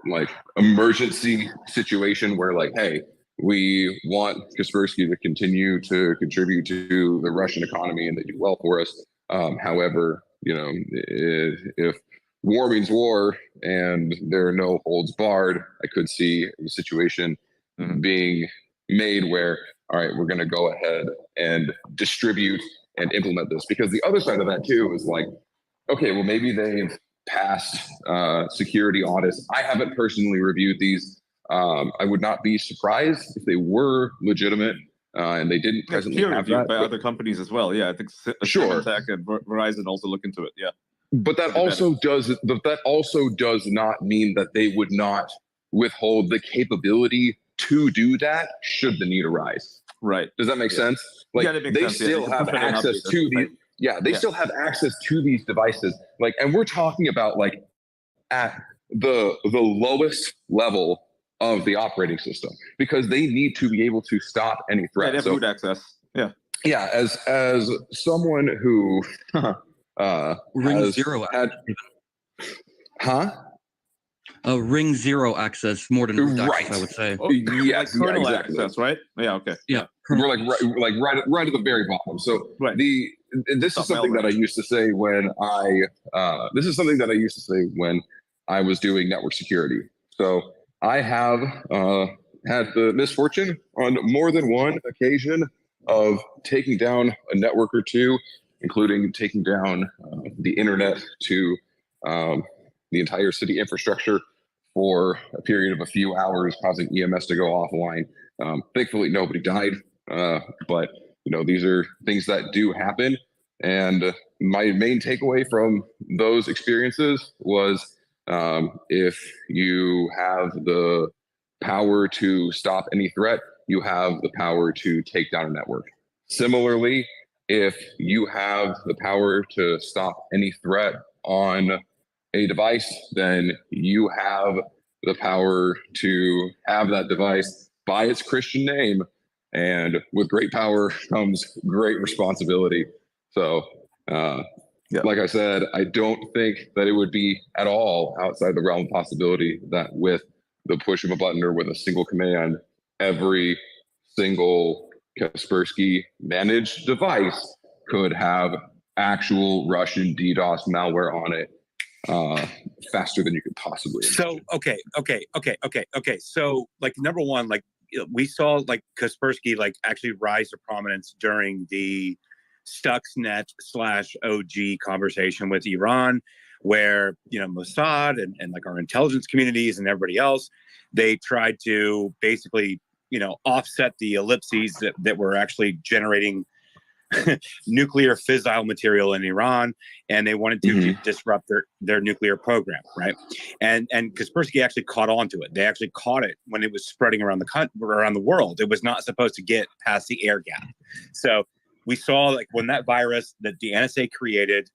like emergency situation where like, hey, we want Kaspersky to continue to contribute to the Russian economy and they do well for us. However, you know, if war means war and there are no holds barred, I could see a situation being made where, all right, we're going to go ahead and distribute and implement this. Because the other side of that too is like, okay, well, maybe they've passed security audits. I haven't personally reviewed these. I would not be surprised if they were legitimate and they didn't presently peer have reviewed that. by other companies as well. Yeah, I think Symantec and Verizon also look into it. Yeah. But that also does not mean that they would not withhold the capability to do that should the need arise. Right. Does that make sense? Like that makes they sense. still have access to these. Yeah, they still have access to these devices. Like, and we're talking about like at the lowest level of the operating system because they need to be able to stop any threat. They have root access. Yeah. Yeah, as someone who Ring zero Ring zero access more than root access, I would say. Yes, like kernel exactly. access, right? Yeah, okay. Yeah. We're right at the very bottom. So this is something that I used to say when I was doing network security. So I have had the misfortune on more than one occasion of taking down a network or two, including taking down the internet to the entire city infrastructure for a period of a few hours, causing EMS to go offline. Thankfully, nobody died, but you know, these are things that do happen. And my main takeaway from those experiences was if you have the power to stop any threat, you have the power to take down a network. Similarly, if you have the power to stop any threat on a device, then you have the power to have that device by its Christian name. And with great power comes great responsibility. So, like I said, I don't think that it would be at all outside the realm of possibility that with the push of a button or with a single command, every single Kaspersky managed device could have actual Russian DDoS malware on it faster than you could possibly imagine. So okay. So like number one, like we saw like Kaspersky like actually rise to prominence during the Stuxnet /OG conversation with Iran, where you know Mossad and like our intelligence communities and everybody else, they tried to basically offset the ellipses that were actually generating nuclear fissile material in Iran, and they wanted to disrupt their nuclear program, right? And Kaspersky actually caught on to it. They actually caught it when it was spreading around the world. It was not supposed to get past the air gap. So we saw, like, when that virus that the NSA created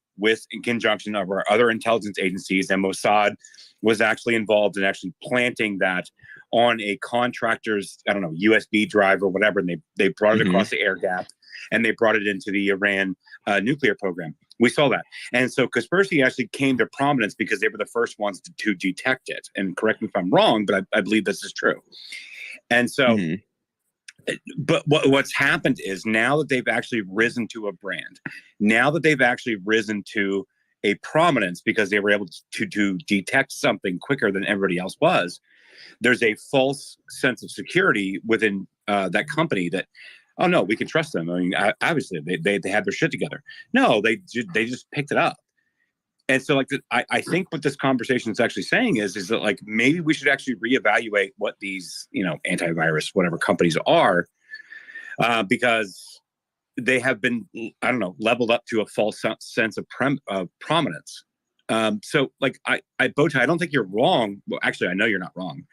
in conjunction of our other intelligence agencies, and Mossad was actually involved in actually planting that on a contractor's, I don't know, USB drive or whatever, and they brought it across the air gap, and they brought it into the Iran nuclear program. We saw that. And so Kaspersky actually came to prominence because they were the first ones to detect it. And correct me if I'm wrong, but I believe this is true. And so, but what's happened is, now that they've actually risen to a brand, now that they've actually risen to a prominence because they were able to detect something quicker than everybody else was, there's a false sense of security within that company that, oh no, we can trust them. I mean, obviously they had their shit together. No, they just picked it up. And so, like, I think what this conversation is actually saying is that, like, maybe we should actually reevaluate what these, antivirus, whatever companies are, because they have been, I don't know, leveled up to a false sense of prominence. So, like, Bowtie, I don't think you're wrong. Well, actually, I know you're not wrong.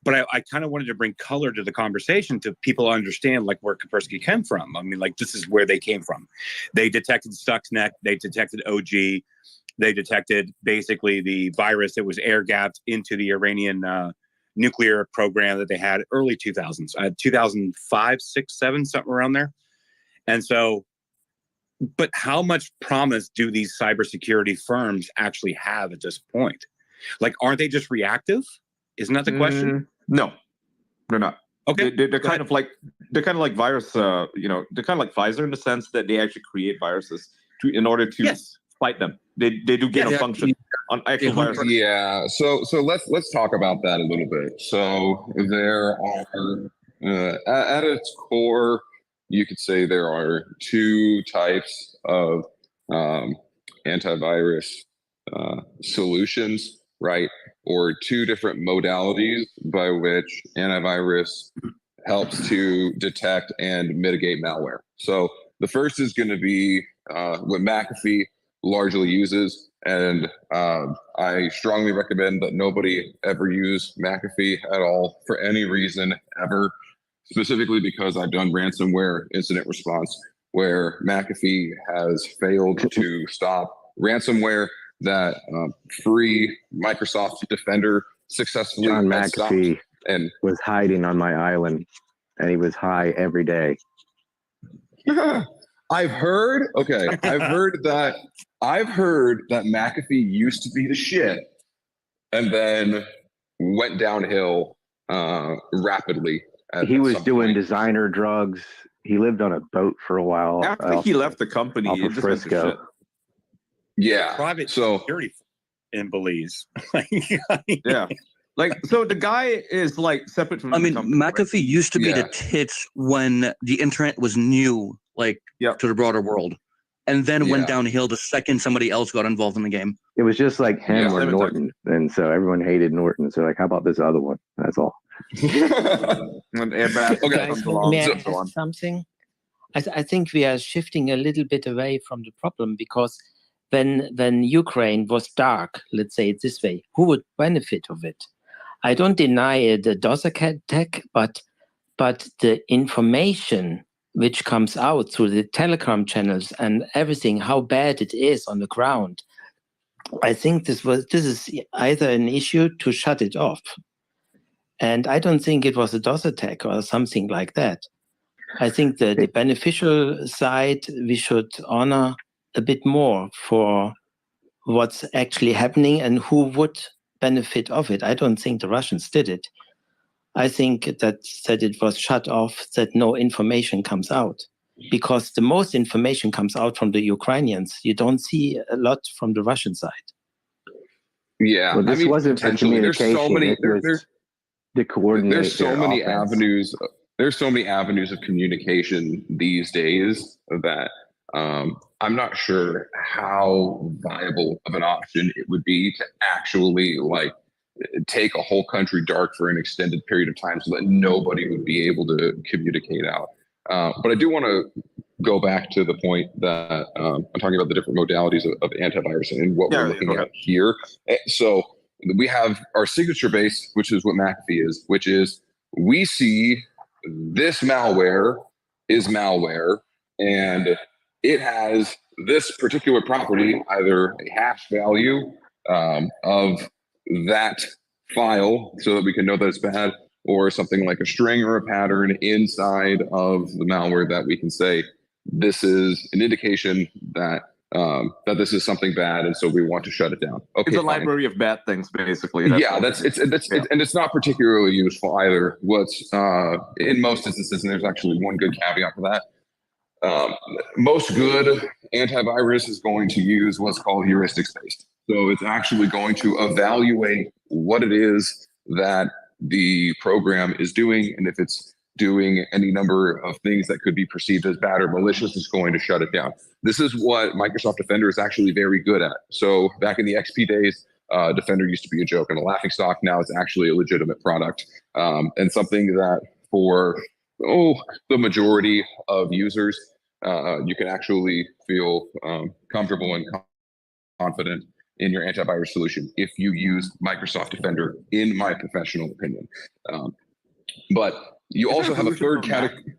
But I kind of wanted to bring color to the conversation to people understand, like, where Kaspersky came from. I mean, like, this is where they came from. They detected Stuxnet. They detected OG. They detected basically the virus that was air-gapped into the Iranian nuclear program that they had early 2000s, 2005, 6, 7, something around there. And so, but how much promise do these cybersecurity firms actually have at this point? Like, aren't they just reactive? Isn't that the question? No, they're not. Okay, they're kind of like virus. They're kind of like Pfizer in the sense that they actually create viruses in order to fight them. They do gain a function on actual viruses. Yeah. So let's talk about that a little bit. So there are at its core, you could say there are two types of antivirus solutions, right? Or two different modalities by which antivirus helps to detect and mitigate malware. So the first is going to be what McAfee largely uses, and I strongly recommend that nobody ever use McAfee at all for any reason ever, specifically because I've done ransomware incident response where McAfee has failed to stop ransomware that free Microsoft Defender successfully John had McAfee stopped. And was hiding on my island, and he was high every day. I've heard that McAfee used to be the shit and then went downhill rapidly. He was doing designer drugs. He lived on a boat for a while. After he left the company, off it of just went to Frisco. shit. Yeah. Private security in Belize. Yeah. Like, so the guy is like separate from I the mean, company, right? McAfee used to be the tits when the internet was new, like, to the broader world, and then went downhill the second somebody else got involved in the game. It was just like him or Limit Norton, and so everyone hated Norton. So like, how about this other one? That's all. When Airbag comes along May I and so on. add something? I think we are shifting a little bit away from the problem, because when Ukraine was dark, let's say it this way, who would benefit of it? I don't deny the DOS attack, but the information which comes out through the Telegram channels and everything, how bad it is on the ground, I think this is either an issue to shut it off. And I don't think it was a DOS attack or something like that. I think that the beneficial side we should honor a bit more for what's actually happening and who would benefit of it. I don't think the Russians did it. I think that it was shut off, that no information comes out, because the most information comes out from the Ukrainians. You don't see a lot from the Russian side. Yeah, Well, this wasn't for potentially. There's so communication. many. It was to coordinate There's so their many offense. avenues. There's so many avenues of communication these days that I'm not sure how viable of an option it would be to actually like take a whole country dark for an extended period of time so that nobody would be able to communicate out. But I do want to go back to the point that I'm talking about the different modalities of antivirus and what we're looking at here. So we have our signature base, which is what McAfee is, which is we see this malware is malware and it has this particular property, either a hash value of that file so that we can know that it's bad, or something like a string or a pattern inside of the malware that we can say this is an indication that that this is something bad, and so we want to shut it down. Okay, it's a fine. library of bad things, basically. Yeah, and it's not particularly useful either. What's in most instances, and there's actually one good caveat for that. Most good antivirus is going to use what's called heuristics based. So it's actually going to evaluate what it is that the program is doing, and if it's doing any number of things that could be perceived as bad or malicious, it's going to shut it down. This is what Microsoft Defender is actually very good at. So back in the XP days, Defender used to be a joke and a laughingstock. Now it's actually a legitimate product, and something that for the majority of users, you can actually feel comfortable and confident in your antivirus solution if you use Microsoft Defender, in my professional opinion. But you also have a third category.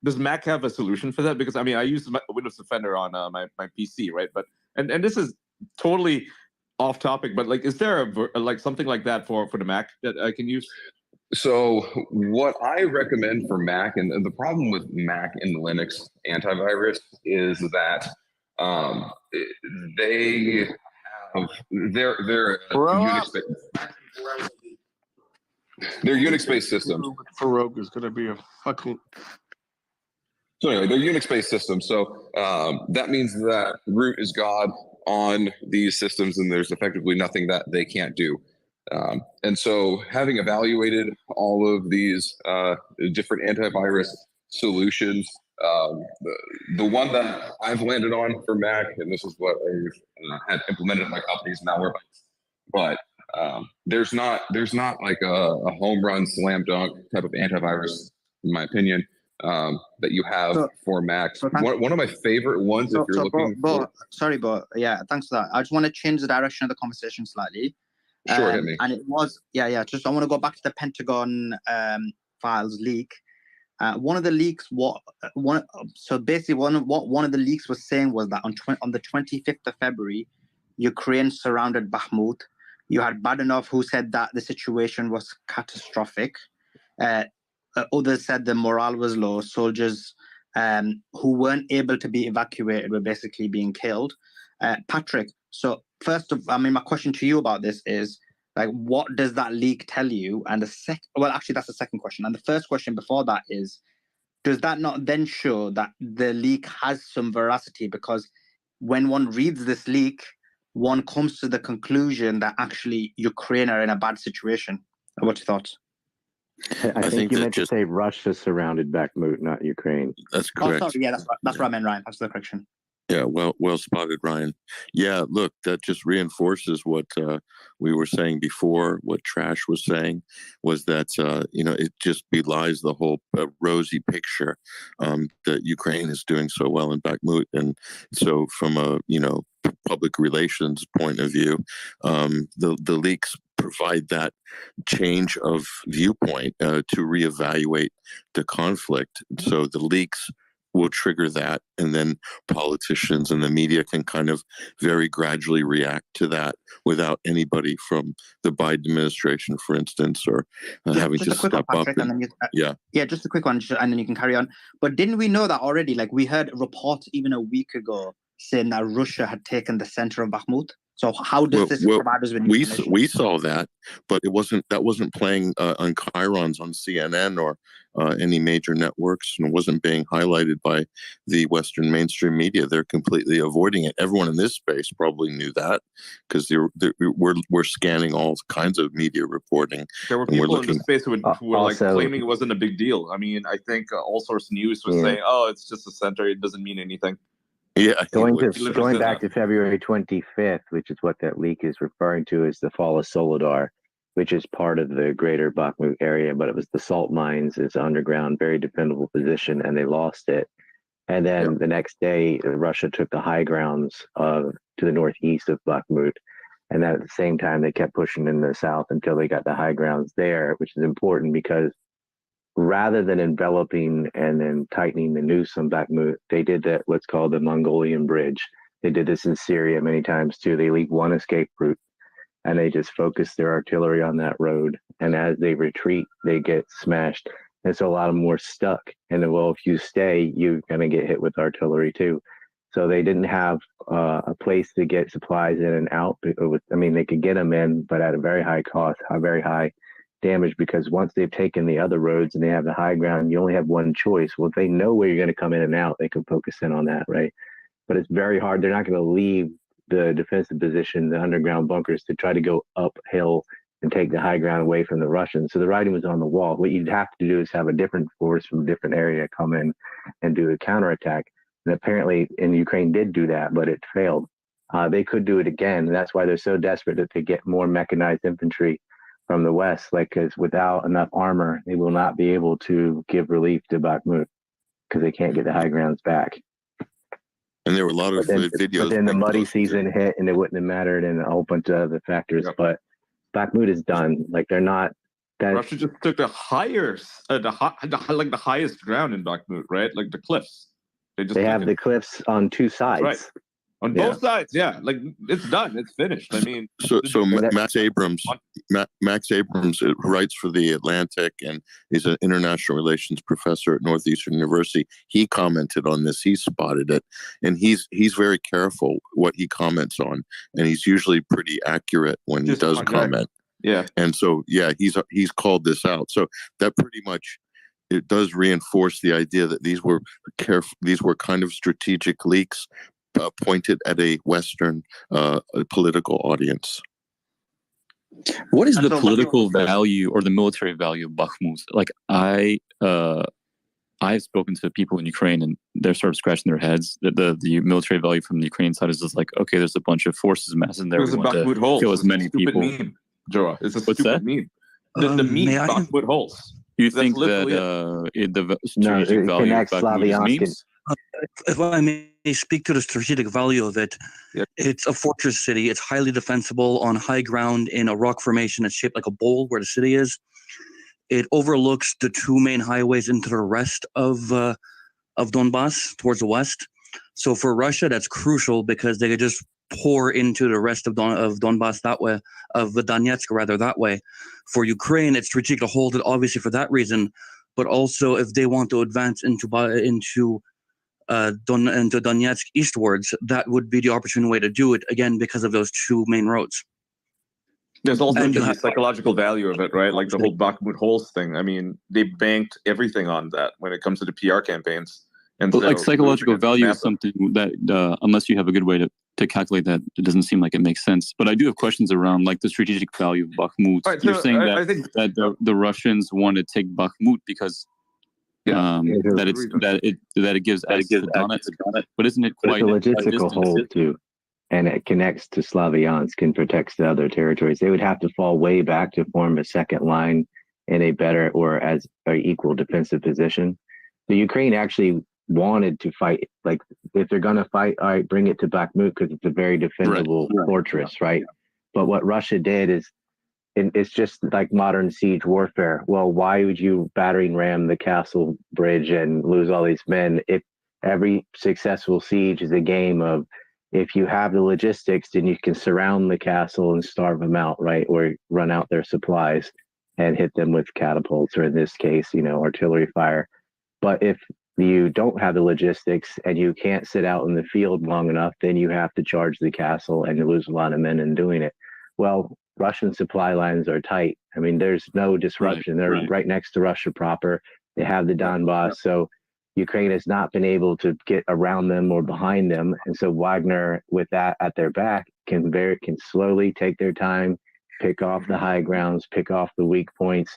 Does Mac have a solution for that? Because I mean, I use Windows Defender on my PC, right? But and this is totally off topic, but like, is there like something like that for the Mac that I can use? So what I recommend for Mac, and the problem with Mac and Linux antivirus is that they have they're Unix-based systems. Rogue is going to be a fucking. So anyway, they're Unix-based systems. So that means that root is God on these systems, and there's effectively nothing that they can't do. And so having evaluated all of these different antivirus solutions, the one that I've landed on for Mac, and this is what I've had implemented at my company, is Malwarebytes. But there's not like a home run slam dunk type of antivirus, in my opinion, that you have for Mac. One of my favorite ones, if you're looking for. Sorry, but yeah, thanks for that. I just want to change the direction of the conversation slightly. Sure, hit me. And it was, just I want to go back to the Pentagon files leak. One of the leaks, basically one of the leaks was saying was that on the 25th of February, Ukraine surrounded Bakhmut. You had Badenov, who said that the situation was catastrophic. Others said the morale was low. Soldiers who weren't able to be evacuated were basically being killed. Patrick, so first of, my question to you about this is, like, what does that leak tell you? And that's the second question. And the first question before that is, does that not then show that the leak has some veracity? Because when one reads this leak, one comes to the conclusion that actually Ukraine are in a bad situation. What's your thoughts? I think you meant to say Russia surrounded Bakhmut, not Ukraine. That's correct. Oh, sorry. Yeah, that's what I meant, Ryan. That's the correction. Yeah, well spotted, Ryan. Yeah, look, that just reinforces what we were saying before. What Trash was saying was that it just belies the whole rosy picture that Ukraine is doing so well in Bakhmut. And so, from a public relations point of view, the leaks provide that change of viewpoint to reevaluate the conflict. So the leaks will trigger that, and then politicians and the media can kind of very gradually react to that without anybody from the Biden administration, for instance, or having to step up. Just a quick one, and then you can carry on. But didn't we know that already? Like, we heard reports even a week ago saying that Russia had taken the center of Bakhmut. So how does this provide us with information? We saw that, but that wasn't playing on chyrons on CNN or any major networks, and it wasn't being highlighted by the Western mainstream media. They're completely avoiding it. Everyone in this space probably knew that, because we're scanning all kinds of media reporting. There were people in the space who were like claiming it wasn't a big deal. I mean, I think All Source News was saying, "Oh, it's just a center; it doesn't mean anything." Yeah, going back to February 25th, which is what that leak is referring to, is the fall of Soledar, which is part of the greater Bakhmut area, but it was the salt mines. It's underground, very dependable position, and they lost it. And then the next day, Russia took the high grounds to the northeast of Bakhmut. And then at the same time, they kept pushing in the south until they got the high grounds there, which is important because rather than enveloping and then tightening the noose on Bakhmut, they did that what's called the Mongolian Bridge. They did this in Syria many times too. They leave one escape route and they just focus their artillery on that road. And as they retreat, they get smashed. And so a lot of them were stuck. And well, if you stay, you're going to get hit with artillery too. So they didn't have a place to get supplies in and out. I mean, they could get them in, but at a very high cost, a very high damage, because once they've taken the other roads and they have the high ground, you only have one choice. Well, if they know where you're going to come in and out, they can focus in on that, right? But it's very hard. They're not going to leave the defensive position, the underground bunkers, to try to go uphill and take the high ground away from the Russians. So the writing was on the wall. What you'd have to do is have a different force from a different area come in and do a counterattack. And apparently in Ukraine did do that, but it failed. They could do it again. And that's why they're so desperate that they get more mechanized infantry from the West, because without enough armor, they will not be able to give relief to Bakhmut because they can't get the high grounds back. And there were a lot of videos. But then the muddy season hit and it wouldn't have mattered, and a whole bunch of other factors. Yep. But Bakhmut is done. Like they're not. Russia just took the highest ground in Bakhmut, right? Like the cliffs. They have the cliffs on two sides. Right. On both sides, yeah. Like it's done. It's finished. I mean, so Max Abrams writes for the Atlantic, and he's an international relations professor at Northeastern University. He commented on this. He spotted it, and he's very careful what he comments on, and he's usually pretty accurate when he does comment. Yeah. And so he's called this out. So that pretty much. It does reinforce the idea that these were kind of strategic leaks pointed at a Western political audience. What is the political value or the military value of Bakhmut? Like I've spoken to people in Ukraine, and they're sort of scratching their heads. The military value from the Ukrainian side is just like, okay, there's a bunch of forces massed in there. There's a Bakhmut holes. Kill as many people. Meme, Joa. It's a What's stupid that? meme. The meme Bakhmut holes. You think that the strategic value of Bakhmut is memes? If I may speak to the strategic value of it, it's a fortress city. It's highly defensible on high ground in a rock formation. It's shaped like a bowl where the city is. It overlooks the two main highways into the rest of Donbass towards the west. So for Russia, that's crucial because they could just pour into the rest of Donbass that way, of Donetsk rather that way. For Ukraine, it's strategic to hold it, obviously for that reason, but also if they want to advance into Donetsk eastwards, that would be the opportune way to do it, again, because of those two main roads. There's also the psychological value of it, right? Like the whole Bakhmut holes thing. I mean, they banked everything on that when it comes to the PR campaigns. And but like psychological value is something that, unless you have a good way to calculate that, it doesn't seem like it makes sense. But I do have questions around like the strategic value of Bakhmut. Right, You're saying that the Russians want to take Bakhmut because that it gives access to Donetsk, but isn't it quite a logistical hold too? And it connects to Slavyansk and protects the other territories. They would have to fall way back to form a second line in a better or as an equal defensive position. The Ukraine actually wanted to fight. Like if they're going to fight, all right, bring it to Bakhmut because it's a very defendable fortress, right? But what Russia did is, it's just like modern siege warfare. Well, why would you battering ram the castle bridge and lose all these men if every successful siege is a game of, if you have the logistics, then you can surround the castle and starve them out, right? Or run out their supplies and hit them with catapults, or in this case, artillery fire. But if you don't have the logistics and you can't sit out in the field long enough, then you have to charge the castle and you lose a lot of men in doing it. Well, Russian supply lines are tight. I mean, there's no disruption. They're right next to Russia proper. They have the Donbass. So Ukraine has not been able to get around them or behind them. And so Wagner, with that at their back, can slowly take their time, pick off the high grounds, pick off the weak points,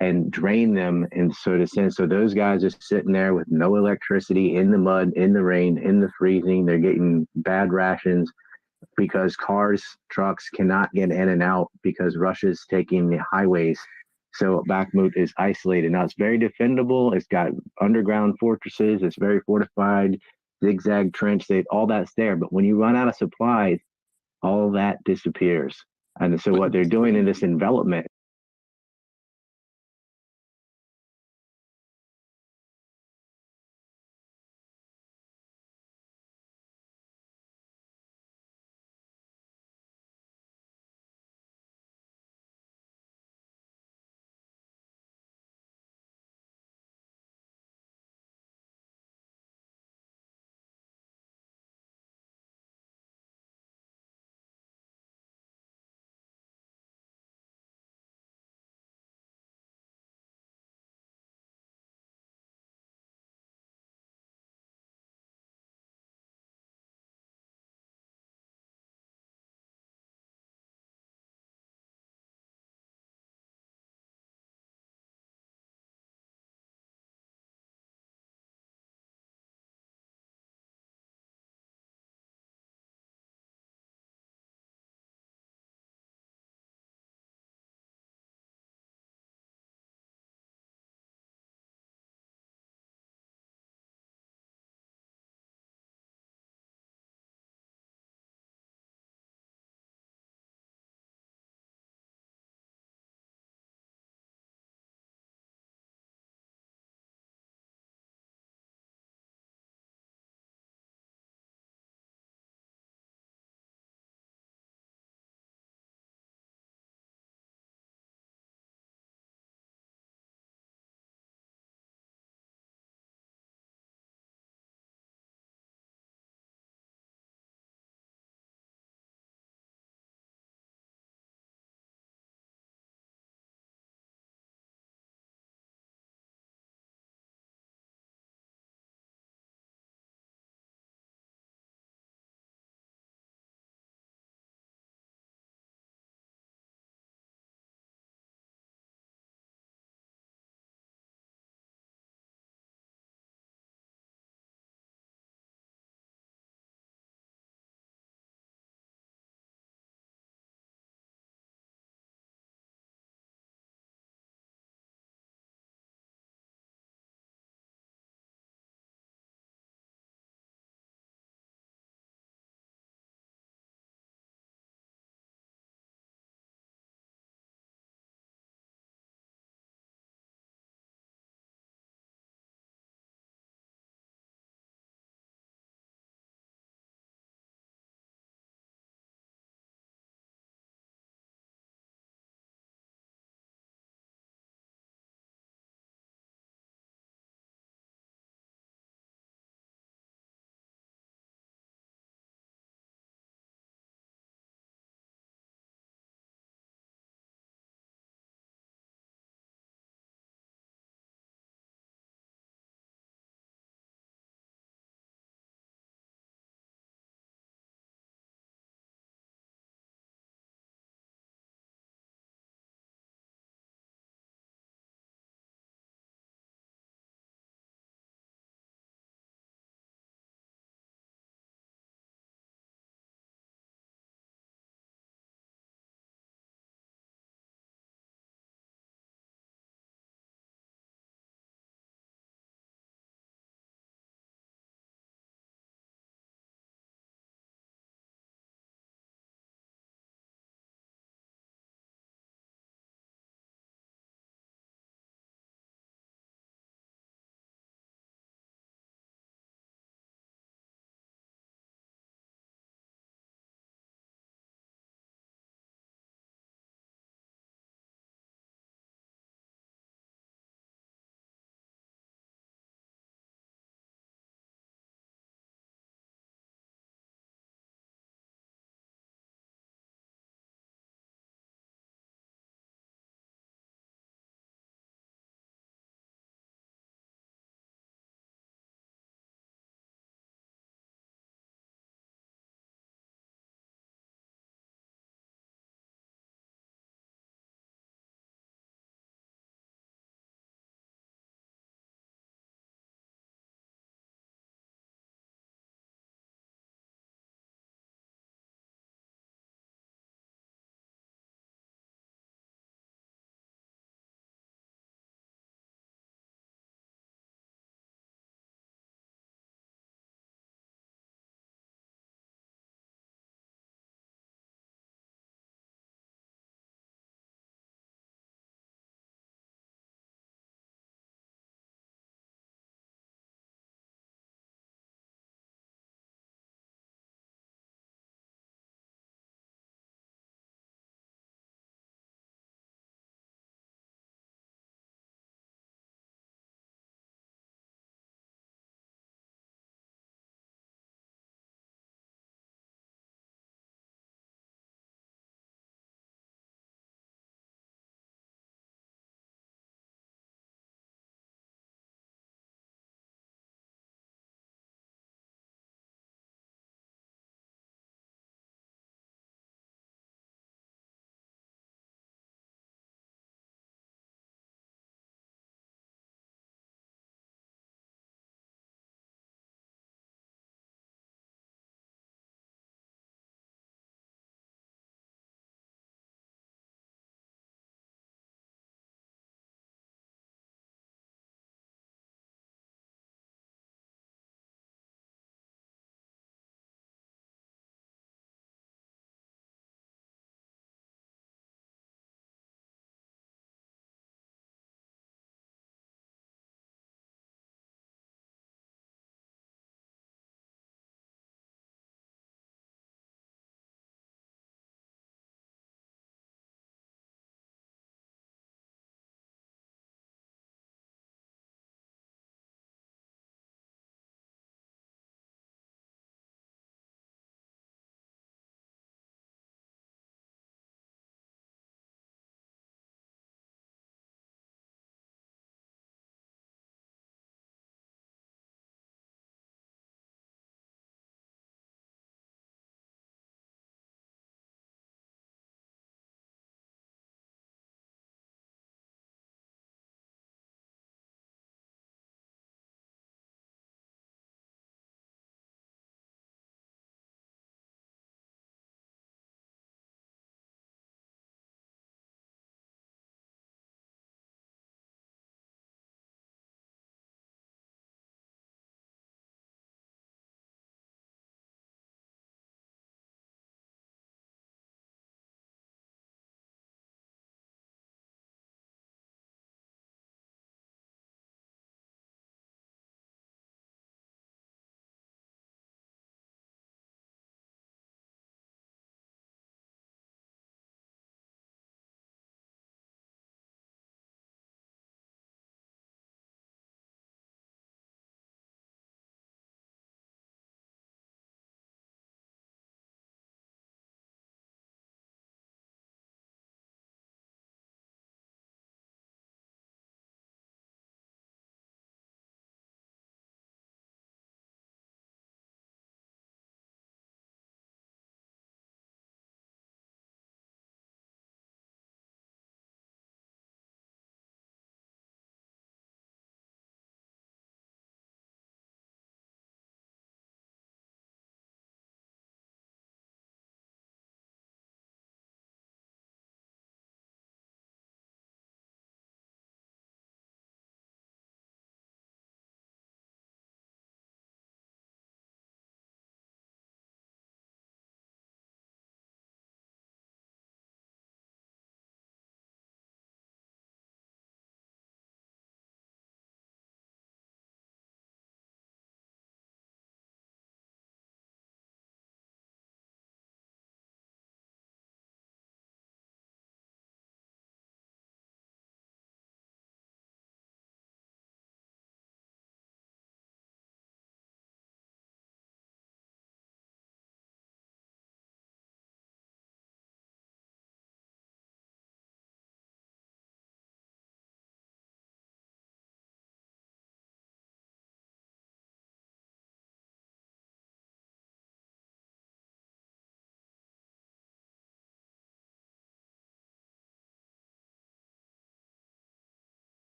and drain them in sort of sense. So those guys are sitting there with no electricity, in the mud, in the rain, in the freezing. They're getting bad rations because cars, trucks cannot get in and out because Russia's taking the highways. So Bakhmut is isolated. Now it's very defendable. It's got underground fortresses. It's very fortified, zigzag trench. All that's there. But when you run out of supplies, all that disappears. And so what they're doing in this envelopment